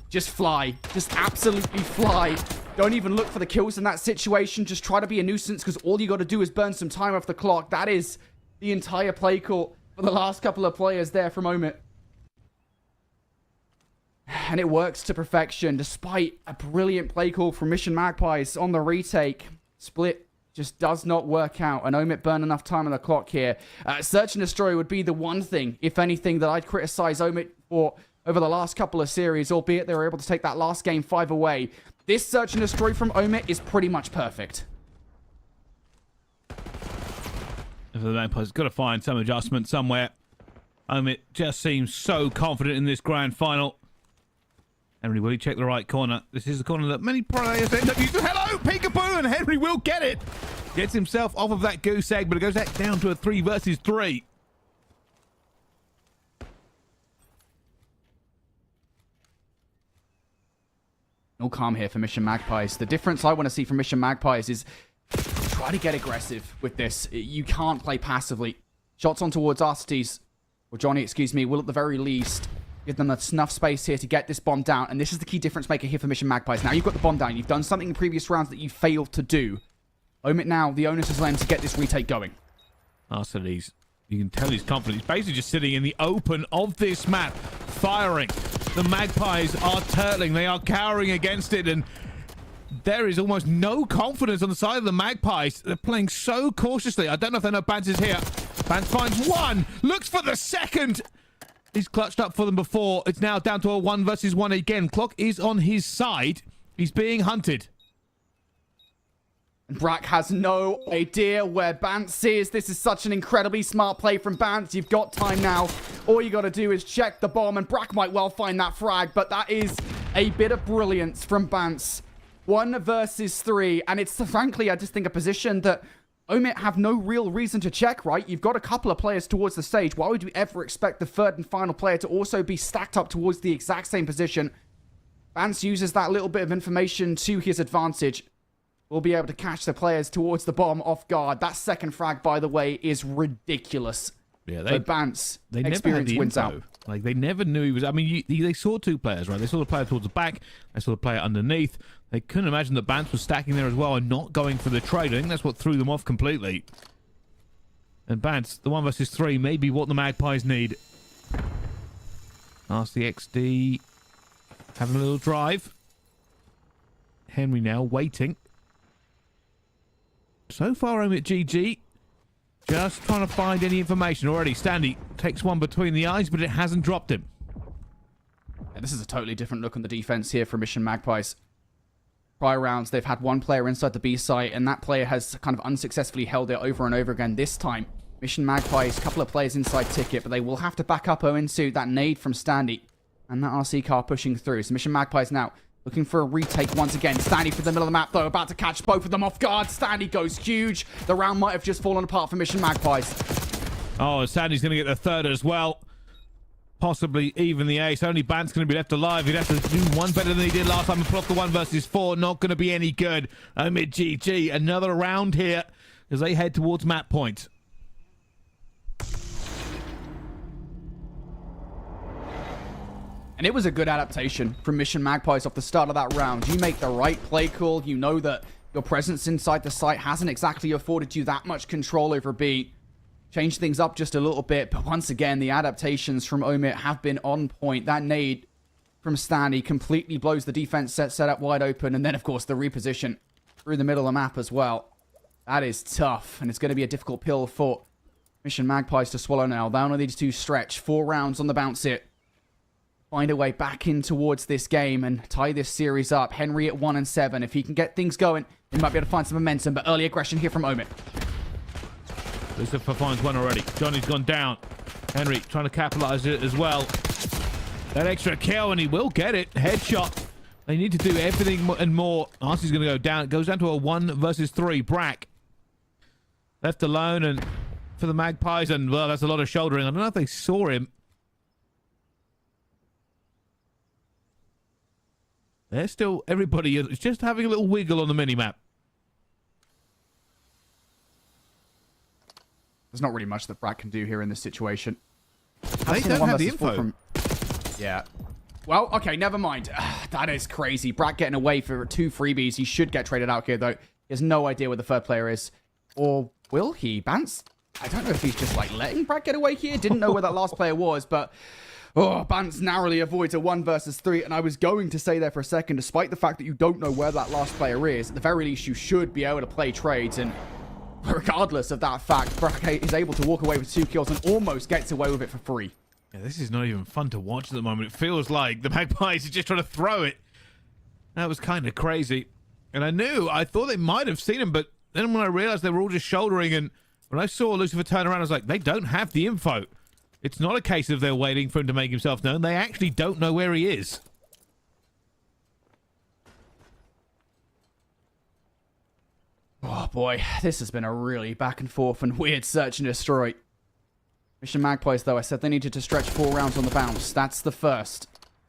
Just fly. Just absolutely fly. Don't even look for the kills in that situation. Just try to be a nuisance because all you got to do is burn some time off the clock. That is the entire play call for the last couple of players there from Omit. And it works to perfection despite a brilliant play call from Mission Magpies on the retake. Split just does not work out, and Omit burn enough time on the clock here. Search and Destroy would be the one thing, if anything, that I'd criticize Omit for over the last couple of series, albeit they were able to take that last game 5 away. This Search and Destroy from Omit is pretty much perfect. If the Magpies got to find some adjustment somewhere. Omit just seems so confident in this grand final. Henry, will you check the right corner? This is the corner that many players end up using. Hello, peekaboo, and Henry will get it. Gets himself off of that goose egg, but it goes back down to a 3 versus 3. No calm here for Mission Magpies. The difference I want to see from Mission Magpies is try to get aggressive with this. You can't play passively. Shots on towards Arcites, or Johnny, excuse me, will at the very least give them enough space here to get this bomb down. And this is the key difference maker here for Mission Magpies. Now you've got the bomb down. You've done something in previous rounds that you failed to do. Omit now, the onus is on him to get this retake going. Arcites, you can tell he's confident. He's basically just sitting in the open of this map, firing. The Magpies are turtling. They are cowering against it, and there is almost no confidence on the side of the Magpies. They're playing so cautiously. I don't know if they know Bance is here. Bance finds one, looks for the second. He's clutched up for them before. It's now down to a 1 versus 1 again. Clock is on his side. He's being hunted. Brack has no idea where Bance is. This is such an incredibly smart play from Bance. You've got time now. All you got to do is check the bomb, and Brack might well find that frag, but that is a bit of brilliance from Bance. 1 versus 3, and it's, frankly, I just think a position that Omit have no real reason to check, right? You've got a couple of players towards the stage. Why would you ever expect the third and final player to also be stacked up towards the exact same position? Bance uses that little bit of information to his advantage. We'll be able to catch the players towards the bomb off guard. That second frag, by the way, is ridiculous. Yeah, so Bance, they experience wins out. Like, they never knew he was... I mean, they saw 2 players, right? They saw the player towards the back. They saw the player underneath. They couldn't imagine that Bance was stacking there as well and not going for the trade. I think that's what threw them off completely. And Bance, the 1 versus 3, may be what the Magpies need. Ask the XD. Having a little drive. Henry now waiting. So far, Omit GG. Just trying to find any information already. Standy takes one between the eyes, but it hasn't dropped him. Yeah, this is a totally different look on the defense here for Mission Magpies. Prior rounds, they've had one player inside the B site, and that player has kind of unsuccessfully held it over and over again. This time, Mission Magpies, a couple of players inside Ticket, but they will have to back up into that nade from Standy. And that RC car pushing through. So Mission Magpies now looking for a retake once again. Standy for the middle of the map, though, about to catch both of them off guard. Standy goes huge. The round might have just fallen apart for Mission Magpies. Oh, Standy's going to get the third as well. Possibly even the ace. Only Bant's going to be left alive. He'd have to do one better than he did last time and pull off the 1 versus 4. Not going to be any good. Omit GG. Another round here as they head towards map point. And it was a good adaptation from Mission Magpies off the start of that round. You make the right play call. You know that your presence inside the site hasn't exactly afforded you that much control over B. Change things up just a little bit. But once again, the adaptations from Omit have been on point. That nade from Standy completely blows the defense set up wide open. And then, of course, the reposition through the middle of the map as well. That is tough. And it's going to be a difficult pill for Mission Magpies to swallow now. They only need to stretch 4 rounds on the bounce it. Find a way back in towards this game and tie this series up. Henry at 1 and 7. If he can get things going, he might be able to find some momentum. But early aggression here from Omit. Lucifer finds one already. Johnny's gone down. Henry trying to capitalize it as well. That extra kill, and he will get it. Headshot. They need to do everything and more. Arcee's going to go down. It goes down to a 1 versus 3. Brack left alone, and for the Magpies, and well, that's a lot of shouldering. I don't know if they saw him. They're still, everybody is just having a little wiggle on the minimap. There's not really much that Brad can do here in this situation. They don't have the info. Yeah. Well, okay, never mind. That is crazy. Brad getting away for 2 freebies. He should get traded out here, though. He has no idea where the third player is. Or will he? Bance? I don't know if he's just, like, letting Brad get away here. Didn't know where that last player was, but... Oh, Bance narrowly avoids a 1 versus 3, and I was going to say there for a second, despite the fact that you don't know where that last player is, at the very least, you should be able to play trades, and regardless of that fact, Brack is able to walk away with 2 kills and almost gets away with it for free. Yeah, this is not even fun to watch at the moment. It feels like the Magpies are just trying to throw it. That was kind of crazy. And I thought they might have seen him, but then when I realized they were all just shouldering, and when I saw Lucifer turn around, I was like, they don't have the info. It's not a case of they're waiting for him to make himself known. They actually don't know where he is. Oh boy, this has been a really back and forth and weird search and destroy. Mission Magpies, though, I said they needed to stretch 4 rounds on the bounce. That's the first.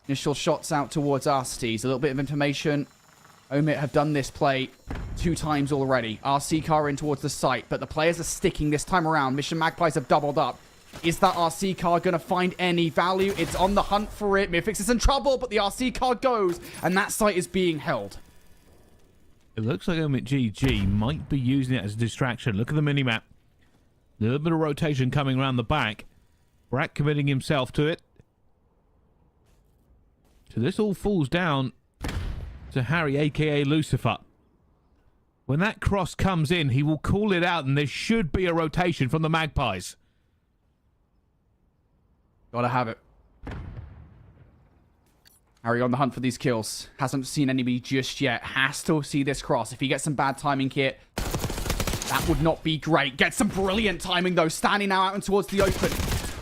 Initial shots out towards RCs. A little bit of information. Omit have done this play 2 times already. RC car in towards the site, but the players are sticking this time around. Mission Magpies have doubled up. Is that RC car going to find any value? It's on the hunt for it. Mythix is in trouble, but the RC car goes, and that site is being held. It looks like Omit GG might be using it as a distraction. Look at the minimap. A little bit of rotation coming around the back. Brack committing himself to it. So this all falls down to Harry, a.k.a. Lucifer. When that cross comes in, he will call it out, and there should be a rotation from the Magpies. Gotta have it. Harry on the hunt for these kills. Hasn't seen anybody just yet. Has to see this cross. If he gets some bad timing here, that would not be great. Gets some brilliant timing, though. Standing now out and towards the open.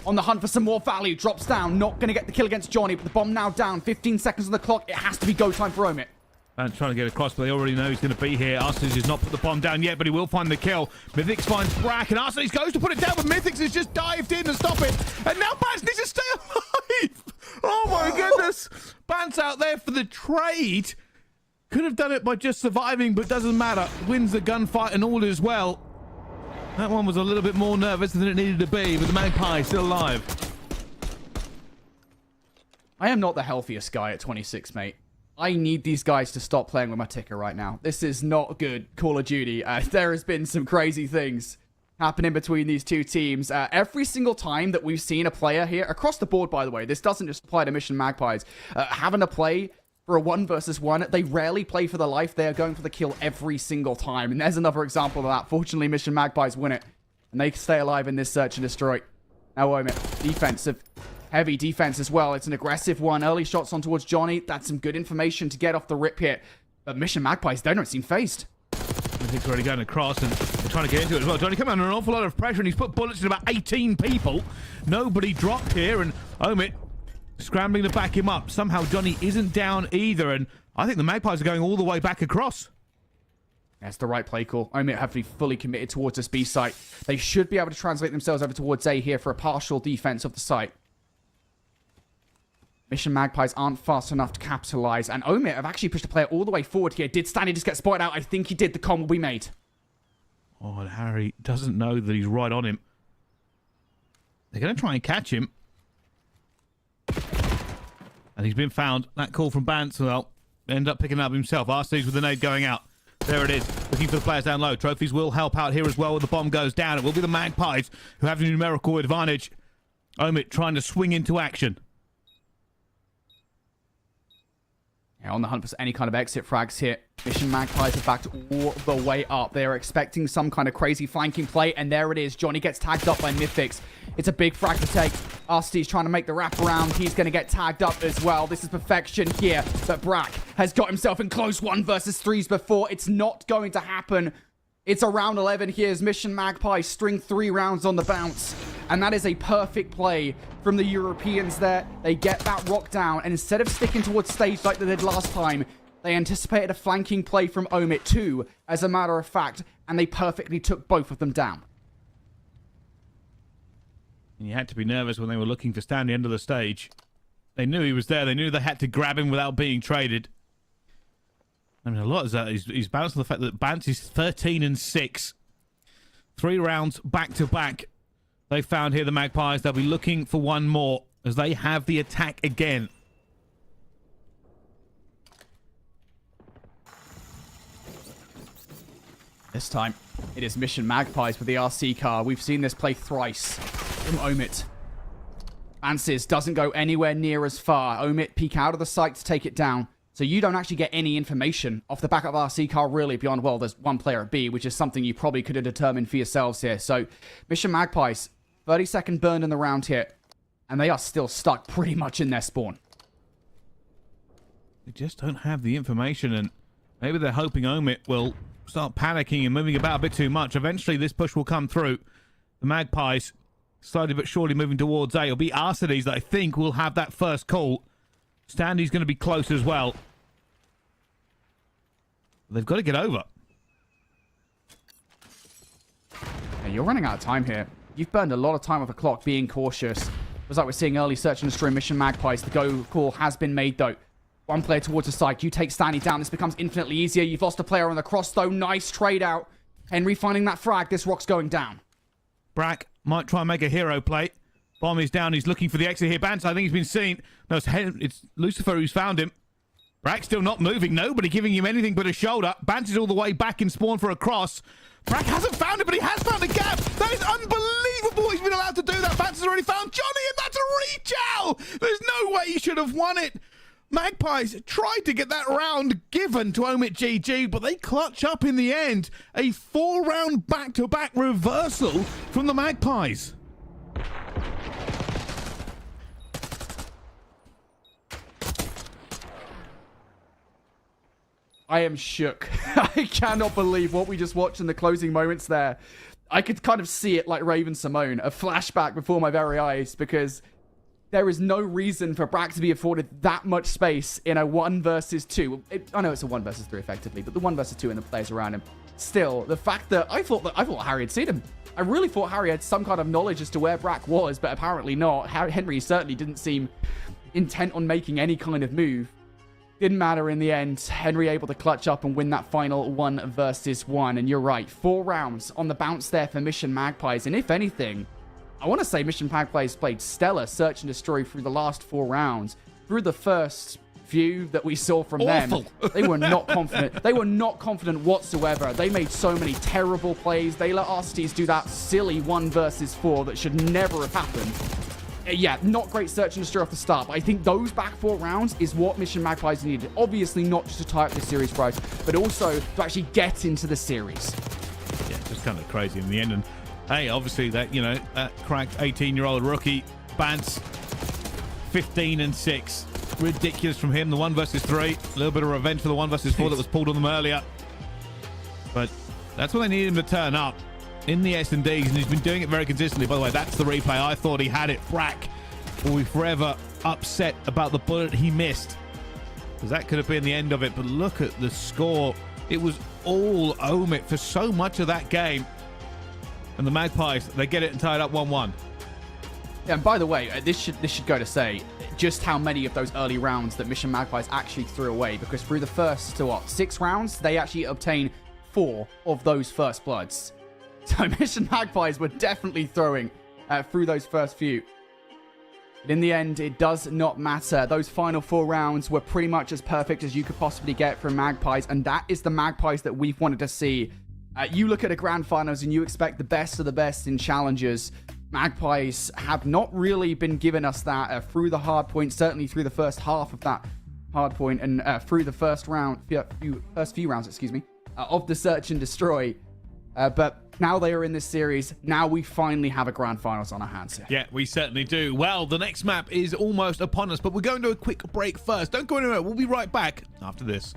On the hunt for some more value. Drops down. Not going to get the kill against Johnny, but the bomb now down. 15 seconds on the clock. It has to be go time for Omit. And trying to get across, but they already know he's going to be here. Arsenis has not put the bomb down yet, but he will find the kill. Mythix finds Brack, and Arsenis goes to put it down, but Mythix has just dived in to stop it. And now Bance needs to stay alive. Oh my goodness. Bance out there for the trade. Could have done it by just surviving, but doesn't matter. Wins the gunfight and all is well. That one was a little bit more nervous than it needed to be, but the Magpie still alive. I am not the healthiest guy at 26, mate. I need these guys to stop playing with my ticker right now. This is not good Call of Duty. There has been some crazy things happening between these 2 teams. Every single time that we've seen a player here, across the board, by the way, this doesn't just apply to Mission Magpies, having a play for a 1 versus 1, they rarely play for their life. They are going for the kill every single time. And there's another example of that. Fortunately, Mission Magpies win it, and they stay alive in this search and destroy. Now, Omit, defensive. Heavy defense as well. It's an aggressive one. Early shots on towards Johnny. That's some good information to get off the rip here. But Mission Magpies, they don't seem phased. Mythix already going across and they're trying to get into it as well. Johnny coming under an awful lot of pressure, and he's put bullets in about 18 people. Nobody dropped here, and Omit scrambling to back him up. Somehow Johnny isn't down either, and I think the Magpies are going all the way back across. That's the right play call. Omit have to be fully committed towards this B site. They should be able to translate themselves over towards A here for a partial defense of the site. Mission Magpies aren't fast enough to capitalize, and Omit have actually pushed the player all the way forward here. Did Stanley just get spotted out? I think he did. The con will be made. Oh, and Harry doesn't know that he's right on him. They're going to try and catch him. And he's been found. That call from Bance, well, end up picking it up himself. Arcees with the nade going out. There it is. Looking for the players down low. Trophies will help out here as well when the bomb goes down. It will be the Magpies who have the numerical advantage. Omit trying to swing into action. Yeah, on the hunt for any kind of exit frags here. Mission Magpies are backed all the way up. They are expecting some kind of crazy flanking play, and there it is. Johnny gets tagged up by Mythix. It's a big frag to take. RC's trying to make the wrap around. He's going to get tagged up as well. This is perfection here, but Brack has got himself in close 1 versus 3s before. It's not going to happen. It's a round 11 here as Mission Magpies string 3 rounds on the bounce. And that is a perfect play from the Europeans there. They get that rock down, and instead of sticking towards stage like they did last time, they anticipated a flanking play from Omit too, as a matter of fact, and they perfectly took both of them down. And you had to be nervous when they were looking for Stan the end of the stage. They knew he was there. They knew they had to grab him without being traded. I mean, a lot of that he's bounced on the fact that Bance is 13-6. 3 rounds back-to-back they found here, the Magpies. They'll be looking for one more as they have the attack again. This time, it is Mission Magpies with the RC car. We've seen this play thrice from Omit. Ansys doesn't go anywhere near as far. Omit peek out of the sight to take it down. So you don't actually get any information off the back of RC car really beyond, well, there's one player at B, which is something you probably could have determined for yourselves here. So Mission Magpies, 30-second burn in the round here. And they are still stuck pretty much in their spawn. They just don't have the information, and maybe they're hoping Omit will start panicking and moving about a bit too much. Eventually, this push will come through. The Magpies, slowly but surely moving towards A. It'll be Arcides that I think will have that first call. Standy's going to be close as well. They've got to get over. Hey, you're running out of time here. You've burned a lot of time off the clock being cautious. Looks like we're seeing early search and destroy Mission Magpies. The go call has been made, though. One player towards the side. You take Stanley down. This becomes infinitely easier. You've lost a player on the cross, though. Nice trade out. Henry finding that frag. This rock's going down. Brack might try and make a hero play. Bomb is down. He's looking for the exit here. Bance, I think he's been seen. No, it's Lucifer who's found him. Brack still not moving. Nobody giving him anything but a shoulder. Bance is all the way back in spawn for a cross. Brack hasn't found it, but he has found a gap. That is unbelievable. He's been allowed to do that. Bance has already found Johnny, and that's a reach out. There's no way he should have won it. Magpies tried to get that round given to Omit GG, but they clutch up in the end. A 4-round back-to-back reversal from the Magpies. I am shook. I cannot believe what we just watched in the closing moments there. I could kind of see it like Raven Simone, a flashback before my very eyes, because there is no reason for Brack to be afforded that much space in a 1 versus 2. I know it's a 1 versus 3 effectively, but the 1 versus 2 and the players around him. Still, the fact that I thought Harry had seen him. I really thought Harry had some kind of knowledge as to where Brack was, but apparently not. Henry certainly didn't seem intent on making any kind of move. Didn't matter in the end. Henry able to clutch up and win that final 1 versus 1. And you're right, 4 rounds on the bounce there for Mission Magpies. And if anything, I want to say Mission Magpies played stellar search and destroy through the last 4 rounds. Through the first few that we saw from them, they were not confident. They were not confident whatsoever. They made so many terrible plays. They let Arcides do that silly 1 versus 4 that should never have happened. Yeah, not great search and destroy off the start, but I think those back 4 rounds is what Mission Magpies needed. Obviously not just to tie up the series prize, but also to actually get into the series. Yeah, just kind of crazy in the end. And hey, obviously that, you know, that cracked 18-year-old rookie, Bance, 15 and 6. Ridiculous from him. The 1 versus 3. A little bit of revenge for the 1 versus 4 that was pulled on them earlier. But that's what they need him to turn up in the S&Ds, and he's been doing it very consistently. By the way, that's the replay. I thought he had it. Brack will be forever upset about the bullet he missed, because that could have been the end of it. But look at the score. It was all Omit for so much of that game. And the Magpies, they get it and tie it up 1-1. Yeah, and by the way, this should go to say just how many of those early rounds that Mission Magpies actually threw away, because through the first, 6 rounds, they actually obtained 4 of those first bloods. So Mission Magpies were definitely throwing through those first few. But in the end, it does not matter. Those final 4 rounds were pretty much as perfect as you could possibly get from Magpies, and that is the Magpies that we've wanted to see. You look at a grand finals and you expect the best of the best in challengers. Magpies have not really been giving us that through the hardpoint, certainly through the first half of that hardpoint, and through the first few rounds, of the search and destroy. But now they are in this series. Now we finally have a grand finals on our hands here. Yeah, we certainly do. Well, the next map is almost upon us, but we're going to a quick break first. Don't go anywhere. We'll be right back after this.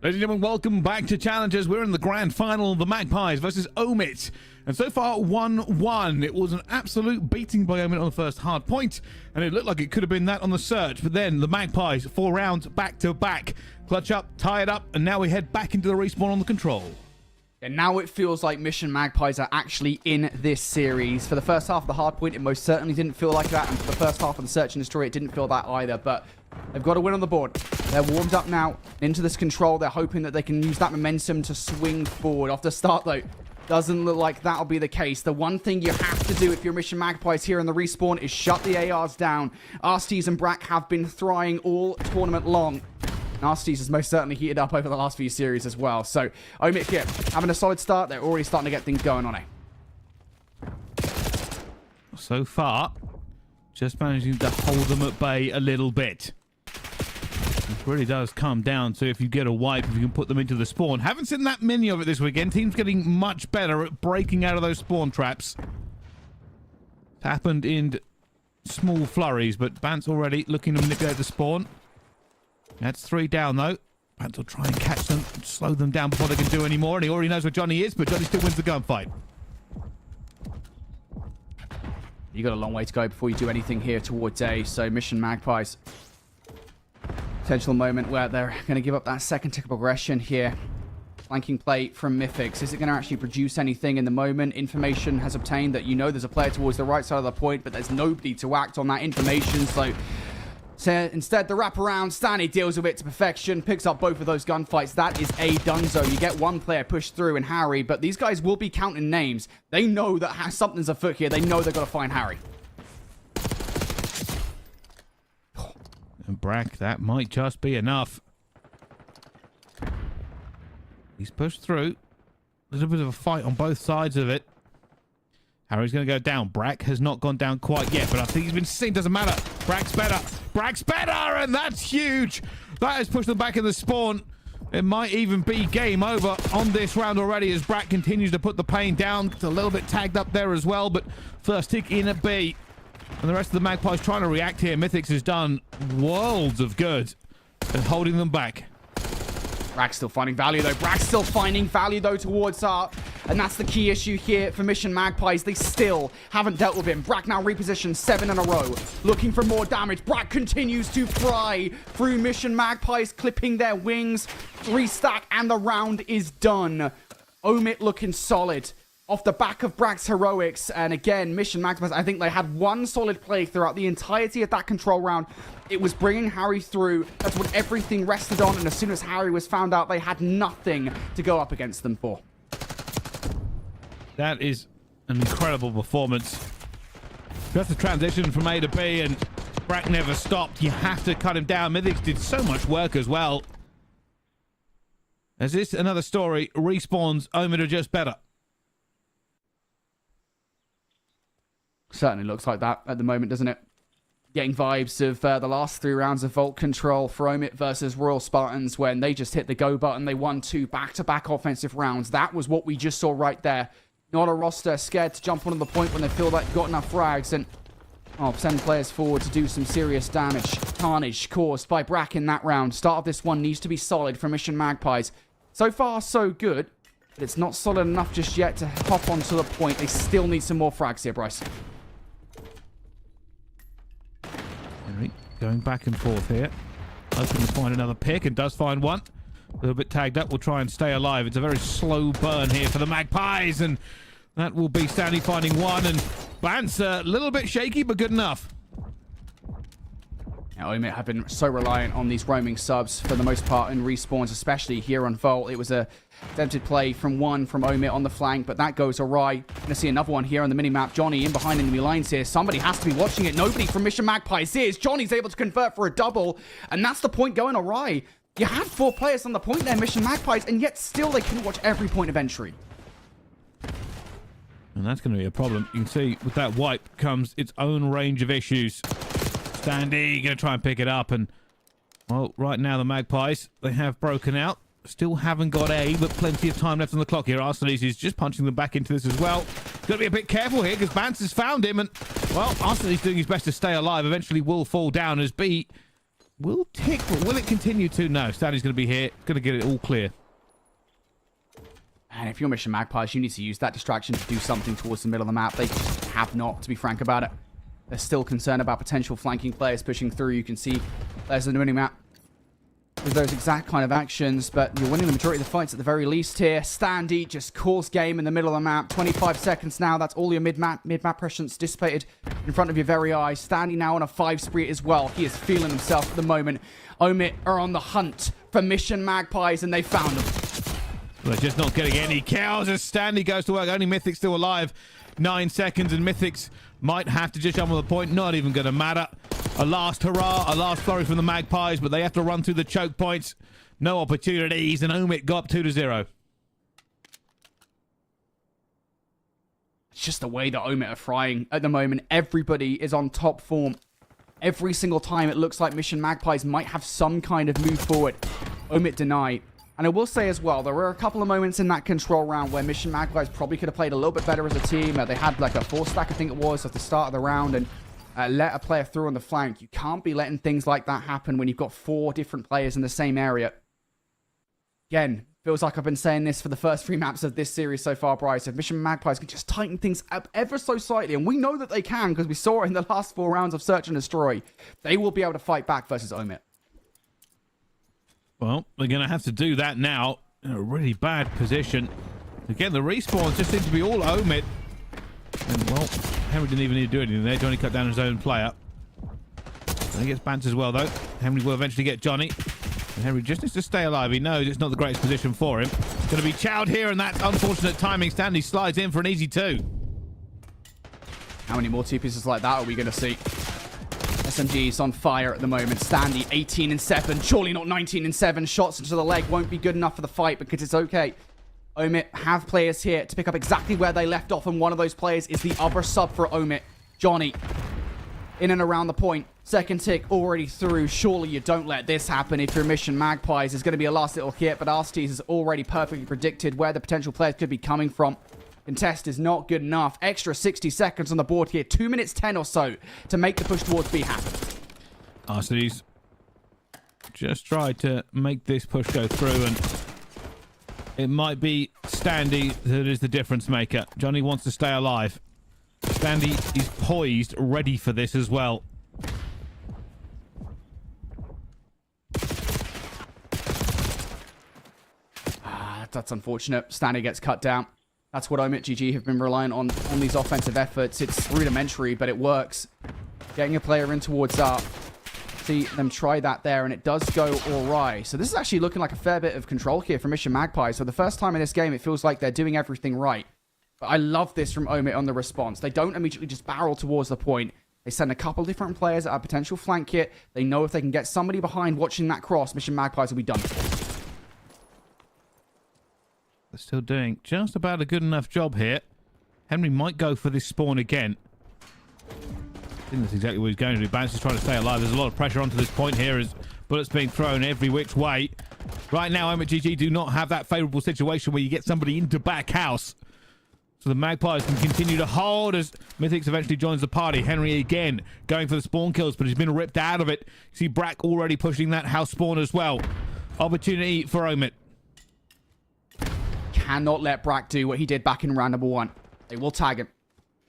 Ladies and gentlemen, welcome back to Challengers. We're in the grand final of the Magpies versus Omit. And so far, 1-1. It was an absolute beating by Omit on the first hard point, and it looked like it could have been that on the search. But then the Magpies, 4 rounds back to back. Clutch up, tie it up, and now we head back into the respawn on the control. And now it feels like Mission Magpies are actually in this series. For the first half of the hardpoint, it most certainly didn't feel like that. And for the first half of the search and destroy, it didn't feel that either. But they've got to win on the board. They're warmed up now into this control. They're hoping that they can use that momentum to swing forward. Off the start, though, doesn't look like that'll be the case. The one thing you have to do if you're Mission Magpies here in the respawn is shut the ARs down. Arstes and Brack have been trying all tournament long. Arstes has most certainly heated up over the last few series as well. So, Omit here, having a solid start. They're already starting to get things going on it. So far, just managing to hold them at bay a little bit. It really does come down to if you get a wipe, if you can put them into the spawn. Haven't seen that many of it this weekend. Teams getting much better at breaking out of those spawn traps. It's happened in small flurries, but Bant's already looking to manipulate the spawn. That's 3 down, though. Bant will try and catch them, slow them down before they can do any more. And he already knows where Johnny is, but Johnny still wins the gunfight. You got a long way to go before you do anything here towards A. So Mission Magpies, potential moment where they're going to give up that second tick of progression here. Flanking play from Mythics. Is it going to actually produce anything in the moment? Information has obtained that you know there's a player towards the right side of the point, but there's nobody to act on that information. So instead, the wraparound, Stanley deals with it to perfection, picks up both of those gunfights. That is a donezo. You get one player pushed through in Harry, but these guys will be counting names. They know that something's afoot here. They know they've got to find Harry. And Brack, that might just be enough. He's pushed through. A little bit of a fight on both sides of it. Harry's going to go down. Brack has not gone down quite yet, but I think he's been seen. Doesn't matter. Brack's better. Brack's better, and that's huge. That has pushed them back in the spawn. It might even be game over on this round already as Brack continues to put the pain down. It's a little bit tagged up there as well, but first tick in at B. And the rest of the Magpies trying to react here. Mythics has done worlds of good at holding them back. Brack's still finding value, though. Brack's still finding value, though, towards R. And that's the key issue here for Mission Magpies. They still haven't dealt with him. Brack now repositioned 7 in a row. Looking for more damage. Brack continues to fry through Mission Magpies, clipping their wings. 3 stack, and the round is done. Omit looking solid off the back of Brack's heroics. And again, Mission Magpies, I think they had one solid play throughout the entirety of that control round. It was bringing Harry through. That's what everything rested on. And as soon as Harry was found out, they had nothing to go up against them for. That is an incredible performance. That's the transition from A to B, and Brack never stopped. You have to cut him down. Mythics did so much work as well. As this another story, respawns, Omid are just better. Certainly looks like that at the moment, doesn't it? Getting vibes of the last 3 rounds of Vault Control for Omit versus Royal Spartans when they just hit the go button. They won 2 back-to-back offensive rounds. That was what we just saw right there. Not a roster scared to jump on the point when they feel like they've got enough frags and send players forward to do some serious damage. Carnage caused by Brack in that round. Start of this one needs to be solid for Mission Magpies. So far, so good. But it's not solid enough just yet to hop onto the point. They still need some more frags here, Bryce. Henry going back and forth here. Hoping to find another pick, and does find one. A little bit tagged up, will try and stay alive. It's a very slow burn here for the Magpies, and that will be Stanley finding one, and Bant's a little bit shaky, but good enough. Now, Omit have been so reliant on these roaming subs for the most part in respawns, especially here on Vault. It was a attempted play from Omit on the flank, but that goes awry. Going to see another one here on the minimap. Johnny in behind enemy lines here. Somebody has to be watching it. Nobody from Mission Magpies is. Johnny's able to convert for a double, and that's the point going awry. You had 4 players on the point there, Mission Magpies, and yet still they couldn't watch every point of entry. And that's going to be a problem. You can see with that wipe comes its own range of issues. Standy going to try and pick it up, and well, right now the Magpies, they have broken out. Still haven't got A, but plenty of time left on the clock here. Arsenis is just punching them back into this as well. Got to be a bit careful here because Bance has found him, and well, Arsenis doing his best to stay alive. Eventually will fall down as B will tick, but will it continue to? No, Stanley's going to be here. Going to get it all clear. And if you're Mission Magpies, you need to use that distraction to do something towards the middle of the map. They just have not, to be frank about it. They're still concerned about potential flanking players pushing through. You can see there's the minimap with those exact kind of actions, but you're winning the majority of the fights at the very least here. Standy just calls game in the middle of the map. 25 seconds now. That's all your mid-map presence dissipated in front of your very eyes. Standy now on a 5 spree as well. He is feeling himself at the moment. Omit are on the hunt for Mission Magpies, and they found him. Well, they're just not getting any kills as Stanley goes to work. Only Mythic's still alive. 9 seconds, and Mythics might have to just jump on the point. Not even going to matter. A last hurrah, a last flurry from the Magpies, but they have to run through the choke points. No opportunities, and Omit got up 2-0. It's just the way that Omit are frying at the moment. Everybody is on top form. Every single time it looks like Mission Magpies might have some kind of move forward. Omit deny. And I will say as well, there were a couple of moments in that control round where Mission Magpies probably could have played a little bit better as a team. They had like a 4-stack, I think it was, at the start of the round, and let a player through on the flank. You can't be letting things like that happen when you've got 4 different players in the same area. Again, feels like I've been saying this for the first 3 maps of this series so far, Bryce. If Mission Magpies can just tighten things up ever so slightly, and we know that they can because we saw it in the last 4 rounds of Search and Destroy, they will be able to fight back versus Omit. Well, they're going to have to do that now in a really bad position. Again, the respawns just seem to be all Omit. And, well, Henry didn't even need to do anything there. Johnny cut down his own player. And he gets banned as well, though. Henry will eventually get Johnny. And Henry just needs to stay alive. He knows it's not the greatest position for him. Going to be chowed here, and that's unfortunate timing. Stanley slides in for an easy 2. How many more 2 pieces like that are we going to see? SMG's on fire at the moment. Standy, 18-7. Surely not 19-7. Shots into the leg won't be good enough for the fight because it's okay. Omit have players here to pick up exactly where they left off, and one of those players is the other sub for Omit, Johnny. In and around the point. Second tick already through. Surely you don't let this happen if you're Mission Magpies. There's going to be a last little hit, but Arstes has already perfectly predicted where the potential players could be coming from. Contest is not good enough. Extra 60 seconds on the board here. 2 minutes 10 or so to make the push towards B happen. Arstes just tried to make this push go through, and it might be Standy that is the difference maker. Johnny wants to stay alive. Standy is poised, ready for this as well. That's unfortunate. Standy gets cut down. That's what Omit GG have been relying on these offensive efforts. It's rudimentary, but it works. Getting a player in towards up. See them try that there, and it does go all right. So this is actually looking like a fair bit of control here for Mission Magpies. For the first time in this game, it feels like they're doing everything right. But I love this from Omit on the response. They don't immediately just barrel towards the point. They send a couple different players at a potential flank hit. They know if they can get somebody behind watching that cross, Mission Magpies will be done. They're still doing just about a good enough job here. Henry might go for this spawn again. I think that's exactly what he's going to do. Bounce is trying to stay alive. There's a lot of pressure onto this point here as bullets being thrown every which way. Right now, Omit GG do not have that favourable situation where you get somebody into back house. So the Magpies can continue to hold as Mythics eventually joins the party. Henry again going for the spawn kills, but he's been ripped out of it. You see Brack already pushing that house spawn as well. Opportunity for Omit. Cannot let Brack do what he did back in round number 1. They will tag him.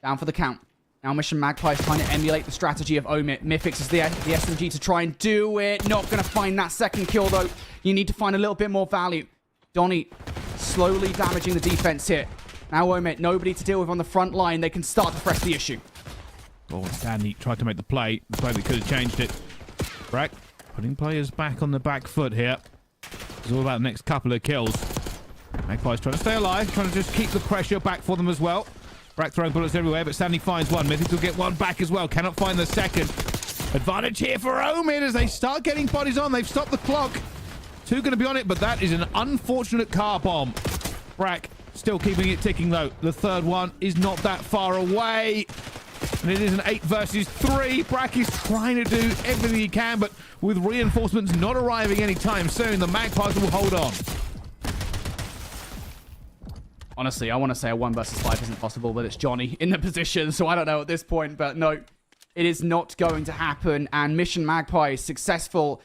Down for the count. Now Mission Magpies trying to emulate the strategy of Omit. Mythix is the SMG to try and do it. Not going to find that second kill, though. You need to find a little bit more value. Donny slowly damaging the defense here. Now Omit, nobody to deal with on the front line. They can start to press the issue. Oh, Danny tried to make the play. The play that could have changed it. Brack putting players back on the back foot here. It's all about the next couple of kills. Magpies trying to stay alive, trying to just keep the pressure back for them as well. Brack throwing bullets everywhere, but Stanley finds one. Mythics will get one back as well. Cannot find the second. Advantage here for Omit as they start getting bodies on. They've stopped the clock. 2 going to be on it, but that is an unfortunate car bomb. Brack still keeping it ticking, though. The third one is not that far away. And it is an 8 versus 3. Brack is trying to do everything he can, but with reinforcements not arriving anytime soon, the Magpies will hold on. Honestly, I want to say a 1 versus 5 isn't possible, but it's Johnny in the position, so I don't know at this point, but no. It is not going to happen, and Mission Magpie is successful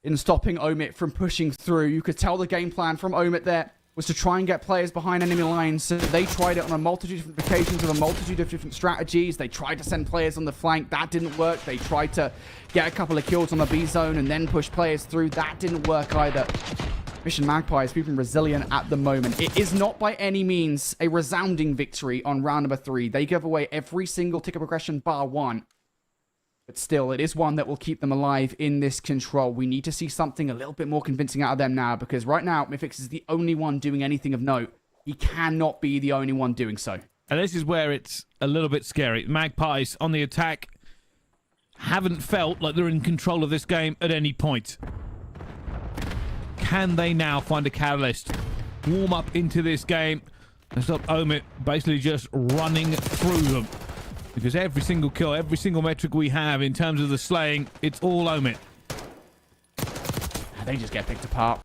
in stopping Omit from pushing through. You could tell the game plan from Omit there was to try and get players behind enemy lines. So they tried it on a multitude of different occasions with a multitude of different strategies. They tried to send players on the flank. That didn't work. They tried to get a couple of kills on the B zone and then push players through. That didn't work either. Mission Magpie is proving resilient at the moment. It is not by any means a resounding victory on round number 3. They give away every single tick of progression bar 1. But still, it is one that will keep them alive in this control. We need to see something a little bit more convincing out of them now, because right now, Mythix is the only one doing anything of note. He cannot be the only one doing so. And this is where it's a little bit scary. Magpies on the attack haven't felt like they're in control of this game at any point. Can they now find a catalyst? Warm up into this game and stop Omit basically just running through them. Because every single kill, every single metric we have in terms of the slaying, it's all Omit. They just get picked apart.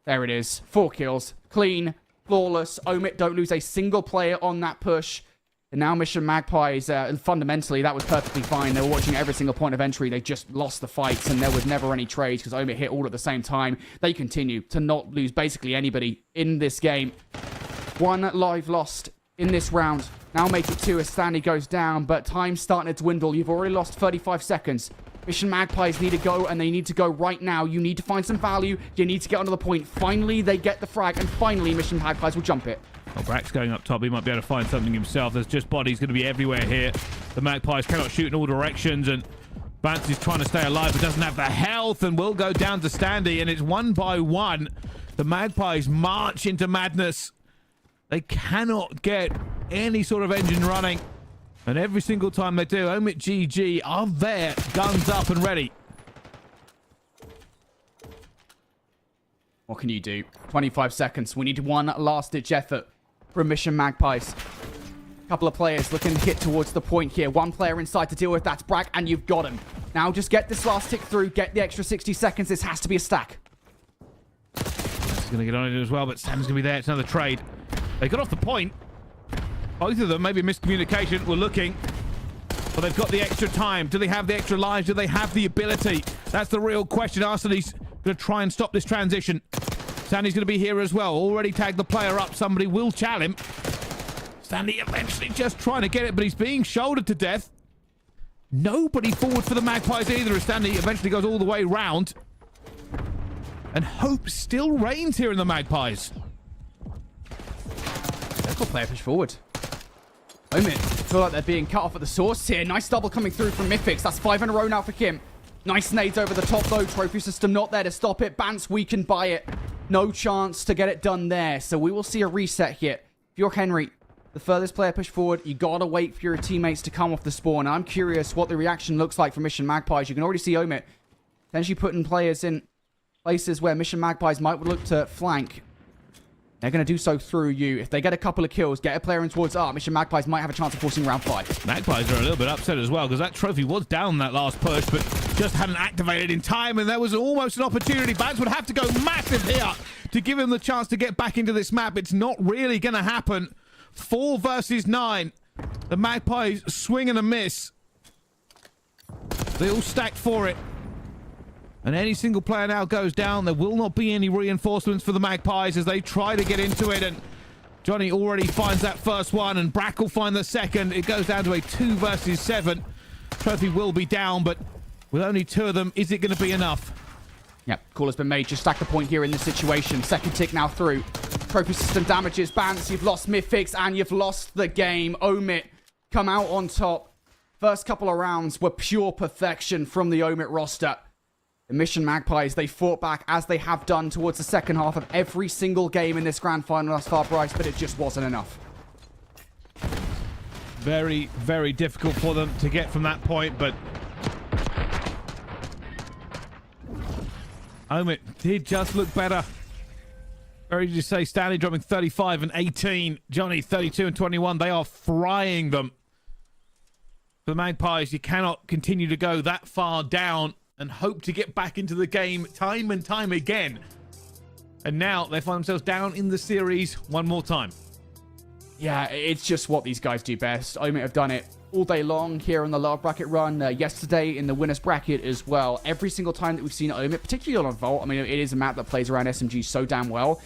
There it is. 4 kills. Clean. Flawless. Omit don't lose a single player on that push. And now Mission Magpies, fundamentally, that was perfectly fine. They were watching every single point of entry. They just lost the fights, and there was never any trades because Omit hit all at the same time. They continue to not lose basically anybody in this game. 1 live lost in this round. Now make it 2 as Stanley goes down, but time's starting to dwindle. You've already lost 35 seconds. Mission Magpies need to go, and they need to go right now. You need to find some value. You need to get onto the point. Finally, they get the frag, and finally, Mission Magpies will jump it. Well, Brack's going up top. He might be able to find something himself. There's just bodies going to be everywhere here. The Magpies cannot shoot in all directions, and Vance is trying to stay alive, but doesn't have the health, and will go down to Standy, and it's 1 by 1. The Magpies march into madness. They cannot get any sort of engine running. And every single time they do, Omit GG are there, guns up and ready. What can you do? 25 seconds. We need 1 last-ditch effort from Mission Magpies. Couple of players looking to hit towards the point here. 1 player inside to deal with. That's Brack, and you've got him. Now just get this last tick through. Get the extra 60 seconds. This has to be a stack. He's going to get on it as well, but Sam's going to be there. It's another trade. They got off the point. Both of them, maybe miscommunication. We're looking. But they've got the extra time. Do they have the extra lives? Do they have the ability? That's the real question. Arseny's going to try and stop this transition. Stanley's going to be here as well. Already tagged the player up. Somebody will chow him. Stanley eventually just trying to get it, but he's being shouldered to death. Nobody forward for the Magpies either, as Stanley eventually goes all the way round. And hope still reigns here in the Magpies. They've got player push forward. Omit feel like they're being cut off at the source here. Nice double coming through from Mythix. That's 5 in a row now for Kim. Nice nades over the top though. Trophy system not there to stop it. Bance weakened by it. No chance to get it done there. So we will see a reset here. If you're Henry, the furthest player push forward, you gotta wait for your teammates to come off the spawn. I'm curious what the reaction looks like for Mission Magpies. You can already see Omit potentially putting players in places where Mission Magpies might look to flank. They're going to do so through you. If they get a couple of kills, get a player in towards Mission Magpies might have a chance of forcing round 5. Magpies are a little bit upset as well, because that trophy was down that last push, but just hadn't activated in time, and there was almost an opportunity. Vance would have to go massive here to give him the chance to get back into this map. It's not really going to happen. 4 versus 9. The Magpies swing and a miss. They all stacked for it. And any single player now goes down. There will not be any reinforcements for the Magpies as they try to get into it. And Johnny already finds that first one, and Brack will find the second. It goes down to a 2 versus 7. Trophy will be down, but with only 2 of them, is it going to be enough? Yep, call has been made. Just stack the point here in this situation. Second tick now through. Trophy system damages. Bance, you've lost Mythix, and you've lost the game. Omit come out on top. First couple of rounds were pure perfection from the Omit roster. The Mission Magpies, they fought back as they have done towards the second half of every single game in this grand final thus far, Bryce, but it just wasn't enough. Very, very difficult for them to get from that point, but Omit did just look better. Very easy to say. Stanley dropping 35 and 18. Johnny 32 and 21. They are frying them. For the Magpies, you cannot continue to go that far down and hope to get back into the game time and time again. And now they find themselves down in the series one more time. Yeah, it's just what these guys do best. Omit have done it all day long here on the lower bracket run. Yesterday in the winners bracket as well. Every single time that we've seen Omit, particularly on Vault, I mean, it is a map that plays around SMG so damn well.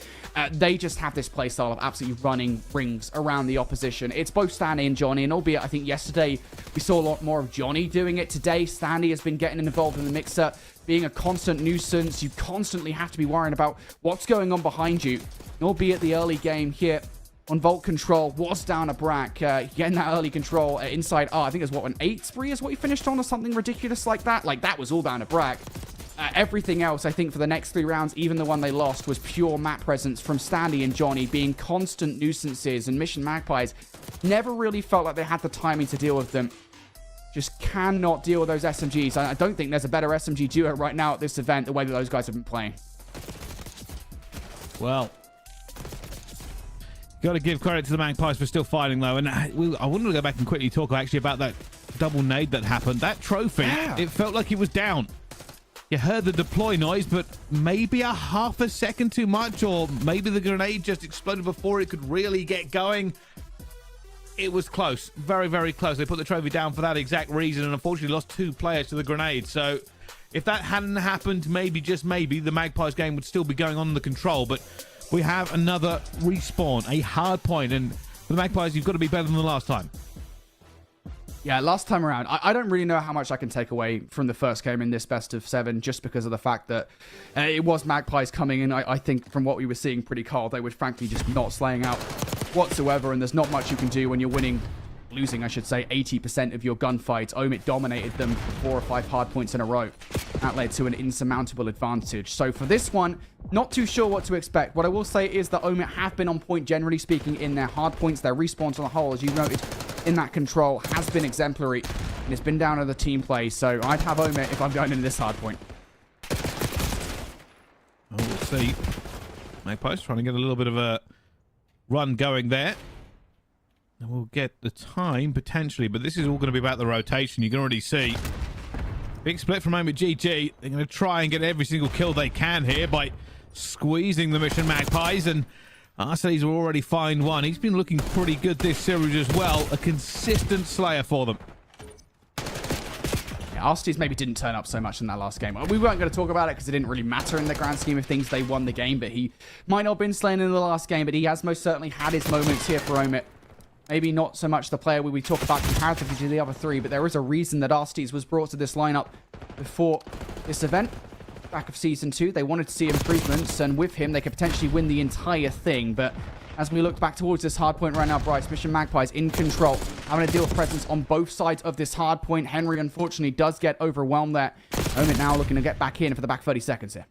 They just have this playstyle of absolutely running rings around the opposition. It's both Stanley and Johnny, and albeit I think yesterday we saw a lot more of Johnny doing it. Today, Stanley has been getting involved in the mixer, being a constant nuisance. You constantly have to be worrying about what's going on behind you. And albeit the early game here on Vault Control was down a Brack, getting that early control inside. Oh, I think it was, what, an 8 spree is what he finished on, or something ridiculous like that? Like, that was all down a Brack. Everything else, I think, for the next 3 rounds, even the one they lost, was pure map presence from Stanley and Johnny being constant nuisances, and Mission Magpies never really felt like they had the timing to deal with them. Just cannot deal with those SMGs. I don't think there's a better SMG duo right now at this event, the way that those guys have been playing. Well, got to give credit to the Magpies for still fighting, though. And I wanted to go back and quickly talk actually about that double nade that happened. That trophy, It felt like it was down. You heard the deploy noise, but maybe a half a second too much, or maybe the grenade just exploded before it could really get going. It was close. Very, very close. They put the trophy down for that exact reason, and unfortunately lost 2 players to the grenade. So if that hadn't happened, maybe, just maybe, the Magpies game would still be going on in the control. But we have another respawn, a hard point, and for the Magpies, you've got to be better than the last time. Yeah, last time around, I don't really know how much I can take away from the first game in this best of 7, just because of the fact that it was Magpies coming in. I think from what we were seeing pretty cold, they were frankly just not slaying out whatsoever, and there's not much you can do when you're losing, I should say, 80% of your gunfights. Omit dominated them for 4 or 5 hard points in a row. That led to an insurmountable advantage. So for this one, not too sure what to expect. What I will say is that Omit have been on point, generally speaking, in their hard points. Their respawns on the whole, as you noted, in that control has been exemplary, and it's been down to the team play. So I'd have Omit if I'm going into this hard point. We'll see. Magpies trying to get a little bit of a run going there. And we'll get the time, potentially, but this is all going to be about the rotation. You can already see. Big split from Omit GG. They're going to try and get every single kill they can here by squeezing the Mission Magpies, and Arcees will already find one. He's been looking pretty good this series as well. A consistent slayer for them. Yeah, Arcees maybe didn't turn up so much in that last game. We weren't going to talk about it because it didn't really matter in the grand scheme of things. They won the game, but he might not have been slain in the last game, but he has most certainly had his moments here for Omit. Maybe not so much the player we talk about comparatively to the other 3, but there is a reason that Arcees was brought to this lineup before this event. Back of Season 2, they wanted to see improvements, and with him, they could potentially win the entire thing. But as we look back towards this hard point right now, Bryce, Mission Magpies in control, having to deal with presence on both sides of this hard point. Henry, unfortunately, does get overwhelmed there. Omit now looking to get back in for the back 30 seconds here.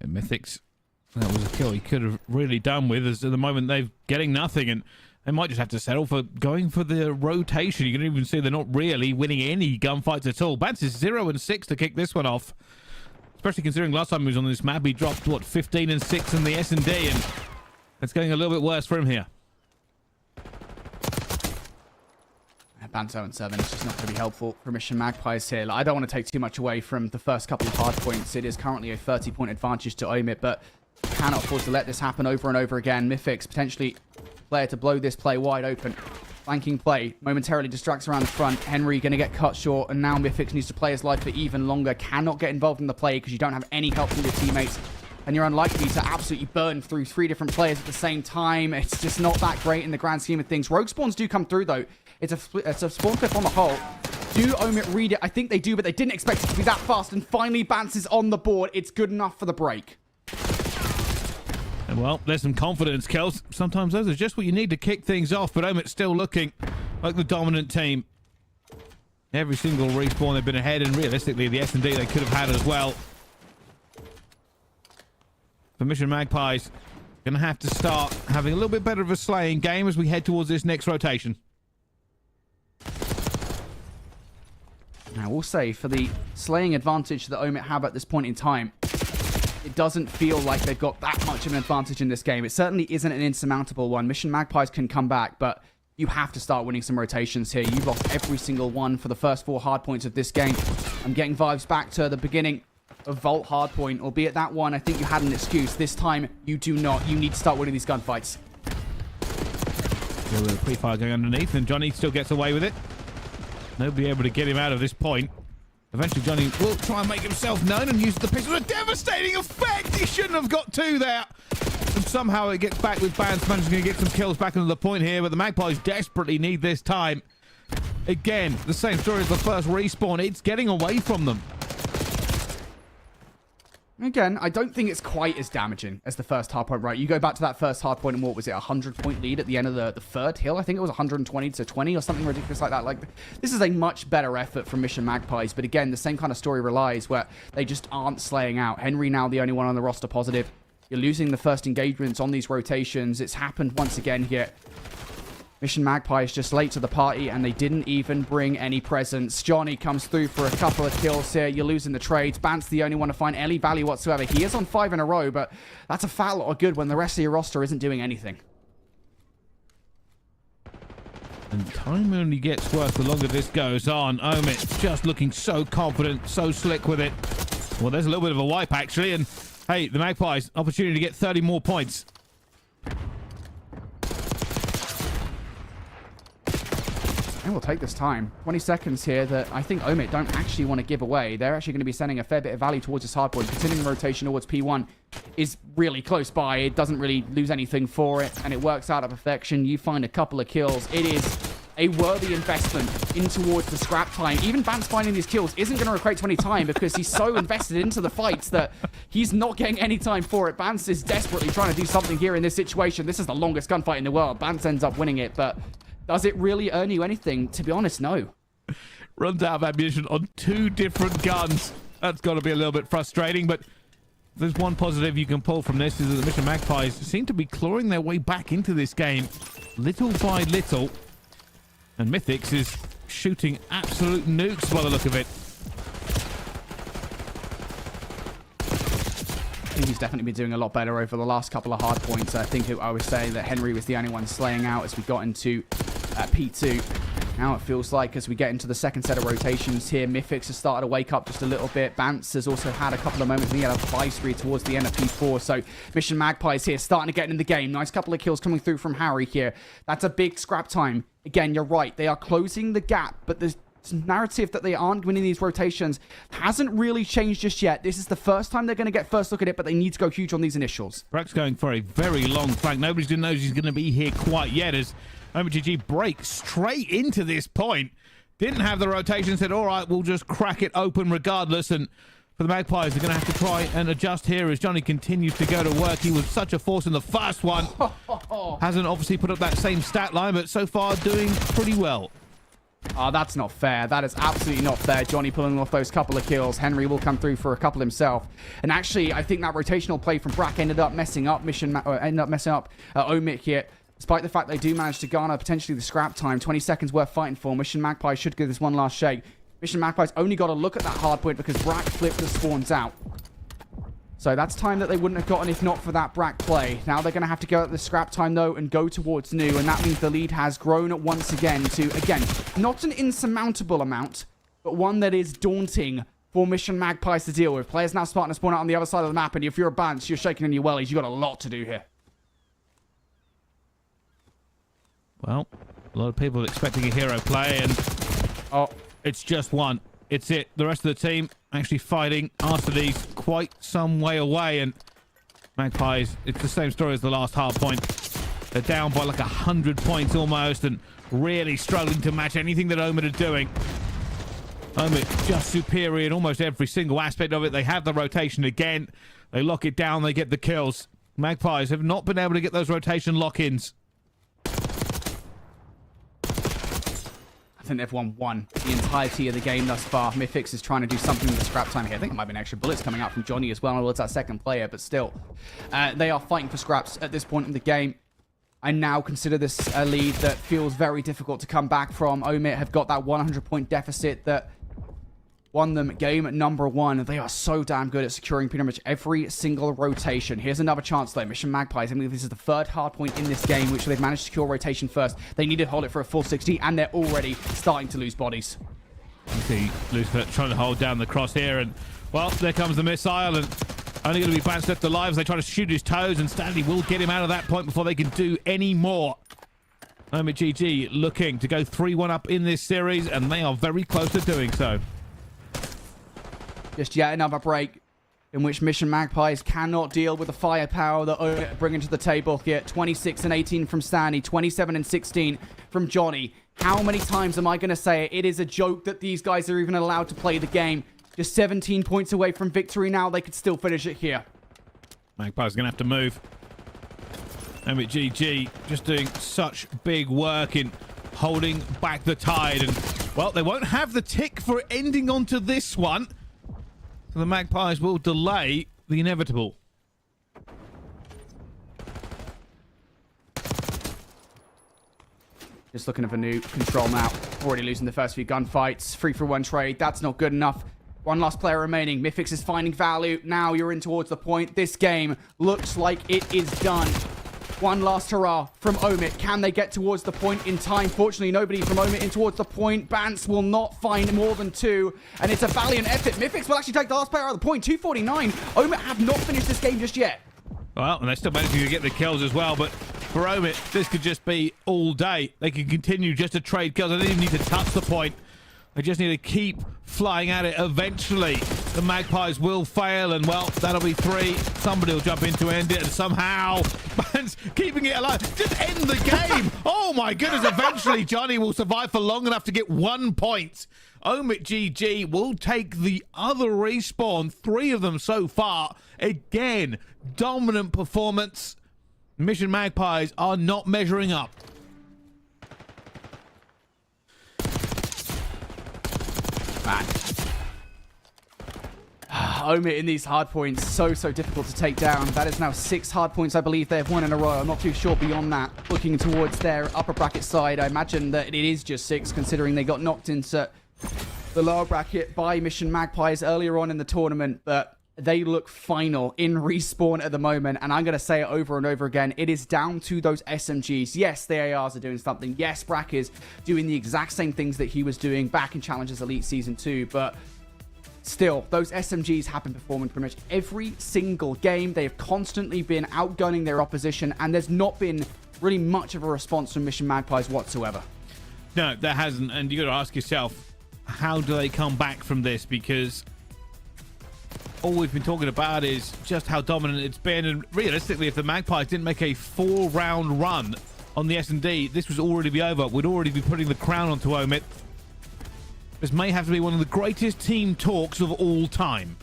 And Mythics, that was a kill he could have really done with, as at the moment they're getting nothing, and they might just have to settle for going for the rotation. You can even see they're not really winning any gunfights at all. Bats is 0 and 6 to kick this one off, especially considering last time he was on this map, he dropped, what, 15 and 6 in the S&D, and it's getting a little bit worse for him here. Banto and 7 is just not going to be helpful for Mission Magpies here. Like, I don't want to take too much away from the first couple of hard points. It is currently a 30-point advantage to Omit, but cannot afford to let this happen over and over again. Mythics potentially player to blow this play wide open. Flanking play momentarily distracts around the front. Henry going to get cut short, and now Mythics needs to play his life for even longer. Cannot get involved in the play because you don't have any help from your teammates, and you're unlikely to absolutely burn through 3 different players at the same time. It's just not that great in the grand scheme of things. Rogue spawns do come through, though. It's a spawn clip on the whole. Do Omit read it? I think they do, but they didn't expect it to be that fast, and finally Bance is on the board. It's good enough for the break. And well, there's some confidence kills. Sometimes those are just what you need to kick things off, but Omit's still looking like the dominant team. Every single respawn they've been ahead, and realistically the S&D they could have had as well. For Mission Magpies, going to have to start having a little bit better of a slaying game as we head towards this next rotation. Now, we'll say, for the slaying advantage that Omit have at this point in time, it doesn't feel like they've got that much of an advantage in this game. It certainly isn't an insurmountable one. Mission Magpies can come back, but you have to start winning some rotations here. You've lost every single one for the first 4 hard points of this game. I'm getting vibes back to the beginning of Vault Hardpoint, albeit that one, I think you had an excuse. This time, you do not. You need to start winning these gunfights. A little pre-fire going underneath, and Johnny still gets away with it. Nobody able to get him out of this point. Eventually, Johnny will try and make himself known and use the pistol. A devastating effect! He shouldn't have got two there. And somehow it gets back with Bans. Managing to get some kills back into the point here, but the Magpies desperately need this time. Again, the same story as the first respawn. It's getting away from them. Again, I don't think it's quite as damaging as the first hardpoint, right? You go back to that first hardpoint and what was it, 100-point lead at the end of the third hill? I think it was 120 to 20 or something ridiculous like that. Like, this is a much better effort from Mission Magpies, but again, the same kind of story relies where they just aren't slaying out. Henry now the only one on the roster positive. You're losing the first engagements on these rotations. It's happened once again here. Mission Magpies just late to the party, and they didn't even bring any presents. Johnny comes through for a couple of kills here. You're losing the trades. Bant's the only one to find any value whatsoever. He is on 5 in a row, but that's a fat lot of good when the rest of your roster isn't doing anything. And time only gets worse the longer this goes on. Omit just looking so confident, so slick with it. Well, there's a little bit of a wipe, actually, and hey, the Magpies, opportunity to get 30 more points. And we'll take this time. 20 seconds here that I think Omit don't actually want to give away. They're actually going to be sending a fair bit of value towards this hardpoint. Continuing rotation towards P1 is really close by. It doesn't really lose anything for it, and it works out at perfection. You find a couple of kills. It is a worthy investment in towards the scrap time. Even Bant's finding these kills isn't going to equate to any time because he's so invested into the fights that he's not getting any time for it. Bant's is desperately trying to do something here in this situation. This is the longest gunfight in the world. Bant's ends up winning it, but does it really earn you anything? To be honest, no. Runs out of ammunition on 2 different guns. That's got to be a little bit frustrating, but there's one positive you can pull from this is that the Mission Magpies seem to be clawing their way back into this game little by little. And Mythics is shooting absolute nukes by the look of it. I think he's definitely been doing a lot better over the last couple of hard points. I think I was saying that Henry was the only one slaying out as we got into P2. Now it feels like as we get into the second set of rotations here, Mythics has started to wake up just a little bit. Bants has also had a couple of moments, and he had a 5-3 towards the end of P4. So Mission Magpies here starting to get in the game. Nice couple of kills coming through from Harry here. That's a big scrap time. Again, you're right. They are closing the gap, but the narrative that they aren't winning these rotations hasn't really changed just yet. This is the first time they're going to get first look at it, but they need to go huge on these initials. Brack's going for a very long flank. Nobody's going to know he's going to be here quite yet as OMGG breaks straight into this point. Didn't have the rotation, said, all right, we'll just crack it open regardless. And for the Magpies, they're going to have to try and adjust here as Johnny continues to go to work. He was such a force in the first one. Hasn't obviously put up that same stat line, but so far doing pretty well. Oh, that's not fair. That is absolutely not fair. Johnny pulling off those couple of kills. Henry will come through for a couple himself. And actually, I think that rotational play from Brack ended up messing up Omit here. Despite the fact they do manage to garner potentially the scrap time. 20 seconds worth fighting for. Mission Magpie should give this one last shake. Mission Magpie's only got to look at that hard point because Brack flipped the spawns out. So that's time that they wouldn't have gotten if not for that Brack play. Now they're going to have to go at the scrap time, though, and go towards new. And that means the lead has grown once again to, again, not an insurmountable amount, but one that is daunting for Mission Magpies to deal with. Players now starting to spawn out on the other side of the map, and if you're a Bants, you're shaking in your wellies. You've got a lot to do here. Well, a lot of people expecting a hero play, and it's just one. It's it. The rest of the team actually fighting Arsenal's quite some way away, and Magpies, it's the same story as the last hard point. They're down by like 100 points almost, and really struggling to match anything that Omid are doing. Omid just superior in almost every single aspect of it. They have the rotation again. They lock it down. They get the kills. Magpies have not been able to get those rotation lock-ins. I think they've won the entirety of the game thus far. Mythics is trying to do something with the scrap time here. I think it might be an extra bullets coming out from Johnny as well. Well, it's that second player, but still. They are fighting for scraps at this point in the game. I now consider this a lead that feels very difficult to come back from. Omit have got that 100-point deficit that won them game at number 1. They are so damn good at securing pretty much every single rotation. Here's another chance, though. Mission Magpies, I believe this is the third hard point in this game, which they've managed to secure rotation first. They need to hold it for a full 60, and they're already starting to lose bodies. You see Lucifer trying to hold down the cross here, and, well, there comes the missile, and only going to be Bants left alive as they try to shoot his toes, and Stanley will get him out of that point before they can do any more. Omit GG looking to go 3-1 up in this series, and they are very close to doing so. Just yet another break in which Mission Magpies cannot deal with the firepower that Omit are bringing to the table here. 26 and 18 from Stanley, 27 and 16 from Johnny. How many times am I going to say it? It is a joke that these guys are even allowed to play the game. Just 17 points away from victory now. They could still finish it here. Magpies going to have to move. Omit GG just doing such big work in holding back the tide. And, well, they won't have the tick for ending onto this one. So the Magpies will delay the inevitable. Just looking for new control now. Already losing the first few gunfights. 3-for-1 trade. That's not good enough. One last player remaining. Mythix is finding value. Now you're in towards the point. This game looks like it is done. One last hurrah from Omit. Can they get towards the point in time? Fortunately, nobody from Omit in towards the point. Bance will not find more than 2. And it's a valiant effort. Mythix will actually take the last player out of the point. 249. Omit have not finished this game just yet. Well, and they're still managing to get the kills as well. But for Omit, this could just be all day. They can continue just to trade kills. They don't even need to touch the point. They just need to keep flying at it. Eventually, the Magpies will fail, and, well, that'll be 3. Somebody will jump in to end it, and somehow, man's keeping it alive. Just end the game. Oh, my goodness. Eventually, Johnny will survive for long enough to get 1 point. Omit GG will take the other respawn. 3 of them so far. Again, dominant performance. Mission Magpies are not measuring up. Man. Omit in these hard points, so difficult to take down. That is now 6 hard points, I believe they've won in a row. I'm not too sure beyond that. Looking towards their upper bracket side, I imagine that it is just 6, considering they got knocked into the lower bracket by Mission Magpies earlier on in the tournament. But they look final in respawn at the moment, and I'm going to say it over and over again. It is down to those SMGs. Yes, the ARs are doing something. Yes, Brack is doing the exact same things that he was doing back in Challengers Elite Season 2, but still, those SMGs have been performing pretty much every single game. They have constantly been outgunning their opposition, and there's not been really much of a response from Mission Magpies whatsoever. No, there hasn't, and you got to ask yourself, how do they come back from this? Because all we've been talking about is just how dominant it's been, and realistically, if the Magpies didn't make a 4-round run on the S&D, this would already be over. We'd already be putting the crown onto Omit. This may have to be one of the greatest team talks of all time.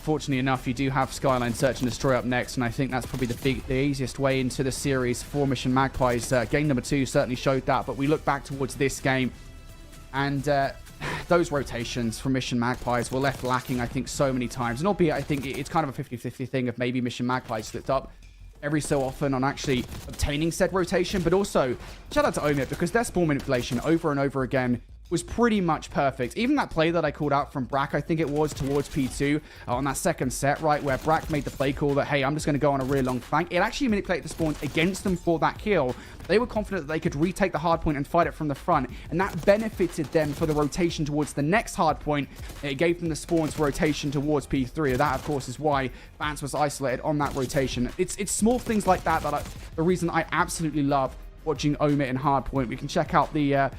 Fortunately enough, you do have Skyline Search and Destroy up next, and I think that's probably the easiest way into the series for Mission Magpies. Game number 2 certainly showed that, but we look back towards this game, and those rotations from Mission Magpies were left lacking, I think, so many times. And albeit, I think it's kind of a 50-50 thing of maybe Mission Magpies slipped up every so often on actually obtaining said rotation, but also shout out to Omit, because their spawn manipulation over and over again was pretty much perfect. Even that play that I called out from Brack, I think it was, towards P2 on that second set, right, where Brack made the play call that, hey, I'm just going to go on a really long flank. It actually manipulated the spawns against them for that kill. They were confident that they could retake the hard point and fight it from the front, and that benefited them for the rotation towards the next hard point. It gave them the spawns for rotation towards P3. That, of course, is why Vance was isolated on that rotation. It's small things like that the reason I absolutely love watching Omit and Hardpoint. We can check out the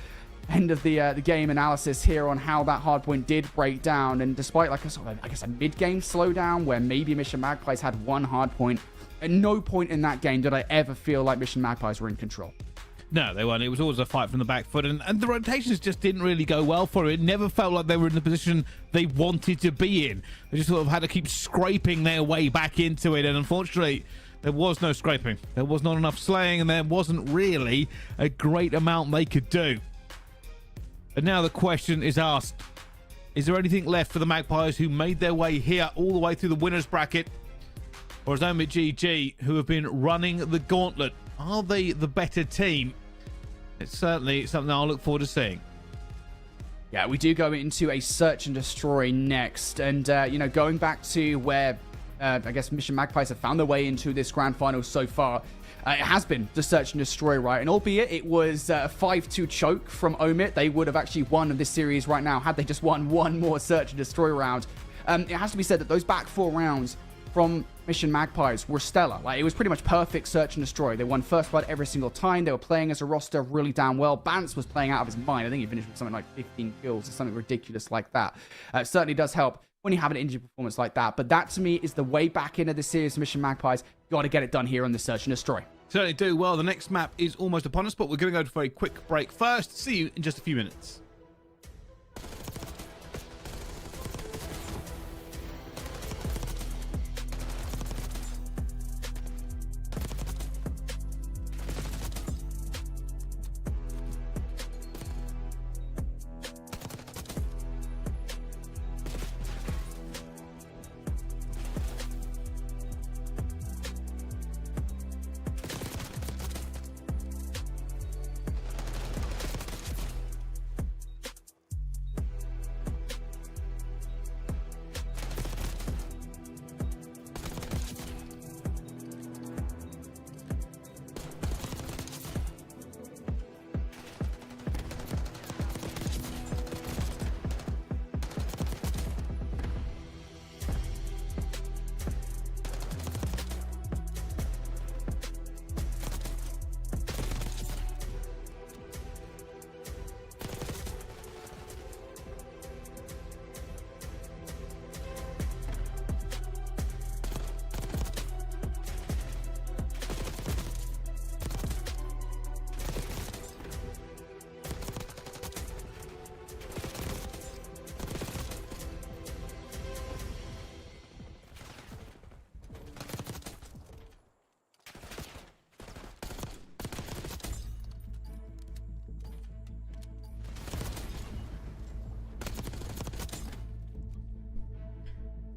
end of the game analysis here on how that hardpoint did break down, and despite like a sort of, I guess, a mid-game slowdown where maybe Mission Magpies had one hardpoint, at no point in that game did I ever feel like Mission Magpies were in control. No, they weren't. It was always a fight from the back foot, and the rotations just didn't really go well for it. It never felt like they were in the position they wanted to be in. They just sort of had to keep scraping their way back into it, and unfortunately, there was no scraping. There was not enough slaying, and there wasn't really a great amount they could do. And now the question is asked, is there anything left for the Magpies who made their way here all the way through the winner's bracket? Or is Omit GG, who have been running the gauntlet, are they the better team? It's certainly something I'll look forward to seeing. Yeah, we do go into a search and destroy next. And, you know, going back to where, I guess, Mission Magpies have found their way into this grand final so far, it has been the search and destroy, right? And albeit it was a 5-2 choke from Omit, they would have actually won this series right now had they just won one more search and destroy round. It has to be said that those back 4 rounds from Mission Magpies were stellar. Like, it was pretty much perfect search and destroy. They won first blood every single time. They were playing as a roster really damn well. Bance was playing out of his mind. I think he finished with something like 15 kills or something ridiculous like that. It certainly does help when you have an injury performance like that. But that, to me, is the way back into this series of Mission Magpies. You got to get it done here on the search and destroy. Certainly do. Well, the next map is almost upon us, but we're going to go for a quick break first. See you in just a few minutes.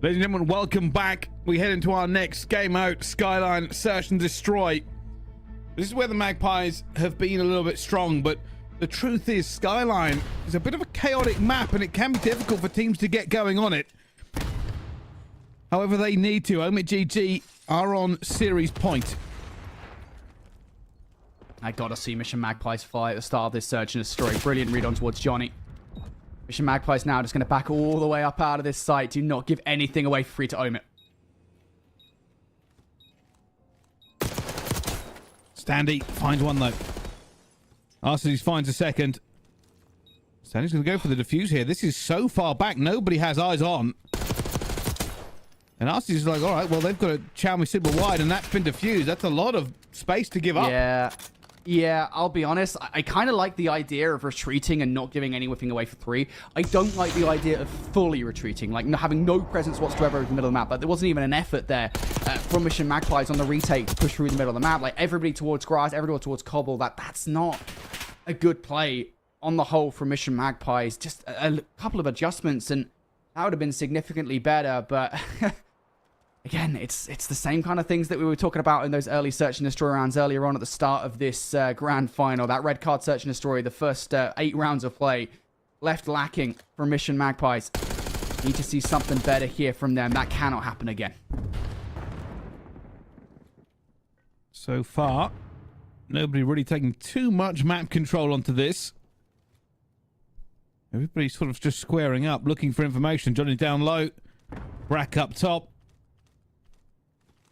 Ladies and gentlemen, welcome back. We head into our next game out, Skyline Search and Destroy. This is where the Magpies have been a little bit strong, but the truth is Skyline is a bit of a chaotic map and it can be difficult for teams to get going on it. However, they need to. OpTic GG are on series point. I gotta see Mission Magpies fly at the start of this search and destroy. Brilliant read on towards Johnny. Mission Magpies now just going to back all the way up out of this site. Do not give anything away for free to OpTic. Standy finds one though. Arcees finds a second. Standy's going to go for the defuse here. This is so far back. Nobody has eyes on. And Arcees is like, all right, well, they've got a chow me super wide and that's been defused. That's a lot of space to give up. Yeah, I'll be honest. I kind of like the idea of retreating and not giving anything away for 3. I don't like the idea of fully retreating, like having no presence whatsoever in the middle of the map. Like, there wasn't even an effort there from Mission Magpies on the retake to push through the middle of the map. Like, everybody towards grass, everybody towards cobble. That's not a good play on the whole from Mission Magpies. Just a couple of adjustments, and that would have been significantly better, but... Again, it's the same kind of things that we were talking about in those early search and destroy rounds earlier on at the start of this grand final. That red card search and destroy, the first 8 rounds of play, left lacking for Mission Magpies. Need to see something better here from them. That cannot happen again. So far, nobody really taking too much map control onto this. Everybody's sort of just squaring up, looking for information. Johnny down low, Brack up top.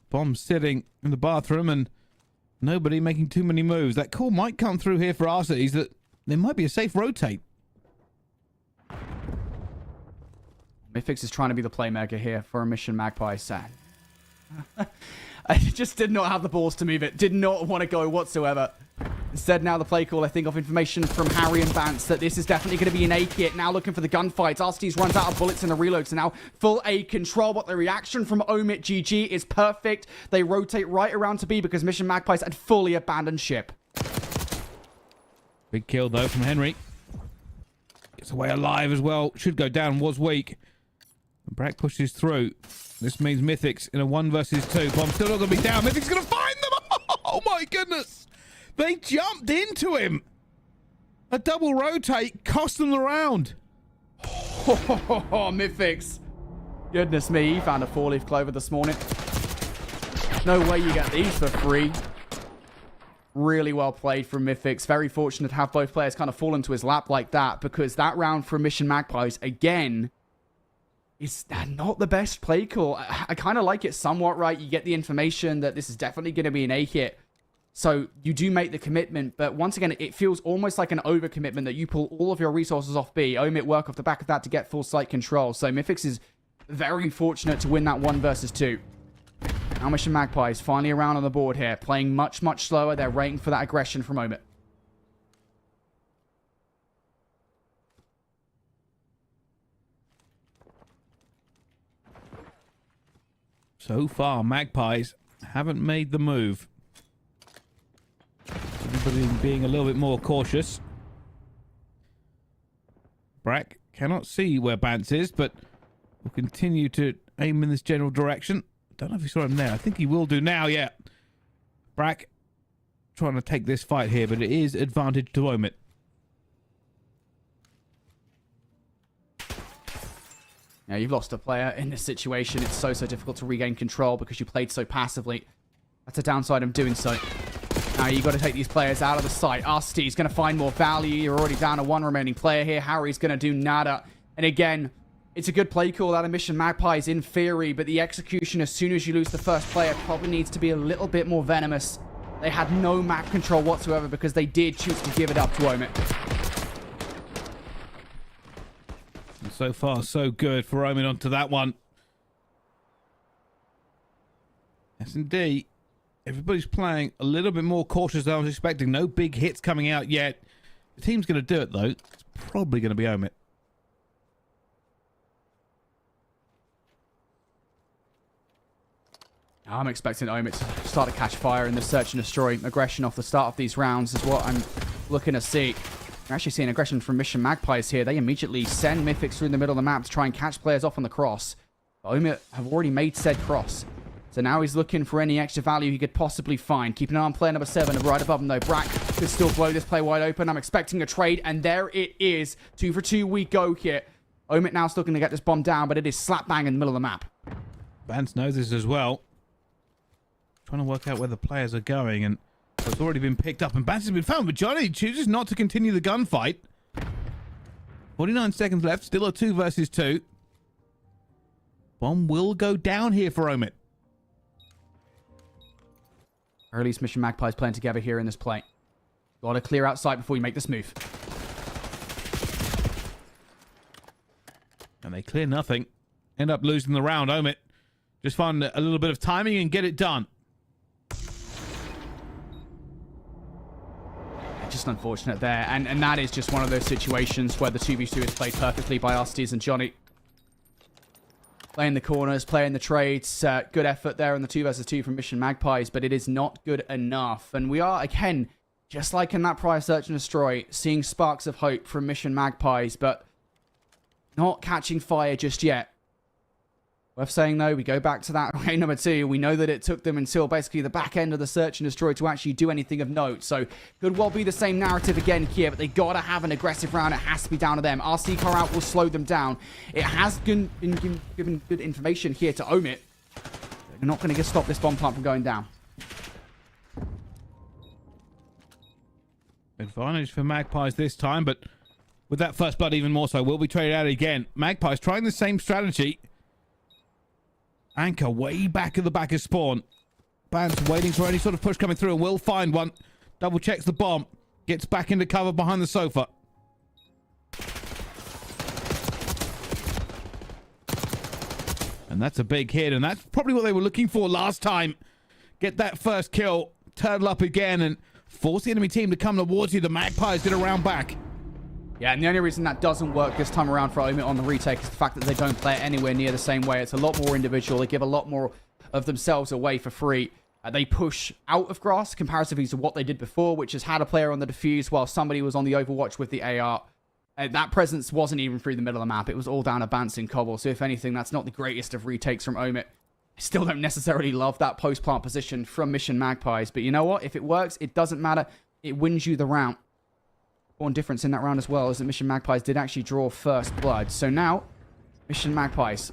Bomb sitting in the bathroom and nobody making too many moves. That call might come through here for Arcees that there might be a safe rotate. Mythix is trying to be the playmaker here for a Mission Magpie. Sad. I just did not have the balls to move it. Did not want to go whatsoever. Instead, now the play call, I think, of information from Harry and Bance that this is definitely going to be an A kit. Now looking for the gunfights. Arcees runs out of bullets in the reload, so now full A control. But the reaction from OpTic GG is perfect. They rotate right around to B because Mission Magpies had fully abandoned ship. Big kill, though, from Henry. Gets away alive as well. Should go down, was weak. Brack pushes through. This means Mythix in a 1 versus 2. Bomb's still not going to be down. Mythic's going to find them. Oh, my goodness. They jumped into him. A double rotate cost them the round. Mythix. Goodness me, he found a 4-leaf clover this morning. No way you get these for free. Really well played from Mythix. Very fortunate to have both players kind of fall into his lap like that, because that round for Mission Magpies, again, is not the best play call. I kind of like it somewhat, right? You get the information that this is definitely going to be an A hit. So you do make the commitment, but once again, it feels almost like an overcommitment that you pull all of your resources off B. Omit work off the back of that to get full site control. So Mythics is very fortunate to win that 1 versus 2. Now Mission Magpies finally around on the board here, playing much, much slower. They're waiting for that aggression from Omit. So far, Magpies haven't made the move. Everybody being a little bit more cautious. Brack cannot see where Bance is, but will continue to aim in this general direction. Don't know if he saw him there. I think he will do now, yeah. Brack trying to take this fight here, but it is advantage to Omit. Now, you've lost a player in this situation. It's so difficult to regain control because you played so passively. That's a downside of doing so. Now, you've got to take these players out of the site. Arsty's going to find more value. You're already down to 1 remaining player here. Harry's going to do nada. And again, it's a good play call out of Mission Magpies in theory, but the execution as soon as you lose the first player probably needs to be a little bit more venomous. They had no map control whatsoever because they did choose to give it up to Omit. And so far, so good for Omit onto that one. S&D, everybody's playing a little bit more cautious than I was expecting. No big hits coming out yet. The team's going to do it, though. It's probably going to be Omit. I'm expecting Omit to start to catch fire in the search and destroy. Aggression off the start of these rounds is what I'm looking to see. We're actually seeing aggression from Mission Magpies here. They immediately send Mythics through the middle of the map to try and catch players off on the cross. But Omit have already made said cross. So now he's looking for any extra value he could possibly find. Keeping an eye on player number 7 right above him though. Brack could still blow this play wide open. I'm expecting a trade, and there it is. 2 for 2 we go here. Omit now still going to get this bomb down, but it is slap bang in the middle of the map. Vance knows this as well. Trying to work out where the players are going, and it's already been picked up, and Vance has been found, but Johnny chooses not to continue the gunfight. 49 seconds left, still a 2 versus 2. Bomb will go down here for Omit. Or at least Mission Magpies playing together here in this play. Got to clear outside before you make this move. And they clear nothing. End up losing the round. Omit just find a little bit of timing and get it done. Just unfortunate there. And that is just one of those situations where the 2v2 is played perfectly by Arsty's and Johnny. Playing the corners, playing the trades. Good effort there on the 2 versus 2 from Mission Magpies, but it is not good enough. And we are, again, just like in that prior search and destroy, seeing sparks of hope from Mission Magpies, but not catching fire just yet. Worth saying, though, we go back to that game number 2. We know that it took them until basically the back end of the search and destroy to actually do anything of note. So could well be the same narrative again here, but they got to have an aggressive round. It has to be down to them. RC car out will slow them down. It has been given good information here to Omit. They're not going to stop this bomb plant from going down. Advantage for Magpies this time, but with that first blood even more so, will be traded out again. Magpies trying the same strategy. Anchor way back at the back of spawn. Band's waiting for any sort of push coming through and will find one. Double checks the bomb. Gets back into cover behind the sofa. And that's a big hit, and that's probably what they were looking for last time. Get that first kill, turtle up again, and force the enemy team to come towards you. The Magpies did a round back. Yeah, and the only reason that doesn't work this time around for Omit on the retake is the fact that they don't play it anywhere near the same way. It's a lot more individual. They give a lot more of themselves away for free. They push out of grass comparatively to what they did before, which is had a player on the defuse while somebody was on the overwatch with the AR. That presence wasn't even through the middle of the map. It was all down a Bance in Cobble. So if anything, that's not the greatest of retakes from Omit. I still don't necessarily love that post-plant position from Mission Magpies. But you know what? If it works, it doesn't matter. It wins you the round. One difference in that round as well is that Mission Magpies did actually draw first blood. So now, Mission Magpies.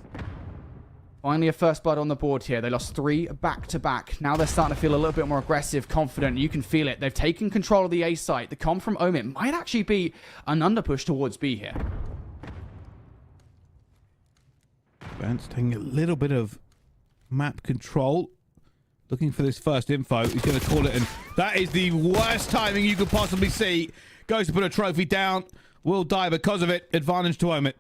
Finally a first blood on the board here. They lost 3 back-to-back. Now they're starting to feel a little bit more aggressive, confident. You can feel it. They've taken control of the A site. The comp from Omit might actually be an underpush towards B here. Vance taking a little bit of map control. Looking for this first info. He's going to call it, and that is the worst timing you could possibly see. Goes to put a trophy down. Will die because of it. Advantage to Omit.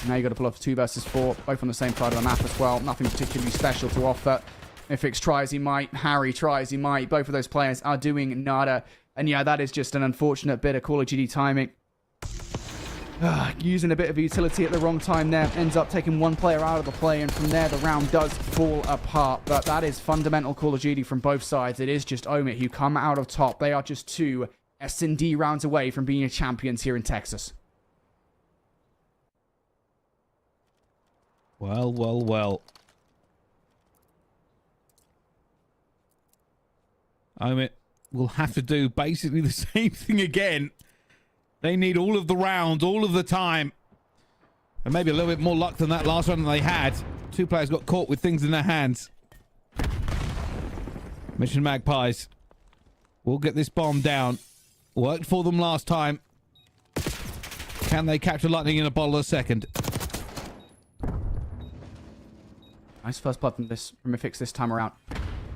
Now you got to pull off 2 versus 4, both on the same side of the map as well. Nothing particularly special to offer. Mythix tries, he might. Harry tries, he might. Both of those players are doing nada. And yeah, that is just an unfortunate bit of Call of Duty timing. Using a bit of utility at the wrong time there. Ends up taking one player out of the play, and from there the round does fall apart. But that is fundamental Call of Duty from both sides. It is just Omit who come out of top. They are just 2 S&D rounds away from being champions here in Texas. Well, well, well. Omit will have to do basically the same thing again. They need all of the rounds, all of the time. And maybe a little bit more luck than that last one they had. 2 players got caught with things in their hands. Mission Magpies will get this bomb down. Worked for them last time. Can they capture lightning in a bottle a second? Nice first blood from Mythix this time around.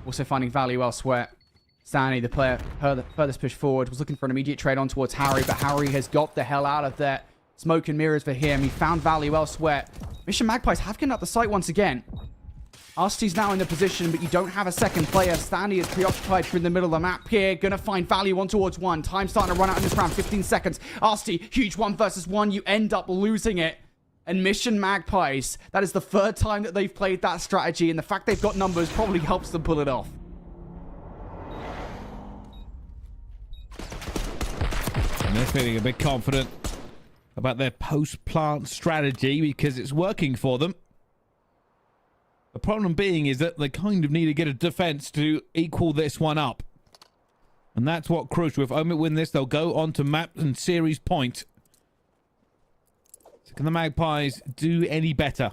Also finding value elsewhere. Stanley, the player furthest push forward, was looking for an immediate trade on towards Harry, but Harry has got the hell out of there. Smoke and mirrors for him. He found value elsewhere. Mission Magpies have given up the site once again. Arsty's now in the position, but you don't have a second player. Stanley is preoccupied through the middle of the map here. Gonna find value on towards 1. Time starting to run out in this round. 15 seconds. Arsty, huge 1 versus 1. You end up losing it. And Mission Magpies, that is the 3rd time that they've played that strategy, and the fact they've got numbers probably helps them pull it off. And they're feeling a bit confident about their post-plant strategy because it's working for them. The problem being is that they kind of need to get a defense to equal this one up. And that's what crucial. If Omit win this, they'll go on to map and series point. So can the Magpies do any better?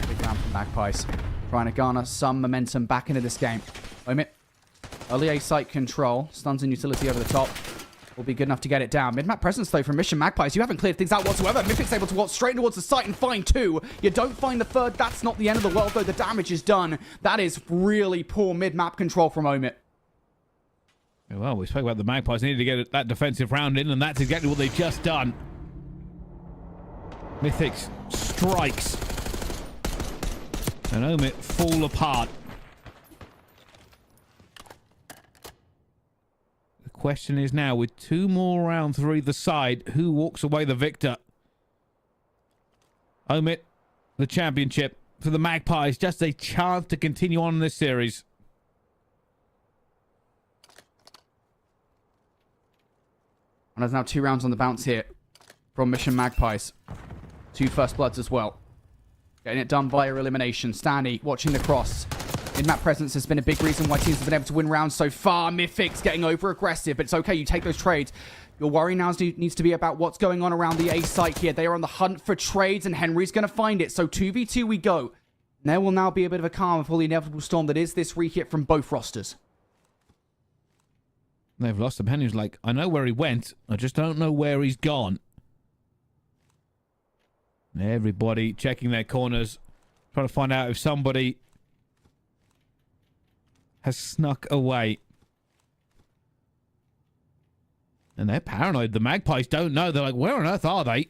Big round from Magpies. Trying to garner some momentum back into this game. Omit. Early A site control. Stuns and utility over the top. Will be good enough to get it down. Mid-map presence, though, from Mission Magpies. You haven't cleared things out whatsoever. Mythic's able to walk straight towards the site and find 2. You don't find the 3rd. That's not the end of the world, though. The damage is done. That is really poor mid-map control from Omit. Well, we spoke about the Magpies needed to get that defensive round in, and that's exactly what they've just done. Mythix strikes. And Omit fall apart. The question is now, with 2 more rounds for either side, who walks away the victor? Omit, the championship. For the Magpies, just a chance to continue on in this series. And there's now 2 rounds on the bounce here from Mission Magpies. 2 first bloods as well. Getting it done via elimination. Stanley watching the cross. In-map presence has been a big reason why teams have been able to win rounds so far. Mythix getting over-aggressive, but it's okay. You take those trades. Your worry now needs to be about what's going on around the A site here. They are on the hunt for trades, and Henry's going to find it. So 2v2 we go. And there will now be a bit of a calm before the inevitable storm that is this re-hit from both rosters. They've lost him. Henry's like, I know where he went. I just don't know where he's gone. Everybody checking their corners, trying to find out if somebody has snuck away. And they're paranoid. The Magpies don't know. They're like, where on earth are they?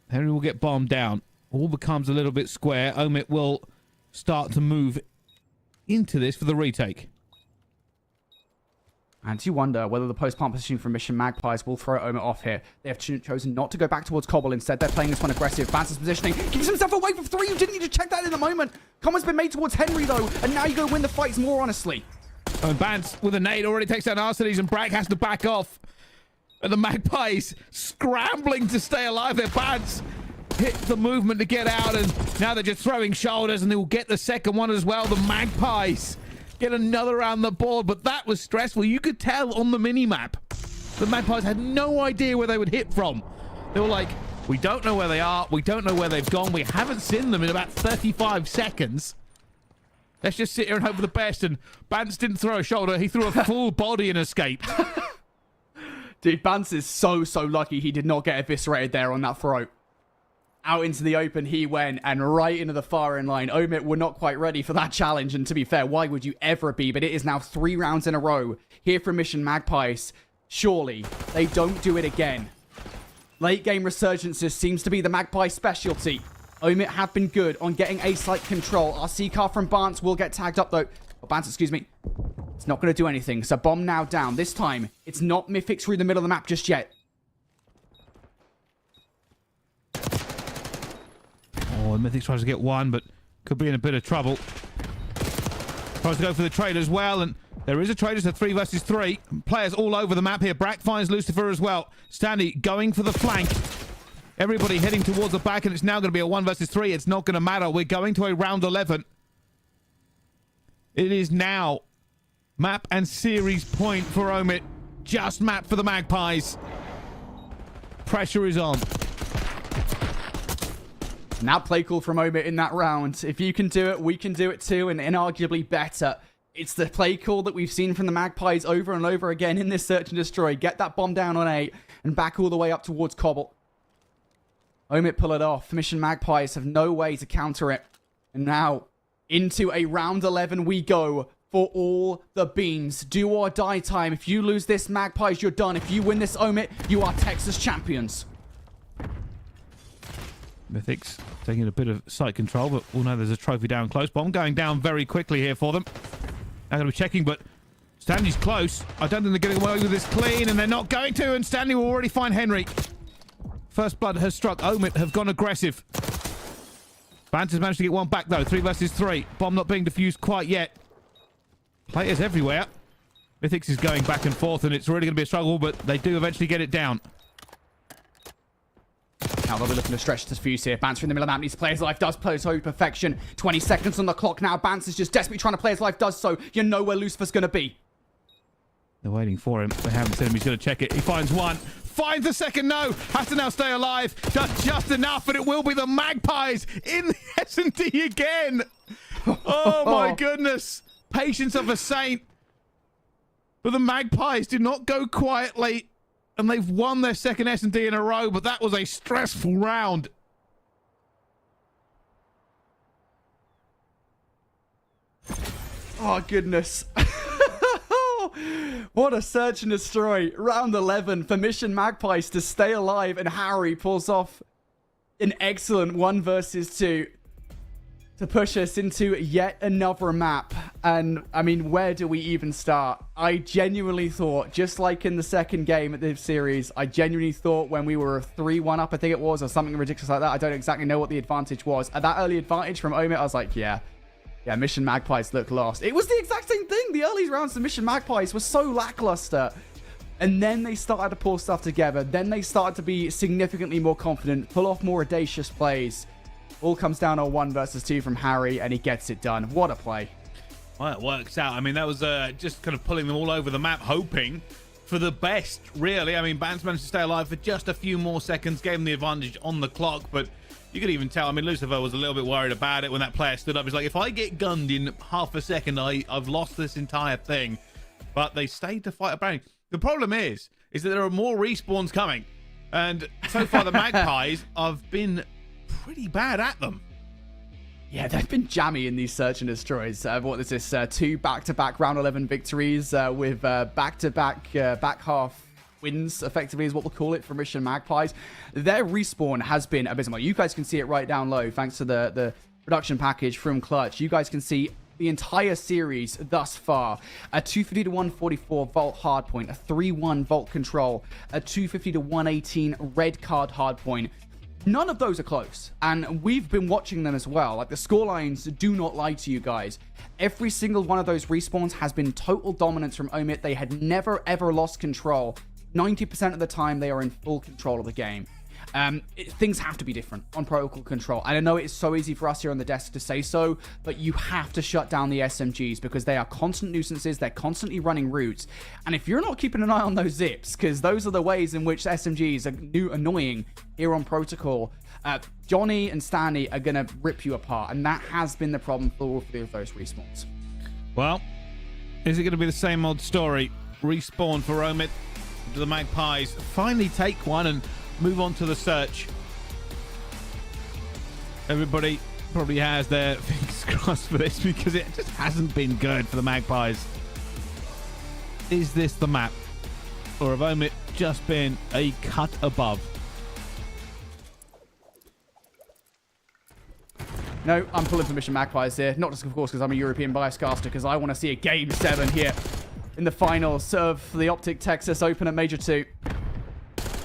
Henry will get bombed down. All becomes a little bit square. Omit will start to move into this for the retake. And you wonder whether the post-plant position from Mission Magpies will throw Omit off here. They have chosen not to go back towards Cobble. Instead, they're playing this one aggressive. Vance's positioning. Gives himself away for 3. You didn't need to check that in the moment. Comment's been made towards Henry, though. And now you go win the fights more honestly. And Vance with a nade already takes down Arsenes, and Bragg has to back off. And the Magpies scrambling to stay alive. Their Vance hit the movement to get out, and now they're just throwing shoulders, and they will get the second one as well. The Magpies get another round the board, but that was stressful. You could tell on the mini-map. The Magpies had no idea where they would hit from. They were like, we don't know where they are. We don't know where they've gone. We haven't seen them in about 35 seconds. Let's just sit here and hope for the best. And Bance didn't throw a shoulder. He threw a full body and escaped. Dude, Bance is so lucky he did not get eviscerated there on that throat. Out into the open he went, and right into the firing line. Omit were not quite ready for that challenge, and to be fair, why would you ever be? But it is now 3 rounds in a row here from Mission Magpies. Surely they don't do it again. Late game resurgences seems to be the Magpie specialty. Omit have been good on getting A-site control. Our C-car from Bance will get tagged up though. Oh, Bance, excuse me. It's not going to do anything. So bomb now down. This time, it's not Mythic through the middle of the map just yet. Oh, Mythic tries to get one, but could be in a bit of trouble. Tries to go for the trade as well, and there is a trade. It's a 3 versus 3. Players all over the map here. Brack finds Lucifer as well. Stanley going for the flank. Everybody heading towards the back, and it's now going to be a 1 versus 3. It's not going to matter. We're going to a round 11. It is now map and series point for Omit. Just map for the Magpies. Pressure is on. Now play call from Omit in that round. If you can do it, we can do it too, and inarguably better. It's the play call that we've seen from the Magpies over and over again in this search and destroy. Get that bomb down on 8 and back all the way up towards Cobble. Omit pull it off. Mission Magpies have no way to counter it. And now into a round 11 we go for all the beans. Do or die time. If you lose this, Magpies, you're done. If you win this, Omit, you are Texas champions. Mythics taking a bit of site control, but we'll know there's a trophy down close. Bomb going down very quickly here for them. They're going to be checking, but Stanley's close. I don't think they're getting away with this clean, and they're not going to, and Stanley will already find Henry. First blood has struck. Omit have gone aggressive. Bance has managed to get one back, though. 3 versus 3. Bomb not being defused quite yet. Players everywhere. Mythics is going back and forth, and it's really going to be a struggle, but they do eventually get it down. Now they'll be looking to stretch this fuse here. Bance in the middle of the map needs to play his life, does play so perfection. 20 seconds on the clock now. Bance is just desperately trying to play his life, does so. You know where Lucifer's going to be. They're waiting for him. They haven't seen him. He's going to check it. He finds one. Finds the second. No. Has to now stay alive. Does just enough, but it will be the Magpies in the S&D again. Oh, my goodness. Patience of a saint. But the Magpies did not go quietly. And they've won their second S&D in a row, but that was a stressful round. Oh, goodness. What a search and destroy. Round 11 for Mission Magpies to stay alive, and Harry pulls off an excellent 1 versus 2 to push us into yet another map. And, I mean, where do we even start? I genuinely thought, just like in the second game of this series, I genuinely thought when we were 3-1 up, I think it was, or something ridiculous like that, I don't exactly know what the advantage was. At that early advantage from Omit, I was like, yeah, Mission Magpies look lost. It was the exact same thing. The early rounds of Mission Magpies were so lackluster. And then they started to pull stuff together. Then they started to be significantly more confident, pull off more audacious plays. All comes down on 1 versus 2 from Harry, and he gets it done. What a play. Well, it works out. I mean, that was just kind of pulling them all over the map, hoping for the best, really. I mean, Bance managed to stay alive for just a few more seconds, gave him the advantage on the clock, but you could even tell. I mean, Lucifer was a little bit worried about it when that player stood up. He's like, if I get gunned in half a second, I've lost this entire thing. But they stayed to fight a brownie. The problem is that there are more respawns coming. And so far, the Magpies have been pretty bad at them. Yeah, they've been jammy in these search and destroys. What is this? 2 back-to-back round 11 victories with back-to-back back half wins, effectively, is what we'll call it for Mission Magpies. Their respawn has been abysmal. You guys can see it right down low, thanks to the production package from Clutch. You guys can see the entire series thus far. A 250 to 144 volt hardpoint, a 3-1 volt control, a 250 to 118 red card hardpoint. None of those are close, and we've been watching them as well. Like, the scorelines do not lie to you guys. Every single one of those respawns has been total dominance from Omit. They had never, ever lost control. 90% of the time, they are in full control of the game. Things have to be different on protocol control. And I know it's so easy for us here on the desk to say so, but you have to shut down the SMGs because they are constant nuisances. They're constantly running routes. And if you're not keeping an eye on those zips, because those are the ways in which SMGs are annoying here on protocol, Johnny and Stanley are going to rip you apart. And that has been the problem for all three of those respawns. Well, is it going to be the same old story? Respawn for Omid. Do the Magpies finally take one and move on to the search? Everybody probably has their fingers crossed for this because it just hasn't been good for the Magpies. Is this the map? Or have Omid just been a cut above? No, I'm pulling for Mission Magpies here. Not just, of course, because I'm a European bias caster, because I want to see a Game 7 here in the finals of the OpTic Texas Open at Major 2.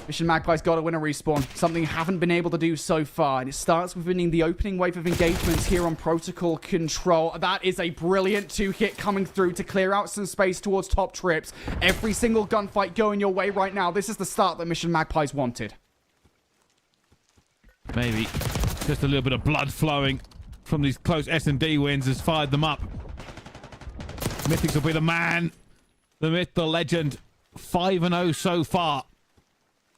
Mission Magpies got to win a respawn, something haven't been able to do so far, and it starts with winning the opening wave of engagements here on protocol control. That is a brilliant 2-hit coming through to clear out some space towards top trips. Every single gunfight going your way right now. This is the start that Mission Magpies wanted. Maybe just a little bit of blood flowing from these close S&D wins has fired them up. Mythics will be the man, the myth, the legend. 5-0 so far.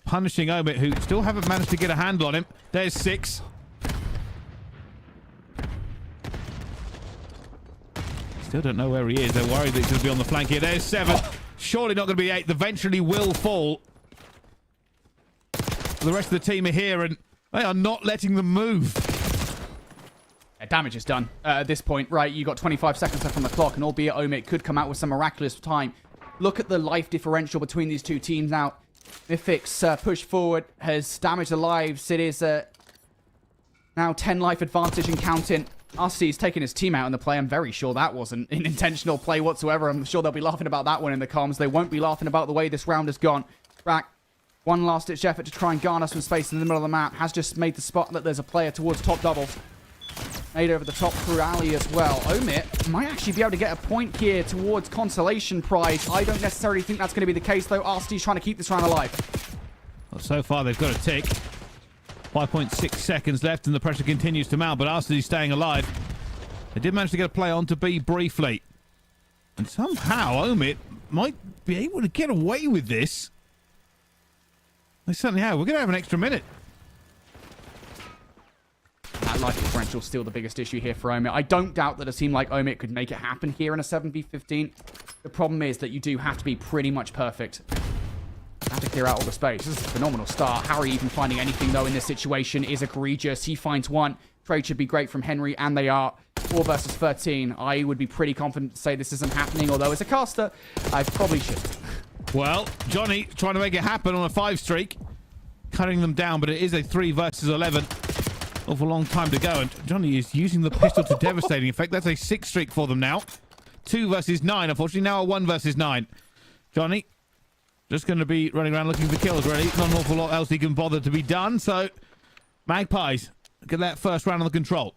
Punishing Omid, who still haven't managed to get a handle on him. There's 6. Still don't know where he is. They're worried that he's going to be on the flank here. There's 7. Surely not going to be 8. Eventually will fall. The rest of the team are here, and they are not letting them move. Yeah, damage is done at this point, right? You got 25 seconds left on the clock, and albeit Omid could come out with some miraculous time. Look at the life differential between these two teams now. Mythic's push forward has damaged the lives. It is now 10 life advantage and counting. RC's taking his team out in the play. I'm very sure that wasn't an intentional play whatsoever. I'm sure they'll be laughing about that one in the comms. They won't be laughing about the way this round has gone. Rack, one last-ditch effort to try and garner some space in the middle of the map. Has just made the spot that there's a player towards top double. Made over the top through alley as well. Omid might actually be able to get a point here towards consolation prize. I don't necessarily think that's going to be the case, though. RC's trying to keep this round alive. Well, so far, they've got a tick. 5.6 seconds left, and the pressure continues to mount, but RC's staying alive. They did manage to get a play onto B briefly. And somehow, Omid might be able to get away with this. They certainly have. We're going to have an extra minute. That life differential is still the biggest issue here for Omid. I don't doubt that a team like Omid could make it happen here in a 7v15. The problem is that you do have to be pretty much perfect. Have to clear out all the space. This is a phenomenal start. Harry even finding anything, though, in this situation is egregious. He finds one. Trade should be great from Henry, and they are. 4 versus 13. I would be pretty confident to say this isn't happening, although as a caster, I probably should. Well, Johnny trying to make it happen on a 5 streak. Cutting them down, but it is a 3 versus 11. Awful long time to go, and Johnny is using the pistol to devastating effect. That's a 6 streak for them now. 2 versus 9, unfortunately. Now a 1 versus 9. Johnny just going to be running around looking for kills, really. Not an awful lot else he can bother to be done, so Magpies get that first round on the control.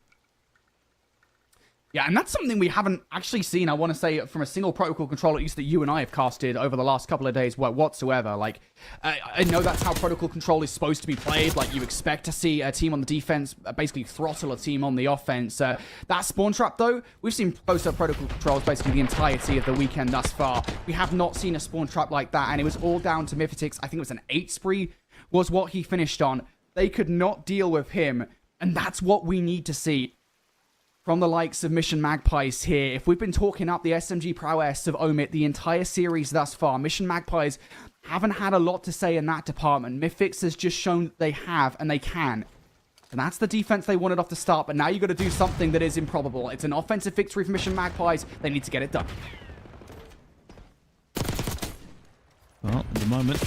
Yeah, and that's something we haven't actually seen, I want to say, from a single protocol control, at least that you and I have casted over the last couple of days whatsoever. Like, I know that's how protocol control is supposed to be played. Like, you expect to see a team on the defense basically throttle a team on the offense. That spawn trap, though, we've seen close-up protocol controls basically the entirety of the weekend thus far. We have not seen a spawn trap like that, and it was all down to Mythitics. I think it was an 8 spree was what he finished on. They could not deal with him, and that's what we need to see from the likes of Mission Magpies here. If we've been talking up the SMG prowess of Omid the entire series thus far, Mission Magpies haven't had a lot to say in that department. Mythics has just shown that they have and they can. And that's the defense they wanted off the start, but now you've got to do something that is improbable. It's an offensive victory for Mission Magpies. They need to get it done. Well, at the moment,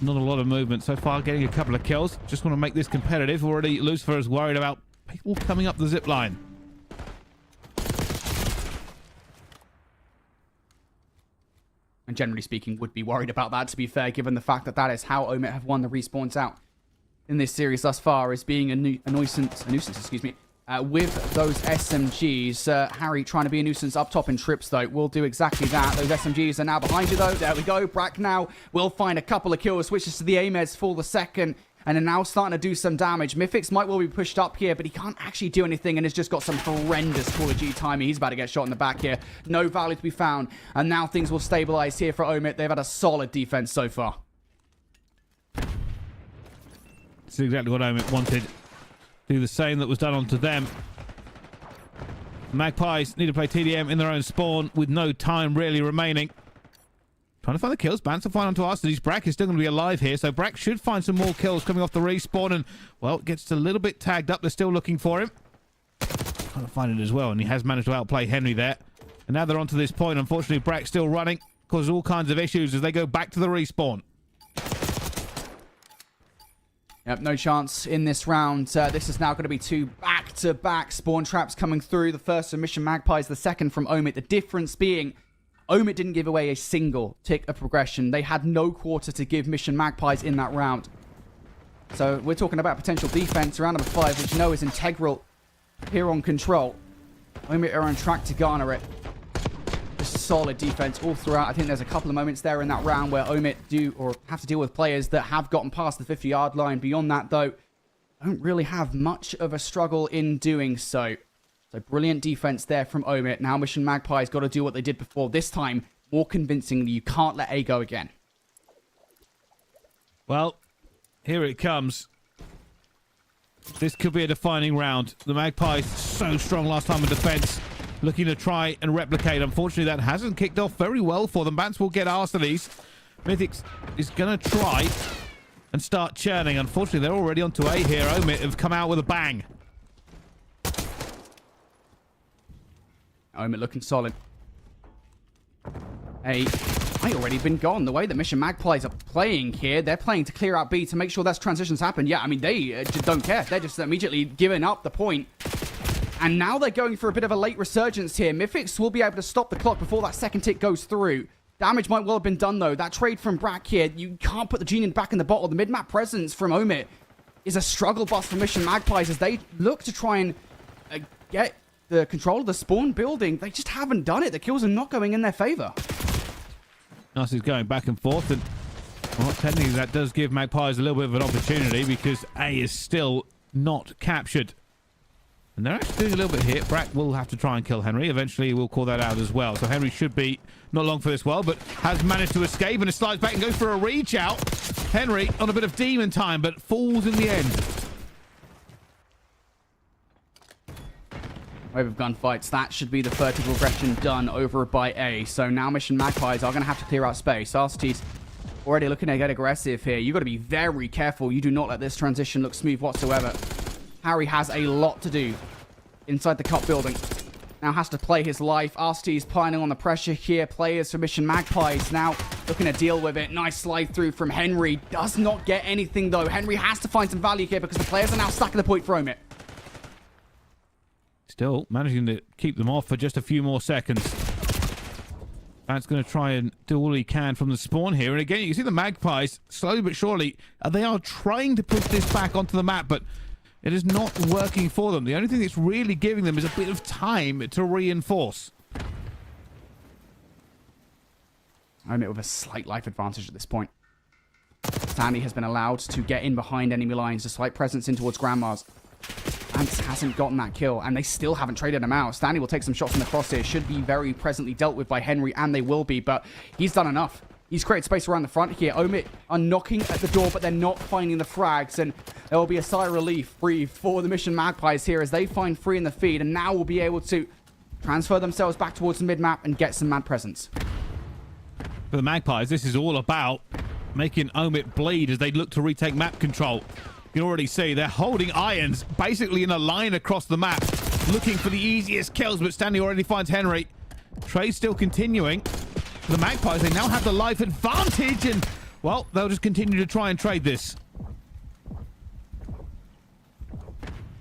not a lot of movement so far, getting a couple of kills. Just want to make this competitive. Already Lucifer is worried about people coming up the zip line. And generally speaking, would be worried about that, to be fair, given the fact that that is how Omid have won the respawns out in this series thus far, is being a nuisance, with those SMGs. Harry trying to be a nuisance up top in trips, though, will do exactly that. Those SMGs are now behind you, though. There we go. Brack now will find a couple of kills, switches to the AMES for the second. and are now starting to do some damage. Mythics might well be pushed up here, but he can't actually do anything and has just got some horrendous Call of Duty timing. He's about to get shot in the back here. No value to be found, and now things will stabilize here for Omit. They've had a solid defense so far. This is exactly what Omit wanted. Do the same that was done onto them. Magpies need to play TDM in their own spawn with no time really remaining. Trying to find the kills. Bants will find onto Arsenal. Brack is still going to be alive here, so Brack should find some more kills coming off the respawn, and, well, gets a little bit tagged up. They're still looking for him. Trying to find it as well, and he has managed to outplay Henry there. And now they're onto this point. Unfortunately, Brack's still running. Causes all kinds of issues as they go back to the respawn. Yep, no chance in this round. This is now going to be 2 back-to-back spawn traps coming through. The first from Mission Magpies, the second from Omit. The difference being, Omit didn't give away a single tick of progression. They had no quarter to give Mission Magpies in that round. So we're talking about potential defense. Round number 5, which you know is integral here on Control. Omit are on track to garner it. Just solid defense all throughout. I think there's a couple of moments there in that round where Omit do or have to deal with players that have gotten past the 50-yard line. Beyond that, though, don't really have much of a struggle in doing so. So brilliant defense there from Omit. Now Mission Magpies got to do what they did before. This time, more convincingly, you can't let A go again. Well, here it comes. This could be a defining round. The Magpies so strong last time in defense. Looking to try and replicate. Unfortunately, that hasn't kicked off very well for them. Bants will get Arsenal's. Mythics is going to try and start churning. Unfortunately, they're already onto A here. Omit have come out with a bang. Omit looking solid. A might already been gone. The way that Mission Magpies are playing here, they're playing to clear out B to make sure those transitions happen. Yeah, I mean, they just don't care. They're just immediately giving up the point. And now they're going for a bit of a late resurgence here. Mythics will be able to stop the clock before that second tick goes through. Damage might well have been done, though. That trade from Brack here, you can't put the genie back in the bottle. The mid-map presence from Omit is a struggle bus for Mission Magpies as they look to try and get the control of the spawn building. They just haven't done it. The kills are not going in their favor. Nice is going back and forth, and well, technically that does give Magpies a little bit of an opportunity because A is still not captured. And they're actually doing a little bit here. Brack will have to try and kill Henry. Eventually, we'll call that out as well. So Henry should be not long for this world, but has managed to escape and it slides back and goes for a reach out. Henry on a bit of demon time, but falls in the end. Wave of gunfights. That should be the vertical progression done over by A. So now Mission Magpies are going to have to clear out space. Arsty's already looking to get aggressive here. You've got to be very careful. You do not let this transition look smooth whatsoever. Harry has a lot to do inside the cup building. Now has to play his life. Arsty's piling on the pressure here. Players for Mission Magpies now looking to deal with it. Nice slide through from Henry. Does not get anything, though. Henry has to find some value here because the players are now stacking the point for Omit. Still managing to keep them off for just a few more seconds. Bant's going to try and do all he can from the spawn here. And again, you can see the Magpies, slowly but surely, they are trying to push this back onto the map, but it is not working for them. The only thing it's really giving them is a bit of time to reinforce. Omit with a slight life advantage at this point. Stanley has been allowed to get in behind enemy lines, a slight presence in towards Grandma's. Ants hasn't gotten that kill, and they still haven't traded him out. Stanley will take some shots from the crosshair. Should be very presently dealt with by Henry, and they will be, but he's done enough. He's created space around the front here. Omit are knocking at the door, but they're not finding the frags, and there will be a sigh of relief breathed for the Mission Magpies here as they find free in the feed, and now will be able to transfer themselves back towards the mid-map and get some mad presence. For the Magpies, this is all about making Omit bleed as they look to retake map control. You can already see they're holding irons basically in a line across the map, looking for the easiest kills, but Stanley already finds Henry. Trade still continuing. For the Magpies, they now have the life advantage, and, well, they'll just continue to try and trade this.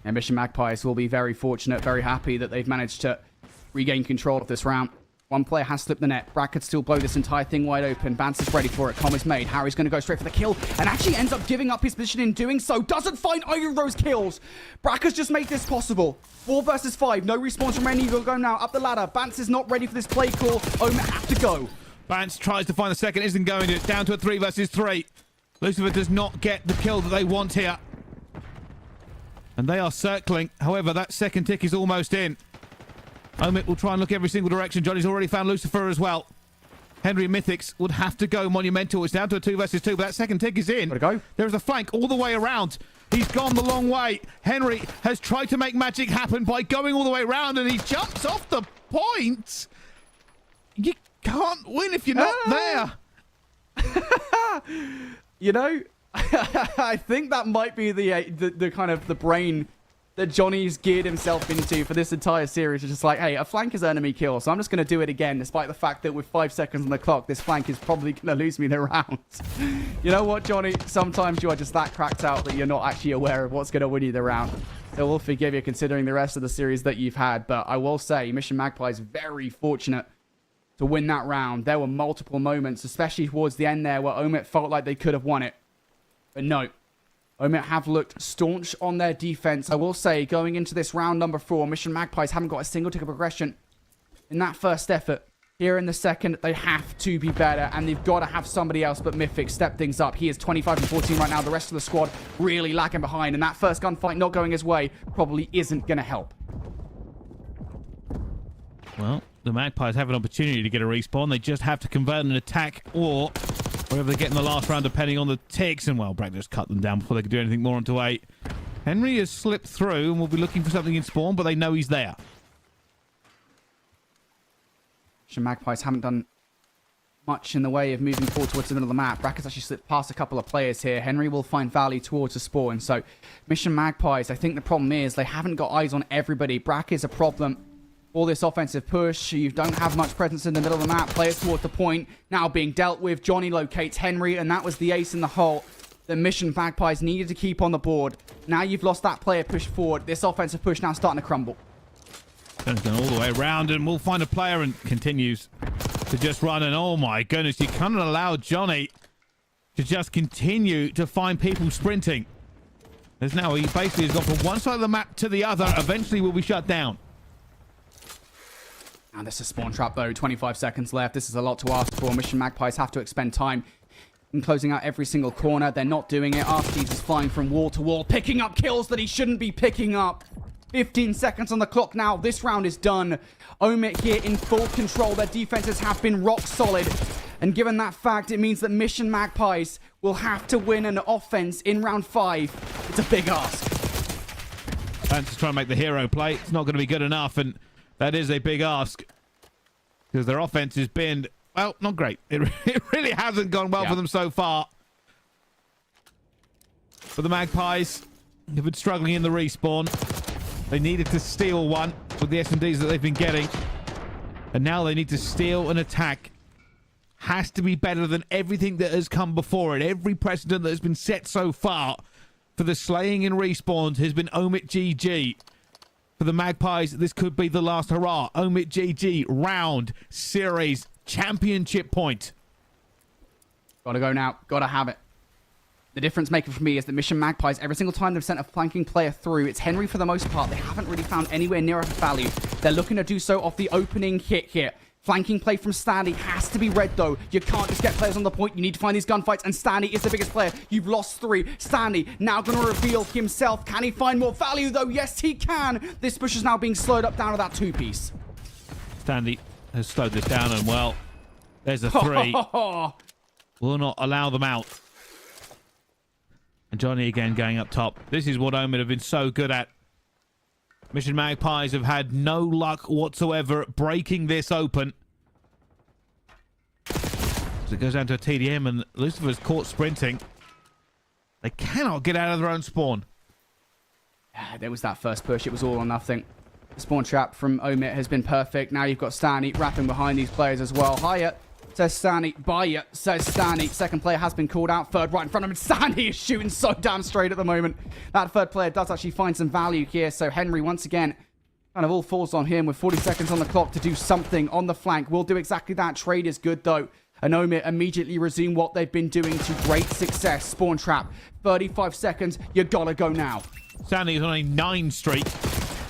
And Mission Magpies will be very fortunate, very happy that they've managed to regain control of this round. One player has slipped the net. Brack could still blow this entire thing wide open. Bance is ready for it. Com is made. Harry's going to go straight for the kill and actually ends up giving up his position in doing so. Doesn't find either of those kills. Brack has just made this possible. 4 versus 5. No response from any. We'll go now up the ladder. Bance is not ready for this play call. Omit have to go. Bance tries to find the second. Isn't going to. Down to a 3 versus 3. Lucifer does not get the kill that they want here. And they are circling. However, that second tick is almost in. Omit will try and look every single direction. Johnny's already found Lucifer as well. Henry and Mythics would have to go monumental. It's down to a 2 versus 2, but that second tick is in. Gotta go. There's a flank all the way around. He's gone the long way. Henry has tried to make magic happen by going all the way around, and he jumps off the point. You can't win if you're not there. You know, I think that might be the kind of the brain that Johnny's geared himself into for this entire series. It's just like, hey, a flank has earned me kill, so I'm just going to do it again, despite the fact that with 5 seconds on the clock, this flank is probably going to lose me the round. You know what, Johnny? Sometimes you are just that cracked out that you're not actually aware of what's going to win you the round. So we'll forgive you considering the rest of the series that you've had. But I will say, Mission Magpie is very fortunate to win that round. There were multiple moments, especially towards the end there, where Omit felt like they could have won it. But no. Omit have looked staunch on their defense. I will say, going into this round number 4, Mission Magpies haven't got a single tick of progression in that first effort. Here in the second, they have to be better, and they've got to have somebody else but Mythic step things up. He is 25 and 14 right now. The rest of the squad really lacking behind, and that first gunfight not going his way probably isn't going to help. Well, the Magpies have an opportunity to get a respawn. They just have to convert an attack or wherever they get in the last round, depending on the ticks. And, well, Brack just cut them down before they could do anything more onto 8. Henry has slipped through and will be looking for something in spawn, but they know he's there. Magpies haven't done much in the way of moving forward towards the middle of the map. Brack has actually slipped past a couple of players here. Henry will find value towards the spawn. So, Mission Magpies, I think the problem is they haven't got eyes on everybody. Brack is a problem. All this offensive push, you don't have much presence in the middle of the map. Players towards the point, now being dealt with. Johnny locates Henry, and that was the ace in the hole. The Mission Magpies needed to keep on the board. Now you've lost that player push forward. This offensive push now starting to crumble. Johnny's going all the way around, and we'll find a player and continues to just run. And oh my goodness, you can't allow Johnny to just continue to find people sprinting. There's now, he basically has gone from one side of the map to the other. Eventually will be shut down. And this is spawn trap though, 25 seconds left. This is a lot to ask for. Mission Magpies have to expend time in closing out every single corner. They're not doing it. Arstees is flying from wall to wall, picking up kills that he shouldn't be picking up. 15 seconds on the clock now. This round is done. Omit here in full control. Their defenses have been rock solid. And given that fact, it means that Mission Magpies will have to win an offense in round 5. It's a big ask. Vance is trying to make the hero play. It's not going to be good enough, and that is a big ask. Because their offense has been, well, not great. It really hasn't gone well for them so far. But the Magpies have been struggling in the respawn. They needed to steal one with the S&Ds that they've been getting. And now they need to steal an attack. Has to be better than everything that has come before it. Every precedent that has been set so far for the slaying in respawns has been Omit GG. For the Magpies, this could be the last hurrah. Omit GG, round, series, championship point. Gotta go now. Gotta have it. The difference maker for me is that Mission Magpies, every single time they've sent a flanking player through, it's Henry for the most part. They haven't really found anywhere near enough value. They're looking to do so off the opening hit here. Flanking play from Stanley has to be read, though. You can't just get players on the point. You need to find these gunfights, and Stanley is the biggest player. You've lost 3. Stanley now going to reveal himself. Can he find more value, though? Yes, he can. This push is now being slowed up down to that 2-piece. Stanley has slowed this down, and, well, there's a 3. Will not allow them out. And Johnny again going up top. This is what Omid have been so good at. Mission Magpies have had no luck whatsoever at breaking this open. So it goes down to a TDM, and Lucifer's caught sprinting. They cannot get out of their own spawn. Yeah, there was that first push. It was all or nothing. The spawn trap from Omit has been perfect. Now you've got Stanley wrapping behind these players as well. Hiya, says Stanley. Baya, says Stanley. Second player has been called out. Third right in front of him. Stanley is shooting so damn straight at the moment. That third player does actually find some value here. So Henry, once again, kind of all falls on him with 40 seconds on the clock to do something on the flank. Will do exactly that. Trade is good, though. And Omit immediately resume what they've been doing to great success. Spawn trap. 35 seconds. You gotta go now. Stanley is on a 9 streak.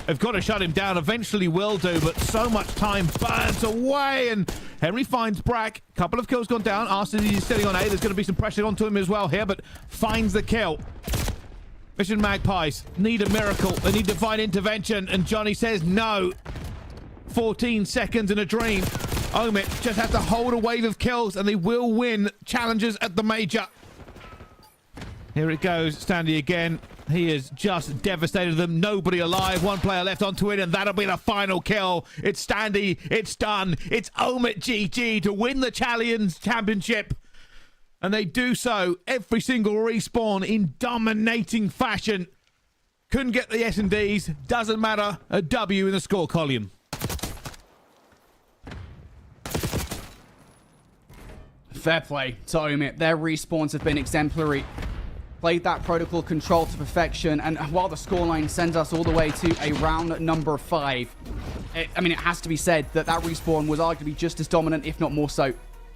They've got to shut him down. Eventually will do, but so much time burns away, and Henry finds Brack. Couple of kills gone down. Arsene is sitting on A. There's going to be some pressure onto him as well here, but finds the kill. Mission Magpies need a miracle. They need divine intervention, and Johnny says no. 14 seconds in a dream. Omit just have to hold a wave of kills, and they will win challenges at the major. Here it goes. Standy again. He has just devastated them. Nobody alive. One player left on to win, and that'll be the final kill. It's Standy. It's done. It's Omit GG to win the Challenge Championship. And they do so every single respawn in dominating fashion. Couldn't get the S&Ds. Doesn't matter. A W in the score column. Fair play to Omit. Their respawns have been exemplary. Played that protocol control to perfection, and while the scoreline sends us all the way to a round number 5, it has to be said that that respawn was arguably just as dominant, if not more so,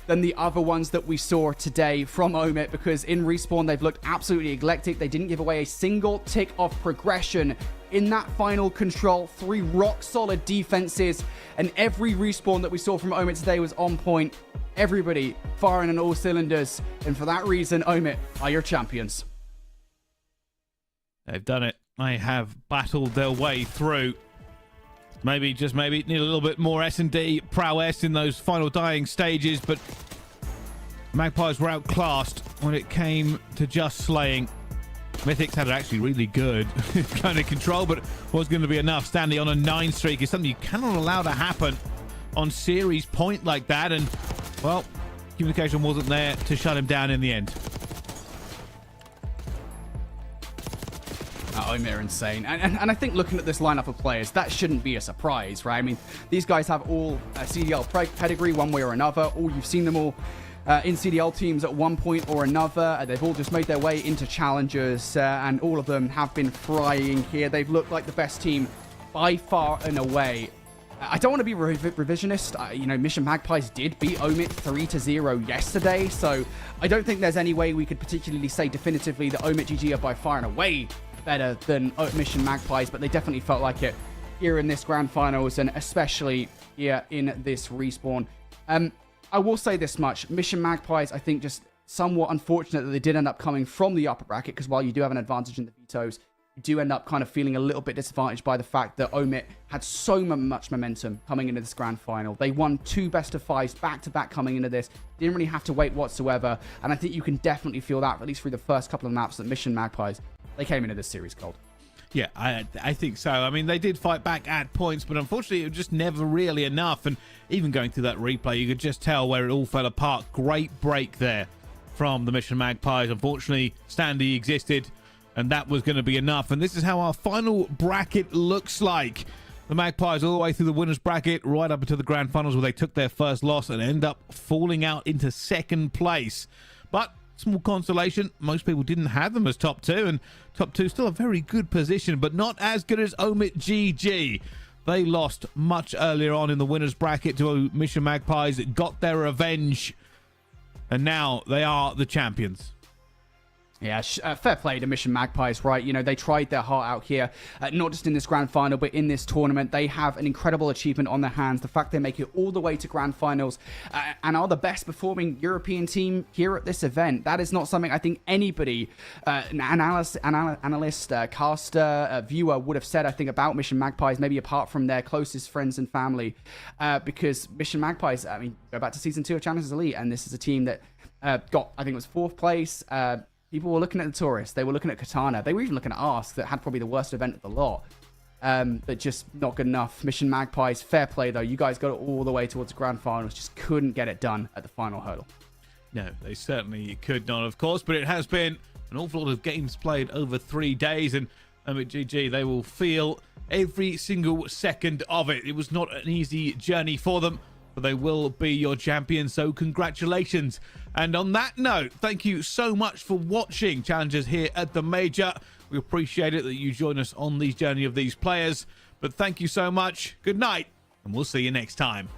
than the other ones that we saw today from Omit, because in respawn they've looked absolutely eclectic. They didn't give away a single tick of progression in that final control. 3 rock solid defenses, and every respawn that we saw from Omit today was on point. Everybody firing on all cylinders, and for that reason, Omit are your champions. They've done it. They have battled their way through. Maybe, just maybe, need a little bit more S&D prowess in those final dying stages, but Magpies were outclassed when it came to just slaying. Mythics had it actually really good kind of control, but was going to be enough. Standing on a 9 streak is something you cannot allow to happen on series point like that, and, well, communication wasn't there to shut him down in the end. Omit are insane. And I think looking at this lineup of players, that shouldn't be a surprise, right? I mean, these guys have all CDL pedigree one way or another. All you've seen them all in CDL teams at one point or another. They've all just made their way into challengers, and all of them have been frying here. They've looked like the best team by far and away. I don't want to be revisionist. Mission Magpies did beat Omit 3-0 yesterday, so I don't think there's any way we could particularly say definitively that Omit GG are by far and away better than Mission Magpies, but they definitely felt like it here in this grand finals, and especially here in this respawn. I will say this much: Mission Magpies, I think, just somewhat unfortunate that they did end up coming from the upper bracket, because while you do have an advantage in the vetoes, you do end up kind of feeling a little bit disadvantaged by the fact that Omit had so much momentum coming into this grand final. They won 2 best of 5s back-to-back coming into this. Didn't really have to wait whatsoever, and I think you can definitely feel that, at least through the first couple of maps, that Mission Magpies, they came into this series cold. Yeah, I think so. I mean, they did fight back at points, but unfortunately, it was just never really enough. And even going through that replay, you could just tell where it all fell apart. Great break there from the Mission Magpies. Unfortunately, Standy existed, and that was going to be enough. And this is how our final bracket looks like. The Magpies all the way through the winners bracket, right up into the grand finals, where they took their first loss and end up falling out into second place. But small consolation, most people didn't have them as top 2, and top 2 still a very good position, but not as good as Omit GG. They lost much earlier on in the winners bracket to Mission Magpies, got their revenge, and now they are the champions. Yeah, fair play to Mission Magpies, right? They tried their heart out here, not just in this grand final, but in this tournament. They have an incredible achievement on their hands. The fact they make it all the way to grand finals and are the best performing European team here at this event. That is not something I think anybody, an analyst, caster, viewer would have said, I think, about Mission Magpies, maybe apart from their closest friends and family, because Mission Magpies, go back to Season 2 of Challengers Elite, and this is a team that got, I think it was 4th place. People were looking at the Taurus. They were looking at Katana. They were even looking at Ask, that had probably the worst event of the lot. But just not good enough. Mission Magpies, fair play, though. You guys got it all the way towards the grand finals. Just couldn't get it done at the final hurdle. No, they certainly could not, of course. But it has been an awful lot of games played over 3 days. And Omit GG, they will feel every single second of it. It was not an easy journey for them, but they will be your champions, so congratulations. And on that note, thank you so much for watching Challengers here at the Major. We appreciate it that you join us on the journey of these players, but thank you so much. Good night, and we'll see you next time.